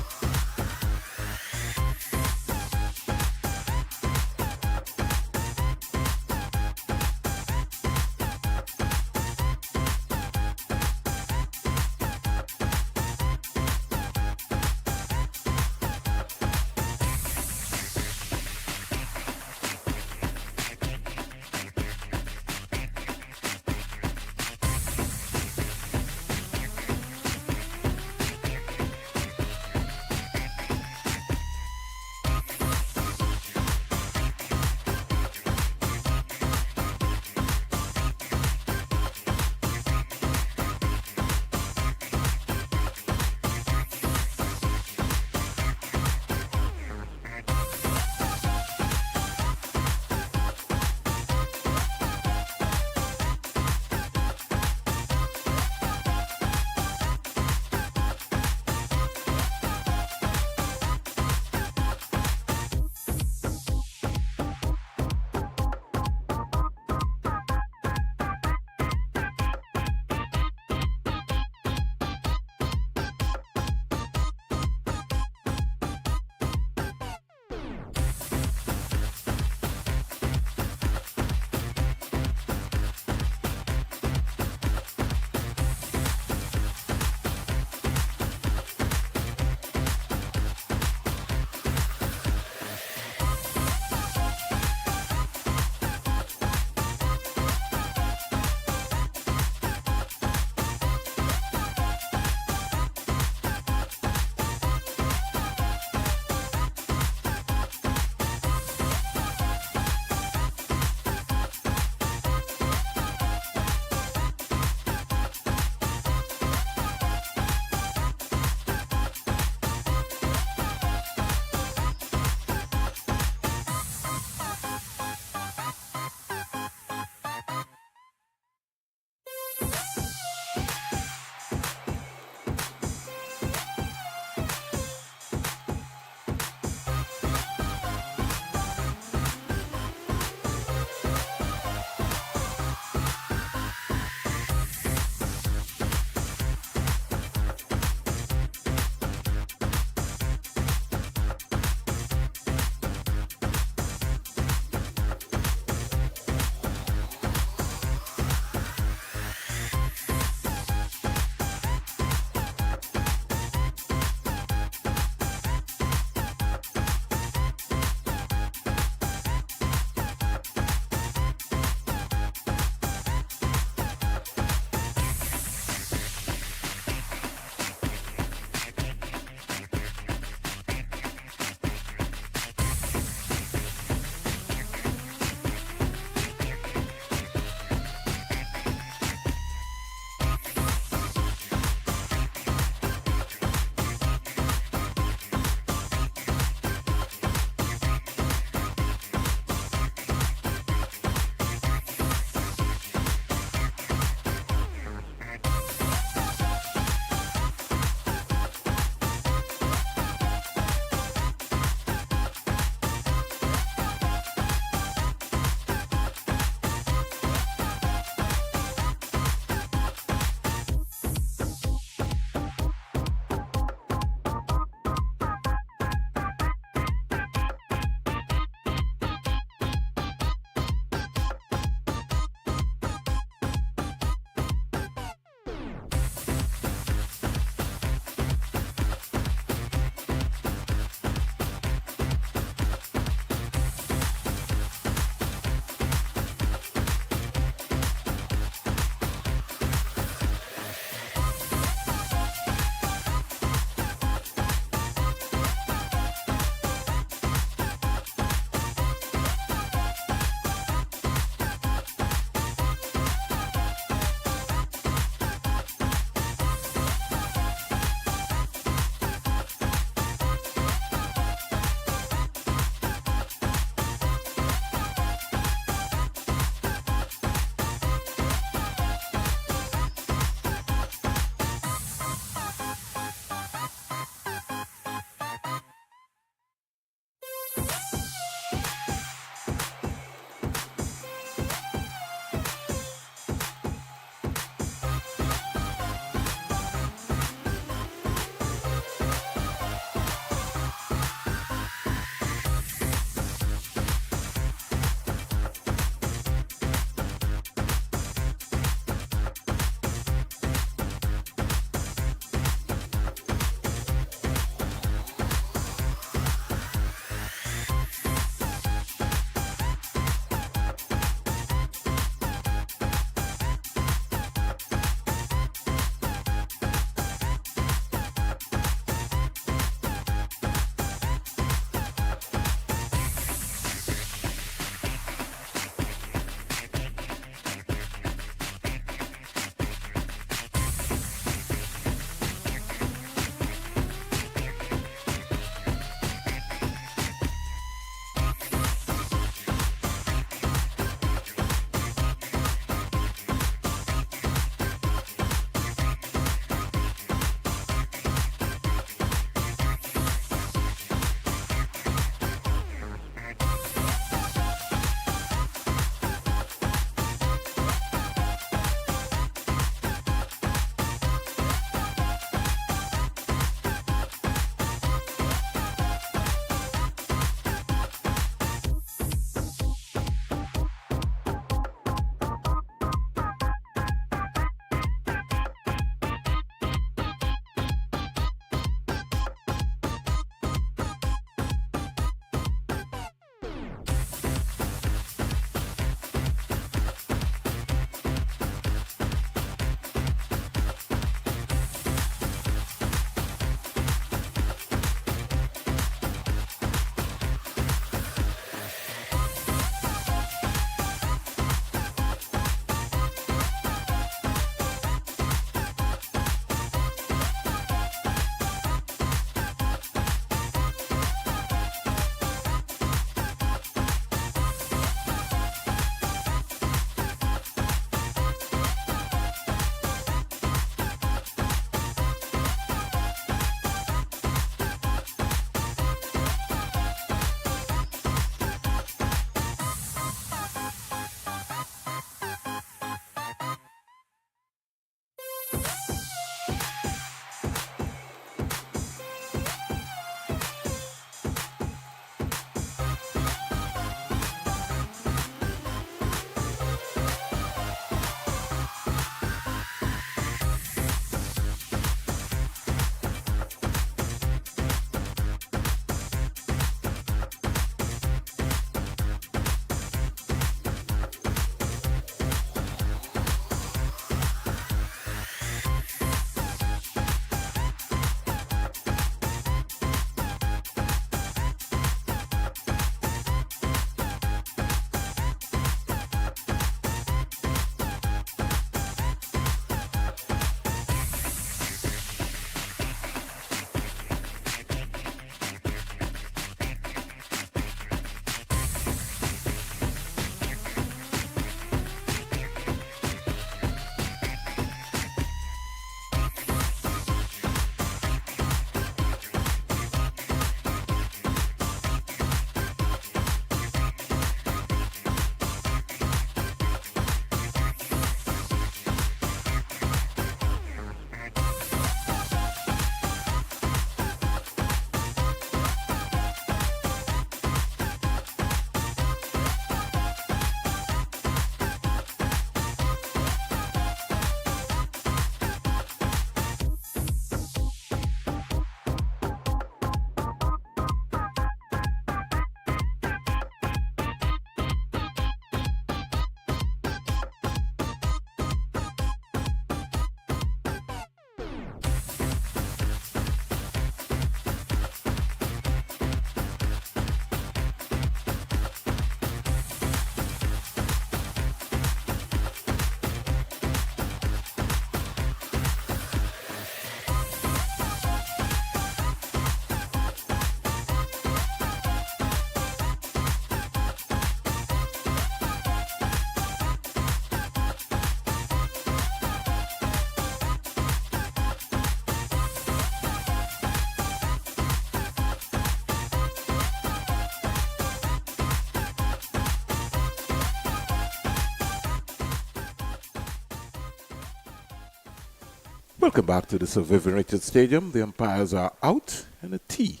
Welcome back to the Sir Vivian Richards Stadium. The umpires are out and a tee.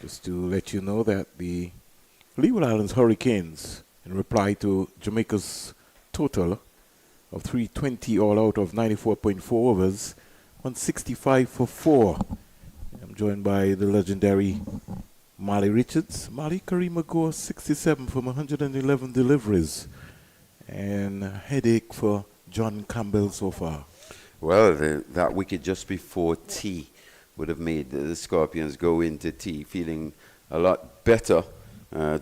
Just to let you know that the Leeward Islands Hurricanes, in reply to Jamaica's total of 320 all out of 94.4 overs, 165 for 4. I'm joined by the legendary Marley Richards. Marley, Kareem Agor, 67 from 111 deliveries. And a headache for John Campbell so far. Well, that wicket just before tea would have made the Scorpions go into tea feeling a lot better.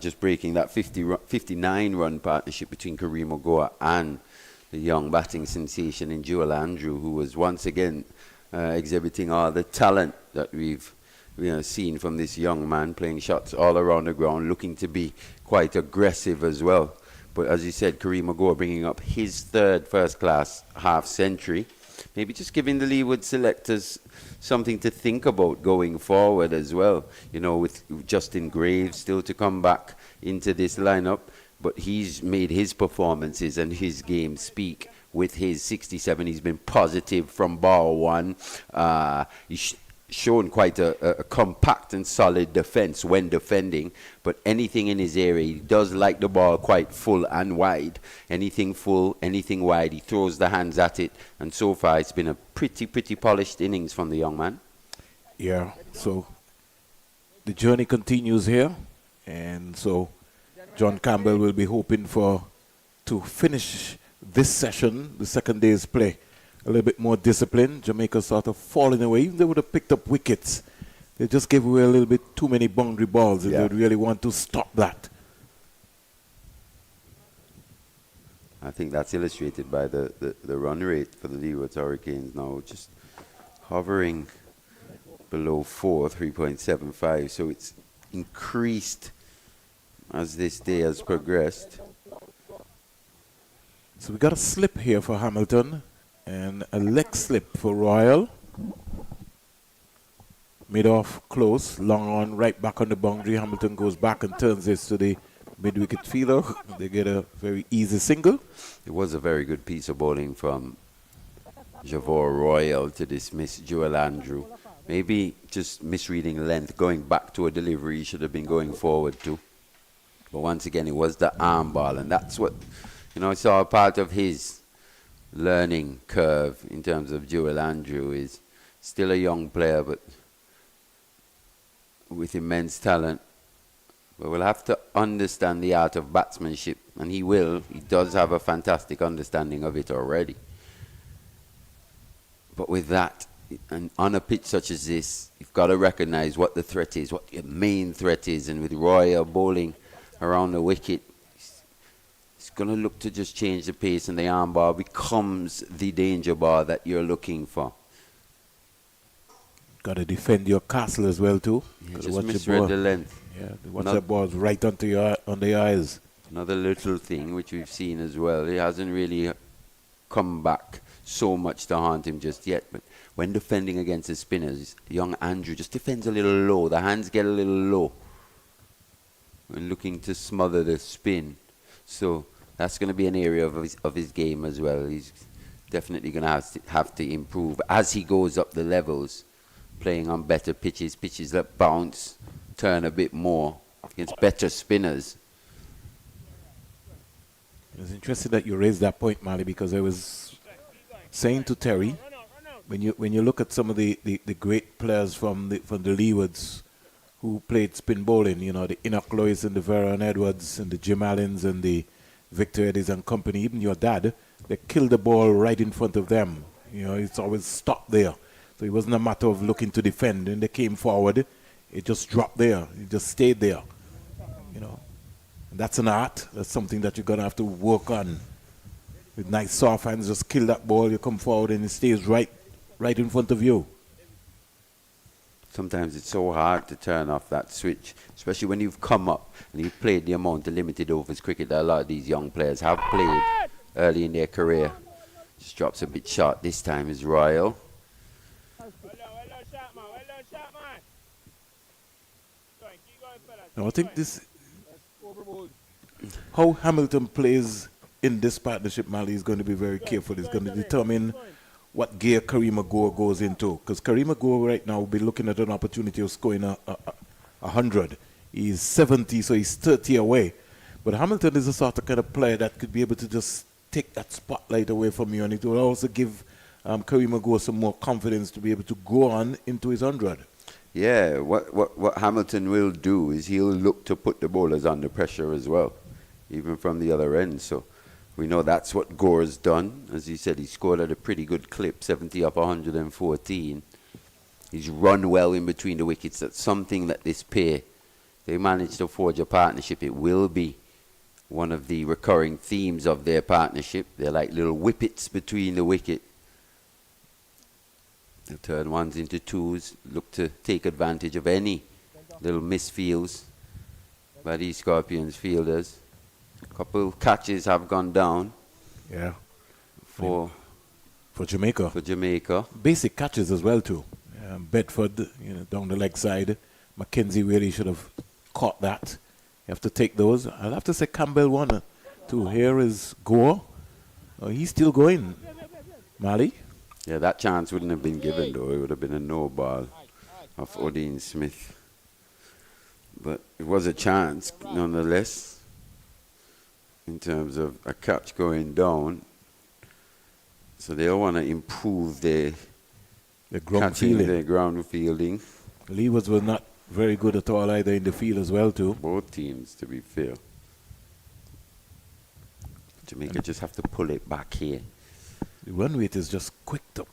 Just breaking that 59-run partnership between Kareem Agor and the young batting sensation in Joel Andrew, who was once again exhibiting all the talent that we've seen from this young man, playing shots all around the ground, looking to be quite aggressive as well. But as you said, Kareem Agor bringing up his third first-class half-century, maybe just giving the Leeward selectors something to think about going forward as well. You know, with Justin Graves still to come back into this lineup, but he's made his performances and his game speak with his 67. He's been positive from ball one. He's shown quite a compact and solid defense when defending, but anything in his area, he does like the ball quite full and wide. Anything full, anything wide, he throws the hands at it, and so far it's been a pretty polished innings from the young man. Yeah, so the journey continues here, and so John Campbell will be hoping to finish this session, the second day's play, a little bit more discipline. Jamaica sort of falling away. Even they would have picked up wickets, they just gave away a little bit too many boundary balls, and they would really want to stop that. I think that's illustrated by the run rate for the Leeward Hurricanes now, just hovering below 4, 3.75. So it's increased as this day has progressed. So we got a slip here for Hamilton and a leg slip for Royal. Mid off close, long on, right back on the boundary. Hamilton goes back and turns this to the mid-wicket fielder. They get a very easy single. It was a very good piece of bowling from Javor Royal to dismiss Joel Andrew. Maybe just misreading length, going back to a delivery he should have been going forward to. But once again, it was the arm ball, and that's what, it's all part of his learning curve in terms of Joel Andrew. Is still a young player, but with immense talent. But we'll have to understand the art of batsmanship, and he will. He does have a fantastic understanding of it already. But with that, and on a pitch such as this, you've got to recognize what the threat is, what your main threat is. And with Royal bowling around the wicket, it's going to look to just change the pace, and the arm bar becomes the danger bar that you're looking for. Got to defend your castle as well too. Yeah, just misread the length. Yeah, watch that ball right onto your on the eyes. Another little thing which we've seen as well. He hasn't really come back so much to haunt him just yet. But when defending against the spinners, young Andrew just defends a little low. The hands get a little low when looking to smother the spin. So that's going to be an area of his game as well. He's definitely going to have to improve as he goes up the levels, playing on better pitches that bounce, turn a bit more against better spinners. It's interesting that you raised that point, Marley, because I was saying to Terry, when you look at some of the great players from the Leewards who played spin bowling, the Enoch Lois and the Veron Edwards and the Jim Allens and the Victor Eddies and company, even your dad, they killed the ball right in front of them. It's always stopped there. So it wasn't a matter of looking to defend. When they came forward, it just dropped there. It just stayed there. And that's an art. That's something that you're going to have to work on. With nice soft hands, just kill that ball. You come forward and it stays right in front of you. Sometimes it's so hard to turn off that switch, especially when you've come up and you've played the amount of limited overs cricket that a lot of these young players have played early in their career. Just drops a bit short this time is Royal. Now I think how Hamilton plays in this partnership, Mali, is going to be very careful. It's going to determine what gear Kareem Agor goes into. Because Kareem Agor right now will be looking at an opportunity of scoring a 100. He's 70, so he's 30 away. But Hamilton is the sort of kind of player that could be able to just take that spotlight away from you, and it will also give Kareem Agor some more confidence to be able to go on into his 100. Yeah, what Hamilton will do is he'll look to put the bowlers under pressure as well, even from the other end. So we know that's what Gore's done. As he said, he scored at a pretty good clip, 70 up 114. He's run well in between the wickets. That's something that this pair, they managed to forge a partnership. It will be one of the recurring themes of their partnership. They're like little whippets between the wicket. They'll turn ones into twos, look to take advantage of any little misfields by these Scorpions fielders. A couple catches have gone down. Yeah. For Jamaica. For Jamaica. Basic catches as well too. Bedford, down the leg side. Mackenzie really should have caught that. You have to take those. I'll have to say Campbell won too. Here is Gore. Oh, he's still going. Mali? Yeah, that chance wouldn't have been given though. It would have been a no ball of Odin Smith. But it was a chance nonetheless in terms of a catch going down. So they'll want to improve their ground fielding. Their ground fielding. Leewards were not very good at all either in the field as well too. Both teams, to be fair. Jamaica just have to pull it back here. The run rate is just quick to.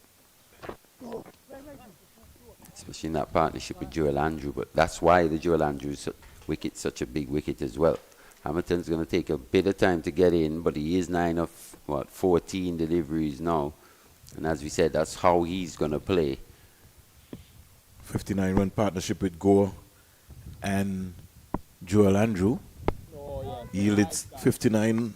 Especially in that partnership with Joel Andrew, but that's why the Joel Andrews wicket's such a big wicket as well. Hamilton's going to take a bit of time to get in, but he is 9 of 14 deliveries now. And as we said, that's how he's going to play. 59-run partnership with Gore and Joel Andrew. Yielded 59,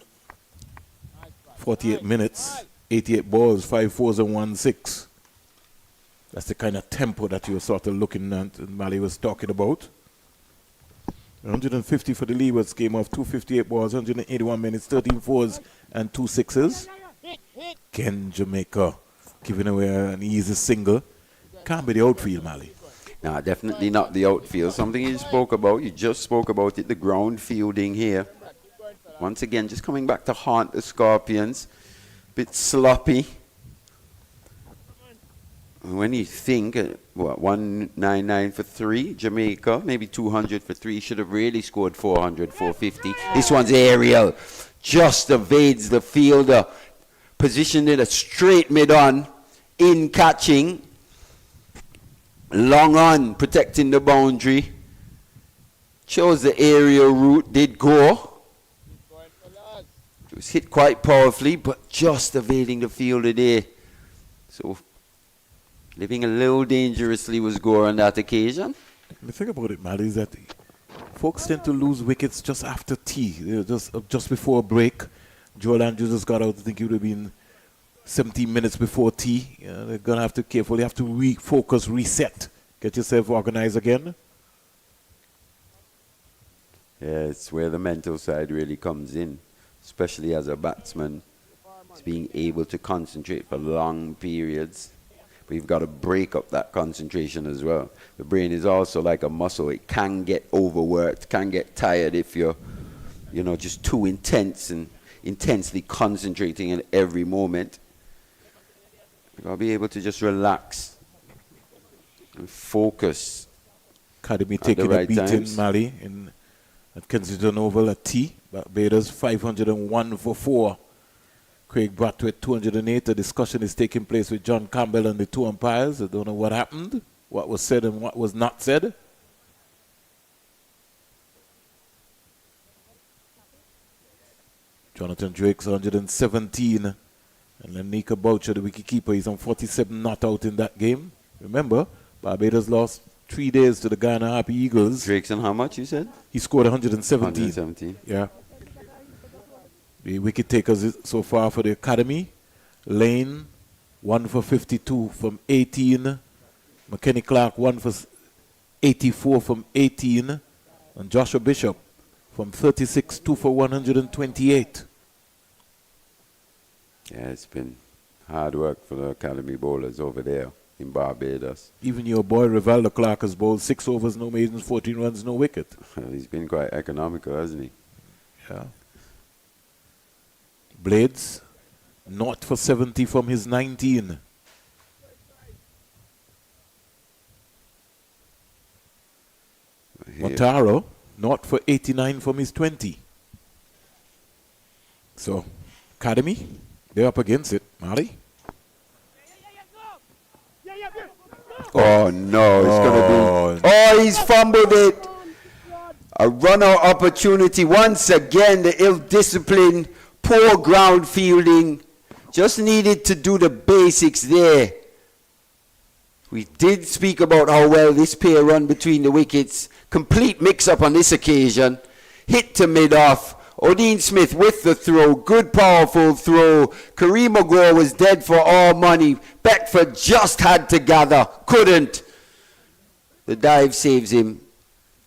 48 minutes, 88 balls, 5 fours and 1 6. That's the kind of tempo that you were sort of looking at and Mali was talking about. 150 for the Leewards came off, 258 balls, 181 minutes, 13 fours and 2 sixes. Again, Jamaica giving away an easy single. Can't be the outfield, Mali. No, definitely not the outfield. Something you spoke about, you just spoke about it, the ground fielding here. Once again, just coming back to haunt the Scorpions. Bit sloppy. When you think, 199 for 3, Jamaica, maybe 200 for 3, should have really scored 400, 450. This one's aerial. Just evades the fielder. Positioned it a straight mid-on, in catching. Long on, protecting the boundary. Chose the aerial route, did go. It was hit quite powerfully, but just evading the fielder there. So, living a little dangerously was Gore on that occasion. The thing about it, Mali, is that folks tend to lose wickets just after tea. Just before a break. Joel Andrews just got out. I think it would have been 17 minutes before tea. They're going to have to carefully have to refocus, reset, get yourself organized again. Yeah, it's where the mental side really comes in, especially as a batsman. It's being able to concentrate for long periods. But you've got to break up that concentration as well. The brain is also like a muscle. It can get overworked, can get tired if you're, just too intense and intensely concentrating in every moment. You've got to be able to just relax and focus. Academy taking right a beating, times. Mali, at Kensington Oval at tea. Barbados 501 for 4. Craig Brathwaite 208. A discussion is taking place with John Campbell and the 2 umpires. I don't know what happened, what was said and what was not said. Jonathan Drake's 117. And Lenika Boucher, the wicketkeeper, is on 47 not out in that game. Remember, Barbados lost 3 days to the Ghana Happy Eagles. Drake's on how much, you said? He scored 117. 117. Yeah. The wicket takers so far for the Academy. Lane, 1 for 52 from 18. McKenny Clark, 1 for 84 from 18. And Joshua Bishop from 36, 2 for 128. Yeah, it's been hard work for the academy bowlers over there in Barbados. Even your boy Rivaldo Clark has bowled 6 overs, no maidens, 14 runs, no wicket. He's been quite economical, hasn't he? Yeah. Blades, not for 70 from his 19. Montaro, not for 89 from his 20. So, Academy, they're up against it. Marty? Oh no, it's going to be. Oh, he's fumbled it. A run-out opportunity once again. The ill-disciplined, poor ground fielding. Just needed to do the basics there. We did speak about how well this pair run between the wickets. Complete mix-up on this occasion. Hit to mid-off. Odin Smith with the throw. Good, powerful throw. Kareem Agor was dead for all money. Beckford just had to gather. Couldn't. The dive saves him.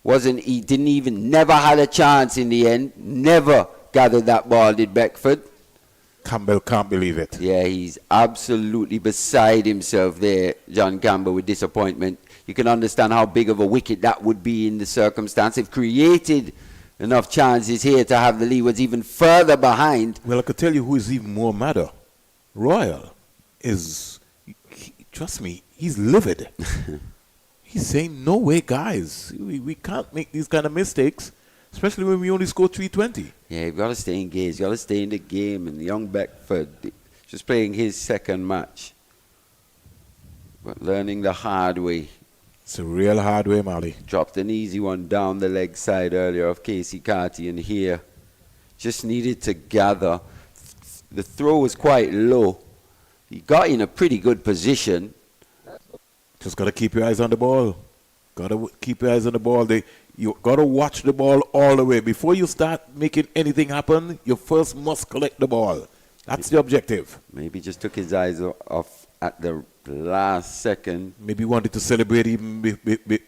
He didn't even, never had a chance in the end. Never gathered that ball, did Beckford. Campbell can't believe it. Yeah, he's absolutely beside himself there, John Campbell, with disappointment. You can understand how big of a wicket that would be in the circumstance. They've created enough chances here to have the Leewards even further behind. Well, I could tell you who is even more madder. Royal is, trust me, he's livid. He's saying, no way, guys. We can't make these kind of mistakes, especially when we only score 320. Yeah, you've got to stay engaged. You've got to stay in the game. And young Beckford, just playing his second match, but learning the hard way. It's a real hard way, Molly. Dropped an easy one down the leg side earlier of Casey Carty, and here just needed to gather. The throw was quite low. He got in a pretty good position. Just got to keep your eyes on the ball. Got to keep your eyes on the ball. You got to watch the ball all the way. Before you start making anything happen, you first must collect the ball. That's the objective. Maybe just took his eyes off at the last second. Maybe wanted to celebrate even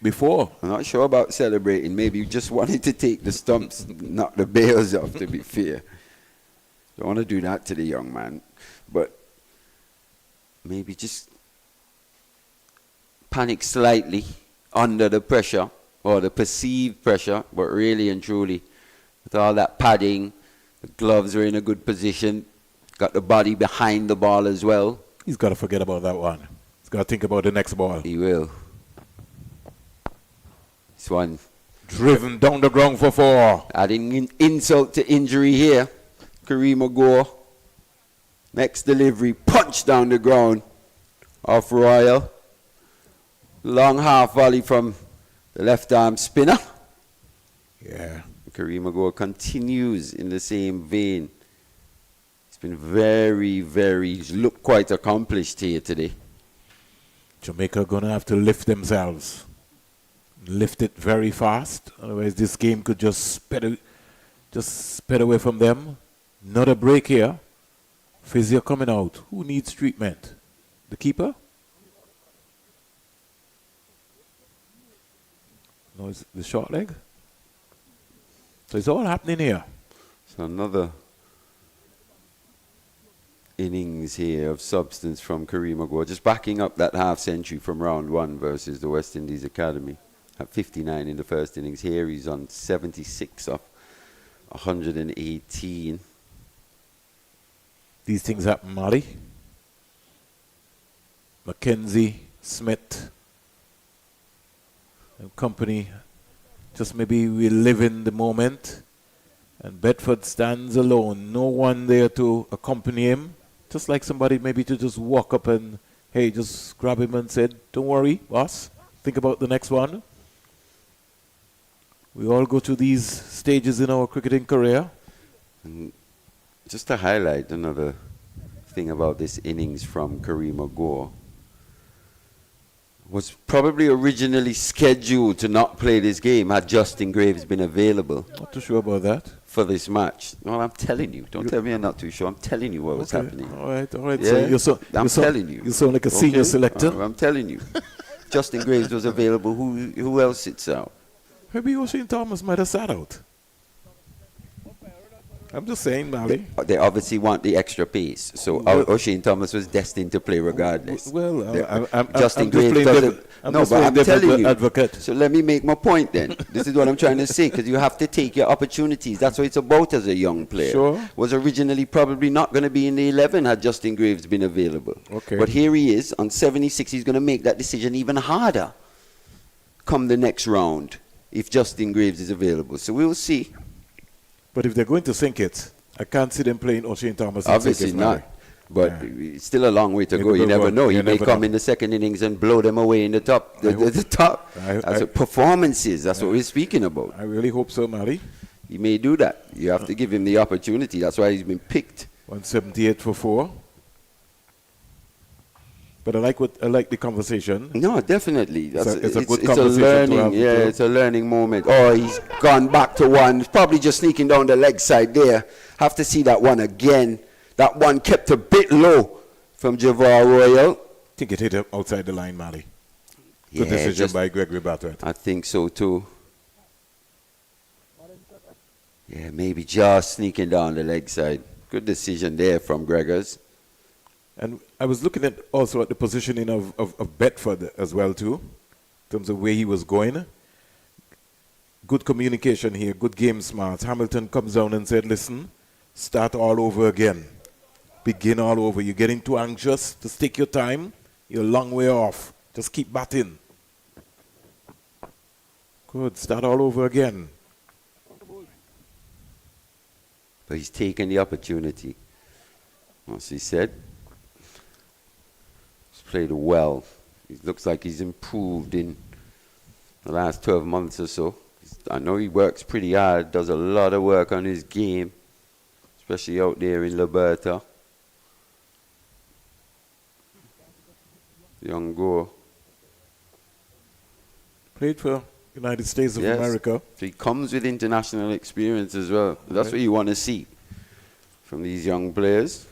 before. I'm not sure about celebrating. Maybe just wanted to take the stumps, knock the bails off, to be fair. Don't want to do that to the young man. But maybe just panic slightly under the pressure, or the perceived pressure, but really and truly, with all that padding, the gloves are in a good position, got the body behind the ball as well. He's got to forget about that one. He's got to think about the next ball. He will. This one. Driven down the ground for 4. Adding insult to injury here. Kareem Agor. Next delivery, punch down the ground off Royal. Long half volley from the left arm spinner. Yeah. Kareem Agor continues in the same vein. He's been he's looked quite accomplished here today. Jamaica are going to have to lift themselves. Lift it very fast. Otherwise, this game could just sped away from them. Not a break here. Physio coming out. Who needs treatment? The keeper? No, it's the short leg. So it's all happening here. So another innings here of substance from Kareem Agor, just backing up that half century from round 1 versus the West Indies Academy. At 59 in the first innings. Here he's on 76 of 118. These things happen, Marty. Mackenzie, Smith, and company. Just maybe we live in the moment. And Bedford stands alone. No one there to accompany him. Just like somebody maybe to just walk up and, hey, just grab him and said, don't worry, boss. Think about the next one. We all go through these stages in our cricketing career. And just to highlight another thing about this innings from Kareem Agor, was probably originally scheduled to not play this game had Justin Graves been available. Not too sure about that. For this match. Well, I'm telling you. Don't tell me I'm not too sure. I'm telling you what was happening. All right. Yeah? So I'm telling you. You sound like a senior selector. I'm telling you. Justin Graves was available. Who else sits out? Maybe Ocean Thomas might have sat out. I'm just saying, Mali. They obviously want the extra pace. So O'Shane Thomas was destined to play regardless. Justin Graves doesn't. No, but I'm telling you. Advocate. So let me make my point then. This is what I'm trying to say, because you have to take your opportunities. That's what it's about as a young player. Sure. Was originally probably not going to be in the 11 had Justin Graves been available. Okay. But here he is on 76. He's going to make that decision even harder come the next round if Justin Graves is available. So we'll see. But if they're going to sink it, I can't see them playing O'Shane Thomas. Obviously not. But it's still a long way to go. You never know. He may come in the second innings and blow them away in the top. The top. That's what performances. That's what we're speaking about. I really hope so, Mali. He may do that. You have to give him the opportunity. That's why he's been picked. 178 for 4. But I like the conversation. No, definitely. It's a good it's conversation. A learning, it's a learning moment. Oh, he's gone back to one. He's probably just sneaking down the leg side there. Have to see that one again. That one kept a bit low from Javar Royal. I think it hit him outside the line, Mali. Good decision by Gregory Bartlett. I think so too. Yeah, maybe just sneaking down the leg side. Good decision there from Gregors. And I was looking at also at the positioning of Bedford as well too, in terms of where he was going. Good communication here, good game smarts. Hamilton comes down and said, listen, start all over again. Begin all over. You're getting too anxious. Just take your time. You're a long way off. Just keep batting. Good. Start all over again. But he's taken the opportunity. As he said, he's played well. It looks like he's improved in the last 12 months or so. I know he works pretty hard, does a lot of work on his game, especially out there in Liberta. Young Gore. Played for United States of America. So he comes with international experience as well. That's what you want to see from these young players.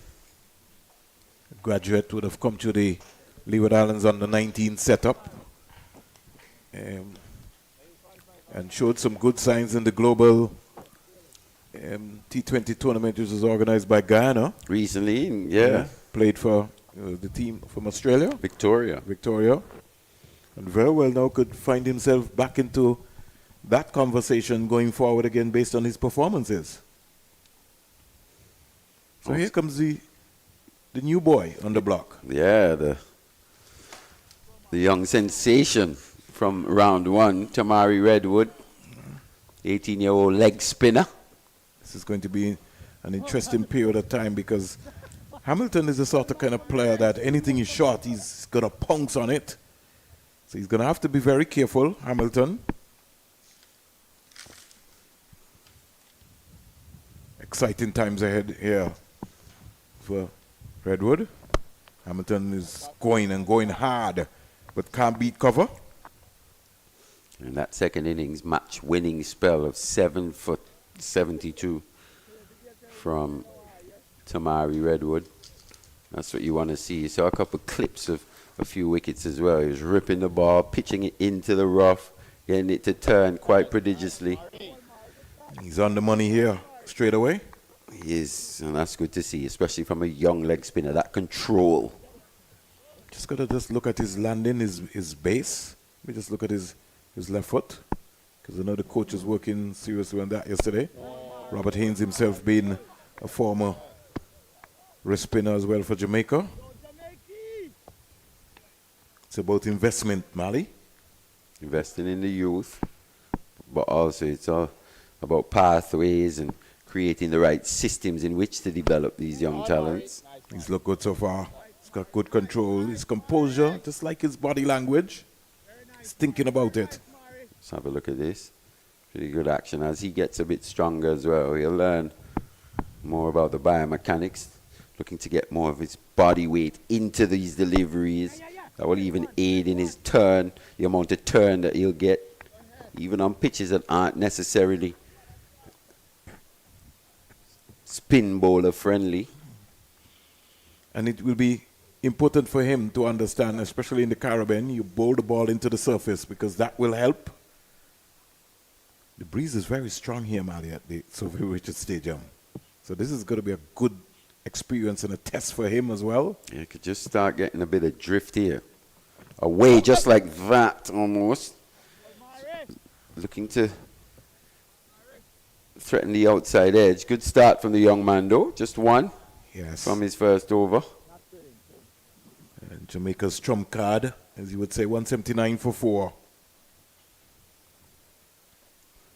A graduate would have come to the Leeward Islands under 19 setup and showed some good signs in the global T20 tournament, which was organized by Guyana. Recently, yeah. Played for the team from Australia. Victoria. And very well now could find himself back into that conversation going forward again based on his performances. So here comes the new boy on the block. Yeah, the young sensation from round one, Tamari Redwood, 18-year-old leg spinner. This is going to be an interesting period of time because Hamilton is the sort of kind of player that anything is short, he's got a pounce on it. So he's going to have to be very careful, Hamilton. Exciting times ahead here for Redwood. Hamilton is going and going hard, but can't beat cover. And that second innings match-winning spell of 7 for 72 from Tamari Redwood. That's what you want to see. You saw a couple of clips of a few wickets as well. He was ripping the ball, pitching it into the rough, getting it to turn quite prodigiously. He's on the money here straight away. He is, and that's good to see, especially from a young leg spinner. That control. Just got to look at his landing, his base. We just look at his left foot, because I know the coach was working seriously on that yesterday. Robert Haynes himself being a former wrist spinner as well for Jamaica. It's about investment, Mali. Investing in the youth, but also it's all about pathways and creating the right systems in which to develop these young talents. He's looked good so far. He's got good control, his composure, just like his body language. He's thinking about it. Let's have a look at this. Pretty good action. As he gets a bit stronger as well, he'll learn more about the biomechanics, looking to get more of his body weight into these deliveries. That will even aid in his turn, the amount of turn that he'll get, even on pitches that aren't necessarily spin bowler friendly. And it will be important for him to understand, especially in the Caribbean, you bowl the ball into the surface because that will help. The breeze is very strong here, Mali, at the Sophie Richards Stadium. So this is going to be a good experience and a test for him as well. You could just start getting a bit of drift here. Away just like that almost. Looking to threaten the outside edge. Good start from the young man though. Just one. Yes. From his first over. And Jamaica's trump card, as you would say, 179 for 4.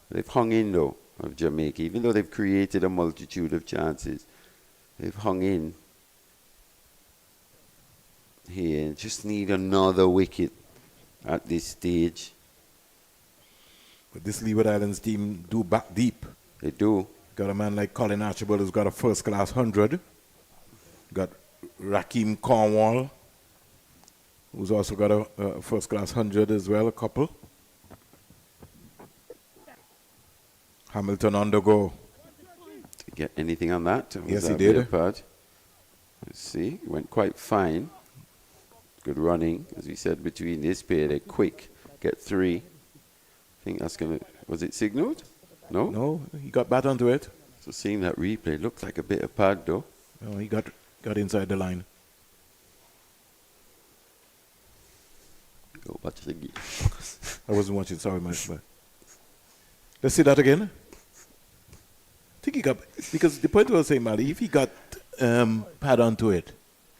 They've hung in though, of Jamaica. Even though they've created a multitude of chances, they've hung in here. Just need another wicket at this stage. But this Leeward Islands team do back deep. They do. Got a man like Colin Archibald who's got a first-class 100. Got Raheem Cornwall, who's also got a first-class 100 as well, a couple. Hamilton on the go. Did you get anything on that? Or was Yes, that he a bit did. of pad? Let's see. It went quite fine. Good running. As we said, between this pair, they're quick. Get 3. I think that's going to... Was it signaled? No? No, he got back onto it. So seeing that replay, looked like a bit of pad, though. No, he got inside the line. Go watch it again. I wasn't watching, sorry, Mike. But let's see that again. I think he got... Because the point I was saying, Mali, if he got pad onto it.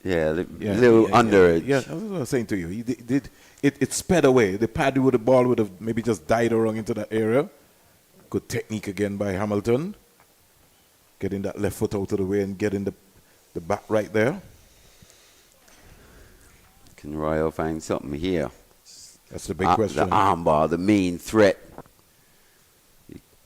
Yeah, little under it. Yeah, that's what I was saying to you. He did it sped away. The pad with the ball would have maybe just died around into that area. Good technique again by Hamilton. Getting that left foot out of the way and getting the back right there. Can Royal find something here? That's the big question. The armbar, the main threat.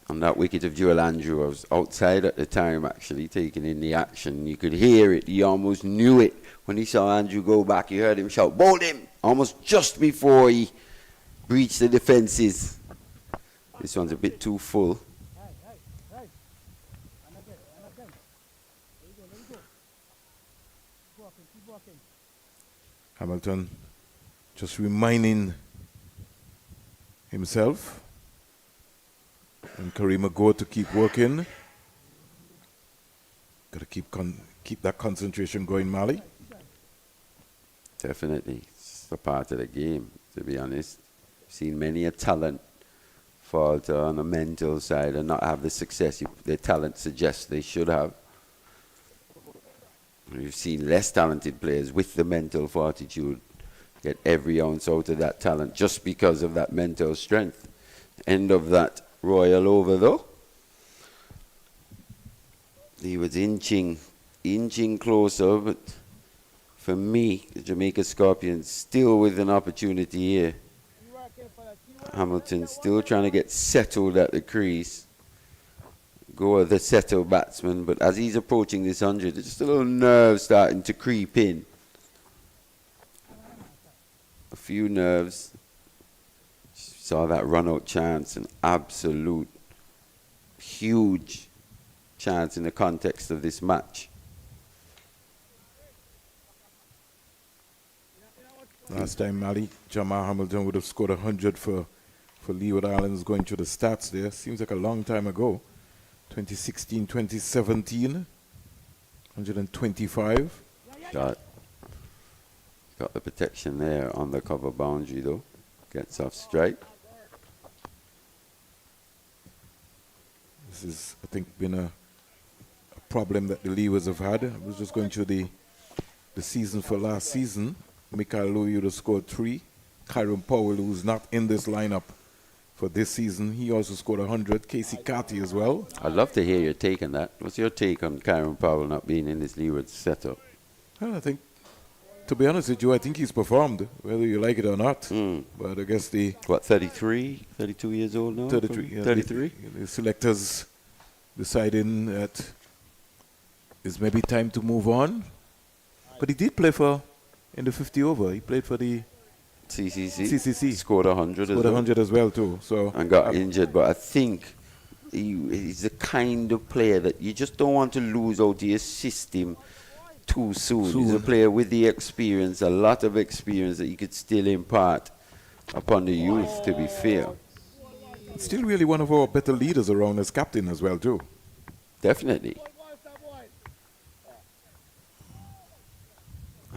On that wicket of Joel Andrew, I was outside at the time actually taking in the action. You could hear it. He almost knew it. When he saw Andrew go back, he heard him shout, "Bowl him!" Almost just before he breached the defences. This one's a bit too full. Hamilton just reminding himself and Karima Gore to keep working. Got to keep that concentration going, Mali. Definitely. It's a part of the game, to be honest. Seen many a talent falter on the mental side and not have the success their talent suggests they should have. We've seen less talented players with the mental fortitude get every ounce out of that talent just because of that mental strength. End of that Royal over though. He was inching closer, but for me, the Jamaica Scorpions still with an opportunity here. Hamilton still trying to get settled at the crease. Go with the settled batsman, but as he's approaching this 100, there's just a little nerve starting to creep in. A few nerves. Saw that run-out chance, an absolute huge chance in the context of this match. Last time, Mali, Jamal Hamilton would have scored 100 for Leeward Islands going through the stats there. Seems like a long time ago. 2016, 2017, 125. Got the protection there on the cover boundary though. Gets off strike. This is, I think, been a problem that the Leewards have had. I was just going through the season for last season. Michael Louis would have scored 3. Kyron Powell, who's not in this lineup for this season, he also scored 100. Casey Carty as well. I'd love to hear your take on that. What's your take on Kyron Powell not being in this Leeward setup? Well, I think, to be honest with you, I think he's performed, whether you like it or not. But I guess the... What, 32 years old now? 33. Yeah, 33? The selectors deciding that it's maybe time to move on. But he did play in the 50 over. He played for the CCC. Scored 100 Scored 100 as well too. So and got injured, but I think he's the kind of player that you just don't want to lose out of your system too soon. He's a player with the experience, a lot of experience that you could still impart upon the youth, to be fair. Still really one of our better leaders around as captain as well too. Definitely.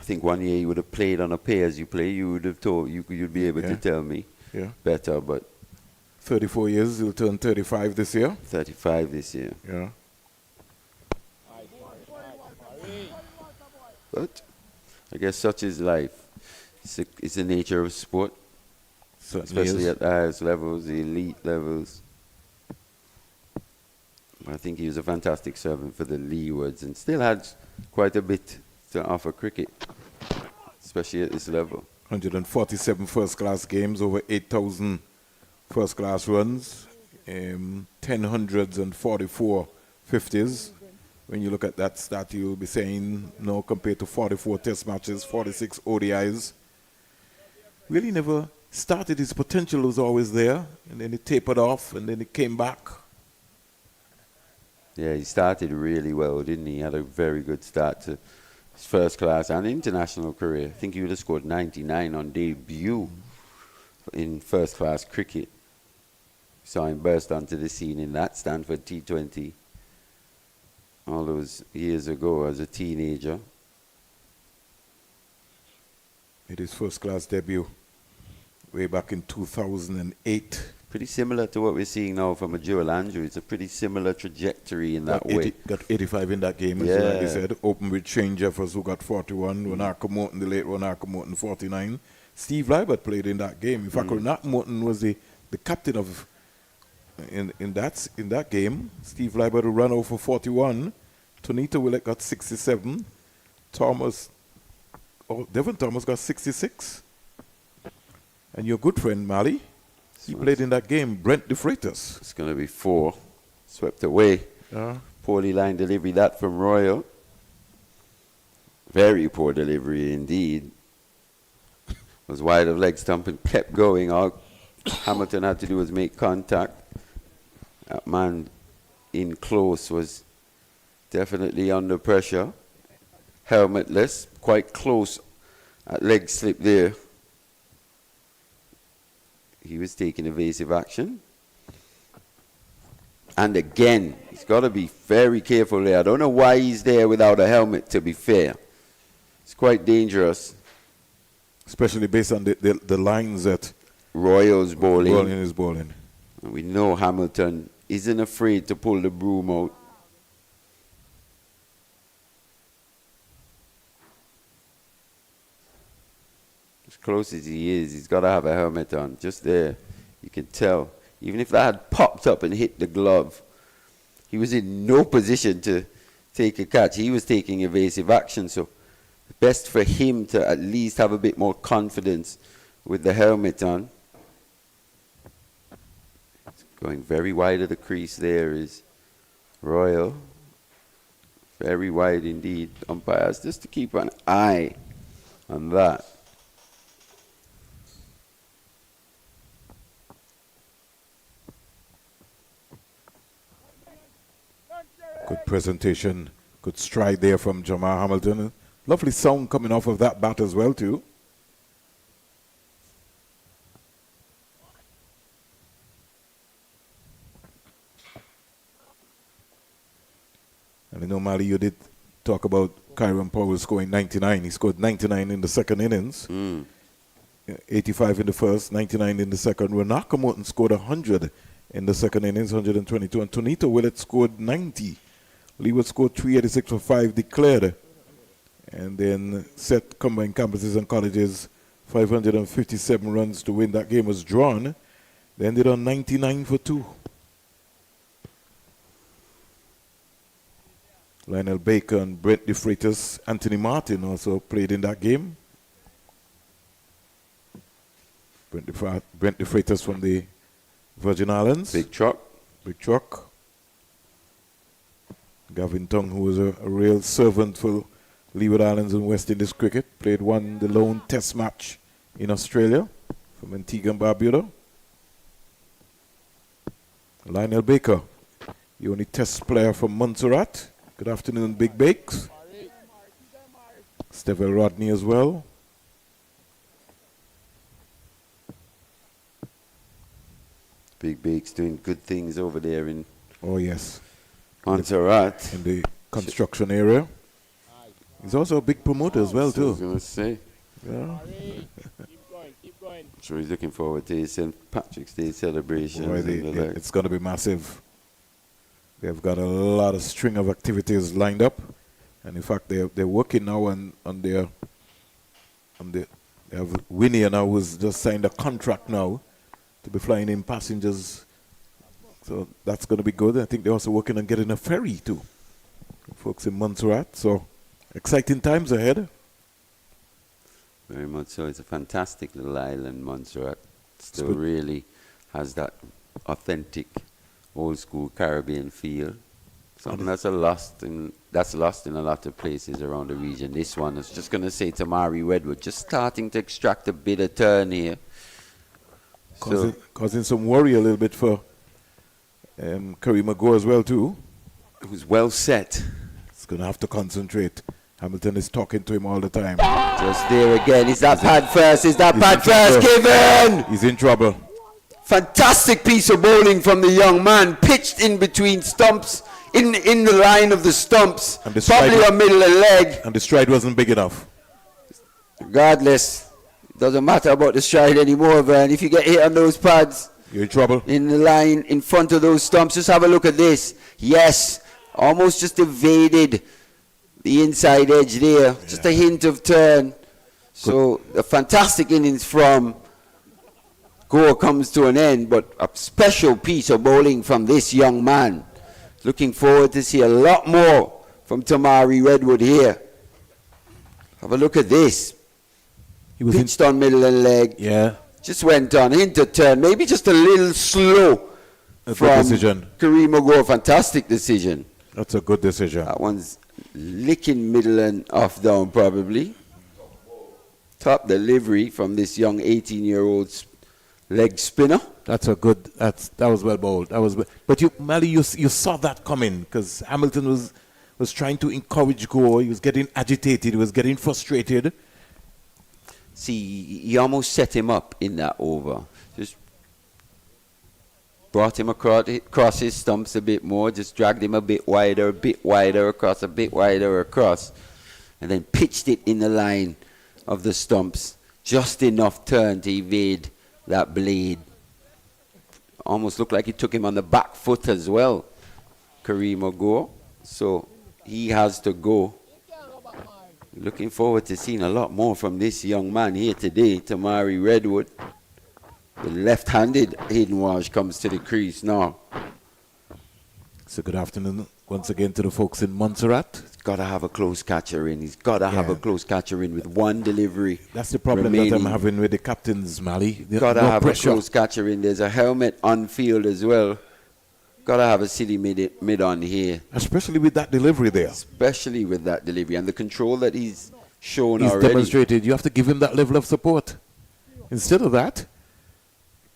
think one year he would have played on a pay-as-you-play. You would have told you'd be able to tell me better, but 34 years, he'll turn 35 this year. 35 this year. Yeah. But I guess such is life. It's the nature of sport, especially at the highest levels, the elite levels. I think he was a fantastic servant for the Leewards and still had quite a bit to offer cricket, especially at this level. 147 first-class games, over 8,000 first-class runs, 10 hundreds and 44 50s. When you look at that stat, you'll be saying, no, compared to 44 test matches, 46 ODIs. Really never started. His potential was always there, and then it tapered off, and then it came back. Yeah, he started really well, didn't he? He had a very good start to his first-class and international career. I think he would have scored 99 on debut in first-class cricket. Saw him burst onto the scene in that Stanford T20 all those years ago as a teenager. Made his first-class debut way back in 2008. Pretty similar to what we're seeing now from a Joel Andrew. It's a pretty similar trajectory in that way. Got 85 in that game, as you rightly said. Opened with Shane Jeffers, who got 41. Ronarka Morton, the late Ronarka Morton, 49. Steve Leeward played in that game. In fact, Ronarka Morton was the captain of in that game. Steve Leeward ran out for 41. Tonita Willett got 67. Devon Thomas got 66. And your good friend, Mali, he played in that game, Brent DeFreitas. It's going to be 4. Swept away. Poorly line delivery, that from Royal. Very poor delivery indeed. Was wide of leg stump and kept going. All Hamilton had to do was make contact. That man in close was definitely under pressure. Helmetless, quite close at leg slip there. He was taking evasive action. And again, he's got to be very careful there. I don't know why he's there without a helmet, to be fair. It's quite dangerous. Especially based on the lines that Royal's bowling. Royal is bowling. And we know Hamilton isn't afraid to pull the broom out. As close as he is, he's got to have a helmet on. Just there, you can tell. Even if that had popped up and hit the glove, he was in no position to take a catch. He was taking evasive action, so best for him to at least have a bit more confidence with the helmet on. Going very wide of the crease there is Royal. Very wide indeed. Umpires, just to keep an eye on that. Good presentation, good stride there from Jamal Hamilton. Lovely sound coming off of that bat as well too. And I know, Mali, you did talk about Kyron Powell scoring 99. He scored 99 in the second innings. 85 in the first, 99 in the second. Ronarka Morton scored 100 in the second innings, 122. And Tonita Willett scored 90. Leeward scored 386 for 5 declared. And then set combined campuses and colleges 557 runs to win. That game was drawn. They ended on 99 for 2. Lionel Baker and Brent DeFreitas, Anthony Martin also played in that game. Brent DeFreitas from the Virgin Islands. Big truck. Big truck. Gavin Tongue, who was a real servant for Leeward Islands and West Indies cricket, won the lone test match in Australia from Antigua and Barbuda. Lionel Baker, the only test player from Montserrat. Good afternoon, Big Bakes. Stevel Rodney as well. Big Bakes doing good things over there in Montserrat. In the construction area. He's also a big promoter as well, So I was too. going to say. Yeah. So he's looking forward to his St. Patrick's Day celebrations. Boy, it's going to be massive. They've got a lot of string of activities lined up, and in fact, they're working now on their they have Winnie now who's just signed a contract now to be flying in passengers. So that's going to be good. I think they're also working on getting a ferry too, folks in Montserrat. So exciting times ahead. Very much so. It's a fantastic little island, Montserrat. Still good. really has that authentic, old school Caribbean feel. Something that's lost in a lot of places around the region. This one, I was just going to say, Tamari Redwood, just starting to extract a bit of turn here. Causing some worry a little bit for Karima Go as well too. Who's well set. He's going to have to concentrate. Hamilton is talking to him all the time. Just there again. Is that pad first? Is that pad first? Given! He's in trouble. Fantastic piece of bowling from the young man. Pitched in between stumps. In the line of the stumps. And the Probably a middle of leg. And the stride wasn't big enough. Regardless, it doesn't matter about the stride anymore, Vern. If you get hit on those pads. You're in trouble. In the line in front of those stumps. Just have a look at this. Yes. Almost just evaded the inside edge there. Yeah. Just a hint of turn. So a fantastic innings from Gore comes to an end, but a special piece of bowling from this young man. Looking forward to see a lot more from Tamari Redwood here. Have a look at this. He was pitched on middle and leg. Yeah. Just went on, hint of turn. Maybe just a little slow from decision. Kareem Gore. Fantastic decision. That's a good decision. That one's licking middle and off down probably. Top delivery from this young 18-year-old leg spinner. That's a good. That was well bowled. But you, Mali, you saw that coming because Hamilton was trying to encourage Gore. He was getting agitated. He was getting frustrated. See, he almost set him up in that over. Just brought him across his stumps a bit more. Just dragged him a bit wider across, a bit wider across, and then pitched it in the line of the stumps. Just enough turn to evade that blade. Almost looked like he took him on the back foot as well, Kareem Gore. So he has to go. Looking forward to seeing a lot more from this young man here today, Tamari Redwood. The left-handed Hayden Walsh comes to the crease now. So good afternoon once again to the folks in Montserrat. He's got to have a close catcher in. He's got to have a close catcher in with one delivery. That's the problem remaining. that I'm having with the captains, Mali. Got to have pressure. A close catcher in. There's a helmet on field as well. Got to have a city mid on here. Especially with that delivery there. Especially with that delivery and the control that he's shown he's already. Demonstrated. You have to give him that level of support. Instead of that,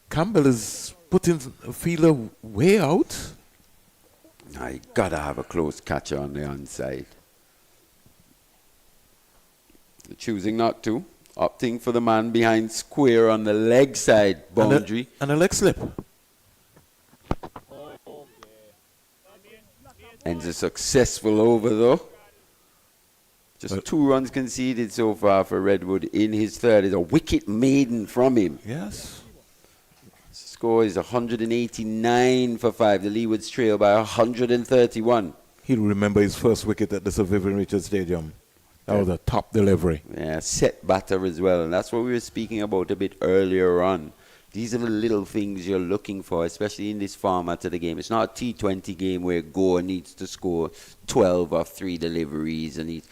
Campbell is putting a fielder way out. You got to have a close catcher on the onside. Choosing not to. Opting for the man behind square on the leg side boundary. And a leg slip. Ends a successful over though. Just 2 runs conceded so far for Redwood in his third. It's a wicket maiden from him. Yes. Score is 189 for 5. The Leeward's trail by 131. He'll remember his first wicket at the Sir Vivian Richards Stadium. That was a top delivery. Yeah, set batter as well. And that's what we were speaking about a bit earlier on. These are the little things you're looking for, especially in this format of the game. It's not a T20 game where Gore needs to score 12 or 3 deliveries and he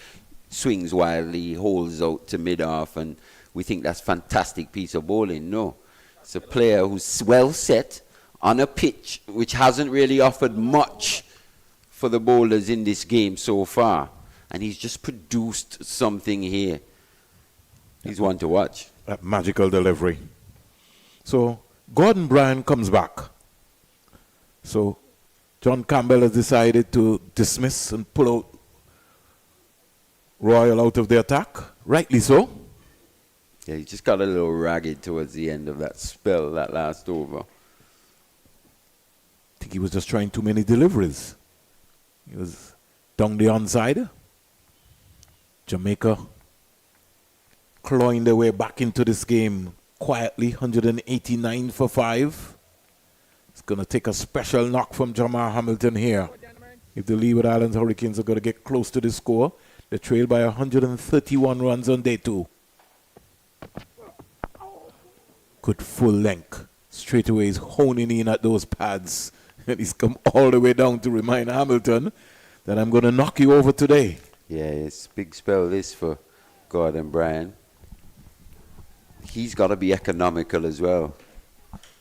swings wildly, holds out to mid-off, and we think that's a fantastic piece of bowling. No. It's a player who's well set on a pitch which hasn't really offered much for the bowlers in this game so far. And he's just produced something here. He's one to watch. That magical delivery. So Gordon Bryan comes back. So John Campbell has decided to dismiss and pull out Royal out of the attack. Rightly so. Yeah, he just got a little ragged towards the end of that spell, that last over. I think he was just trying too many deliveries. He was down the onside. Jamaica clawing their way back into this game quietly, 189 for 5. It's going to take a special knock from Jamar Hamilton here. If the Leeward Islands Hurricanes are going to get close to the score, they trail by 131 runs on day 2. Good full length. Straight away he's honing in at those pads. And he's come all the way down to remind Hamilton that I'm going to knock you over today. Yeah, it's a big spell this for Gordon Bryan. He's got to be economical as well.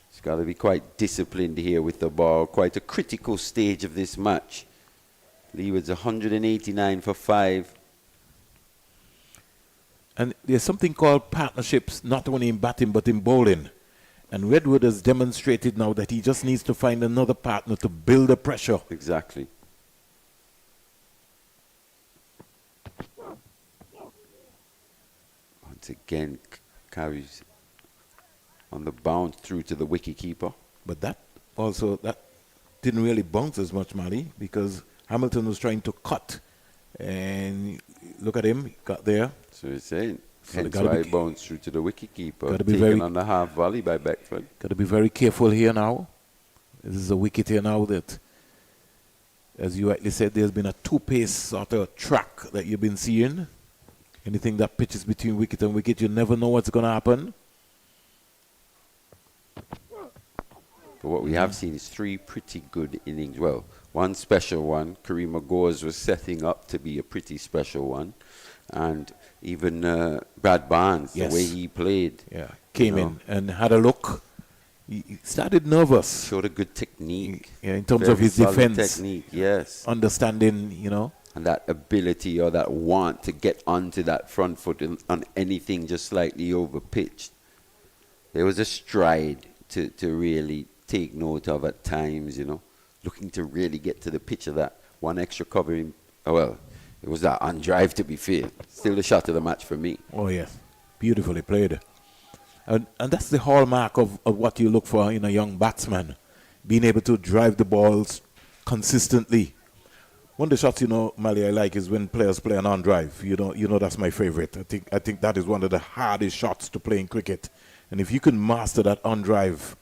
He's got to be quite disciplined here with the ball. Quite a critical stage of this match. Leeward's 189 for 5. And there's something called partnerships, not only in batting but in bowling. And Redwood has demonstrated now that he just needs to find another partner to build the pressure. Exactly. Once again, carries on the bounce through to the wicketkeeper. But that didn't really bounce as much, Mali, because Hamilton was trying to cut. And look at him, he got there. So he's saying, So hence why he bounced through to the wicketkeeper. Gotta be Taken very on the half volley by Beckford. Got to be very careful here now. This is a wicket here now that, as you rightly said, there's been a two-pace sort of track that you've been seeing. Anything that pitches between wicket and wicket, you never know what's going to happen. But what we have seen is 3 pretty good innings. Well, one special one. Kareem Agors was setting up to be a pretty special one. And even Brad Barnes, Yes. the way he played. Yeah, came in and had a look. He started nervous. Showed a good technique. In terms Very of his solid defense. technique, yes. Understanding, And that ability or that want to get onto that front foot on anything just slightly over pitched. There was a stride to really take note of at times, looking to really get to the pitch of that one extra covering. Well, it was that on drive, to be fair. Still the shot of the match for me. Oh, yes. Beautifully played. And that's the hallmark of what you look for in a young batsman. Being able to drive the balls consistently. One of the shots, Mali, I like is when players play an on-drive. You know that's my favorite. I think that is one of the hardest shots to play in cricket. And if you can master that on-drive,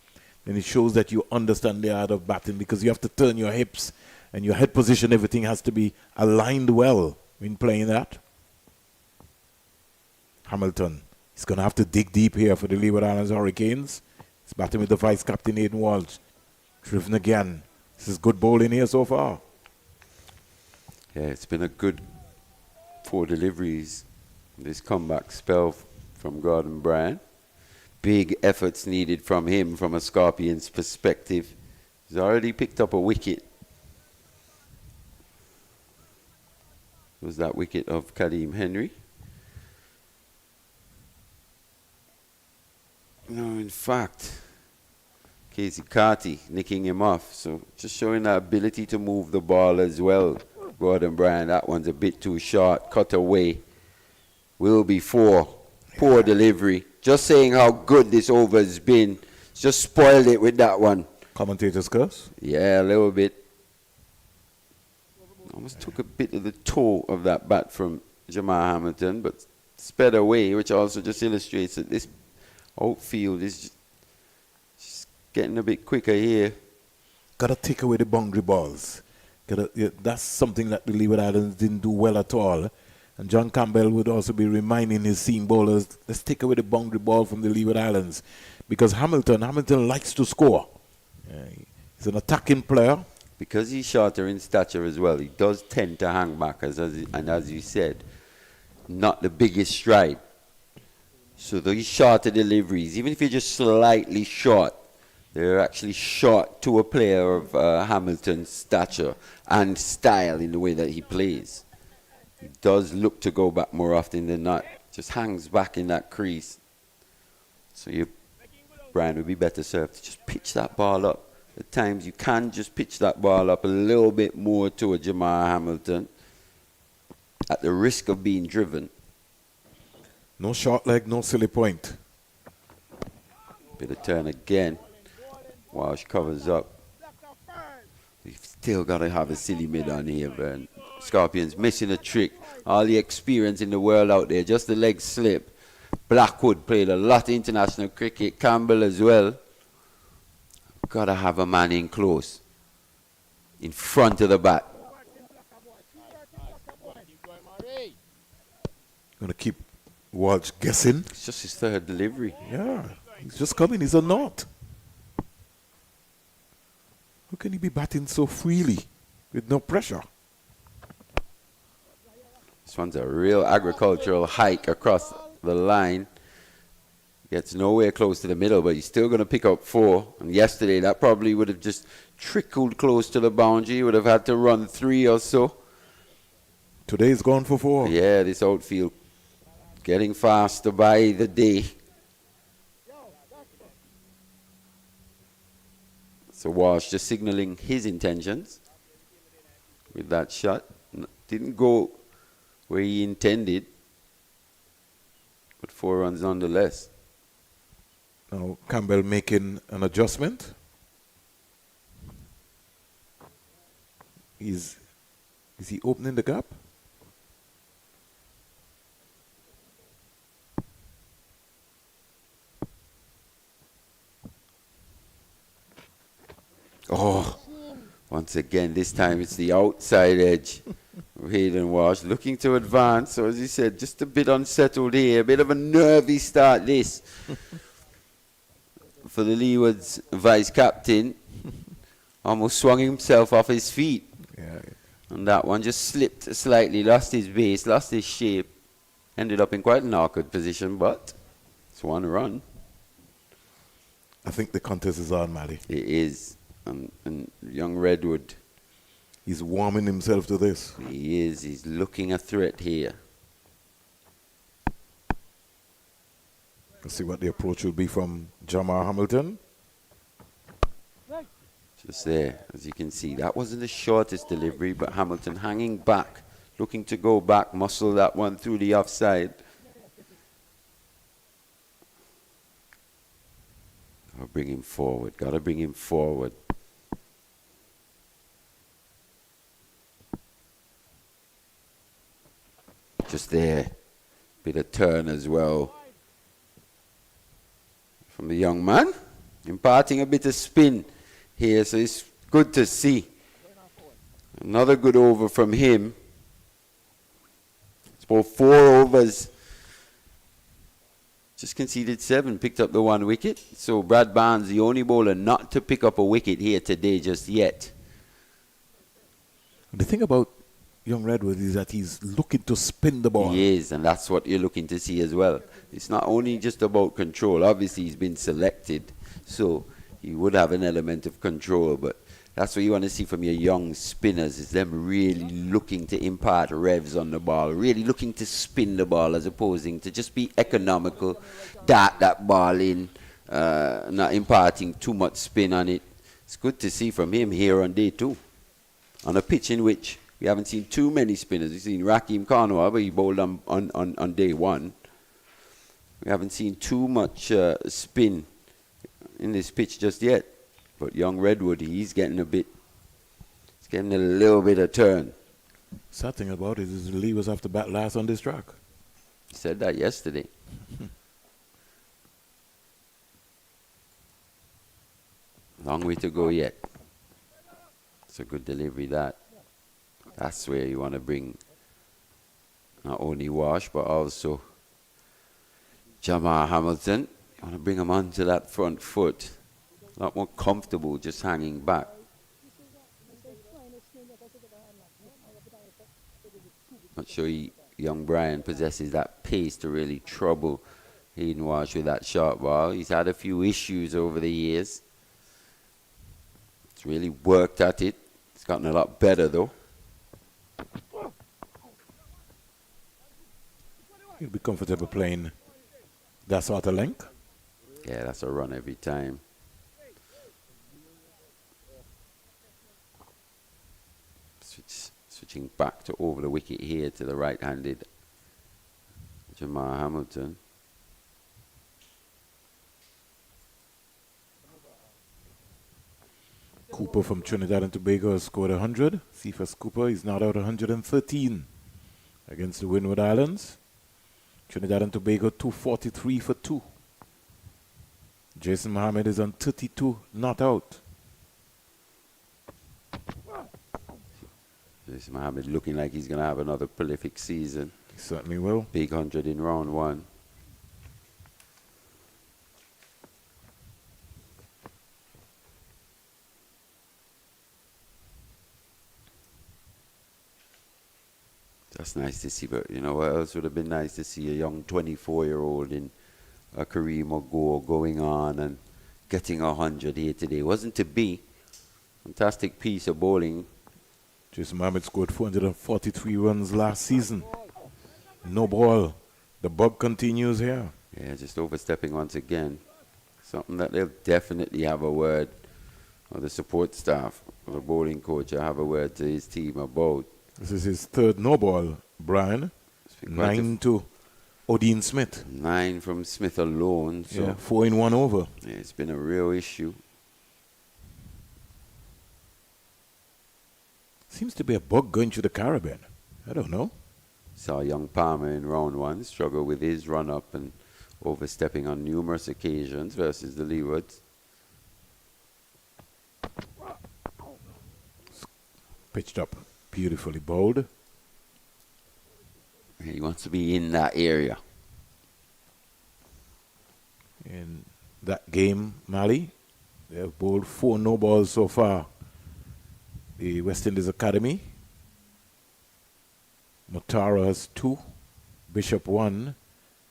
then it shows that you understand the art of batting, because you have to turn your hips and your head position, everything has to be aligned well when playing that. Hamilton, he's going to have to dig deep here for the Leeward Islands Hurricanes. He's batting with the vice-captain, Aidan Walsh. Driven again. This is good bowling here so far. Yeah, it's been a good 4 deliveries. This comeback spell from Gordon Bryan. Big efforts needed from him from a Scorpions perspective. He's already picked up a wicket. It was that wicket of Kadeem Henry. No, in fact, Casey Carty nicking him off. So just showing that ability to move the ball as well. Gordon Bryan, that one's a bit too short. Cut away. Will be 4. Poor delivery. Just saying how good this over has been. Just spoiled it with that one. Commentator's curse? Yeah, a little bit. Almost took a bit of the toe of that bat from Jamar Hamilton, but sped away, which also just illustrates that this outfield is just getting a bit quicker here. Got to take away the boundary balls. That's something that the Leeward Islands didn't do well at all. And John Campbell would also be reminding his seam bowlers, let's take away the boundary ball from the Leeward Islands. Because Hamilton likes to score. He's an attacking player. Because he's shorter in stature as well, he does tend to hang back, and as you said, not the biggest stride. So these shorter deliveries, even if you're just slightly short, they're actually short to a player of Hamilton's stature and style in the way that he plays. He does look to go back more often than not. Just hangs back in that crease. So Brian would be better served to just pitch that ball up. At times you can just pitch that ball up a little bit more to a Jamar Hamilton at the risk of being driven. No short leg, no silly point. Bit of turn again. Walsh covers up. You've still got to have a silly mid on here, man. Scorpions missing a trick. all the experience in the world out there. Just the leg slip. Blackwood played a lot of international cricket. Campbell as well. Got to have a man in close. In front of the bat. Going to keep Walsh guessing. It's just his third delivery. Yeah. He's just coming. He's a knot. How can he be batting so freely with no pressure? This one's a real agricultural hike across the line. Gets nowhere close to the middle, but he's still going to pick up 4. And yesterday, that probably would have just trickled close to the boundary. He would have had to run 3 or so. Today's gone for 4. Yeah, this outfield getting faster by the day. So Walsh just signaling his intentions with that shot. Didn't go where he intended, but 4 runs nonetheless. Now Campbell making an adjustment. Is he opening the gap? Oh, once again, this time it's the outside edge. Hayden Walsh looking to advance. So as he said, just a bit unsettled here. A bit of a nervy start this for the Leeward's vice captain. Almost swung himself off his feet. Yeah. And that one just slipped slightly, lost his base, lost his shape. Ended up in quite an awkward position, but it's 1 run. I think the contest is on, Mally. It is. And young Redwood. He's warming himself to this. He is. He's looking a threat here. Let's see what the approach will be from Jamar Hamilton. Just there, as you can see. That wasn't the shortest delivery, but Hamilton hanging back, looking to go back, muscle that one through the offside. Gotta bring him forward. Gotta bring him forward. Just there. Bit of turn as well from the young man. Imparting a bit of spin here, so it's good to see. Another good over from him. It's about 4 overs. Just conceded 7, picked up the 1 wicket. So Brad Barnes, the only bowler not to pick up a wicket here today just yet. The thing about young Redwood is that he's looking to spin the ball. He is, and that's what you're looking to see as well. It's not only just about control. Obviously, he's been selected, so he would have an element of control, but that's what you want to see from your young spinners, is them really looking to impart revs on the ball, really looking to spin the ball as opposing to just be economical, dart that ball in, not imparting too much spin on it. It's good to see from him here on day 2, on a pitch in which we haven't seen too many spinners. We've seen Rakeem Karnwar, but he bowled on day 1. We haven't seen too much spin in this pitch just yet. But young Redwood, he's getting a little bit of turn. Sad thing about it is Lee was after bat last on this track. He said that yesterday. Long way to go yet. It's a good delivery, that. That's where you want to bring not only Walsh, but also Jamar Hamilton. You want to bring him onto that front foot. A lot more comfortable just hanging back. Not sure young Brian possesses that pace to really trouble Hayden Walsh with that short ball. He's had a few issues over the years. He's really worked at it. It's gotten a lot better though. He'll be comfortable playing that sort of length. Yeah, that's a run every time. Switching back to over the wicket here to the right-handed Jamar Hamilton. Cooper from Trinidad and Tobago has scored 100. Cephas Cooper is now out 113. against the Windward Islands. Trinidad and Tobago 243 for 2. Jason Mohammed is on 32 not out. Jason Mohammed looking like he's going to have another prolific season. He certainly will. Big 100 in round 1. That's nice to see, but you know what else would have been nice to see? A young 24-year-old in a Kareem Ogo going on and getting 100 here today. Wasn't to be. Fantastic piece of bowling. Jason Mohammed scored 443 runs last season. No ball. The bug continues here. Yeah, just overstepping once again. Something that they'll definitely have a word, or the support staff, or the bowling coach will have a word to his team about. This is his third no ball, Brian. 9 to Odin Smith. 9 from Smith alone. So yeah, 4 in 1 over. Yeah, it's been a real issue. Seems to be a bug going through the Caribbean. I don't know. Saw young Palmer in round 1 struggle with his run-up and overstepping on numerous occasions versus the Leewards. Pitched up. Beautifully bowled. He wants to be in that area. In that game, Mali, they have bowled 4 no balls so far. The West Indies Academy. Motara has 2, Bishop 1,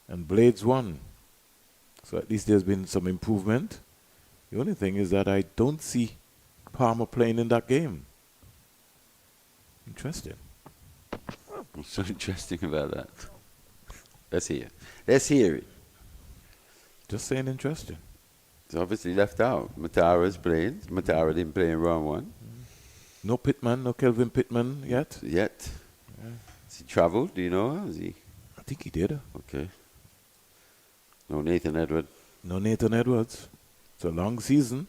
and Blades 1. So at least there's been some improvement. The only thing is that I don't see Palmer playing in that game. Interesting. What's so interesting about that? Let's hear. Let's hear it. Just saying interesting. It's obviously left out. Matara's playing. Matara didn't play in round 1. No Pittman, no Kelvin Pittman yet? Yet. Yeah. Has he travelled? Do you know? Has he? I think he did. Okay. No Nathan Edwards. No Nathan Edwards. It's a long season.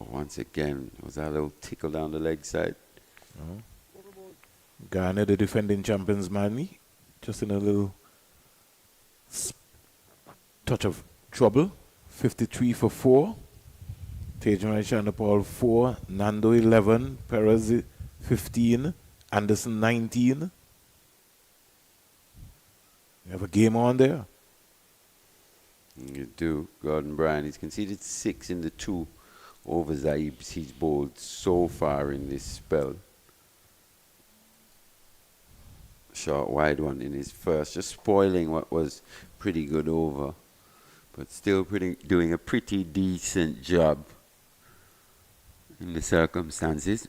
Once again, was that a little tickle down the leg side? Ghana, the defending champions, Manly, just in a little touch of trouble. 53 for 4. Tejan Chanapal 4. Nando 11. Perez 15. Anderson 19. You have a game on there. You do. Gordon Bryan, he's conceded 6 in the 2 overs that he's bowled so far in this spell. Short wide one in his first, just spoiling what was pretty good over, but still doing a pretty decent job in the circumstances.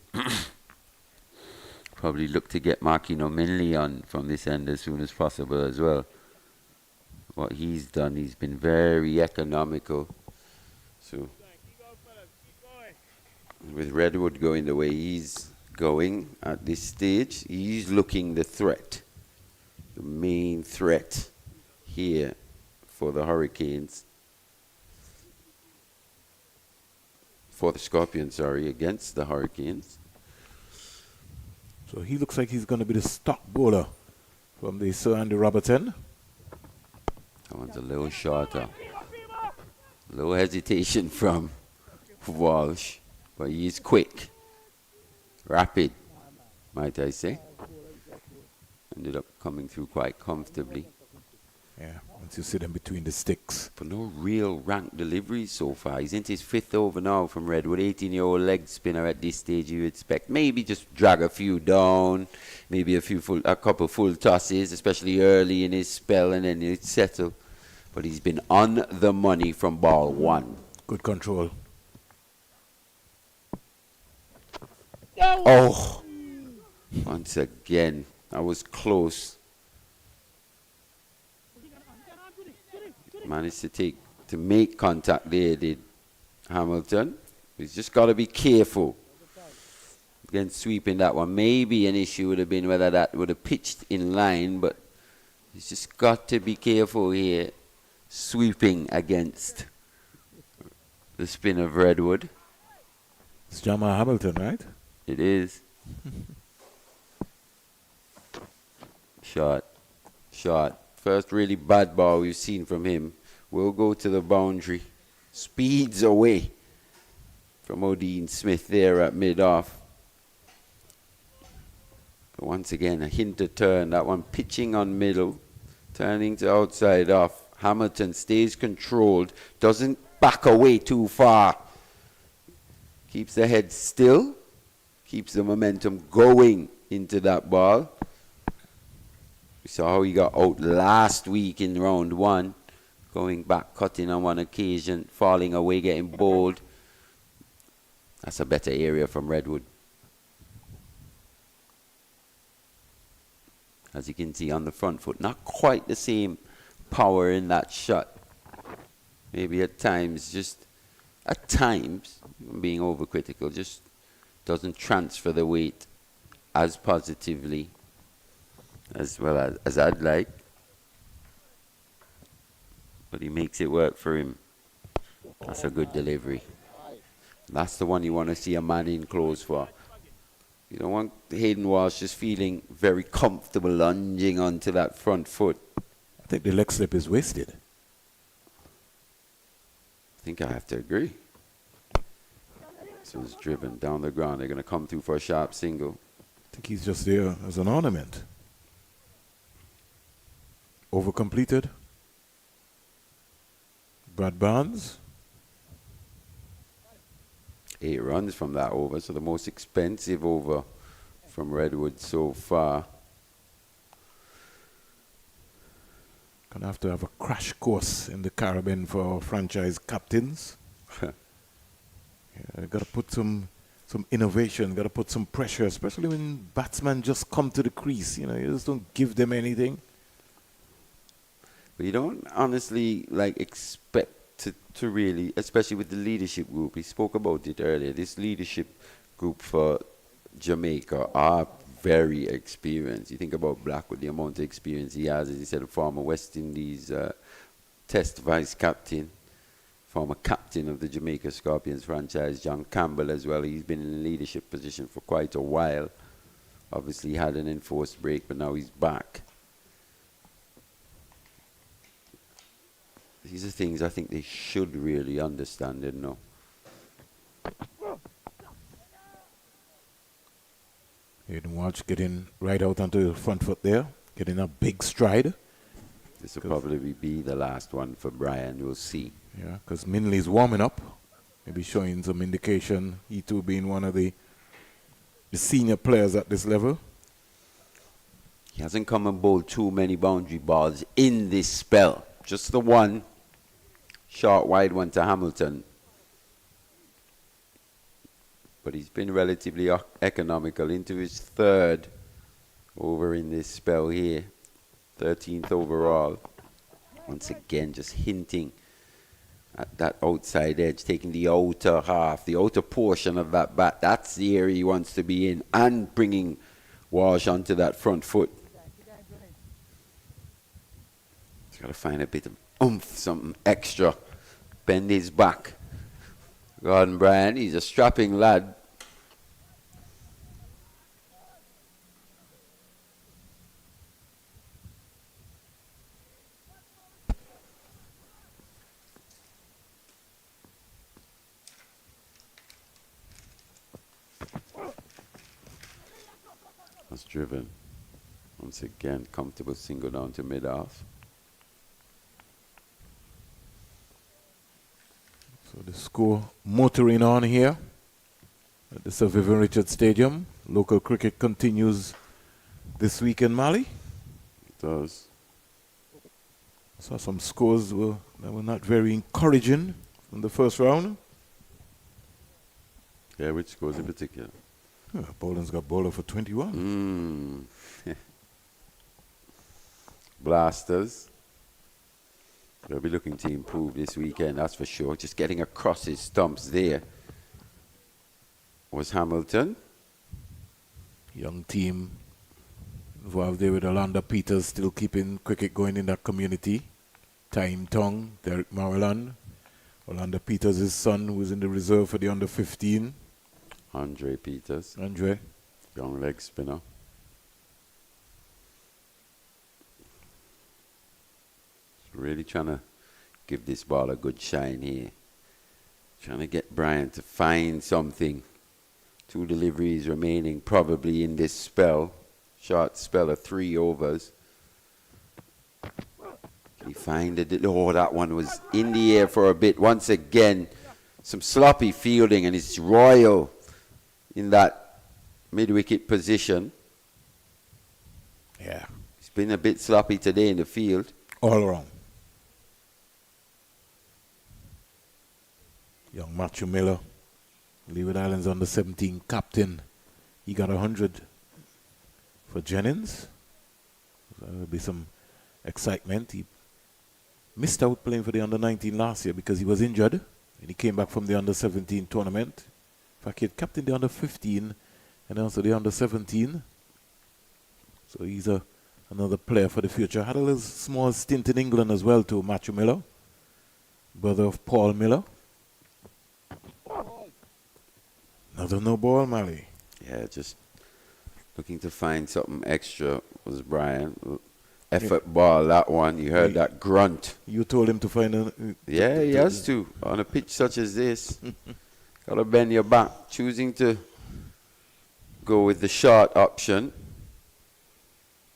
Probably look to get Markino Minley on from this end as soon as possible as well. What he's done, he's been very economical. So with Redwood going the way he's going at this stage, he's looking the threat, the main threat here for the Hurricanes, for the Scorpions, sorry, against the Hurricanes. So he looks like he's going to be the stock bowler from the Sir Andy Robertson. That one's a little shorter. A little hesitation from Walsh, but he's quick. Rapid, might I say. Ended up coming through quite comfortably. Yeah, once you sit in between the sticks. But no real rank deliveries so far. He's into his 5th over now from Redwood. 18-year-old leg spinner at this stage, you expect. Maybe just drag a few down. Maybe a couple full tosses, especially early in his spell, and then he'd settle. But he's been on the money from ball 1. Good control. Oh! Once again, I was close. Managed to make contact there, did Hamilton. He's just got to be careful against sweeping that one. Maybe an issue would have been whether that would have pitched in line, but He's just got to be careful here, sweeping against the spin of Redwood. It's Jamal Hamilton, right? It is. Shot. First really bad ball we've seen from him. Will go to the boundary. Speeds away from Odin Smith there at mid-off. But once again, a hint to turn. That one pitching on middle. Turning to outside off. Hamilton stays controlled. Doesn't back away too far. Keeps the head still. Keeps the momentum going into that ball. We saw how he got out last week in round 1. Going back, cutting on one occasion. Falling away, getting bowled. That's a better area from Redwood. As you can see on the front foot, not quite the same power in that shot. Maybe at times, being overcritical, just doesn't transfer the weight as positively as well as I'd like. But he makes it work for him. That's a good delivery. That's the one you want to see a man in close for. You don't want Hayden Walsh just feeling very comfortable lunging onto that front foot. I think the leg slip is wasted. I think I have to agree. So it's driven down the ground. They're going to come through for a sharp single. I think he's just there as an ornament. Over-completed. Brad Barnes. 8 runs from that over, so the most expensive over from Redwood so far. Gonna have to have a crash course in the Caribbean for our franchise captains. Got to put some innovation, got to put some pressure, especially when batsmen just come to the crease. You just don't give them anything. But you don't honestly expect to really, especially with the leadership group. We spoke about it earlier. This leadership group for Jamaica are very experienced. You think about Black with the amount of experience he has. As he said, a former West Indies Test vice captain, former captain of the Jamaica Scorpions franchise, John Campbell as well. He's been in a leadership position for quite a while. Obviously had an enforced break, but now he's back. These are things I think they should really understand and know. Hayden Walsh getting right out onto the front foot there, getting a big stride. This will probably be the last one for Brian, we'll see. Yeah, because Minley's warming up, maybe showing some indication, he too being one of the senior players at this level. He hasn't come and bowled too many boundary balls in this spell. Just the one short wide one to Hamilton. But he's been relatively economical into his 3rd over in this spell here. 13th overall. Once again, just hinting at that outside edge, taking the outer half, the outer portion of that bat. That's the area he wants to be in, and bringing Walsh onto that front foot. He's got to find a bit of oomph, something extra. Bend his back. Gordon Bryan, he's a strapping lad. That's driven. Once again, comfortable single down to mid-off. So the score motoring on here at the Sir Vivian Richards Stadium. Local cricket continues this week in Mali. It does. Saw some scores that were not very encouraging from the first round. Yeah, which scores in particular? Boland's got bowler for 21. Blasters. They'll be looking to improve this weekend, that's for sure. Just getting across his stumps there was Hamilton. Young team involved there with Orlando Peters, still keeping cricket going in that community. Time Tong, Derek Maryland. Orlando Peters, his son, who was in the reserve for the under-15. Andre Peters. Andre. Young leg spinner. Really trying to give this ball a good shine here. Trying to get Brian to find something. 2 deliveries remaining probably in this spell. Short spell of 3 overs. He find it. Oh, that one was in the air for a bit. Once again, some sloppy fielding, and it's Royal in that mid-wicket position. Yeah. It's been a bit sloppy today in the field. All around. Young Matthew Miller, Leeward Islands under-17 captain. He got 100 for Jennings. There'll be some excitement. He missed out playing for the under-19 last year because he was injured. And he came back from the under-17 tournament. In fact, he had captained the under-15 and also the under-17. So he's another player for the future. Had a little small stint in England as well too, Matthew Miller, brother of Paul Miller. Another no ball, Mally. Yeah, just looking to find something extra was Brian. Effort ball, that one. You heard that grunt. You told him to find a... Yeah, he has to. On a pitch such as this, got to bend your back. Choosing to go with the short option.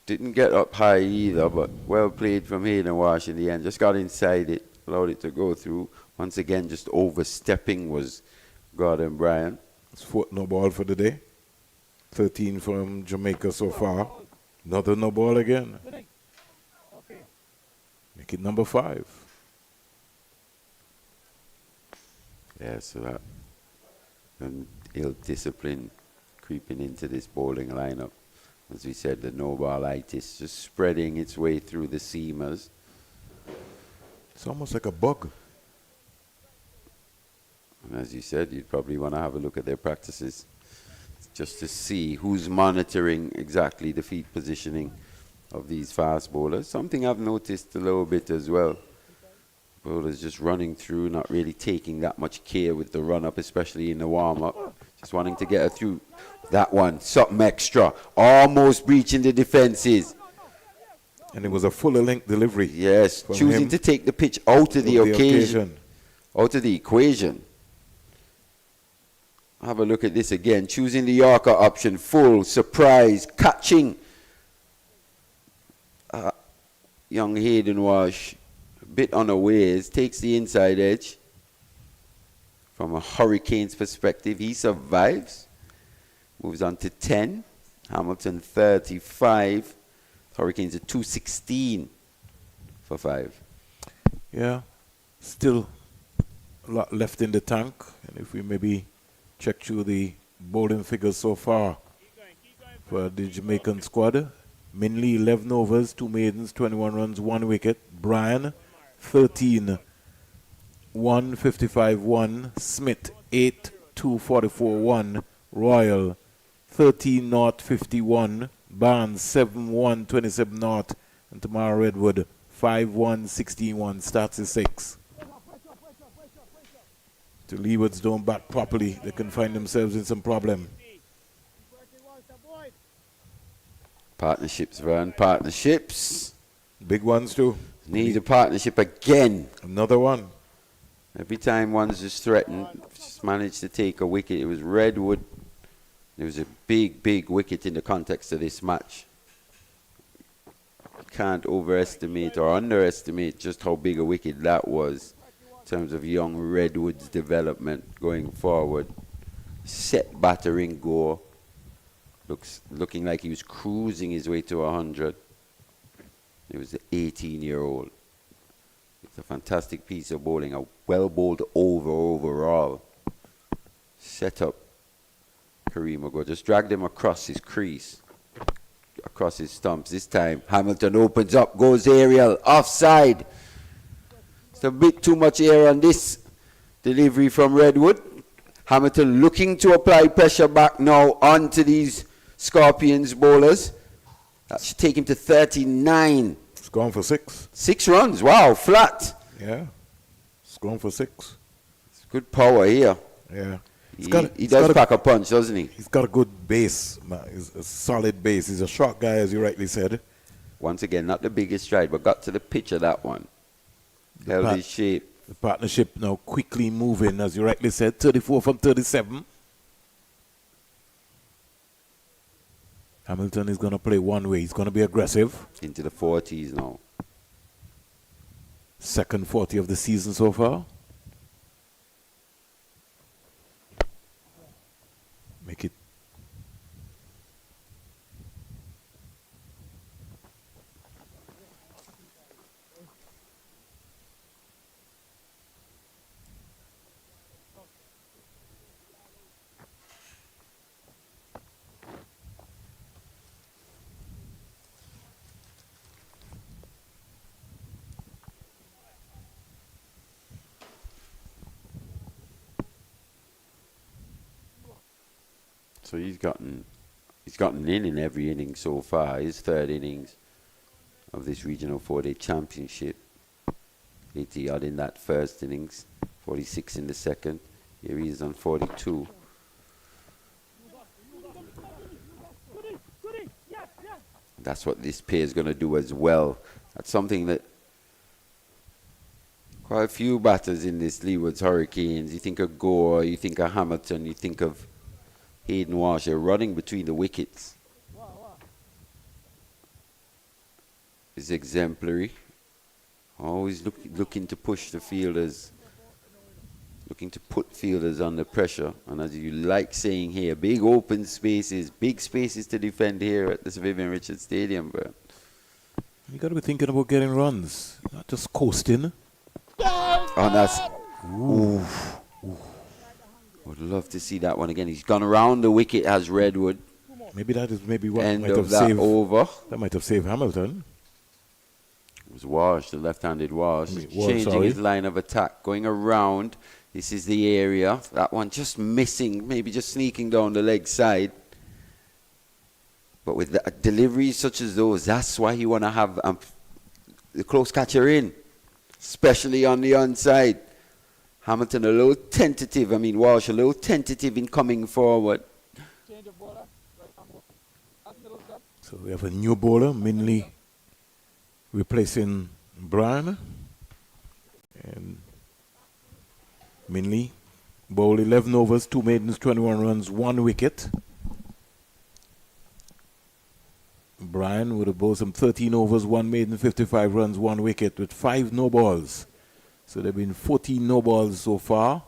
Didn't get up high either, but well played from Hayden Walsh in the end. Just got inside it, allowed it to go through. Once again, just overstepping was Gordon Bryan. It's 4th no ball for the day. 13 from Jamaica so far. Another no ball again. Make it number 5. Yeah, so that and ill discipline creeping into this bowling lineup. As we said, the no ballitis just spreading its way through the seamers. It's almost like a bug. And as you said, you'd probably want to have a look at their practices just to see who's monitoring exactly the feet positioning of these fast bowlers. Something I've noticed a little bit as well. Bowlers just running through, not really taking that much care with the run-up, especially in the warm-up. Just wanting to get her through. That one, something extra. Almost breaching the defenses. And it was a fuller length delivery. Yes, choosing to take the pitch out of the occasion. Out of the equation. Have a look at this again. Choosing the Yorker option, full, surprise, catching. Young Hayden Walsh, a bit unawares, takes the inside edge. From a Hurricanes perspective, he survives. Moves on to 10. Hamilton 35. Hurricanes at 216 for 5. Yeah, still a lot left in the tank. And if we maybe check through the bowling figures so far for the Jamaican squad. Minley, 11 overs, 2 maidens, 21 runs, 1 wicket. Bryan, 13, 1, 55, 1. Smith, 8, 2, 44, 1. Royal, 13, 0, 51. Barnes, 7, 1, 27, 0. And Tamara Redwood, 5, 1, 16, 1. Starts at 6. The Leewards don't bat properly, they can find themselves in some problem. Partnerships, Vern, partnerships. Big ones too. Need a partnership again. Another one. Every time one's just threatened, just managed to take a wicket. It was Redwood. It was a big, big wicket in the context of this match. Can't overestimate or underestimate just how big a wicket that was. In terms of young Redwood's development going forward. Set battering go. Looking like he was cruising his way to 100. It was the 18-year-old. It's a fantastic piece of bowling. A well-bowled over overall. Set up Kareem Ogo. Just dragged him across his crease. Across his stumps. This time, Hamilton opens up. Goes aerial. Offside. It's a bit too much air on this delivery from Redwood. Hamilton looking to apply pressure back now onto these Scorpions bowlers. That should take him to 39. It's gone for 6. 6 runs. Wow, flat. Yeah. It's gone for 6. It's good power here. Yeah. He does pack a punch, doesn't he? He's got a good base. He's a solid base. He's a short guy, as you rightly said. Once again, not the biggest stride, but got to the pitch of that one. Held his shape. The partnership now quickly moving, as you rightly said, 34 from 37. Hamilton is going to play one way. He's going to be aggressive. Into the 40s now. Second 40 of the season so far. Make it. So he's gotten in every inning so far. His third innings of this regional 4-day championship. 80 odd in that first innings, 46 in the second. Here he is on 42. That's what this pair is going to do as well. That's something that quite a few batters in this Leeward's Hurricanes. You think of Gore, you think of Hamilton, you think of Hayden Walsh are running between the wickets. Is exemplary. Always looking to push the fielders, looking to put fielders under pressure. And as you like saying here, big open spaces, big spaces to defend here at the Vivian Richards Stadium. But You got to be thinking about getting runs, not just coasting. oh, that's ooh. Would love to see that one again. He's gone around the wicket as Redwood. Maybe that is what End might of have that saved over. That might have saved Hamilton. It was Walsh, the left-handed Walsh, changing sorry. his line of attack, going around. This is the area. That one just missing, maybe just sneaking down the leg side. But with the deliveries such as those, that's why you want to have the close catcher in, especially on the onside. Hamilton a little tentative. Walsh a little tentative in coming forward. So we have a new bowler, Minley, replacing Brian. And Minley bowled 11 overs, 2 maidens, 21 runs, 1 wicket. Brian would have bowled some 13 overs, 1 maiden, 55 runs, 1 wicket with 5 no balls. So there have been 14 no balls so far.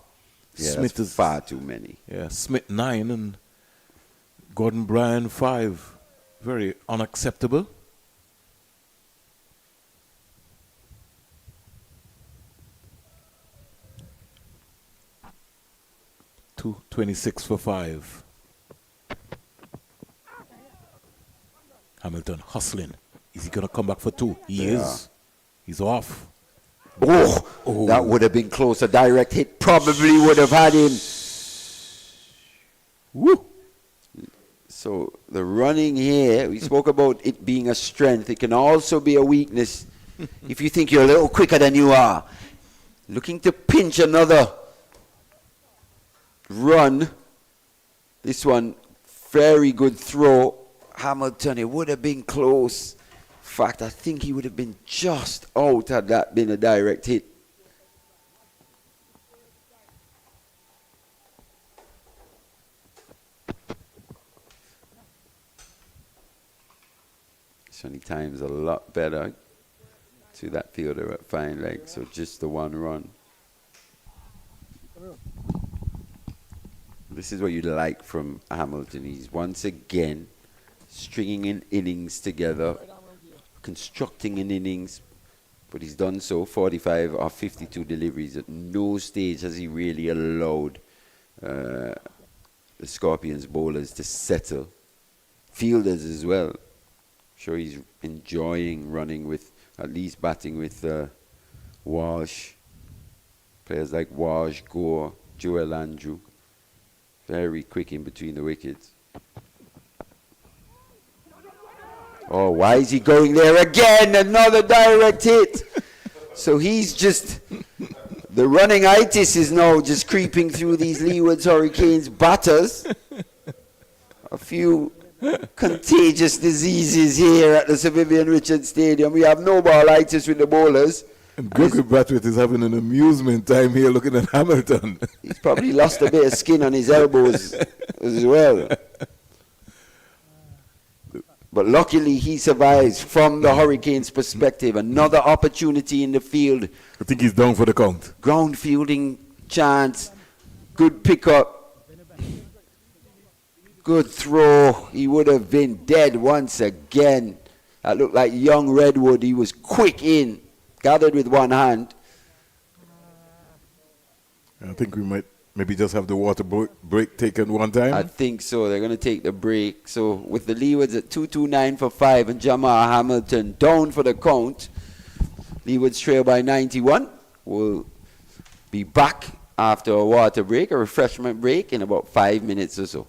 Yeah, Smith that's is far too many. Yeah, Smith 9 and Gordon Bryan 5. Very unacceptable. Two 26 for 5. Hamilton hustling. Is he going to come back for 2? He is. He's off. Oh, that would have been close. A direct hit probably would have had him. Woo! So the running here, we spoke about it being a strength. It can also be a weakness if you think you're a little quicker than you are. Looking to pinch another run. This one, very good throw. Hamilton, it would have been close. In fact, I think he would have been just out had that been a direct hit. Sonny Time's a lot better to that fielder at fine leg, so just the 1 run. This is what you like from Hamilton. He's once again stringing in innings together, constructing in innings, but he's done so 45 or 52 deliveries. At no stage has he really allowed the Scorpions bowlers to settle. Fielders as well. Sure, he's enjoying running with, at least batting with Walsh. Players like Walsh, Gore, Joel Andrew. Very quick in between the wickets. Oh, why is he going there again? Another direct hit. So he's just, the running itis is now just creeping through these Leeward's Hurricanes batters. A few contagious diseases here at the Sir Vivian Richards Stadium. We have no ballitis with the bowlers. And Gregory Brathwaite is having an amusement time here looking at Hamilton. He's probably lost a bit of skin on his elbows as well. But luckily he survives from the Hurricanes' perspective. Another opportunity in the field. I think he's down for the count. Ground fielding chance. Good pickup. Good throw. He would have been dead once again. That looked like young Redwood. He was quick in. Gathered with one hand. I think we might maybe just have the water break taken one time. I think so. They're going to take the break. So with the Leewards at 229 for 5 and Jamal Hamilton down for the count. Leewards trail by 91. We'll be back after a water break, a refreshment break in about 5 minutes or so.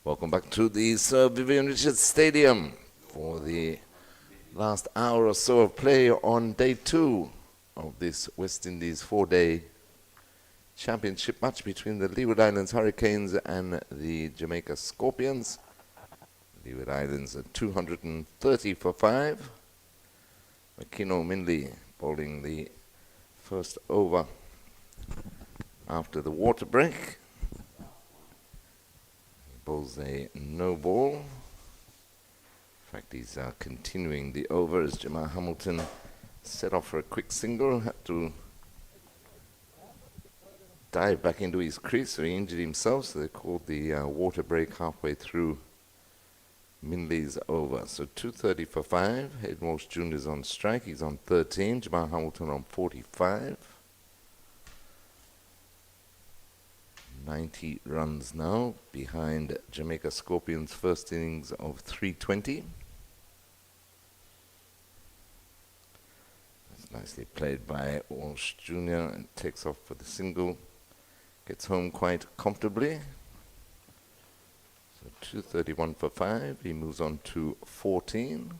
Welcome back to the Sir Vivian Richards Stadium for the last hour or so of play on day 2 of this West Indies 4-day championship match between the Leeward Islands Hurricanes and the Jamaica Scorpions. Leeward Islands at 230 for 5. Makino Minley bowling the first over after the water break. Bowls a no ball. In fact, he's continuing the over as Jamal Hamilton set off for a quick single, had to dive back into his crease, so he injured himself, so they called the water break halfway through Minley's over. So 230 for 5. Hayden Walsh Jr. is on strike, he's on 13, Jamal Hamilton on 45. 90 runs now behind Jamaica Scorpions' first innings of 320. That's nicely played by Walsh Jr. and takes off for the single. Gets home quite comfortably. So 231 for 5. He moves on to 14.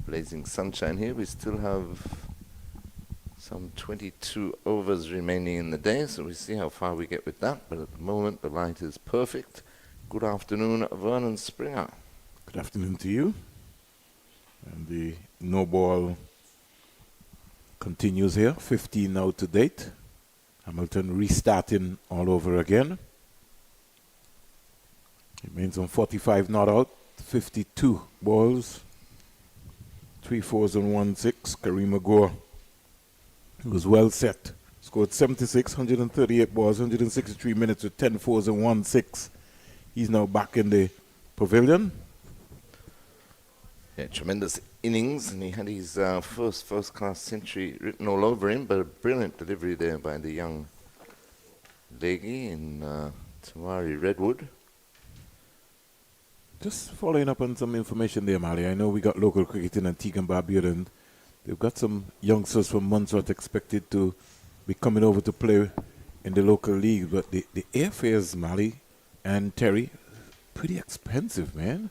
Blazing sunshine here. We still have some 22 overs remaining in the day, so we see how far we get with that. But at the moment, the light is perfect. Good afternoon, Vernon Springer. Good afternoon to you. And the no ball continues here. 15 now to date. Hamilton restarting all over again. It means on 45 not out. 52 balls. 3 4s and 1 6. Kareem Agor. He was well set. Scored 76, 138 balls, 163 minutes with 10 4s and 1 6. He's now back in the pavilion. Yeah, tremendous innings, and he had his first-class century written all over him, but a brilliant delivery there by the young leggy in Tamari Redwood. Just following up on some information there, Mali. I know we got local cricket in Antigua and Barbuda, and they've got some youngsters from Montserrat expected to be coming over to play in the local league, but the airfares, Mali and Terry, pretty expensive, man.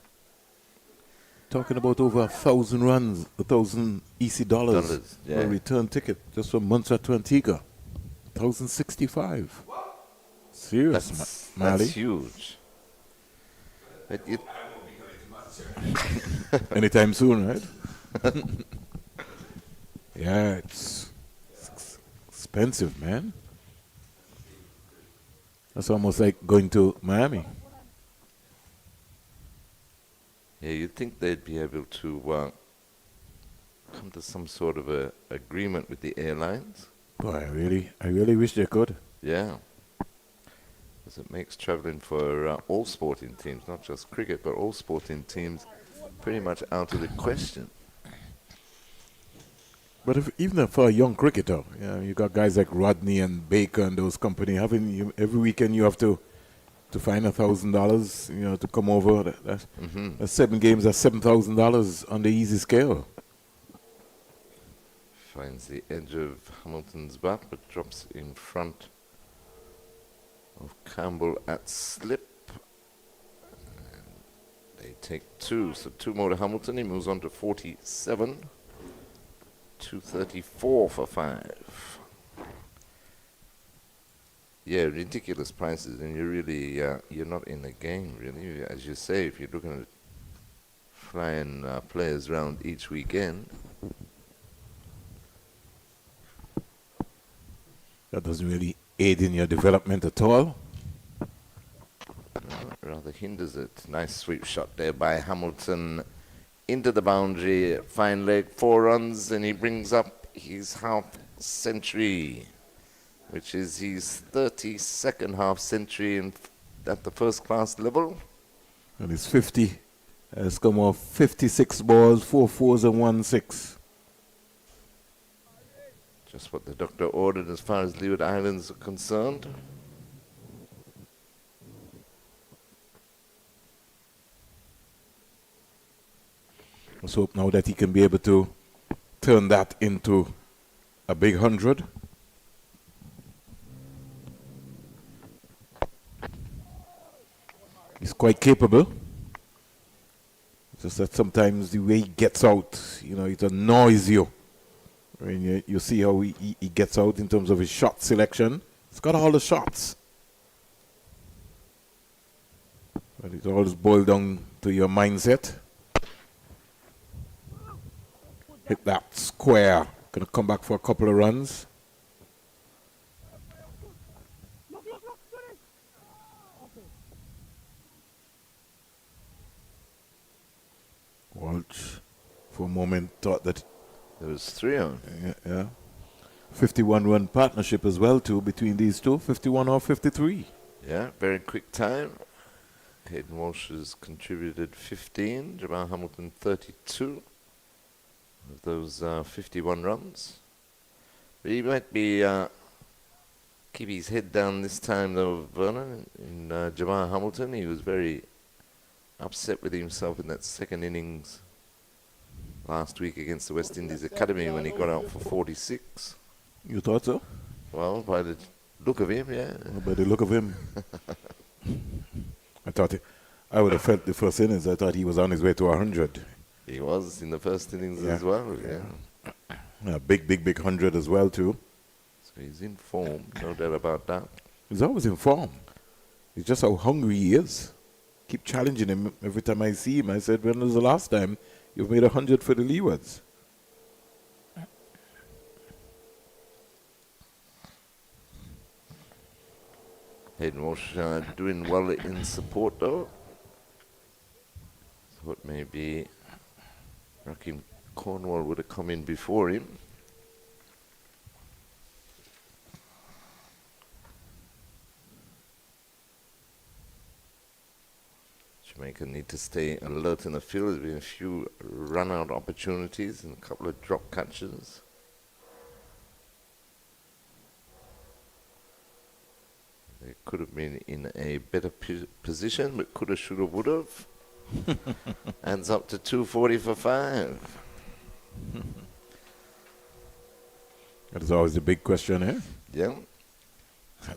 Talking about over 1,000 runs, 1,000 EC dollars yeah. for a return ticket just from Montserrat to Antigua. 1,065. Serious, Mali. That's huge. But anytime soon, right? Yeah, it's expensive, man. That's almost like going to Miami. Yeah, you'd think they'd be able to come to some sort of a agreement with the airlines. Boy, I really wish they could. Yeah. Because it makes traveling for all sporting teams, not just cricket, but all sporting teams, pretty much out of the question. But even for a young cricketer, you got guys like Rodney and Baker and those company every weekend you have to find $1,000, to come over. That's 7 games, that's $7,000 on the easy scale. Finds the edge of Hamilton's bat, but drops in front of Campbell at slip. And they take 2, so 2 more to Hamilton. He moves on to 47. 234 for 5. Yeah, ridiculous prices, and you're really you're not in the game, really. As you say, if you're looking at flying players around each weekend. That doesn't really aid in your development at all. No, rather hinders it. Nice sweep shot there by Hamilton into the boundary. Fine leg, 4 runs, and he brings up his half century, which is his 32nd half century at the first class level. And his 50 has come off 56 balls, 4 4s and 1 6. Just what the doctor ordered as far as Leeward Islands are concerned. Let's hope now that he can be able to turn that into a big 100. He's quite capable. Just that sometimes the way he gets out, you know, it annoys you. When you see how he gets out in terms of his shot selection. He's got all the shots. But it always boils down to your mindset. Hit that square. Gonna come back for a couple of runs. Walsh, for a moment, thought that there was 3 on. Yeah. 51-run partnership as well, too, between these two. 51 or 53. Yeah, very quick time. Hayden Walsh has contributed 15. Jamal Hamilton 32 of those 51 runs. But he might be keep his head down this time, though, Vernon. In Jamal Hamilton, he was very upset with himself in that second innings last week against the West Indies Academy when he got out for 46. You thought so? Well, by the look of him, yeah. Well, by the look of him. I would have felt the first innings. I thought he was on his way to 100. He was in the first innings as well, yeah. A big 100 as well, too. So he's in form, no doubt about that. He's always in form. It's just how hungry he is. Keep challenging him every time I see him. I said, when was the last time you've made 100 for the Leewards? Hayden Walsh doing well in support, though. Thought maybe Raheem Cornwall would have come in before him. Jamaica need to stay alert in the field. There's been a few run-out opportunities and a couple of drop catches. They could have been in a better position, but could have, should have, would have. Ends up to 240 for 5. That is always the big question, eh? Yeah.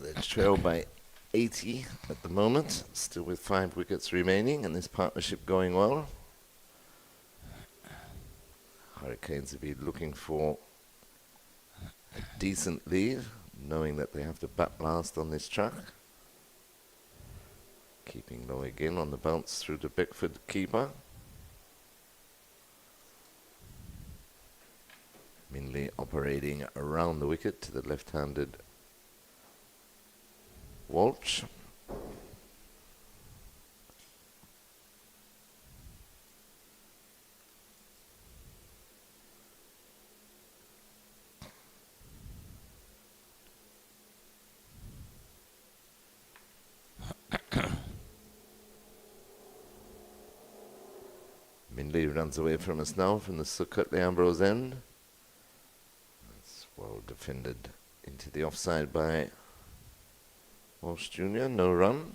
They trail by 80 at the moment, still with 5 wickets remaining, and this partnership going well. Hurricanes will be looking for a decent lead, knowing that they have to bat last on this track. Keeping low again on the bounce through to Beckford keeper. Minley operating around the wicket to the left-handed Walsh. Minley runs away from us now from the Sir Curtly Ambrose end. It's well defended into the offside by Walsh Jr., no run.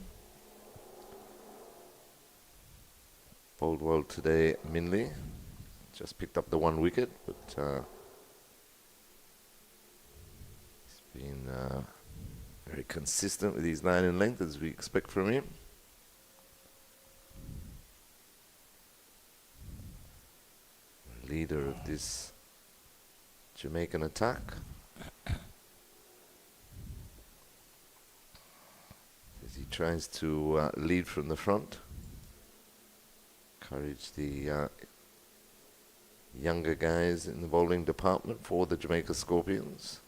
Bowled well today, Minley. Just picked up the 1 wicket, but he's been very consistent with his line and length, as we expect from him. Leader of this Jamaican attack. As he tries to lead from the front, encourage the younger guys in the bowling department for the Jamaica Scorpions.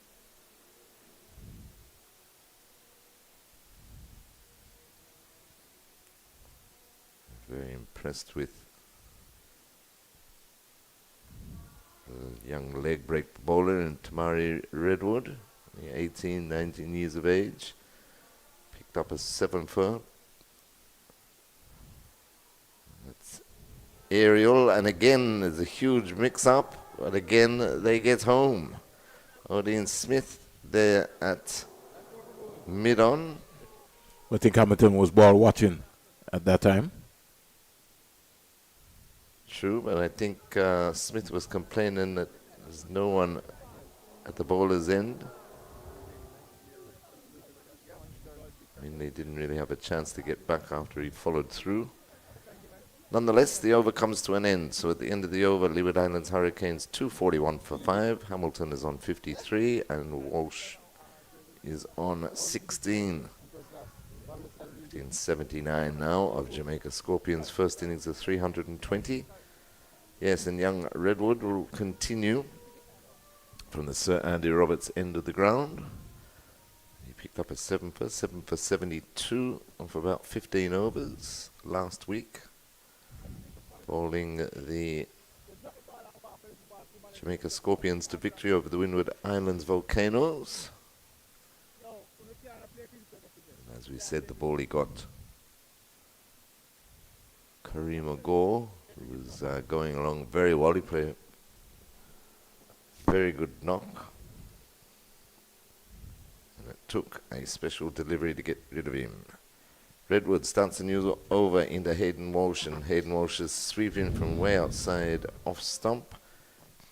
Very impressed with the young leg break bowler in Tamari Redwood, 18, 19 years of age. Picked up a 7-for. That's aerial, and again there's a huge mix-up, but again they get home. Odean Smith there at mid-on. I think Hamilton was ball watching at that time. True, but I think Smith was complaining that there's no one at the bowler's end. I mean, they didn't really have a chance to get back after he followed through. Nonetheless, the over comes to an end. So at the end of the over, Leeward Islands Hurricanes 241 for 5. Hamilton is on 53 and Walsh is on 16. 1579 now of Jamaica Scorpions. First innings of 320. Yes, and young Redwood will continue from the Sir Andy Roberts end of the ground. He picked up a 7 for 72 of about 15 overs last week, bowling the Jamaica Scorpions to victory over the Windward Islands Volcanoes. And as we said, the ball he got Kareem Gore, who was going along very well. He played a very good knock. And it took a special delivery to get rid of him. Redwood starts a new over into Hayden Walsh, and Hayden Walsh is sweeping from way outside off stump.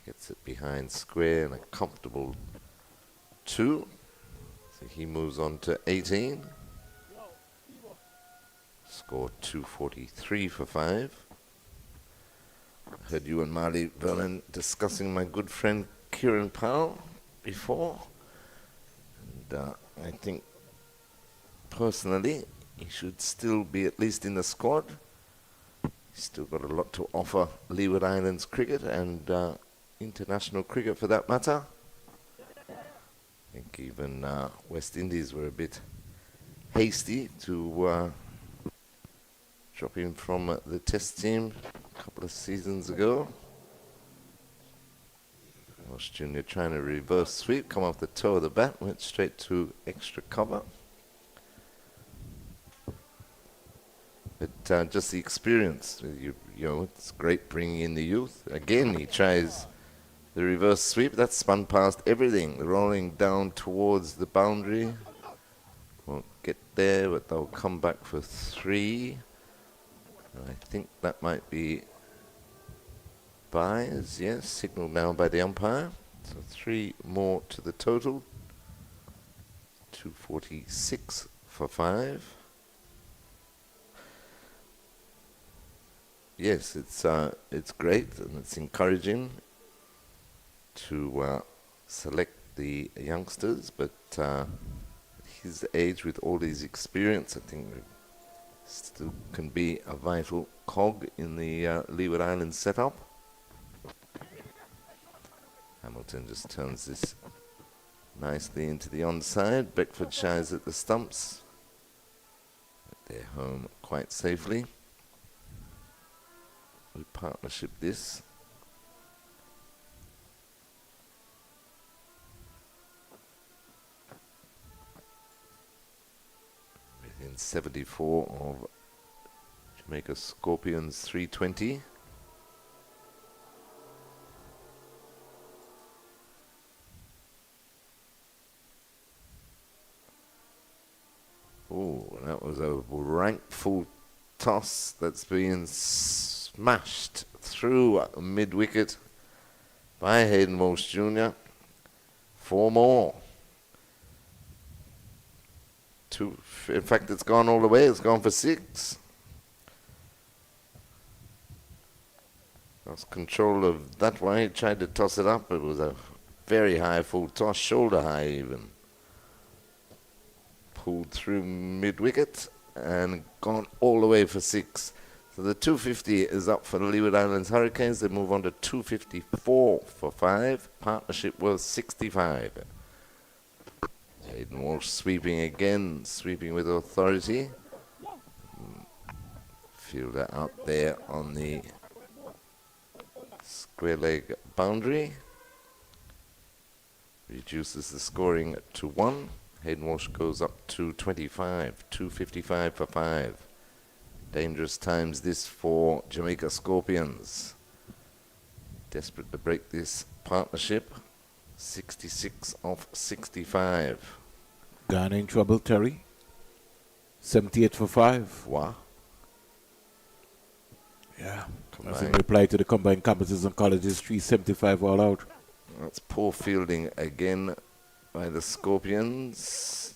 Gets it behind square and a comfortable 2. So he moves on to 18. Score 243 for 5. I heard you and Marley Vernon discussing my good friend Kieran Powell before. And I think personally he should still be at least in the squad. He's still got a lot to offer Leeward Islands cricket and international cricket for that matter. I think even West Indies were a bit hasty to drop him from the test team a couple of seasons ago. Walsh Jr. trying to reverse sweep, come off the toe of the bat, went straight to extra cover. But just the experience, you know, it's great bringing in the youth. Again, he tries the reverse sweep. That's spun past everything. Rolling down towards the boundary. Won't get there, but they'll come back for 3. And I think that might be buys, yes, signaled now by the umpire. So 3 more to the total. 246 for 5. Yes, it's great and it's encouraging to select the youngsters, but at his age, with all his experience, I think still can be a vital cog in the Leeward Islands setup. Hamilton just turns this nicely into the onside. Beckford shies at the stumps. But they're home quite safely. We partnership this. Within 74 of Jamaica Scorpions 320. Oh, that was a rank full toss that's been smashed through mid-wicket by Hayden Walsh Jr. 4 more. 2. In fact, it's gone all the way. It's gone for 6. Lost control of that one. He tried to toss it up. It was a very high full toss, shoulder high even. Pulled through mid-wicket and gone all the way for 6. So the 250 is up for the Leeward Islands Hurricanes. They move on to 254 for 5. Partnership was 65. Hayden Walsh sweeping again, sweeping with authority. Fielder out there on the square leg boundary. Reduces the scoring to 1. Hayden Walsh goes up to 25, 255 for 5. Dangerous times this for Jamaica Scorpions. Desperate to break this partnership. 66 off 65. Ghana in trouble, Terry. 78 for 5. Wow. Yeah. That's in reply to the combined campuses and colleges, 375 all out. That's poor fielding again by the Scorpions.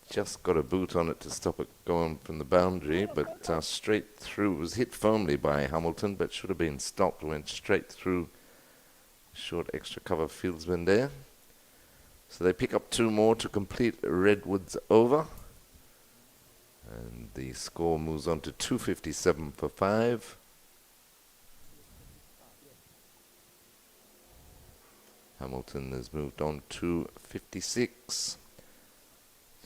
just got a boot on it to stop it going from the boundary, but straight through. It was hit firmly by Hamilton, but should have been stopped. Went straight through short extra cover fieldsman there. So they pick up 2 more to complete Redwood's over. And the score moves on to 257 for 5. Hamilton has moved on to 56.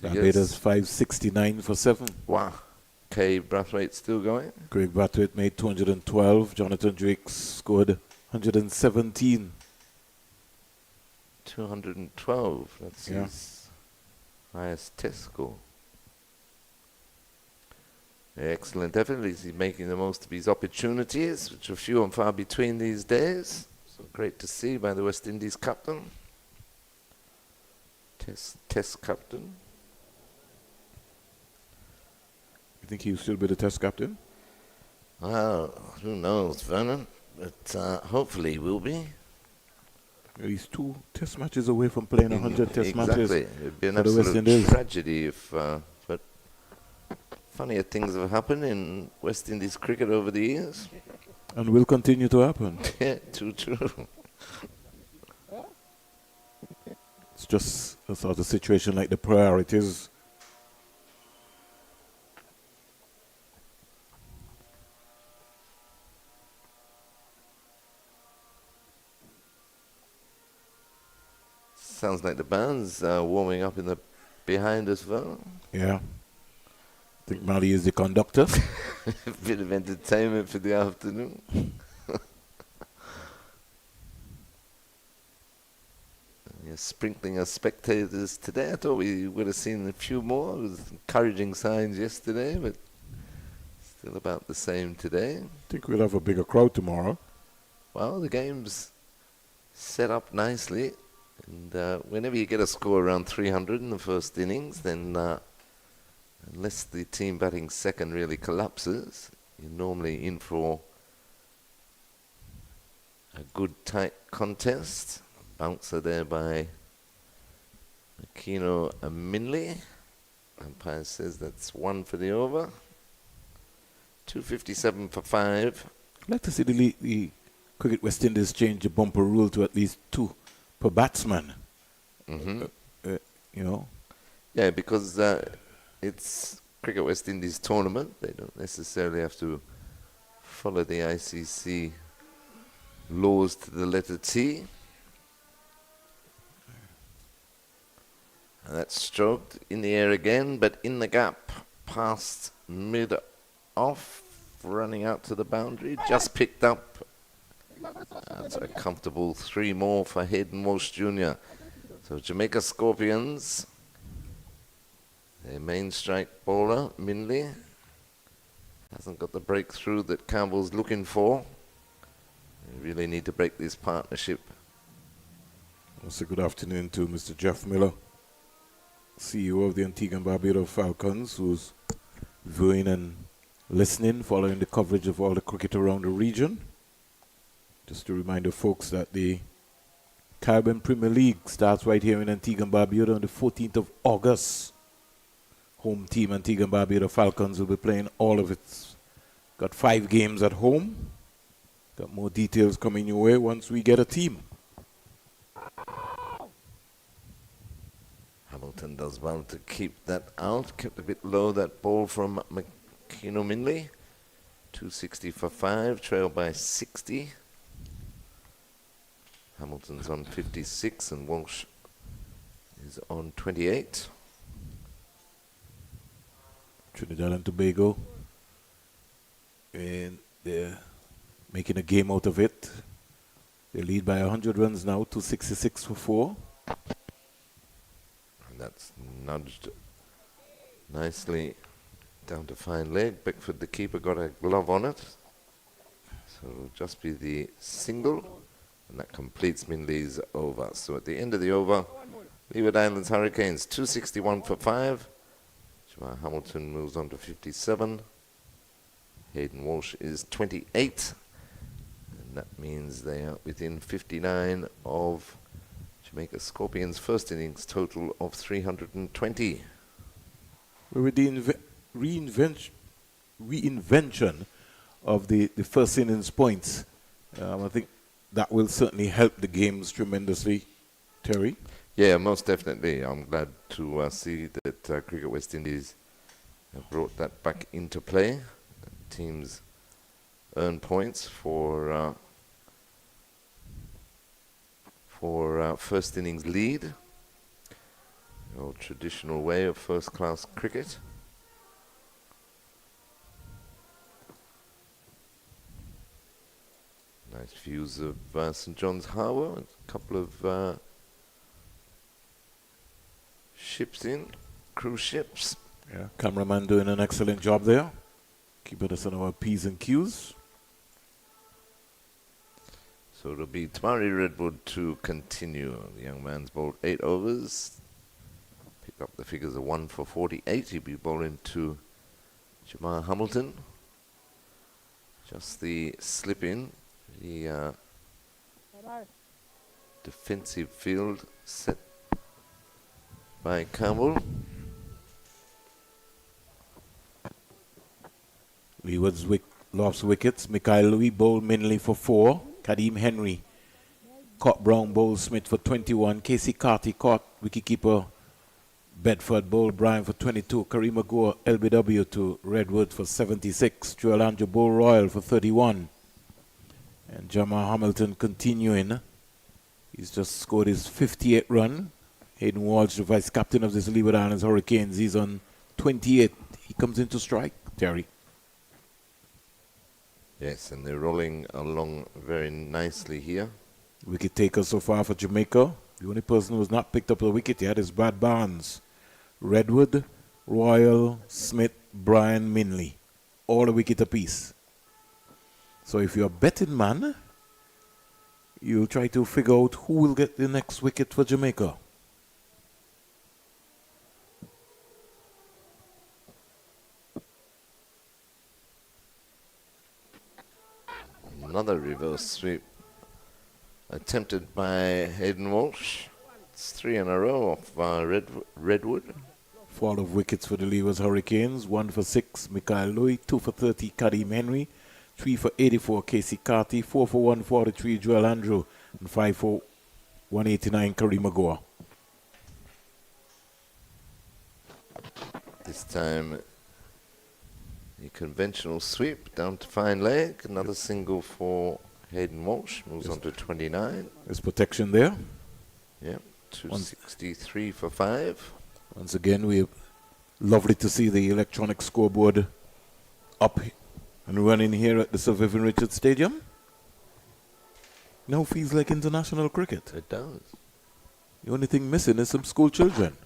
Barbados 569 for 7. Wow. K. Brathwaite still going? Craig Brathwaite made 212. Jonathan Drake scored 117. 212. That's his highest test score. Excellent effort. He's making the most of his opportunities, which are few and far between these days. So great to see by the West Indies captain. Test captain. You think he'll still be the test captain? Well, who knows, Vernon? But hopefully he will be. He's 2 test matches away from playing 100 test matches. Exactly. It would be an for the West absolute Indies. tragedy if... but funnier things have happened in West Indies cricket over the years. And will continue to happen. Yeah, too true. It's just a sort of situation like the priorities. Sounds like the band's warming up in the behind as well. Yeah. I think Mali is the conductor. A bit of entertainment for the afternoon. Yeah, sprinkling of spectators today. I thought we would have seen a few more. It was encouraging signs yesterday, but still about the same today. I think we'll have a bigger crowd tomorrow. Well, the game's set up nicely. And whenever you get a score around 300 in the first innings, then unless the team batting second really collapses, you're normally in for a good tight contest. Bouncer there by Aquino Minley. Umpire says that's 1 for the over. 257 for 5. I'd like to see the Cricket West Indies change the bumper rule to at least 2 per batsman. Mm-hmm. You know? Yeah, because it's Cricket West Indies tournament. They don't necessarily have to follow the ICC laws to the letter T. And that's stroked in the air again, but in the gap, past mid-off, running out to the boundary, just picked up. That's a comfortable 3 more for Hayden Walsh Jr. So Jamaica Scorpions, their main strike bowler, Minley, hasn't got the breakthrough that Campbell's looking for. They really need to break this partnership. Also, good afternoon to Mr. Jeff Miller, CEO of the Antigua and Barbuda Falcons, who's viewing and listening, following the coverage of all the cricket around the region. Just to remind the folks that the Caribbean Premier League starts right here in Antigua and Barbuda on the 14th of August. Home team Antigua and Barbuda Falcons will be playing all of its. Got 5 games at home. Got more details coming your way once we get a team. Hamilton does well to keep that out. Kept a bit low, that ball from Makino Minley. 260 for 5, trailed by 60. Hamilton's on 56 and Walsh is on 28. Trinidad and Tobago. And they're making a game out of it. They lead by 100 runs now, 266 for 4. That's nudged nicely down to fine leg. Beckford, the keeper, got a glove on it. So it'll just be the single. And that completes Minley's over. So at the end of the over, Leeward Islands Hurricanes, 261 for 5. Jamal Hamilton moves on to 57. Hayden Walsh is 28. And that means they are within 59 of Jamaica Scorpions' first innings total of 320. With the reinvention of the first innings points, I think that will certainly help the games tremendously, Terry. Yeah, most definitely. I'm glad to see that Cricket West Indies have brought that back into play. Teams earn points for first innings lead. The old traditional way of first-class cricket. Nice views of St John's Harbour. A couple of ships in, cruise ships. Yeah, cameraman doing an excellent job there. Keeping us on our P's and Q's. So it'll be Tamari Redwood to continue. The young man's bowled 8 overs. Pick up the figures of 1 for 48. He'll be bowling to Jamar Hamilton. Just the slip in. The defensive field set by Campbell. Leeward's lost wickets. Mikhail Louis bowled Minley for 4. Kadeem Henry caught Brown, bowled Smith for 21. Casey Carty caught wicketkeeper Bedford, bowled Bryan for 22. Kareem Agor LBW to Redwood for 76. Joel Andrew bowled Royal for 31. And Jamar Hamilton continuing. He's just scored his 58th run. Hayden Walsh, the vice captain of this Leeward Islands Hurricanes, he's on 28. He comes into strike, Terry. Yes, and they're rolling along very nicely here. Wicket taker so far for Jamaica. The only person who has not picked up a wicket yet is Brad Barnes. Redwood, Royal, Smith, Bryan, Minley. All a wicket apiece. So if you're a betting man, you'll try to figure out who will get the next wicket for Jamaica. Another reverse sweep attempted by Hayden Walsh. It's 3 in a row of Redwood. Fall of wickets for the Leeward Hurricanes. 1 for 6, Mikhail Louis. 2 for 30, Kadeem Henry. 3 for 84, Casey Carty. 4 for 143, Joel Andrew. And 5 for 189, Kareem Agor. This time, the conventional sweep down to fine leg. Another single for Hayden Walsh. Moves on to 29. There's protection there. Yep, 263 for 5. Once again, we're lovely to see the electronic scoreboard up and running here at the Sir Vivian Richards Stadium. Now feels like international cricket. It does. The only thing missing is some school children.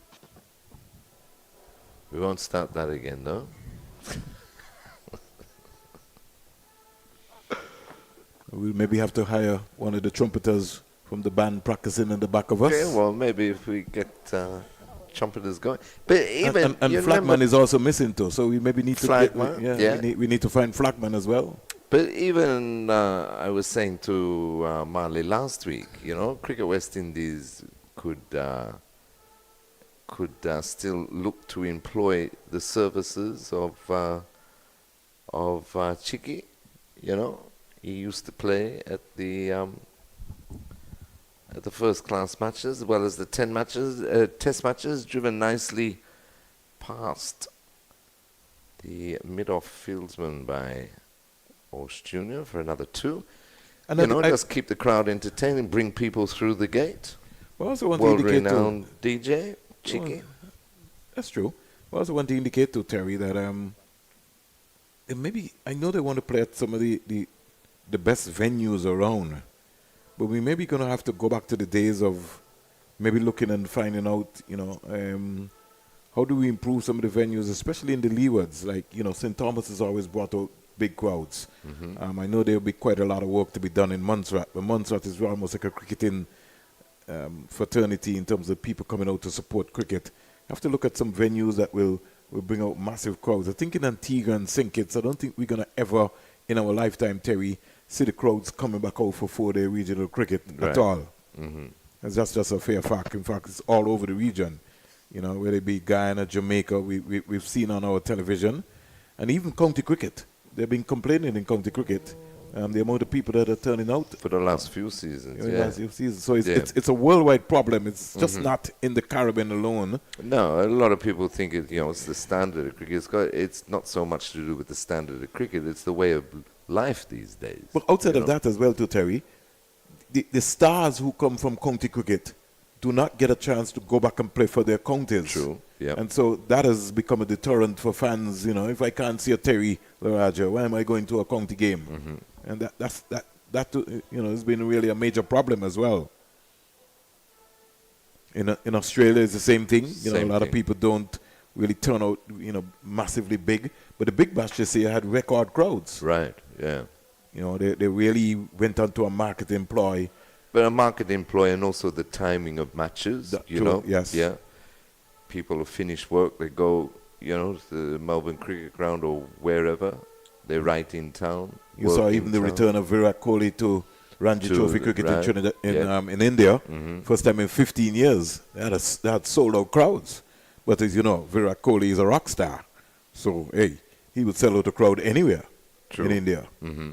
We won't start that again, though. We'll maybe have to hire one of the trumpeters from the band practicing in the back of us. Okay, well, maybe if we get trumpeters going. But even and Flagman is also missing too, so we maybe need to Flagman, we need to find Flagman as well. But even I was saying to Marley last week, you know, Cricket West Indies could still look to employ the services of Chicky. You know, he used to play at the first class matches as well as the test matches, driven nicely past the mid-off fieldsman by Walsh Jr. for another 2. And just keep the crowd entertaining, bring people through the gate. Well, also want to indicate world-renowned DJ, Chicky. Well, that's true. I also want to indicate to Terry that maybe, I know they want to play at some of the best venues around, but we may be going to have to go back to the days of maybe looking and finding out, how do we improve some of the venues, especially in the Leewards. Like, St. Thomas has always brought out big crowds. Mm-hmm. I know there will be quite a lot of work to be done in Montserrat, but Montserrat is almost like a cricketing fraternity in terms of people coming out to support cricket. You have to look at some venues that will bring out massive crowds. I think in Antigua and St. Kitts, I don't think we're going to ever, in our lifetime, Terry, see the crowds coming back out for 4-day regional cricket at all. Mm-hmm. That's just a fair fact. In fact, it's all over the region. You know, whether it be Guyana, Jamaica, we've seen on our television, and even county cricket. They've been complaining in county cricket. The amount of people that are turning out for the last few seasons. Last few seasons. So it's a worldwide problem. It's just not in the Caribbean alone. No, a lot of people think it's the standard of cricket. It's not so much to do with the standard of cricket. It's the way of life these days. But outside of that as well, too, Terry, the stars who come from county cricket do not get a chance to go back and play for their counties. True. Yeah. And so that has become a deterrent for fans. You know, if I can't see a Terry Laraja, why am I going to a county game? Mm-hmm. And that has been really a major problem as well. In Australia, it's the same thing. A lot of people don't really turn out, massively big. But the Big Bash this year had record crowds. Right. Yeah. They really went on to a marketing ploy. But a marketing ploy, and also the timing of matches. Yes. Yeah. People who finish work, they go, to the Melbourne Cricket Ground or wherever. They're right in town. You saw even the return of Virat Kohli to Ranji Trophy cricket in Trinidad, in India. Mm-hmm. First time in 15 years. They had sold out crowds. But as you know, Virat Kohli is a rock star. So, hey, he would sell out a crowd anywhere in India. Mm-hmm.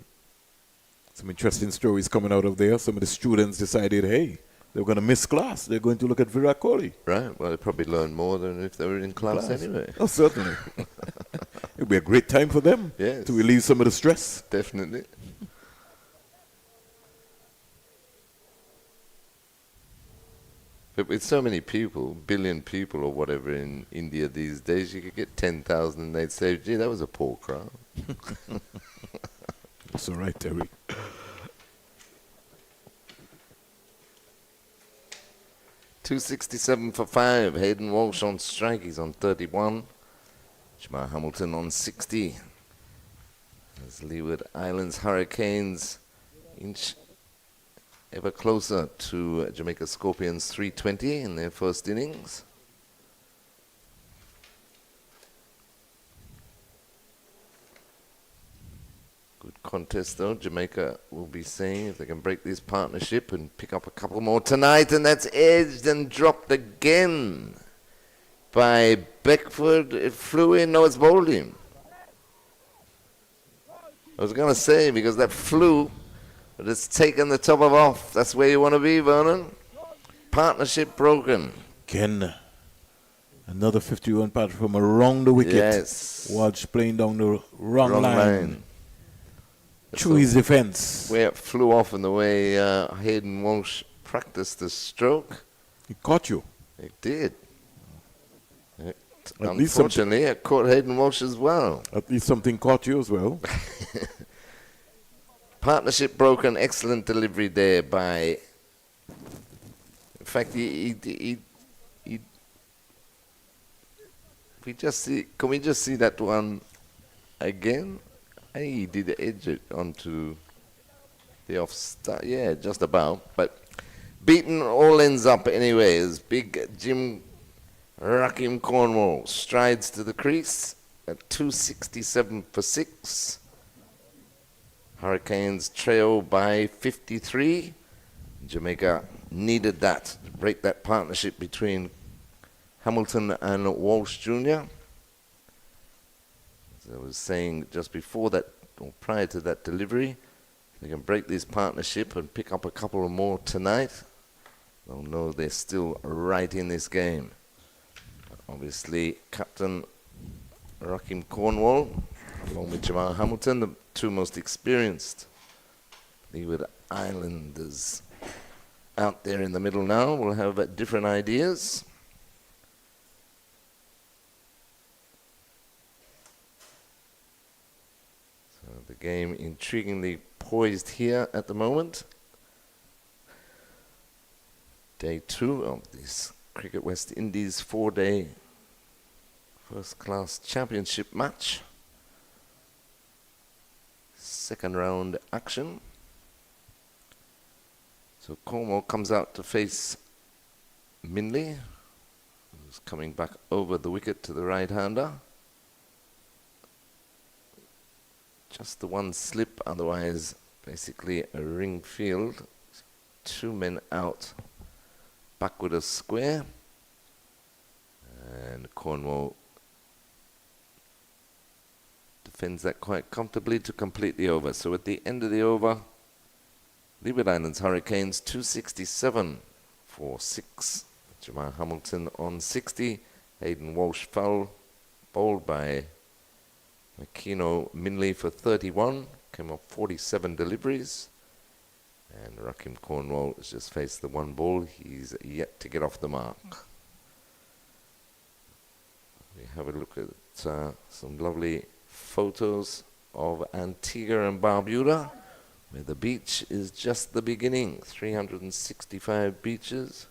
Some interesting stories coming out of there. Some of the students decided, hey, they're going to miss class. They're going to look at Virat Kohli. Right. Well, they probably learn more than if they were in class anyway. Oh, certainly. It would be a great time for them to relieve some of the stress. Definitely. But with so many people, billion people or whatever in India these days, you could get 10,000 and they'd say, gee, that was a poor crowd. That's all right, Terry. .267 for 5. Hayden Walsh on strike. He's on 31. Jamal Hamilton on 60. As Leeward Islands Hurricanes inch ever closer to Jamaica Scorpions 320 in their first innings. Good contest though. Jamaica will be seeing if they can break this partnership and pick up a couple more tonight, and that's edged and dropped again by Beckford. It flew in. No, it's bowled him. I was going to say, because that flew, but it's taken the top of off. That's where you want to be, Vernon. Partnership broken. Again, another 51 patch from around the wicket. Yes. Walsh playing down the wrong line. Through his defense. Where it flew off and the way Hayden Walsh practiced the stroke. It caught you. It did. Unfortunately, it caught Hayden Walsh as well. At least something caught you as well. Partnership broken. Excellent delivery there by... In fact, can we just see that one again? I think he did edge it onto the off start. Yeah, just about. But beaten all ends up anyways. Big Jim Rakim Cornwall strides to the crease at 267 for 6. Hurricanes trail by 53. Jamaica needed that to break that partnership between Hamilton and Walsh Jr. As I was saying just before that, or prior to that delivery, they can break this partnership and pick up a couple of more tonight. They'll know they're still right in this game. Obviously, Captain Rakim Cornwall, along with Jamal Hamilton, the two most experienced Leeward Islanders out there in the middle now, will have different ideas. So the game intriguingly poised here at the moment. Day 2 of this Cricket West Indies 4-day first-class championship match. Second round action. So Cornwall comes out to face Minley, who's coming back over the wicket to the right-hander. Just the one slip, otherwise basically a ring field. 2 men out. Back with a square. Cornwall defends that quite comfortably to complete the over. So at the end of the over, Leeward Islands Hurricanes 267 for 6. Jamal Hamilton on 60. Hayden Walsh foul, bowled by Makino Minley for 31. Came off 47 deliveries. And Rakim Cornwall has just faced the one ball. He's yet to get off the mark. We have a look at some lovely photos of Antigua and Barbuda, where the beach is just the beginning. 365 beaches.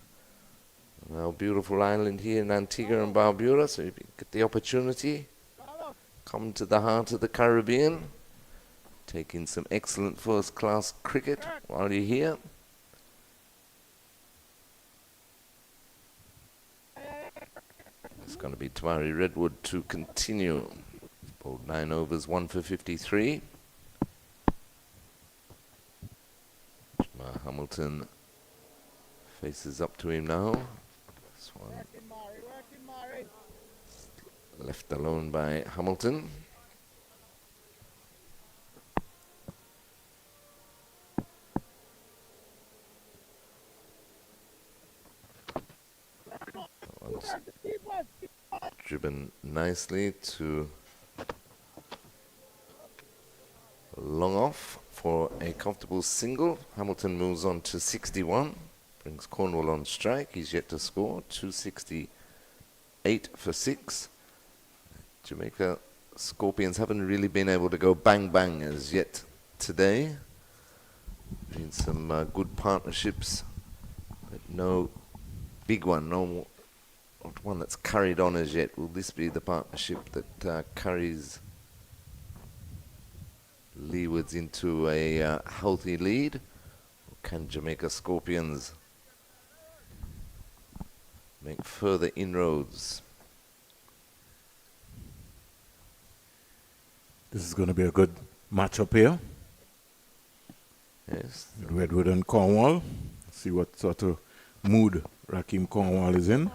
Our beautiful island here in Antigua and Barbuda. So if you get the opportunity, come to the heart of the Caribbean. Take in some excellent first-class cricket while you're here. It's going to be Tamari Redwood to continue. Bowled 9 overs, 1 for 53. Hamilton faces up to him now. This one left alone by Hamilton. Driven nicely to long off for a comfortable single. Hamilton moves on to 61, brings Cornwall on strike. He's yet to score. 268 for 6. Jamaica Scorpions haven't really been able to go bang bang as yet today. Been some good partnerships, but no big one, no one that's carried on as yet. Will this be the partnership that carries Leewards into a healthy lead? Or can Jamaica Scorpions make further inroads? This is going to be a good matchup here. Yes. Redwood and Cornwall. See what sort of mood Rakim Cornwall is in.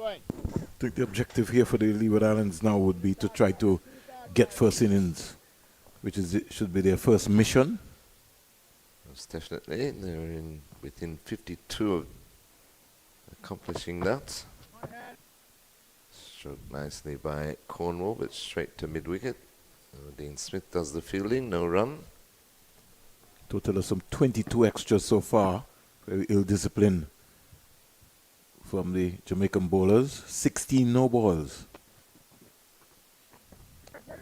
I think the objective here for the Leeward Islands now would be to try to get first innings, which should be their first mission. Most definitely. They're within 52 of accomplishing that. Stroked nicely by Cornwall, but straight to mid-wicket. Dean Smith does the fielding, no run. Total of some 22 extras so far. Very ill-disciplined from the Jamaican bowlers. 16 no balls.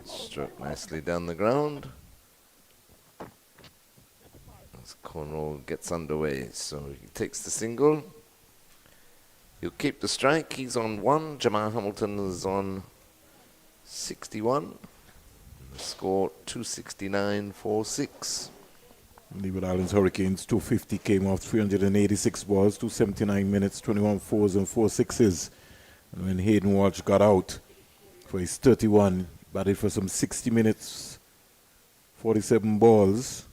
Struck nicely down the ground. As Cornwall gets underway, so he takes the single. He'll keep the strike. He's on 1. Jamal Hamilton is on 61. The score 269 for 6. Leeward Islands Hurricanes 250 came off 386 balls, 279 minutes, 21 fours and 4 sixes. And when Hayden Walsh got out for his 31, batted for some 60 minutes, 47 balls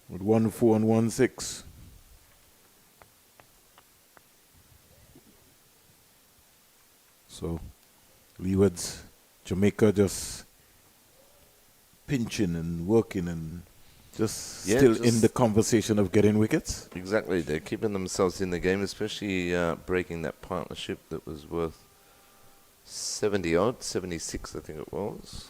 with 1 4 and 1 6. So Leeward's Jamaica just pinching and working and still in the conversation of getting wickets. Exactly. They're keeping themselves in the game, especially breaking that partnership that was worth 70-odd, 76 I think it was.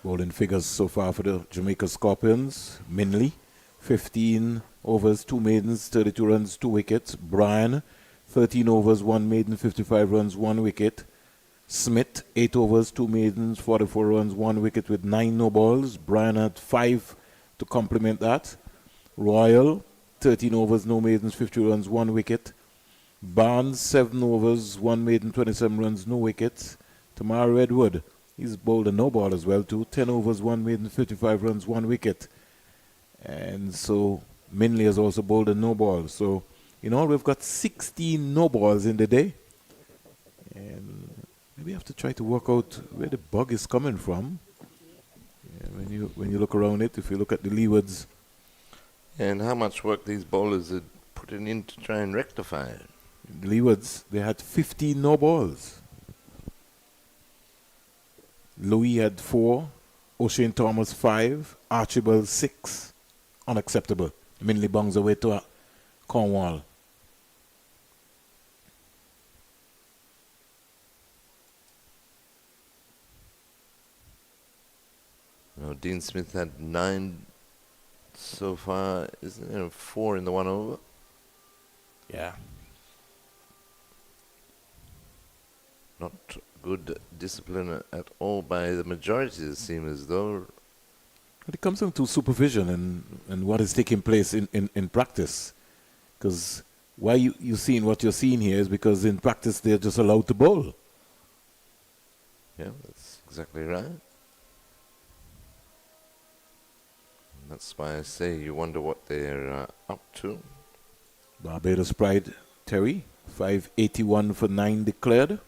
Bowling figures so far for the Jamaica Scorpions. Minley, 15 overs, 2 maidens, 32 runs, 2 wickets. Bryan, 13 overs, 1 maiden, 55 runs, 1 wicket. Smith, 8 overs, 2 maidens, 44 runs, 1 wicket with 9 no balls. Bryan had 5 to complement that. Royal, 13 overs, no maidens, 50 runs, 1 wicket. Barnes, 7 overs, 1 maiden, 27 runs, no wickets. Tamari Redwood, he's bowled a no ball as well too. 10 overs, 1 maiden, 55 runs, 1 wicket. And so Minley has also bowled a no ball. So in all, we've got 16 no balls in the day. And maybe we have to try to work out where the bug is coming from. When you look around it, if you look at the Leewards. And how much work these bowlers are putting in to try and rectify it. The Leewards, they had 15 no balls. Louis had 4, O'Shane Thomas 5, Archibald 6. Unacceptable. Minley bongs away to Cornwall. Now, Dean Smith had 9 so far, isn't there? 4 in the 1 over. Yeah. Not good discipline at all by the majority, it seems as though. But it comes down to supervision and what is taking place in practice. Because why you seeing what you're seeing here is because in practice they're just allowed to bowl. Yeah, that's exactly right. And that's why I say you wonder what they're up to. Barbados Pride, Terry, 581 for 9 declared.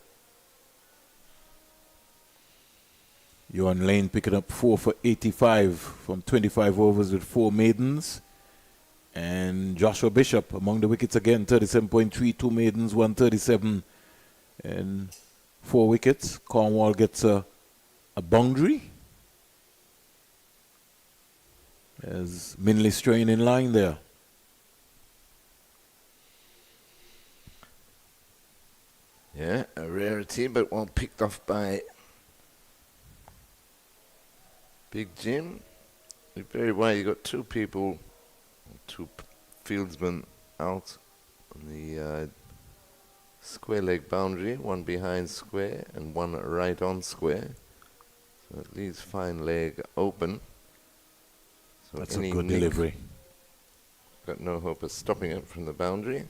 Johan Lane picking up 4 for 85 from 25 overs with 4 maidens. And Joshua Bishop among the wickets again, 37.3, 2 maidens, 137 and 4 wickets. Cornwall gets a boundary. As Minley Strain in line there. Yeah, a rarity, but well picked off by Big Jim. Very well, you got 2 people, 2 fieldsmen out on the square leg boundary, 1 behind square and 1 right on square. So it leaves fine leg open. So that's a good delivery. Got no hope of stopping it from the boundary.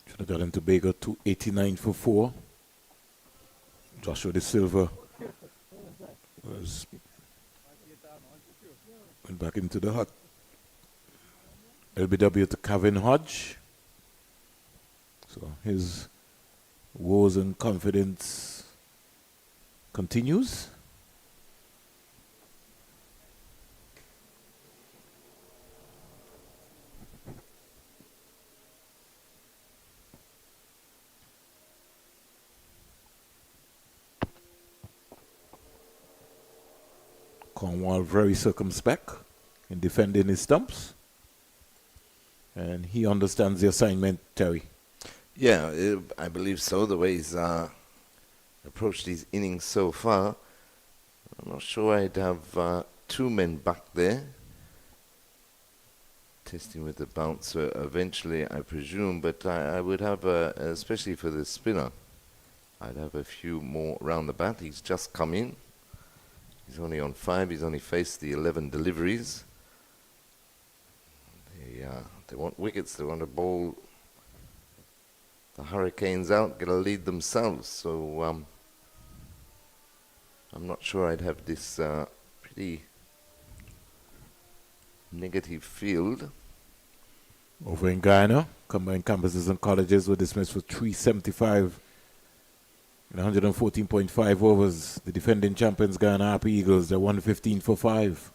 Trinidad and Tobago 289 for 4. Joshua De Silva went back into the hut. LBW to Kevin Hodge. So his woes and confidence continues. Cornwall very circumspect in defending his stumps. And he understands the assignment, Terry. Yeah, I believe so. The way he's approached these innings so far, I'm not sure I'd have 2 men back there. Testing with the bouncer eventually, I presume, but I would have, especially for the spinner, I'd have a few more round the bat. He's just come in. He's only on 5. He's only faced the 11 deliveries. They want wickets. They want to bowl the Hurricanes out, get a lead themselves. So I'm not sure I'd have this pretty negative field. Over in Guyana, combined campuses and colleges were dismissed for 375 in 114.5 overs. The defending champions, Guyana Happy Eagles, they're 115 for 5.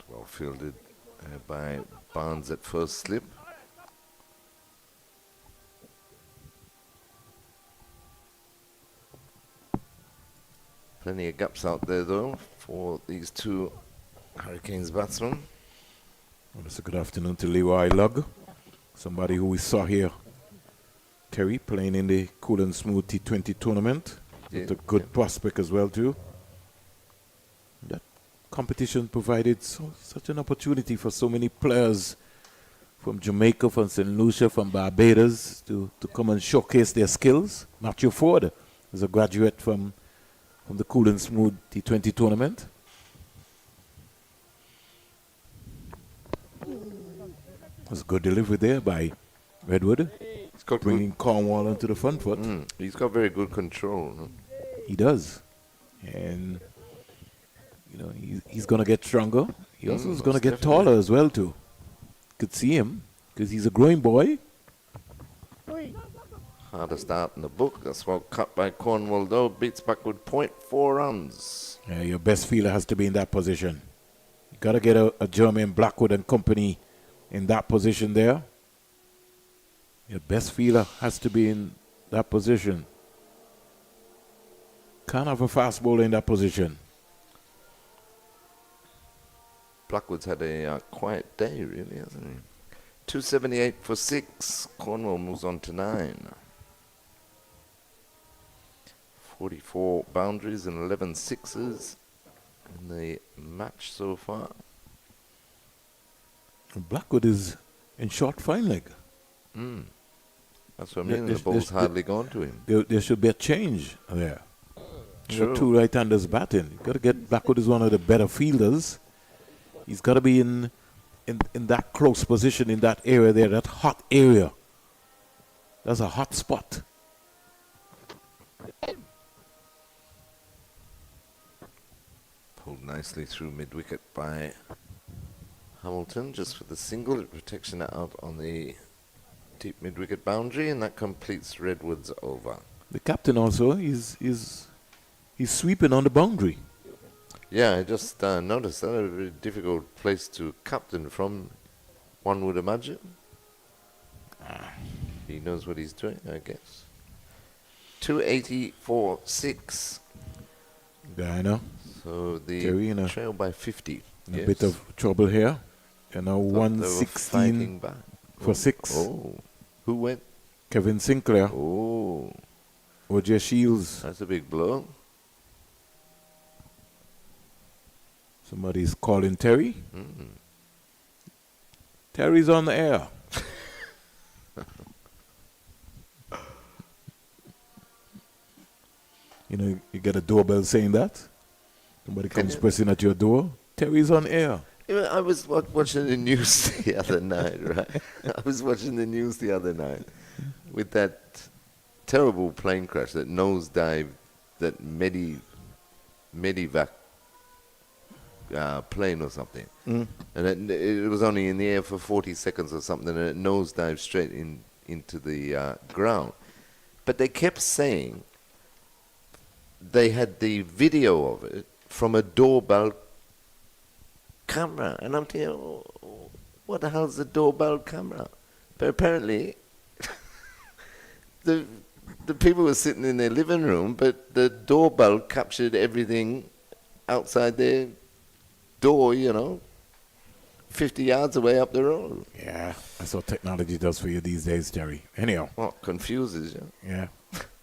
Well fielded by Barnes at first slip. Plenty of gaps out there though for these 2 Hurricanes batsmen. Well, it's a good afternoon to Leeward Lug, somebody who we saw here, Terry, playing in the Cool and Smooth T20 tournament. Yeah, with a good prospect as well too. That competition provided such an opportunity for so many players from Jamaica, from St. Lucia, from Barbados to come and showcase their skills. Matthew Ford is a graduate from the Cool and Smooth T20 tournament. That's a good delivery there by Redwood. He's got bringing Cornwall onto the front foot. He's got very good control. No? He does. And he's going to get stronger. He also is going to get definitely. taller as well too. Could see him because he's a growing boy. Hardest out in the book. That's well cut by Cornwall though. Beats backward 0.4 runs. Yeah, your best fielder has to be in that position. You got to get a Jermaine Blackwood and company in that position there. Your best fielder has to be in that position. Can't have a fast bowler in that position. Blackwood's had a quiet day, really, hasn't he? 278 for 6. Cornwall moves on to 9. 44 boundaries and 11 sixes in the match so far. Blackwood is in short fine leg. That's what I mean. The ball's hardly gone to him. There should be a change there. You True. got two right-handers batting. You got to get Blackwood is one of the better fielders. He's got to be in that close position in that area there, that hot area. That's a hot spot. Pulled nicely through mid-wicket by Hamilton, just for the single. Protection out on the deep mid-wicket boundary, and that completes Redwood's over. The captain also he's sweeping on the boundary. Yeah, I just noticed that. A very difficult place to captain from, one would imagine. He knows what he's doing, I guess. 280 for 6. Yeah, I know. So the Terry in trail by 50. A bit of trouble here. And now Thought they were 116 fighting back. for 6. Oh, who went? Kevin Sinclair. Oh. O.J. Shields. That's a big blow. Somebody's calling Terry. Terry's on the air. You get a doorbell saying that. Somebody comes pressing at your door. Terry's on air. I was watching the news the other night, right? I was watching the news the other night with that terrible plane crash, that nosedive, that Medivac plane or something. And it was only in the air for 40 seconds or something, and it nosedived straight into the ground. But they kept saying they had the video of it from a doorbell camera, and I'm thinking, what the hell's the doorbell camera? But apparently, the people were sitting in their living room, but the doorbell captured everything outside their door, 50 yards away up the road. Yeah, that's what technology does for you these days, Terry. Anyhow. What confuses you? Yeah.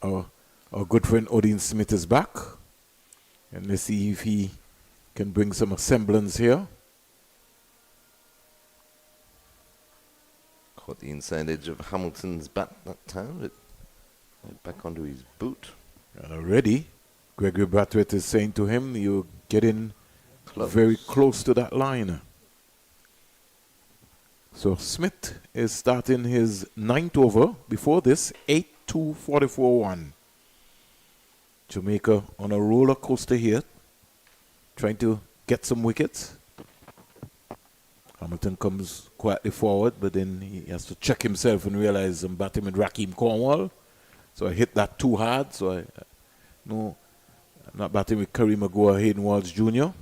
Our good friend Odin Smith is back. And let's see if he can bring some semblance here. Caught the inside edge of Hamilton's bat that time, but went back onto his boot. And already, Gregory Brathwaite is saying to him, you're getting very close to that line. So Smith is starting his 9th over. Before this, 8-2, 44-1. Jamaica on a roller coaster here, trying to get some wickets. Hamilton comes quietly forward, but then he has to check himself and realize I'm batting with Raheem Cornwall. So I hit that too hard. So I'm not batting with Curry Maguire, Hayden Walsh Jr.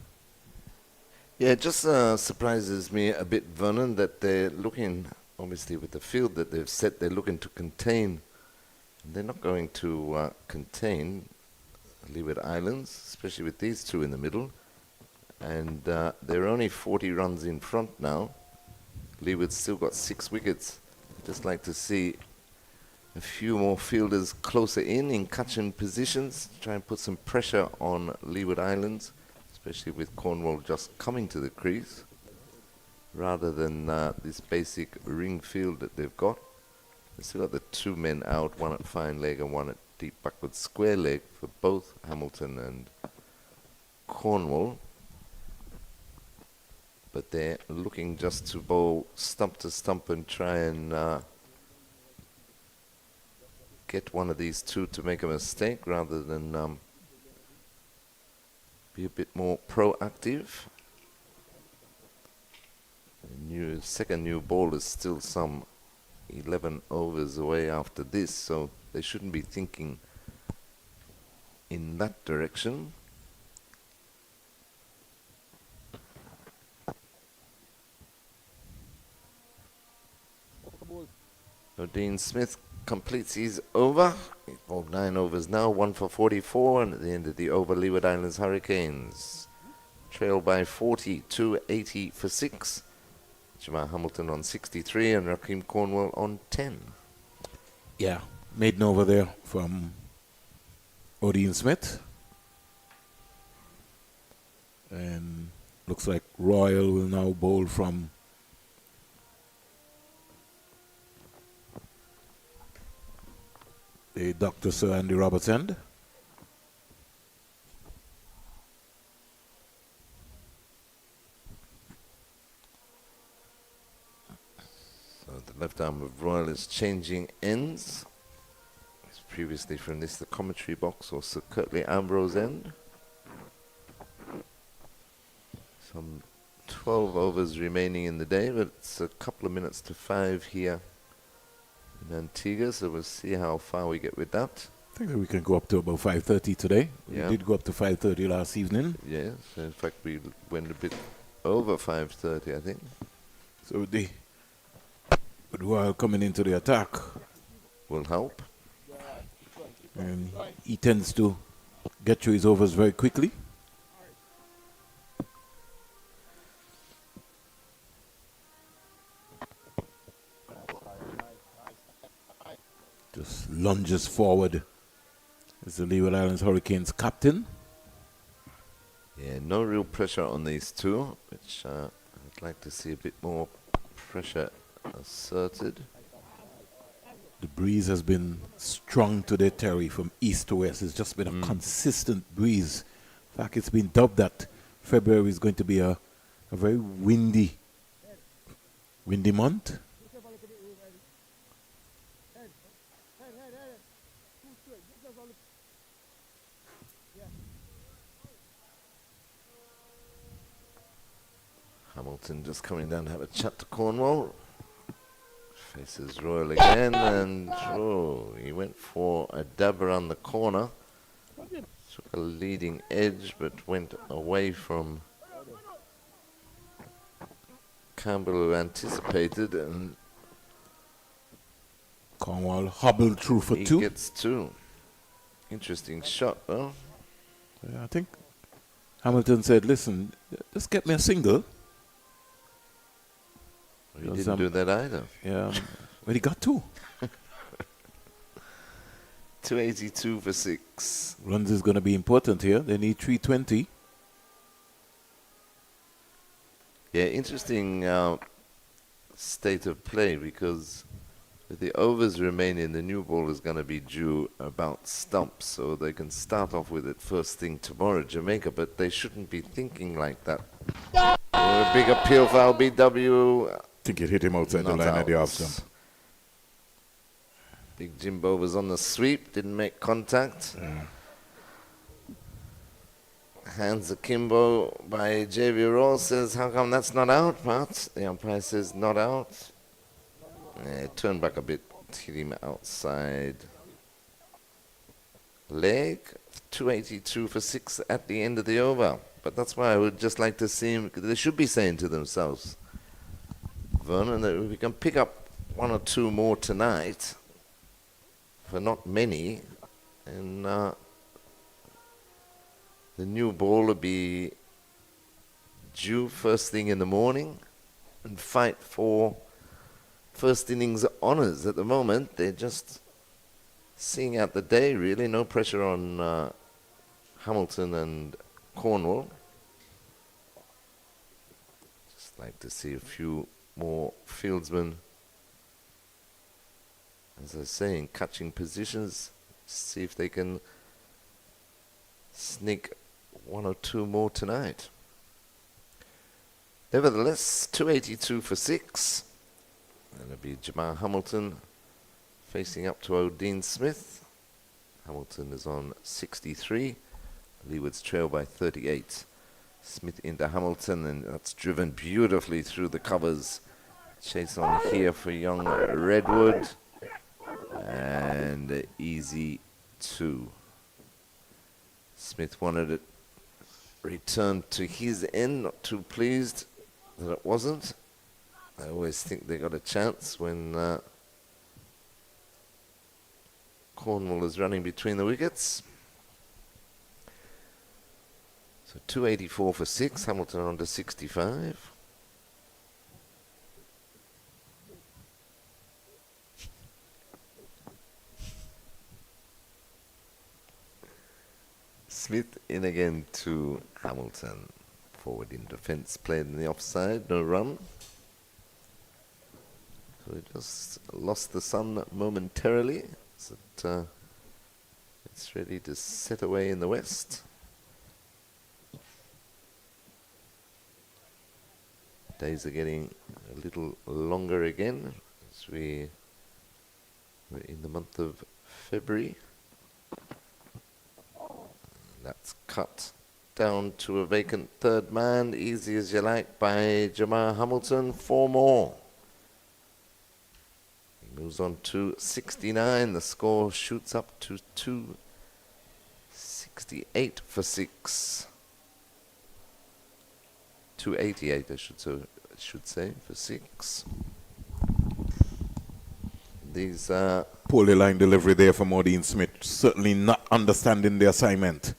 Yeah, it just surprises me a bit, Vernon, that they're looking, obviously with the field that they've set, they're looking to contain. They're not going to contain Leeward Islands, especially with these two in the middle. And they're only 40 runs in front now. Leeward's still got 6 wickets. I'd just like to see a few more fielders closer in catching positions, try and put some pressure on Leeward Islands, especially with Cornwall just coming to the crease, rather than this basic ring field that they've got. They've still got the 2 men out, one at fine leg and one at deep backward square leg for both Hamilton and Cornwall. But they're looking just to bowl stump to stump and try and get one of these two to make a mistake rather than be a bit more proactive. The second new ball is still some 11 overs away after this, so they shouldn't be thinking in that direction. So Dean Smith completes his over. He's bowled 9 overs now, 1 for 44, and at the end of the over, Leeward Islands Hurricanes trail by 40 to 80 for 6. Jamal Hamilton on 63 and Rakeem Cornwall on 10. Yeah, maiden over there from Dean Smith. And looks like Royal will now bowl from the Dr. Sir Andy Roberts end. So the left arm of Royal is changing ends. It's previously from this the commentary box or Sir Curtly Ambrose end. Some 12 overs remaining in the day, but it's a couple of minutes to 5 here in Antigua, so we'll see how far we get with that. I think that we can go up to about 5:30 today. Yeah. We did go up to 5:30 last evening. Yes, in fact we went a bit over 5:30, I think. So with Royal coming into the attack will help. And he tends to get through his overs very quickly. Just lunges forward as the Leeward Islands Hurricanes captain. Yeah, no real pressure on these two, which I'd like to see a bit more pressure asserted. The breeze has been strong today, Terry, from east to west. It's just been a consistent breeze. In fact, it's been dubbed that February is going to be a very windy month. Hamilton just coming down to have a chat to Cornwall. Faces Royal again, and he went for a dab around the corner. Took a leading edge, but went away from Campbell, who anticipated, and Cornwall hobbled through for 2. He gets 2. Interesting shot, though. Yeah, I think Hamilton said, listen, just get me a single. He didn't do that either. Yeah, but he got 2. 282 for 6. Runs is going to be important here. They need 320. Yeah, interesting state of play, because with the overs remaining, the new ball is going to be due about stumps, so they can start off with it first thing tomorrow, Jamaica, but they shouldn't be thinking like that. A big appeal for LBW. I think it hit him outside the line of the off stump. Big Jimbo was on the sweep, didn't make contact. Yeah. Hands akimbo by J.V. Ross, says, how come that's not out, Pat? The umpire says not out. Turn back a bit, hit him outside leg. 282 for 6 at the end of the over. But that's why I would just like to see him. They should be saying to themselves, Vernon, that we can pick up 1 or 2 more tonight for not many, and the new ball will be due first thing in the morning and fight for first innings honours. At the moment, they're just seeing out the day, really. No pressure on Hamilton and Cornwall. Just like to see a few more fieldsmen, as I say, in catching positions, see if they can sneak 1 or 2 more tonight. Nevertheless, 282 for 6. That'll be Jamal Hamilton facing up to Dean Smith. Hamilton is on 63. Leeward's trail by 38. Smith into Hamilton, and that's driven beautifully through the covers. Chase on here for young Redwood. And easy 2. Smith wanted it returned to his end, not too pleased that it wasn't. I always think they got a chance when Cornwall is running between the wickets. So 284 for 6, Hamilton on to 65. Smith in again to Hamilton. Forward in defence, played in the offside, no run. So he just lost the sun momentarily. So it's ready to set away in the west. Days are getting a little longer again as we're in the month of February. That's cut down to a vacant third man, easy as you like, by Jamar Hamilton. 4 more. He moves on to 69. The score shoots up to 268 for 6. 288, I should say, for 6. These poorly line delivery there from Modine Smith. Certainly not understanding the assignment.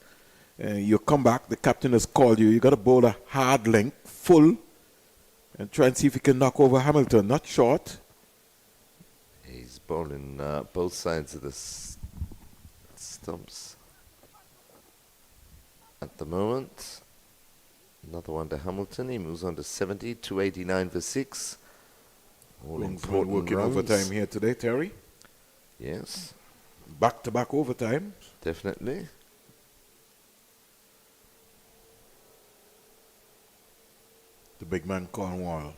You come back, the captain has called you. You got to bowl a hard length, full, and try and see if you can knock over Hamilton. Not short. He's bowling both sides of the stumps at the moment. Another one to Hamilton. He moves on to 70, 289 for 6. All important working runs. overtime here today, Terry. Yes. Back-to-back overtime. Definitely. The big man Cornwall.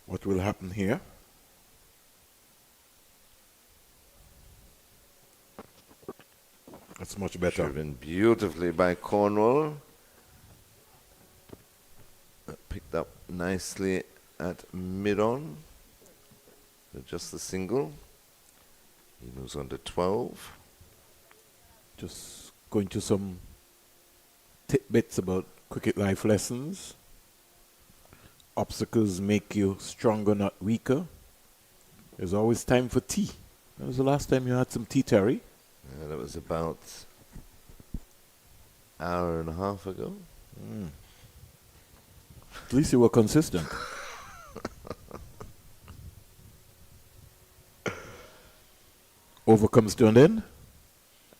What will happen here? That's much better. Driven beautifully by Cornwall. Picked up nicely at mid-on. Just the single. He moves on to 12. Just going to some tidbits about cricket life lessons. Obstacles make you stronger, not weaker. There's always time for tea. When was the last time you had some tea, Terry? That was about an hour and a half ago. At least you were consistent. Over comes to an end.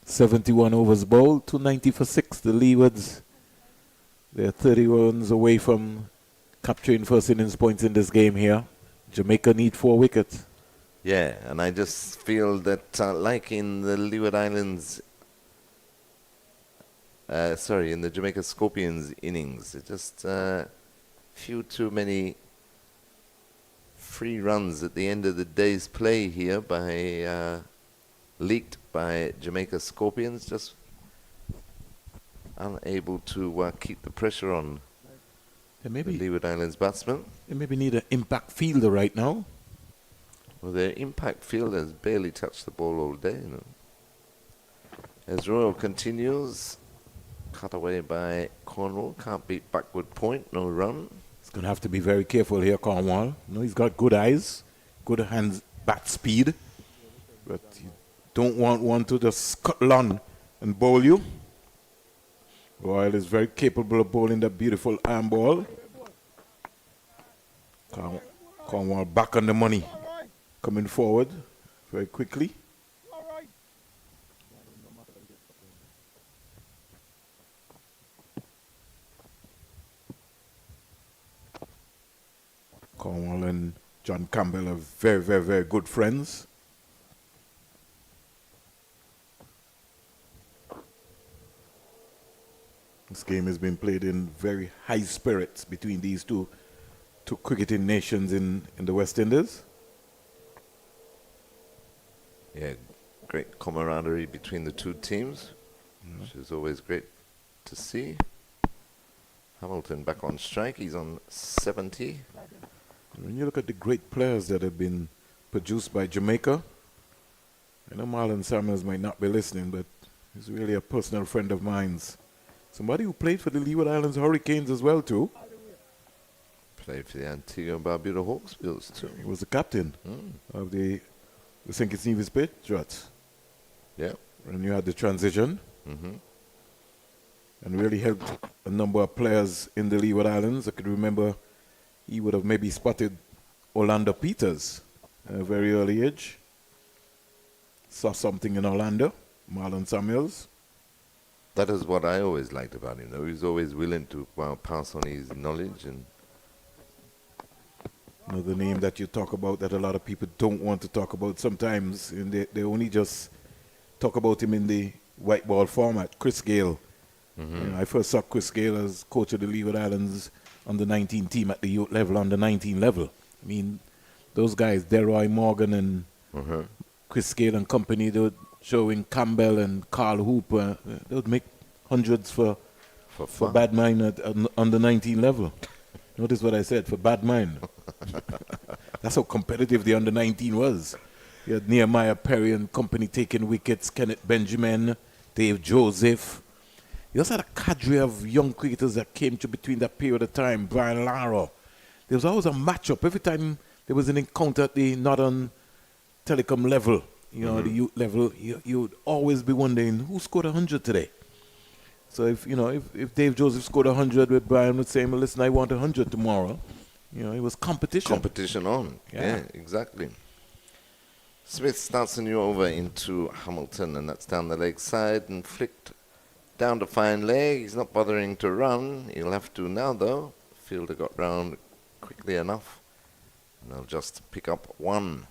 71 overs bowled, 290 for 6. The Leewards, they're 30 runs away from capturing first innings points in this game here. Jamaica need 4 wickets. Yeah, and I just feel that like in the Leeward Islands, in the Jamaica Scorpions innings, it's just few too many free runs at the end of the day's play here by leaked by Jamaica Scorpions, just unable to keep the pressure on the Leeward Islands batsmen. They maybe need an impact fielder right now. Well, their impact fielders barely touched the ball all day, you know. As Royal continues, cut away by Cornwall, can't beat backward point, no run. He's going to have to be very careful here, Cornwall. You know, he's got good eyes, good hands, bat speed, but you don't want one to just scuttle on and bowl you. Royal is very capable of bowling that beautiful arm ball. Cornwall back on the money, coming forward very quickly. Cornwall and John Campbell are very, very, very good friends. This game has been played in very high spirits between these two cricketing nations in the West Indies. Yeah, great camaraderie between the two teams, which is always great to see. Hamilton back on strike. He's on 70. When you look at the great players that have been produced by Jamaica, I know Marlon Samuels might not be listening, but he's really a personal friend of mine's. Somebody who played for the Leeward Islands Hurricanes as well, too. Played for the Antigua and Barbuda Hawksbills, too. He was the captain of the St. Kitts Nevis Patriots. Yeah. When you had the transition. Mm-hmm. And really helped a number of players in the Leeward Islands. I could remember he would have maybe spotted Orlando Peters at a very early age. Saw something in Orlando, Marlon Samuels. That is what I always liked about him, though. He was always willing to pass on his knowledge. And another name that you talk about that a lot of people don't want to talk about sometimes, and they only just talk about him in the white ball format, Chris Gale. Mm-hmm. You know, I first saw Chris Gale as coach of the Leeward Islands under 19 team at the youth level, under 19 level. I mean, those guys, Delroy Morgan and Chris Gale and company, they would showing Campbell and Carl Hooper. They would make hundreds for bad mind at under 19 level. Notice what I said, for bad mind. That's how competitive the under 19 was. You had Nehemiah Perry and company taking wickets, Kenneth Benjamin, Dave Joseph. You also had a cadre of young cricketers that came to between that period of time. Brian Lara. There was always a matchup. Every time there was an encounter at the Northern Telecom level, you know, the youth level, you would always be wondering who scored 100 today. So if Dave Joseph scored 100 with Brian would say, well, listen, I want 100 tomorrow. You know, it was competition. Competition on. Yeah, exactly. Smith starts a new over into Hamilton, and that's down the leg side and flicked down to fine leg. He's not bothering to run. He'll have to now, though. Fielder got round quickly enough. And they'll just pick up one.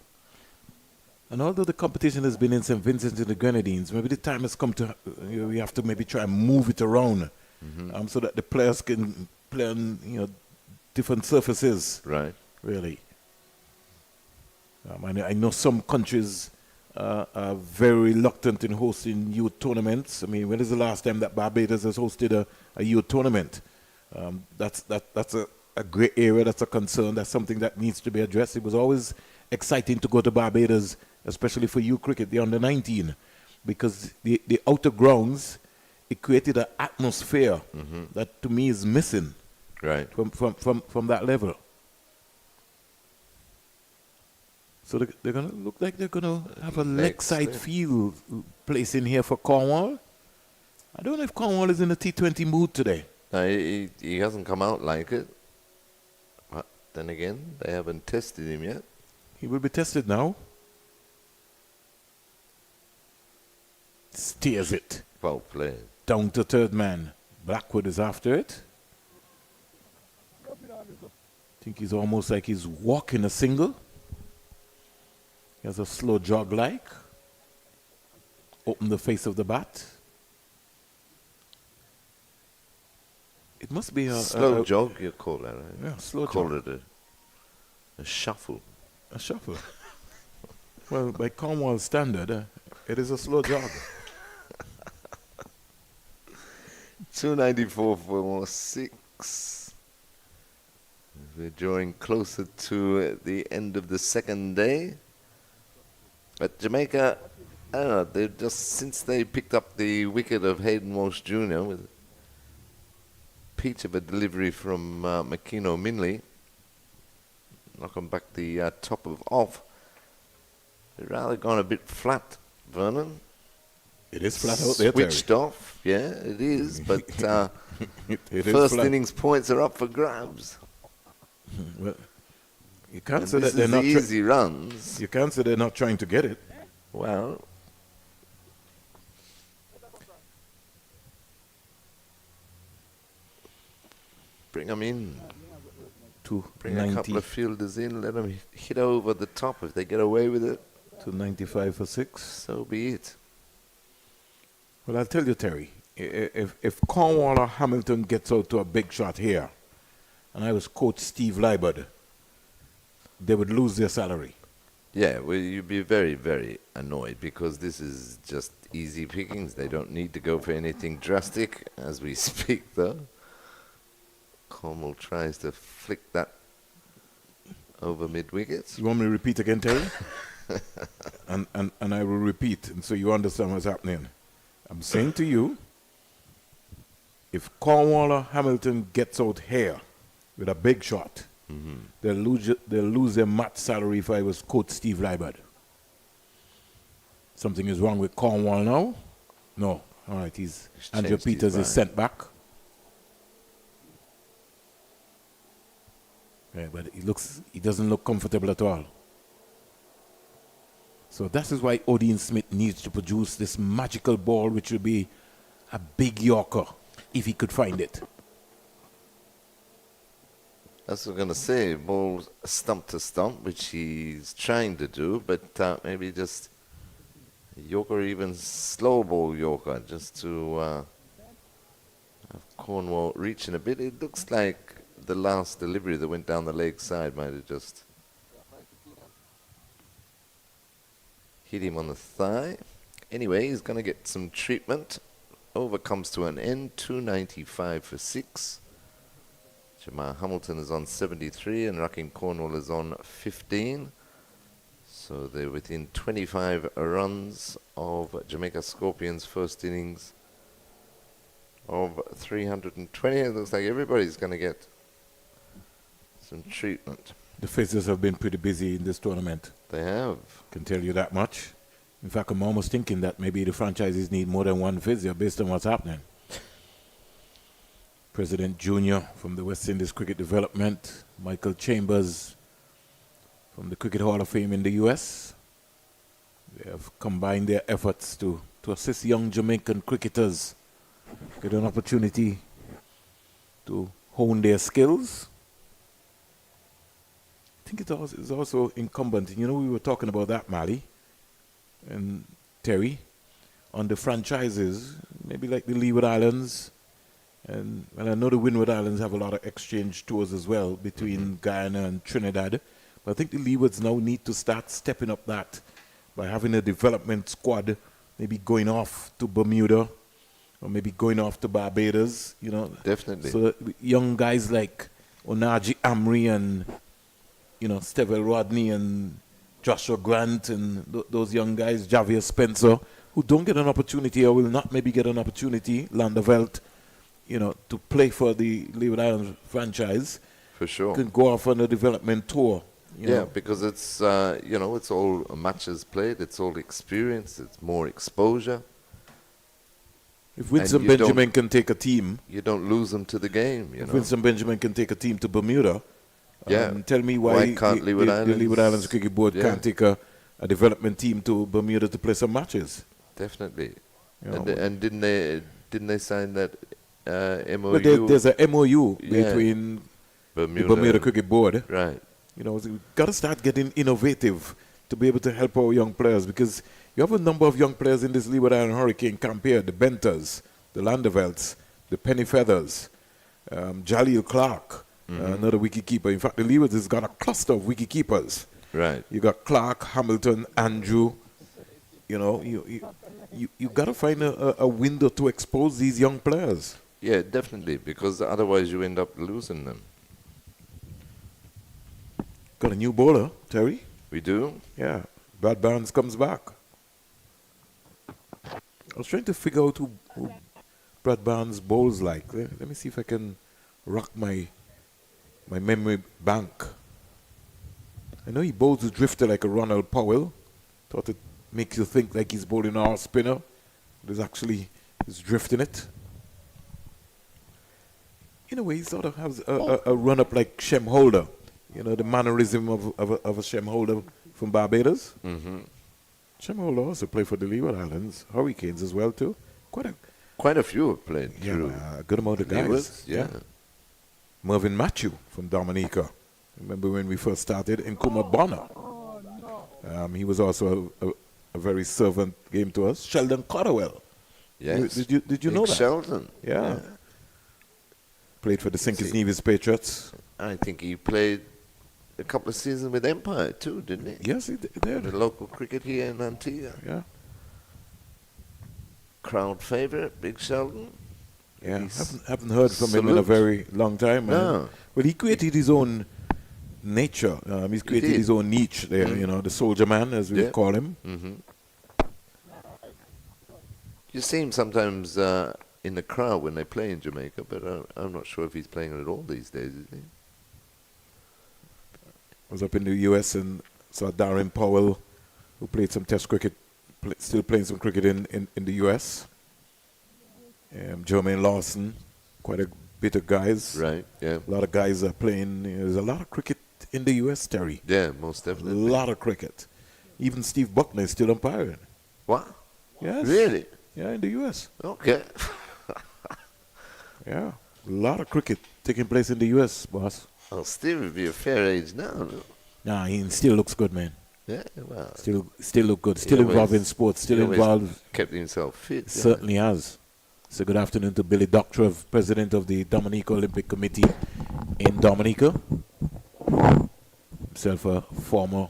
And although the competition has been in St. Vincent and the Grenadines, maybe the time has come to, we have to maybe try and move it around so that the players can play on, different surfaces. Right. Really. I know some countries are very reluctant in hosting youth tournaments. I mean, when is the last time that Barbados has hosted a youth tournament? That's a great area. That's a concern. That's something that needs to be addressed. It was always exciting to go to Barbados, especially for youth cricket, the under 19, because the outer grounds, it created an atmosphere that to me is missing. Right. From that level. So they're going to look like they're going to have a lakeside field place in here for Cornwall. I don't know if Cornwall is in a T20 mood today. No, he hasn't come out like it. But then again, they haven't tested him yet. He will be tested now. Steers it. Well played. Down to third man. Blackwood is after it. I think he's almost like he's walking a single. He has a slow jog like. Open the face of the bat. It must be a slow jog, you call that, right? Yeah, slow call jog. It a shuffle. A shuffle. Well, by Cornwall standard, it is a slow jog. 294 for 6. We're drawing closer to the end of the second day. But Jamaica, I don't know, they've just, since they picked up the wicket of Hayden Walsh Jr. with a peach of a delivery from Makino Minley, knocking back the top of off, they've rather gone a bit flat, Vernon. It is flat out there, Switched off, yeah, it is, but it first is innings points are up for grabs. Well, you can't And say this that they're is not the easy runs. You can't say they're not trying to get it. Well, bring them in. Bring a couple of fielders in, let them hit over the top. If they get away with it, to 95 for 6. So be it. Well, I'll tell you, Terry, if Cornwall or Hamilton gets out to a big shot here, and I was coach Steve Leeward, they would lose their salary. Yeah, well, you'd be very, very annoyed because this is just easy pickings. They don't need to go for anything drastic as we speak, though. Cornwall tries to flick that over mid-wickets. You want me to repeat again, Terry? and I will repeat, and so you understand what's happening. I'm saying to you, if Cornwall or Hamilton gets out here with a big shot, they'll lose their match salary if I was Coach Steve Leeward. Something is wrong with Cornwall now? No. All right, Andrew Peters is sent back. Yeah, but he doesn't look comfortable at all. So that is why Odean Smith needs to produce this magical ball, which will be a big Yorker, if he could find it. That's what I'm going to say. Ball stump to stump, which he's trying to do, but maybe just Yorker, even slow ball Yorker, just to have Cornwall reaching a bit. It looks like the last delivery that went down the leg side might have just hit him on the thigh. Anyway, he's going to get some treatment. Over comes to an end, 295 for 6. Jamal Hamilton is on 73 and Rakim Cornwall is on 15. So they're within 25 runs of Jamaica Scorpions' first innings of 320. It looks like everybody's going to get some treatment. The Fizzers have been pretty busy in this tournament. They have. Can tell you that much. In fact, I'm almost thinking that maybe the franchises need more than one Fizzer based on what's happening. President Junior from the West Indies Cricket Development, Michael Chambers from the Cricket Hall of Fame in the U.S. They have combined their efforts to assist young Jamaican cricketers get an opportunity to hone their skills. I think it's also incumbent, you know, we were talking about that, Mali and Terry, on the franchises, maybe like the Leeward Islands, and I know the Windward Islands have a lot of exchange tours as well between Guyana and Trinidad, but I think the Leewards now need to start stepping up that by having a development squad, maybe going off to Bermuda, or maybe going off to Barbados, you know. Definitely. So that young guys like Onaji Amri and, you know, Stevel Rodney and Joshua Grant and those young guys, Javier Spencer, who don't get an opportunity or will not maybe get an opportunity, Landerveld, you know, to play for the Leeward Islands franchise. For sure. Can go off on a development tour. You know. Because it's, you know, it's all matches played, it's all experience, it's more exposure. If Winston Benjamin can take a team, you don't lose them to the game. You if know? Winston Benjamin can take a team to Bermuda, tell me why can't the Leeward Islands Cricket Board can't take a development team to Bermuda to play some matches? Definitely. You know. And didn't they sign that MOU? But there's a MOU between Bermuda, the Bermuda Cricket Board. Right. You know, we've got to start getting innovative to be able to help our young players, because you have a number of young players in this Leeward Island Hurricane camp here, the Benters, the Landervelds, the Penny Feathers, Jaleel Clark, another wicketkeeper. In fact, the Leeward has got a cluster of wicketkeepers. Right. You got Clark, Hamilton, Andrew. You know, you got to find a window to expose these young players. Yeah, definitely, because otherwise you end up losing them. Got a new bowler, Terry. We do? Yeah. Brad Barnes comes back. I was trying to figure out who Brad Barnes bowls like. Let me see if I can rock my memory bank. I know he bowls a drifter like a Ronald Powell. Thought it makes you think like he's bowling our spinner. But he's drifting it. In a way, he sort of has a run-up like Shem Holder. You know, the mannerism of a Shem Holder from Barbados. Mm-hmm. Shem Holder also played for the Leeward Islands Hurricanes as well, too. Quite a few have played through. A good amount of guys. Leewards, yeah. Mervyn Matthew from Dominica. Remember when we first started? Nkrumah Bonner. He was also a very servant game to us. Sheldon Cotterwell. Yes. Did you know that? Sheldon. Yeah. Played for the St. Kitts Nevis Patriots. I think he played a couple of seasons with Empire too, didn't he? Yes, he did. The local cricket here in Antigua. Yeah. Crowd favourite, Big Sheldon. Yeah, haven't heard from him in a very long time. No. But he created his own nature. He's created his own niche there, you know, the soldier man, as we call him. Mm-hmm. You see him sometimes in the crowd when they play in Jamaica, but I'm not sure if he's playing at all these days, is he? I was up in the US and saw Darren Powell, who played some test cricket, still playing some cricket in the US. Jermaine Lawson, quite a bit of guys. Right, yeah. A lot of guys are playing. There's a lot of cricket in the US, Terry. Yeah, most definitely. A lot of cricket. Even Steve Buckner is still umpiring. What? Yes. Really? Yeah, in the US. Okay. Yeah, a lot of cricket taking place in the US, boss. Well, Steve would be a fair age now, no? Nah, he still looks good, man. Yeah, well. Still look good. Still involved in sports. Still involved. Kept himself fit. Certainly has. So good afternoon to Billy Doctorow, President of the Dominica Olympic Committee in Dominica. Himself a former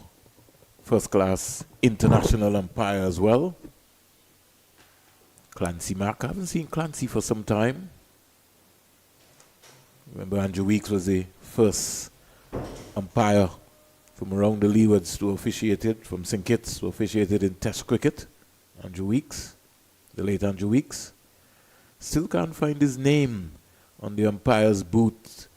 first-class international umpire as well. Clancy Mack. I haven't seen Clancy for some time. Remember Andrew Weeks was the first umpire from around the Leewards to officiate it, from St. Kitts to officiate it in Test cricket. Andrew Weeks, the late Andrew Weeks. Still can't find his name on the umpire's booth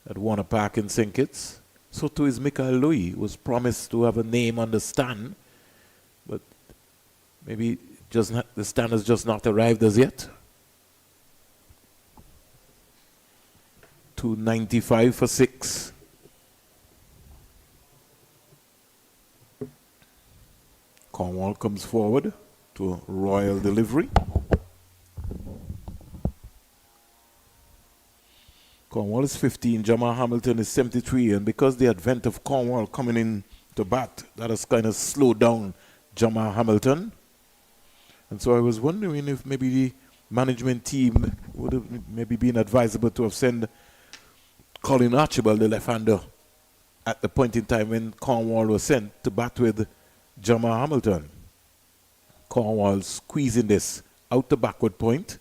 at Warner Park in St. Kitts. So too is Michael Louis, who was promised to have a name on the stand, but maybe the stand has just not arrived as yet. 295 for 6. Cornwall comes forward to a royal delivery. Cornwall is 15, Jamal Hamilton is 73, and because the advent of Cornwall coming in to bat, that has kind of slowed down Jamal Hamilton. And so I was wondering if maybe the management team would have maybe been advisable to have sent Colin Archibald, the left-hander, at the point in time when Cornwall was sent to bat with Jamal Hamilton. Cornwall squeezing this out the backward point.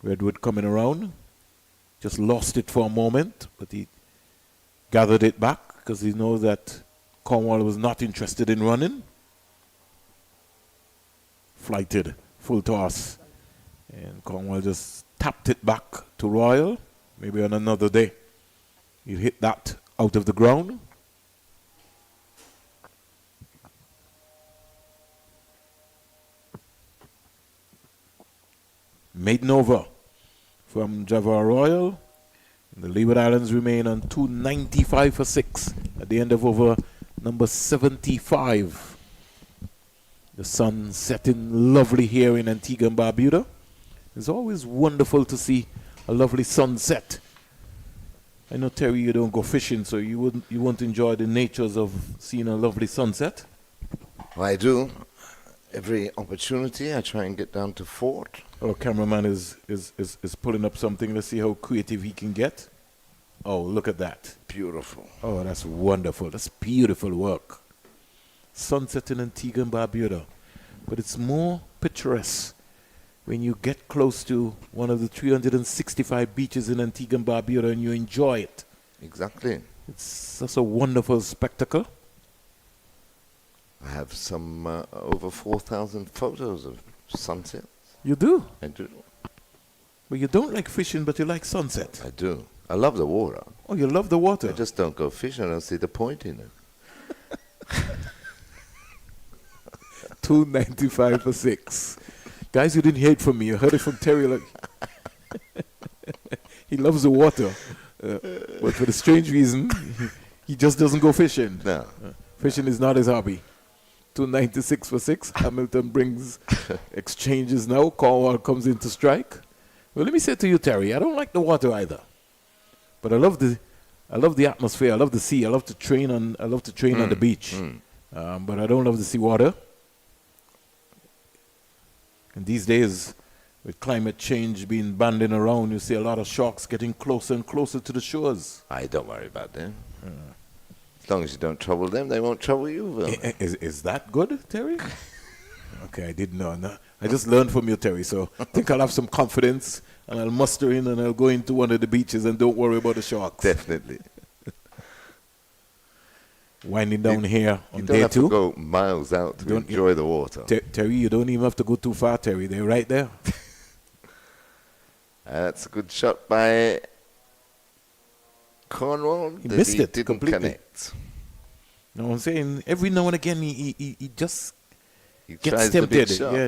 Redwood coming around. Just lost it for a moment, but he gathered it back because he knows that Cornwall was not interested in running. Flighted, full toss. And Cornwall just tapped it back to Royal. Maybe on another day, he'll hit that out of the ground. Maiden over from Java Royal. And the Leeward Islands remain on 295 for 6 at the end of over number 75. The sun setting lovely here in Antigua and Barbuda. It's always wonderful to see a lovely sunset. I know, Terry, you don't go fishing, so you won't enjoy the natures of seeing a lovely sunset. Well, I do. Every opportunity, I try and get down to Fort. Our cameraman is pulling up something. Let's see how creative he can get. Oh, look at that. Beautiful. Oh, that's wonderful. That's beautiful work. Sunset in Antigua and Barbuda. But it's more picturesque when you get close to one of the 365 beaches in Antigua and Barbuda and you enjoy it. Exactly. It's such a wonderful spectacle. I have some over 4,000 photos of sunsets. You do? I do. But you don't like fishing, but you like sunset. I do. I love the water. Oh, you love the water? I just don't go fishing. I don't see the point in it. 295 for 6. Guys, you didn't hear it from me. You heard it from Terry. Like he loves the water. But for the strange reason, he just doesn't go fishing. No. Fishing is not his hobby. 296 for 6. Hamilton brings exchanges now. Cornwall comes in to strike. Well, let me say to you, Terry, I don't like the water either. But I love the atmosphere. I love the sea. I love to train on the beach. But I don't love the seawater. And these days, with climate change being banding around, you see a lot of sharks getting closer and closer to the shores. I don't worry about that. As long as you don't trouble them, they won't trouble you. Will Is that good, Terry? Okay, I didn't know. No, I just learned from you, Terry, so I think I'll have some confidence and I'll muster in and I'll go into one of the beaches and don't worry about the sharks. Definitely. Winding down here on you don't day have 2. to go miles out to enjoy the water. Terry, you don't even have to go too far, Terry. They're right there. That's a good shot by Cornwall. He missed it didn't completely. connect. No, I'm saying every now and again he just He gets tries the big tempted. shot, Yeah,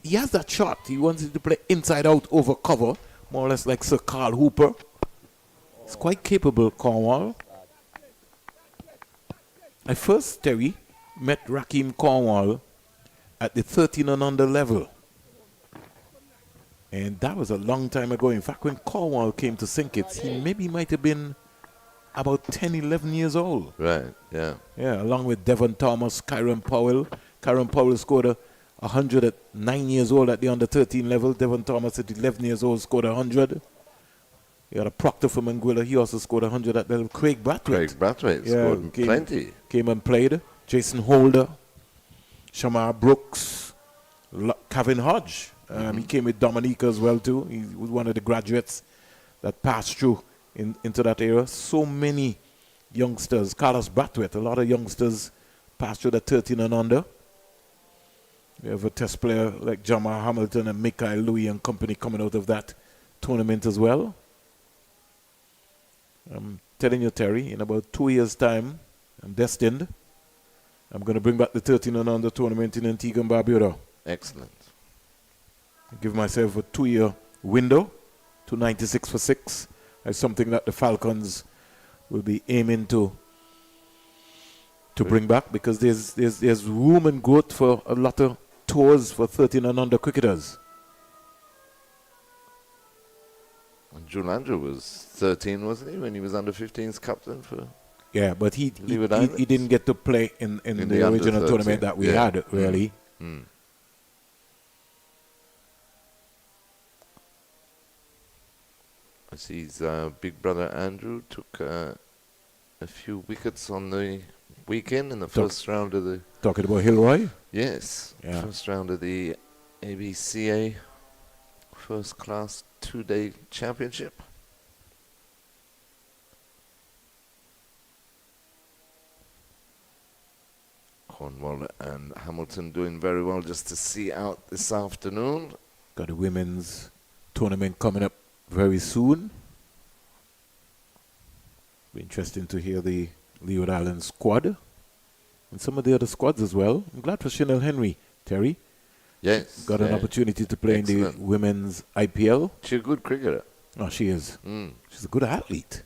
he has that shot. He wants it to play inside out over cover, more or less like Sir Carl Hooper. He's quite capable, Cornwall. I first, Terry, met Raheem Cornwall at the 13 and under level. And that was a long time ago. In fact, when Cornwall came to St. Kitts, he maybe might have been about 10, 11 years old. Right, yeah. Yeah, along with Devon Thomas, Kyron Powell. Kyron Powell scored 100 at 9 years old at the under 13 level. Devon Thomas at 11 years old scored 100. You had a Proctor from Anguilla. He also scored 100 at the level. Craig Brathwaite. Scored plenty. Came and played. Jason Holder. Shamar Brooks. Kevin Hodge. He came with Dominica as well too. He was one of the graduates that passed through into that era. So many youngsters. Carlos Brathwaite. A lot of youngsters passed through the 13 and under. We have a test player like Jamal Hamilton and Mikael Louis and company coming out of that tournament as well. I'm telling you, Terry, in about 2 years' time, I'm destined. I'm going to bring back the 13 and under tournament in Antigua and Barbuda. Excellent. I give myself a 2-year window to 96 for 6. That's something that the Falcons will be aiming to bring back, because there's room and growth for a lot of tours for 13 and under cricketers. And Jule Andrew was 13, wasn't he, when he was under 15's captain for Yeah, but he Leeward didn't get to play in the original tournament that we had, really. I see his big brother Andrew took a few wickets on the weekend in the first round of the... Talking about Hilroy? Yes. Yeah. First round of the ABCA First Class 2-day championship. Cornwall and Hamilton doing very well just to see out this afternoon. Got a women's tournament coming up very soon. Be interesting to hear the Leeward Island squad and some of the other squads as well. I'm glad for Chanel Henry, Terry. Yes. Got an opportunity to play in the women's IPL. She's a good cricketer. Oh, she is. She's a good athlete.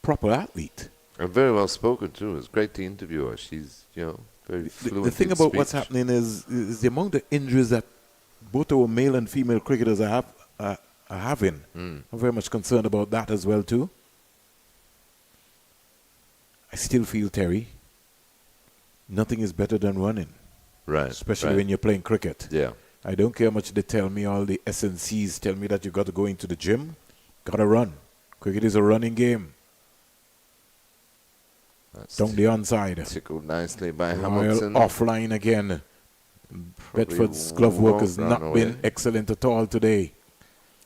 Proper athlete. And very well spoken too. It's great to interview her. She's, very fluent. The thing in about speech. what's happening is the amount of injuries that both our male and female cricketers are having. I'm very much concerned about that as well too. I still feel, Terry, nothing is better than running. Right. Especially when you're playing cricket. Yeah. I don't care much they tell me, all the SNCs tell me that you got to go into the gym. Got to run. Cricket is a running game. That's Down the onside. Tickled nicely by Royal Hamilton. offline again. Probably Bedford's glove work has won't not run been away. excellent at all today.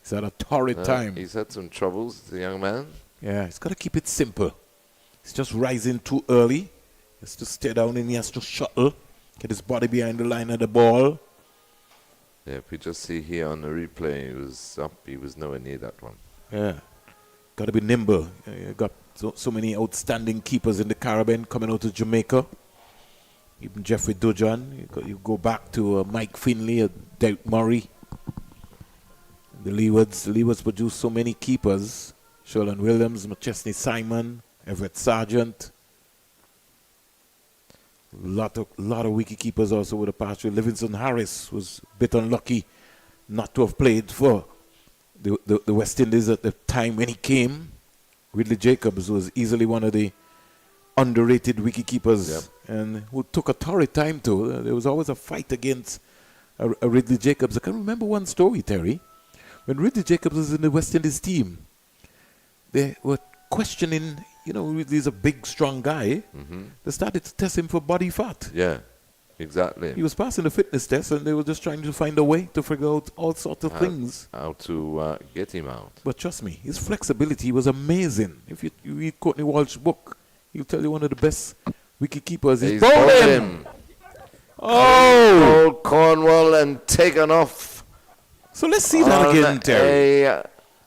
He's had a torrid time. He's had some troubles, the young man. Yeah, he's got to keep it simple. He's just rising too early. He has to stay down and he has to shuttle. Get his body behind the line of the ball. Yeah, if we just see here on the replay, he was up. He was nowhere near that one. Yeah. Got to be nimble. You got so many outstanding keepers in the Caribbean coming out of Jamaica. Even Jeffrey Dujan. You go back to Mike Finley, Derek Murray. The Leewards produced so many keepers. Sherlin Williams, McChesney Simon, Everett Sargent. A lot of wicket keepers also with a pass. Livingston Harris was a bit unlucky not to have played for the West Indies at the time when he came. Ridley Jacobs was easily one of the underrated wicket keepers and who took a torrid time too. There was always a fight against a Ridley Jacobs. I can remember one story, Terry. When Ridley Jacobs was in the West Indies team, they were questioning you know, he's a big, strong guy. They started to test him for body fat. Yeah, exactly. He was passing the fitness test, and they were just trying to find a way to figure out all sorts of things. How to get him out. But trust me, his flexibility was amazing. If you read Courtney Walsh's book, he'll tell you one of the best wicket keepers. He's bowled him. Oh! Cornwall and taken off. So let's see that again, Terry.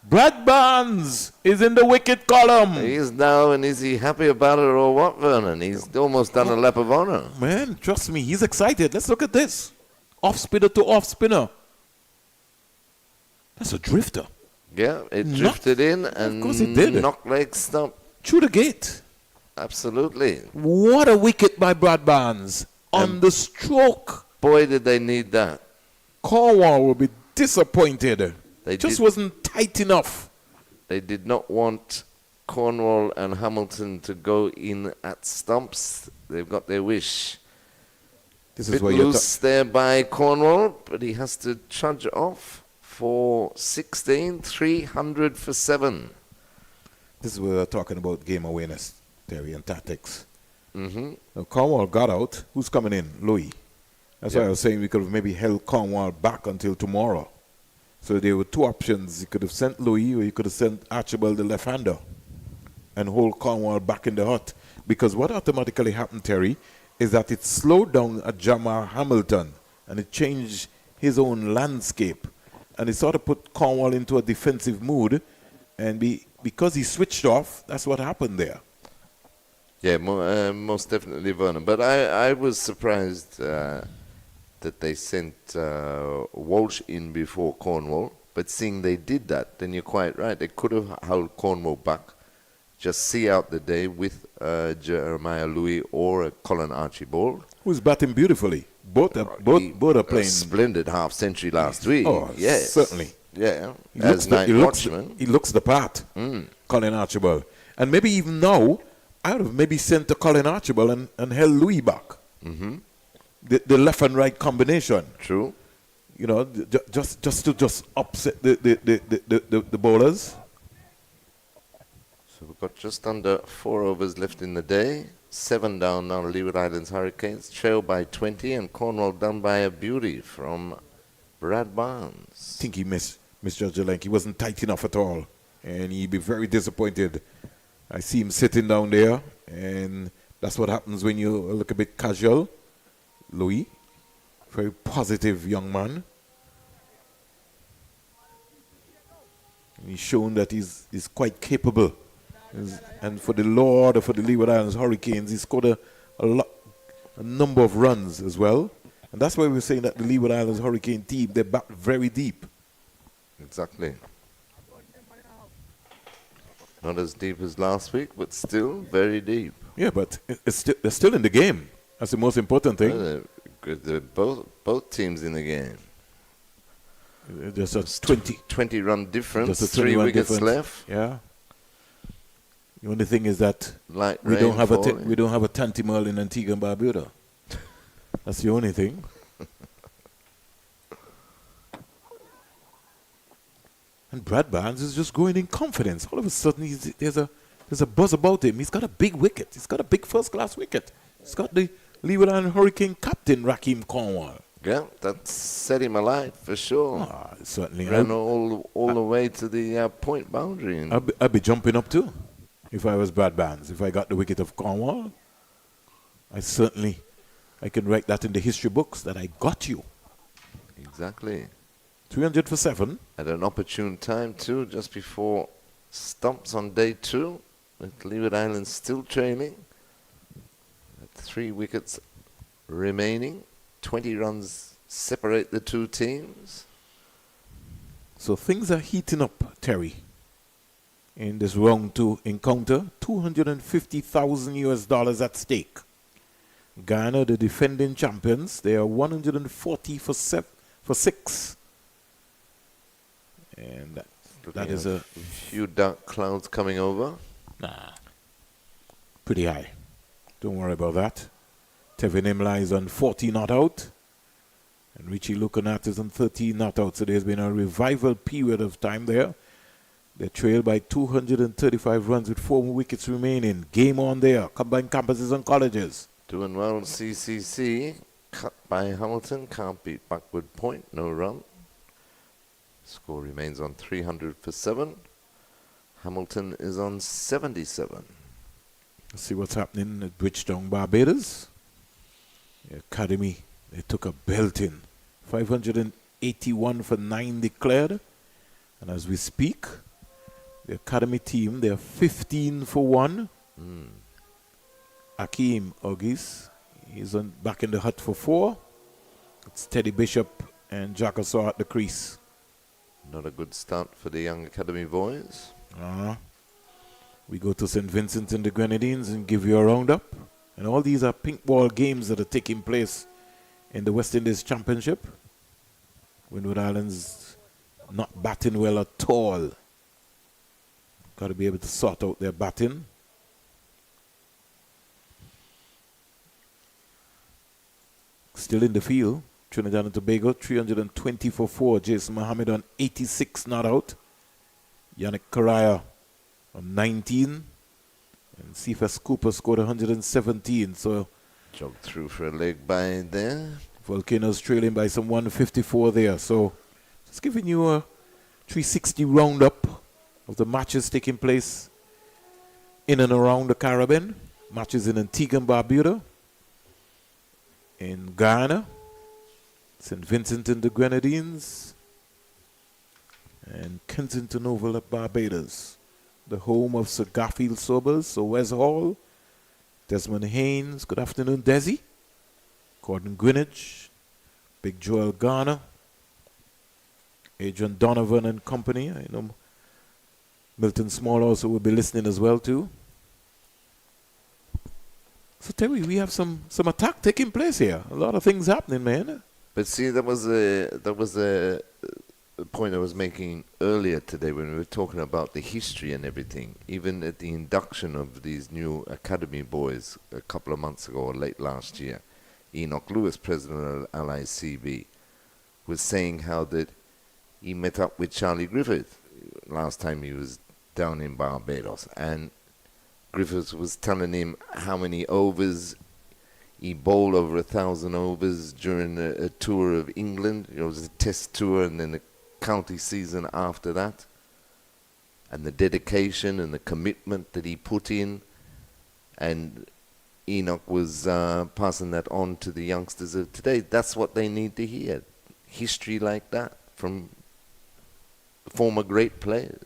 Brad Barnes is in the wicket column. He's now, and is he happy about it or what, Vernon? He's almost done a lap of honor. Man, trust me, he's excited. Let's look at this. Off spinner to off spinner. That's a drifter. Yeah, it drifted in and of course it did. knocked leg stump. Through the gate. Absolutely. What a wicket by Brad Barnes on the stroke. Boy, did they need that. Cornwall will be disappointed. They just wasn't tight enough. They did not want Cornwall and Hamilton to go in at stumps. They've got their wish. This Bit is where you're loose there by Cornwall, but he has to trudge off for 16, 300 for 7. This is where we're talking about game awareness, Terry, and tactics. Mm-hmm. Cornwall got out. Who's coming in? Louis. That's why I was saying we could have maybe held Cornwall back until tomorrow. So there were two options. You could have sent Louis, or you could have sent Archibald, the left-hander, and hold Cornwall back in the hut. Because what automatically happened, Terry, is that it slowed down Jamal Hamilton, and it changed his own landscape. And it sort of put Cornwall into a defensive mood, and because he switched off, that's what happened there. Yeah, most definitely, Vernon. But I was surprised that they sent Walsh in before Cornwall. But seeing they did that, then you're quite right. They could have held Cornwall back, just see out the day with Jeremiah Louis or Colin Archibald. Who's batting beautifully. Both are playing. A splendid half century last week. Oh, yes. certainly. Yeah, He as night watchman. He looks the part, Colin Archibald. And maybe even now, I would have maybe sent to Colin Archibald and held Louis back. Mm-hmm. The left and right combination. True. You know, just to upset the bowlers. So we've got just under 4 overs left in the day. 7 down now, Leeward Islands Hurricanes, trailed by 20, and Cornwall done by a beauty from Brad Barnes. I think he misjudged the length. He wasn't tight enough at all, and he'd be very disappointed. I see him sitting down there, and that's what happens when you look a bit casual. Louis, very positive young man. And he's shown that he's quite capable. And for the Lord, or for the Leeward Islands Hurricanes, he scored a number of runs as well. And that's why we're saying that the Leeward Islands Hurricane team, they're back very deep. Exactly. Not as deep as last week, but still very deep. Yeah, but they're still in the game. That's the most important thing. They're both teams in the game. Just a 20 run difference, just a 3 run wickets difference. left. Yeah. The only thing is that Light we don't have falling. we don't have a Tantimal in Antigua and Barbuda. That's the only thing. And Brad Barnes is just going in confidence. All of a sudden, there's a buzz about him. He's got a big wicket. He's got a big first-class wicket. He's got the Leeward Island Hurricane captain, Raheem Cornwall. Yeah, that set him alight for sure. Certainly. Ran all the way to the point boundary. I'd be jumping up too if I was Brad Barnes. If I got the wicket of Cornwall, I can write that in the history books that I got you. Exactly. 300 for 7. At an opportune time too, just before stumps on day 2, with Leeward Islands still trailing. 3 wickets remaining. 20 runs separate the two teams. So things are heating up, Terry. In this round 2 encounter, $250,000 at stake. Ghana, the defending champions, they are 140 for 6. And that is a few dark clouds coming over. Nah, pretty high. Don't worry about that. Tevin Imlai is on 40 not out. And Richie Lucanat is on 13 not out. So there's been a revival period of time there. They trail by 235 runs with 4 wickets remaining. Game on there. Combined campuses and colleges. Doing well, CCC. Cut by Hamilton. Can't beat Buckwood Point. No run. Score remains on 300 for 7. Hamilton is on 77. Let's see what's happening at Bridgetown, Barbados. The Academy, they took a belting. 581 for 9 declared. And as we speak, the Academy team, they're 15 for 1. Akeem Ogis, he's back in the hut for 4. It's Teddy Bishop and Jack Asar at the crease. Not a good start for the young Academy boys. We go to St. Vincent and the Grenadines and give you a roundup. And all these are pink ball games that are taking place in the West Indies Championship. Windward Islands not batting well at all. Got to be able to sort out their batting. Still in the field, Trinidad and Tobago, 320 for 4. Jason Mohammed on 86 not out. Yannick Karaya on 19. And Cephas Cooper scored 117. So jogged through for a leg by there. Volcanoes trailing by some 154 there. So just giving you a 360 roundup of the matches taking place in and around the Caribbean. Matches in Antigua and Barbuda, in Guyana, St. Vincent and the Grenadines, and Kensington Oval at Barbados, the home of Sir Garfield Sobers, Sir Wes Hall, Desmond Haynes, good afternoon, Desi, Gordon Greenwich, Big Joel Garner, Adrian Donovan and company. I know Milton Small also will be listening as well too. So Terry, we have some attack taking place here. A lot of things happening, man. But see, that was a point I was making earlier today when we were talking about the history and everything. Even at the induction of these new academy boys a couple of months ago or late last year, Enoch Lewis, president of LICB, was saying how that he met up with Charlie Griffith last time he was down in Barbados, and Griffiths was telling him how many overs he bowled, over 1,000 overs during a tour of England. It was a test tour and then the county season after that. And the dedication and the commitment that he put in. And Enoch was passing that on to the youngsters of today. That's what they need to hear. History like that from former great players.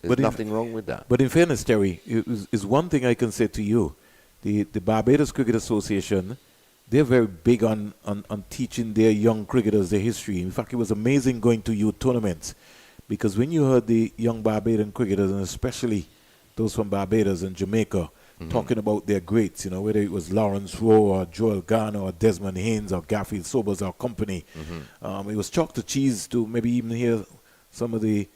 There's nothing wrong with that. But in fairness, Terry, is one thing I can say to you. The Barbados Cricket Association, they're very big on teaching their young cricketers their history. In fact, it was amazing going to youth tournaments, because when you heard the young Barbadian cricketers, and especially those from Barbados and Jamaica, talking about their greats, you know, whether it was Lawrence Rowe or Joel Garner or Desmond Haynes or Garfield Sobers or company, it was chalk to cheese to maybe even hear some of the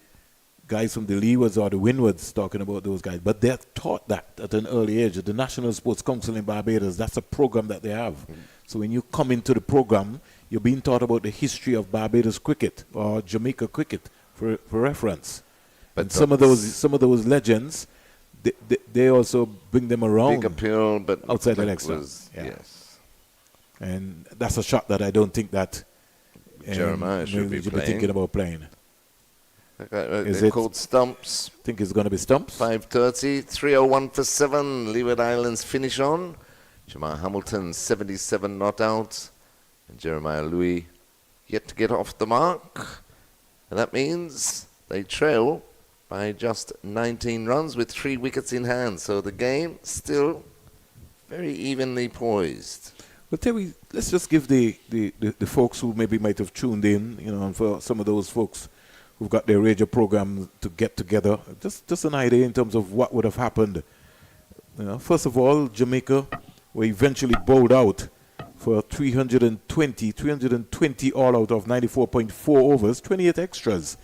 guys from the Leewards or the Windwards talking about those guys. But they're taught that at an early age. The National Sports Council in Barbados, that's a program that they have. So when you come into the program, you're being taught about the history of Barbados cricket or Jamaica cricket for reference. But and some of those legends, they also bring them around. Big appeal, but outside the next one. Yes. And that's a shot that I don't think that Jeremiah should be thinking about playing. They're called stumps. Think it's going to be stumps? 5:30, 3:01 for 7. Leeward Islands finish on. Jamal Hamilton, 77 not out. And Jeremiah Louis yet to get off the mark. And that means they trail by just 19 runs with 3 wickets in hand. So the game still very evenly poised. Well, Terry, let's just give the folks who maybe might have tuned in, you know, and for some of those folks who've got their radio program to get together, just an idea in terms of what would have happened. You know, first of all, Jamaica were eventually bowled out for 320 all out of 94.4 overs, 28 extras,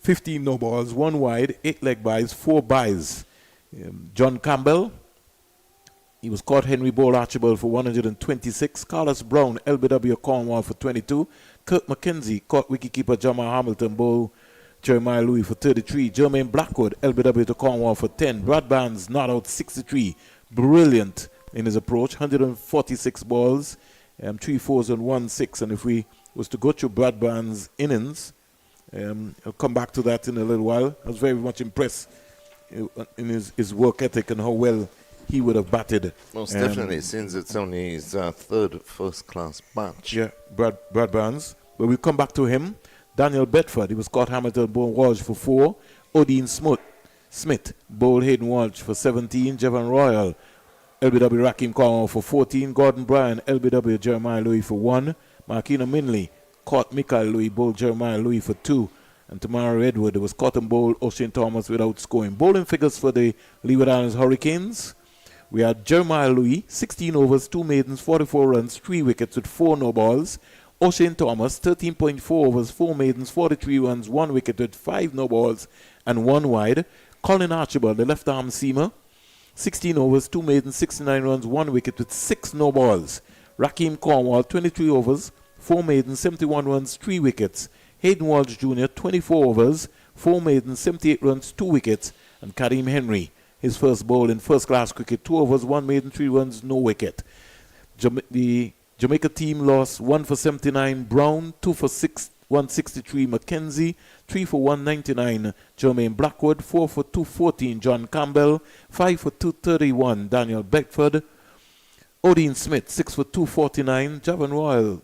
15 no balls, 1 wide, 8 leg byes, 4 byes. John Campbell, he was caught Henry Bowle Archibald for 126, Carlos Brown, LBW Cornwall for 22, Kirk McKenzie caught wicketkeeper Jamal Hamilton Bowl Jeremiah Louis for 33. Jermaine Blackwood, LBW to Cornwall for 10. Brad Barnes, not out 63. Brilliant in his approach. 146 balls, 3 fours and 1 6. And if we was to go through Brad Barnes' innings, I'll come back to that in a little while. I was very much impressed in his work ethic and how well he would have batted. Most definitely, since it's only his third first-class match. Yeah, Brad Barnes. But we'll come back to him. Daniel Bedford, he was caught Hamilton, bowled Walsh for 4. Odin Smith, bowled Hayden Walsh for 17. Jevan Royal, LBW Rakim Cornwall for 14. Gordon Bryan, LBW Jeremiah Louis for 1. Markina Minley caught Michael Louis, bowled Jeremiah Louis for 2. And Tamara Edward was caught and bowled O'Shane Thomas without scoring. Bowling figures for the Leeward Islands Hurricanes. We had Jeremiah Louis, 16 overs, 2 maidens, 44 runs, 3 wickets with 4 no balls. O'Shane Thomas, 13.4 overs, 4 maidens, 43 runs, 1 wicket with 5 no balls and 1 wide. Colin Archibald, the left arm seamer, 16 overs, 2 maidens, 69 runs, 1 wicket with 6 no balls. Rakim Cornwall, 23 overs, 4 maidens, 71 runs, 3 wickets. Hayden Walsh Jr., 24 overs, 4 maidens, 78 runs, 2 wickets. And Kareem Henry, his first bowl in first-class cricket, 2 overs, 1 maiden, 3 runs, no wicket. The Jamaica team lost 1 for 79, Brown, 2 for 163, Mackenzie, 3 for 199, Jermaine Blackwood, 4 for 214, John Campbell, 5 for 231, Daniel Beckford, Odin Smith, 6 for 249, Javan Royal,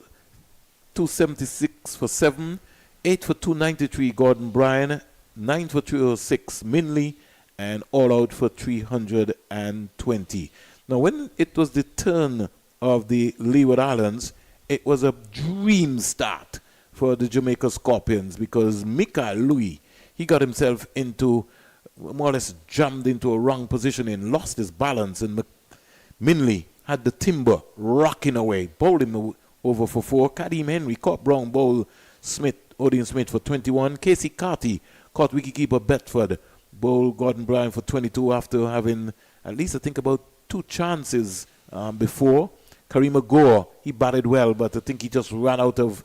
276 for 7, 8 for 293, Gordon Bryan, 9 for 306, Minley, and all out for 320. Now, when it was the turn of the Leeward Islands, it was a dream start for the Jamaica Scorpions because Michael Louis, he got himself into, more or less jammed into a wrong positioning, lost his balance, and Minley had the timber rocking away, bowled him over for 4. Kadeem Henry caught Brown, bowled Odin Smith for 21. Casey Carty caught wicketkeeper Bedford, bowled Gordon Bryan for 22 after having at least I think about 2 chances before. Karima Gore, he batted well, but I think he just ran out of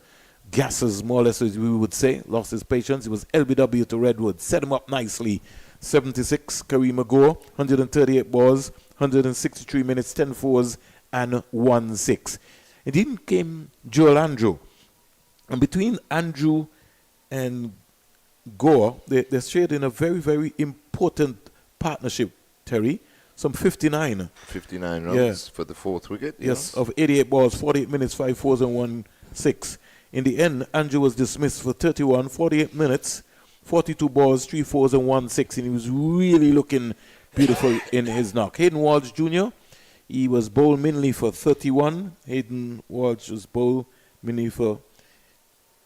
gases, more or less, as we would say. Lost his patience. It was LBW to Redwood. Set him up nicely. 76, Karima Gore, 138 balls, 163 minutes, 10 fours, and 1 6. And then came Joel Andrew. And between Andrew and Gore, they shared in a very, very important partnership, Terry. Some 59. 59 runs for the 4th wicket. Yes, of 88 balls, 48 minutes, 5 fours, and 1 6. In the end, Andrew was dismissed for 31, 48 minutes, 42 balls, 3 fours, and 1 6. And he was really looking beautiful in his knock. Hayden Walsh Jr., he was bowled Minley for 31. Hayden Walsh was bowled Minley for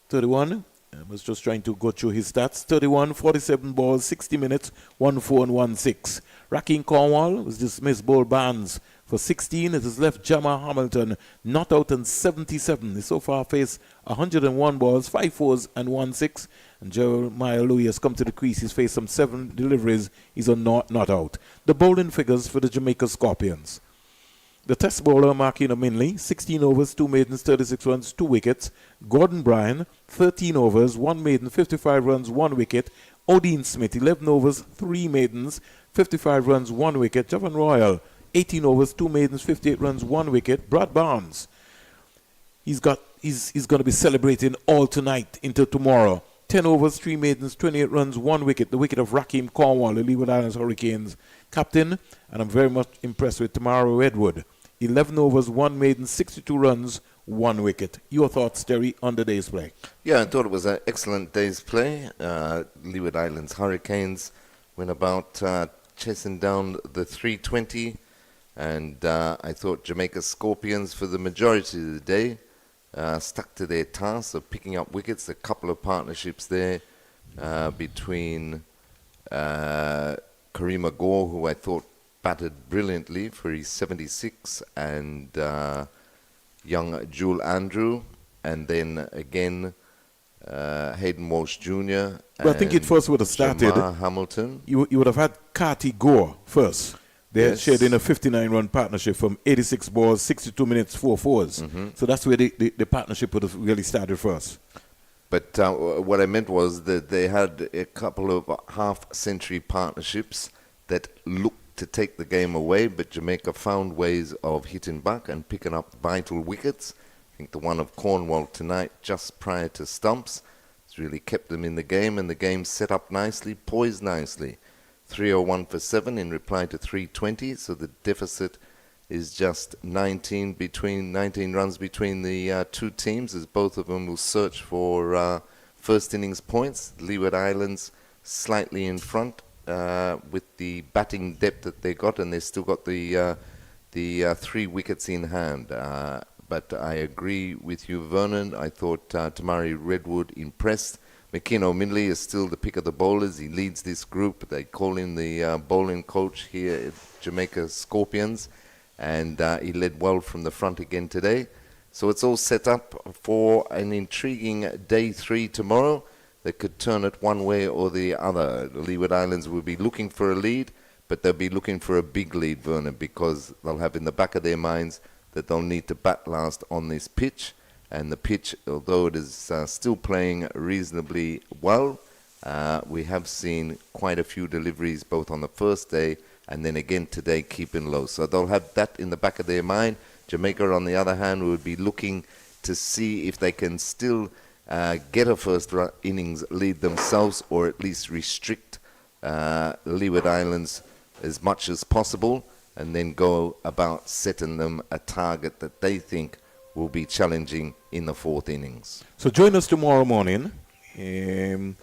31. I was just trying to go through his stats. 31, 47 balls, 60 minutes, 1 4 and 1 6. Rakim Cornwall was dismissed, bowled Barnes for 16. It has left Jamal Hamilton not out in 77. He so far faced 101 balls, 5 fours and 1 6. And Jeremiah Louis has come to the crease. He's faced some 7 deliveries. He's not out. The bowling figures for the Jamaica Scorpions. The test bowler, Markina Minley, 16 overs, 2 maidens, 36 runs, 2 wickets. Gordon Bryan, 13 overs, 1 maiden, 55 runs, 1 wicket. Odin Smith, 11 overs, 3 maidens, 55 runs, 1 wicket. Javan Royal, 18 overs, 2 maidens, 58 runs, 1 wicket. Brad Barnes, he's going to be celebrating all tonight into tomorrow. 10 overs, 3 maidens, 28 runs, 1 wicket. The wicket of Rakim Cornwall, the Leeward Islands Hurricanes captain. And I'm very much impressed with Tamara Edward. 11 overs, 1 maiden, 62 runs, 1 wicket. Your thoughts, Terry, on the day's play? Yeah, I thought it was an excellent day's play. Leeward Islands Hurricanes went about chasing down the 320. And I thought Jamaica Scorpions, for the majority of the day, stuck to their task of picking up wickets. A couple of partnerships there between Karima Gore, who I thought batted brilliantly for his 76, and young Joel Andrew, and then again Hayden Walsh Jr. Well, I think it first would have started. Hamilton. You would have had Carty Gore first. They had shared in a 59-run partnership from 86 balls, 62 minutes, 4 fours. So that's where the partnership would have really started first. But what I meant was that they had a couple of half-century partnerships that looked to take the game away, but Jamaica found ways of hitting back and picking up vital wickets. I think the one of Cornwall tonight, just prior to stumps, has really kept them in the game, and the game set up nicely, poised nicely. 301 for 7 in reply to 320, so the deficit is just 19 runs between the two teams, as both of them will search for first innings points. Leeward Islands slightly in front with the batting depth that they got, and they still got the 3 wickets in hand. But I agree with you, Vernon. I thought Tamari Redwood impressed. McKean O'Mindley is still the pick of the bowlers. He leads this group. They call him the bowling coach here at Jamaica Scorpions. And he led well from the front again today. So it's all set up for an intriguing day 3 tomorrow that could turn it one way or the other. The Leeward Islands will be looking for a lead, but they'll be looking for a big lead, Vernon, because they'll have in the back of their minds that they'll need to bat last on this pitch. And the pitch, although it is still playing reasonably well, we have seen quite a few deliveries both on the first day and then again today keeping low. So they'll have that in the back of their mind. Jamaica, on the other hand, will be looking to see if they can still get a first innings lead themselves, or at least restrict Leeward Islands as much as possible, and then go about setting them a target that they think will be challenging in the 4th innings. So join us tomorrow morning. And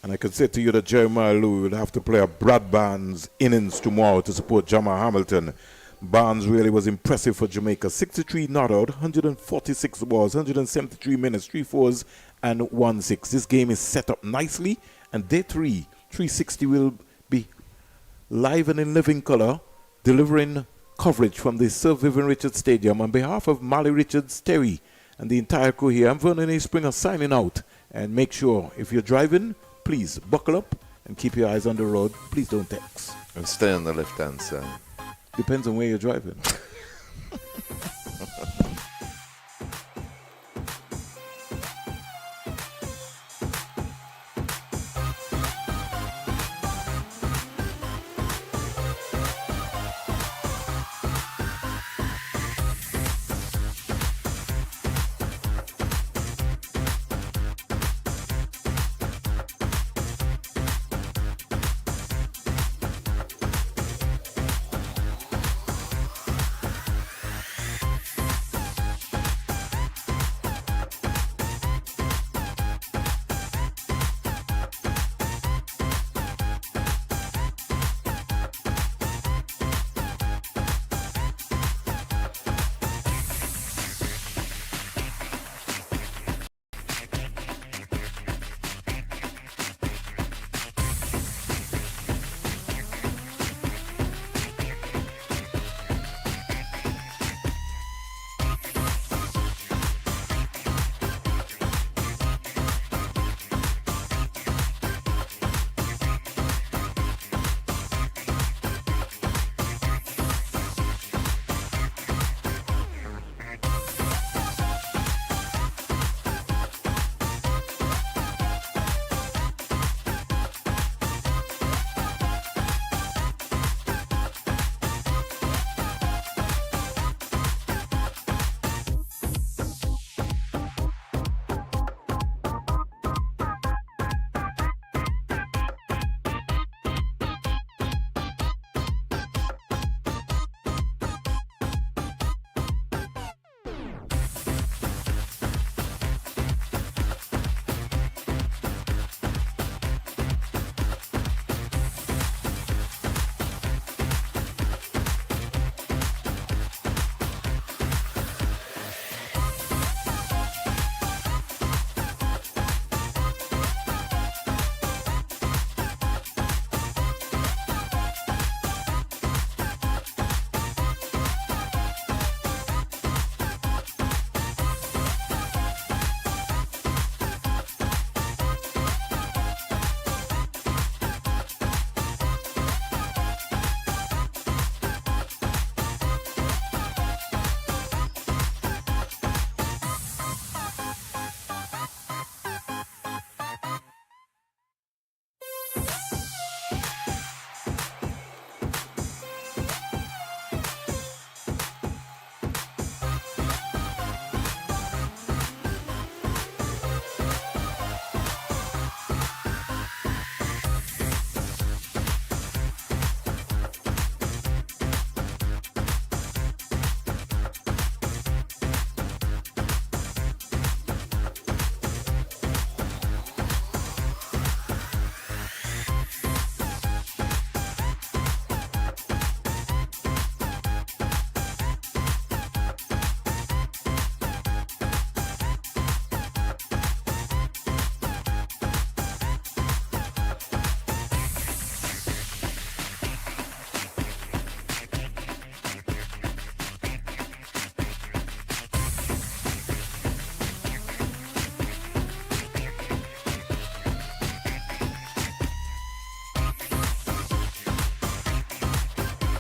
I could say to you that Jeremiah Lou will have to play a Brad Barnes innings tomorrow to support Jamal Hamilton. Barnes really was impressive for Jamaica. 63 not out, 146 balls, 173 minutes, 3 fours and 1 6. This game is set up nicely, and day 3, 360 will be live and in living color, delivering coverage from the Sir Vivian Richards Stadium. On behalf of Mally Richards, Terry, and the entire crew here, I'm Vernon A. Springer signing out. And make sure, if you're driving, please buckle up and keep your eyes on the road. Please don't text. And stay on the left-hand side. Depends on where you're driving.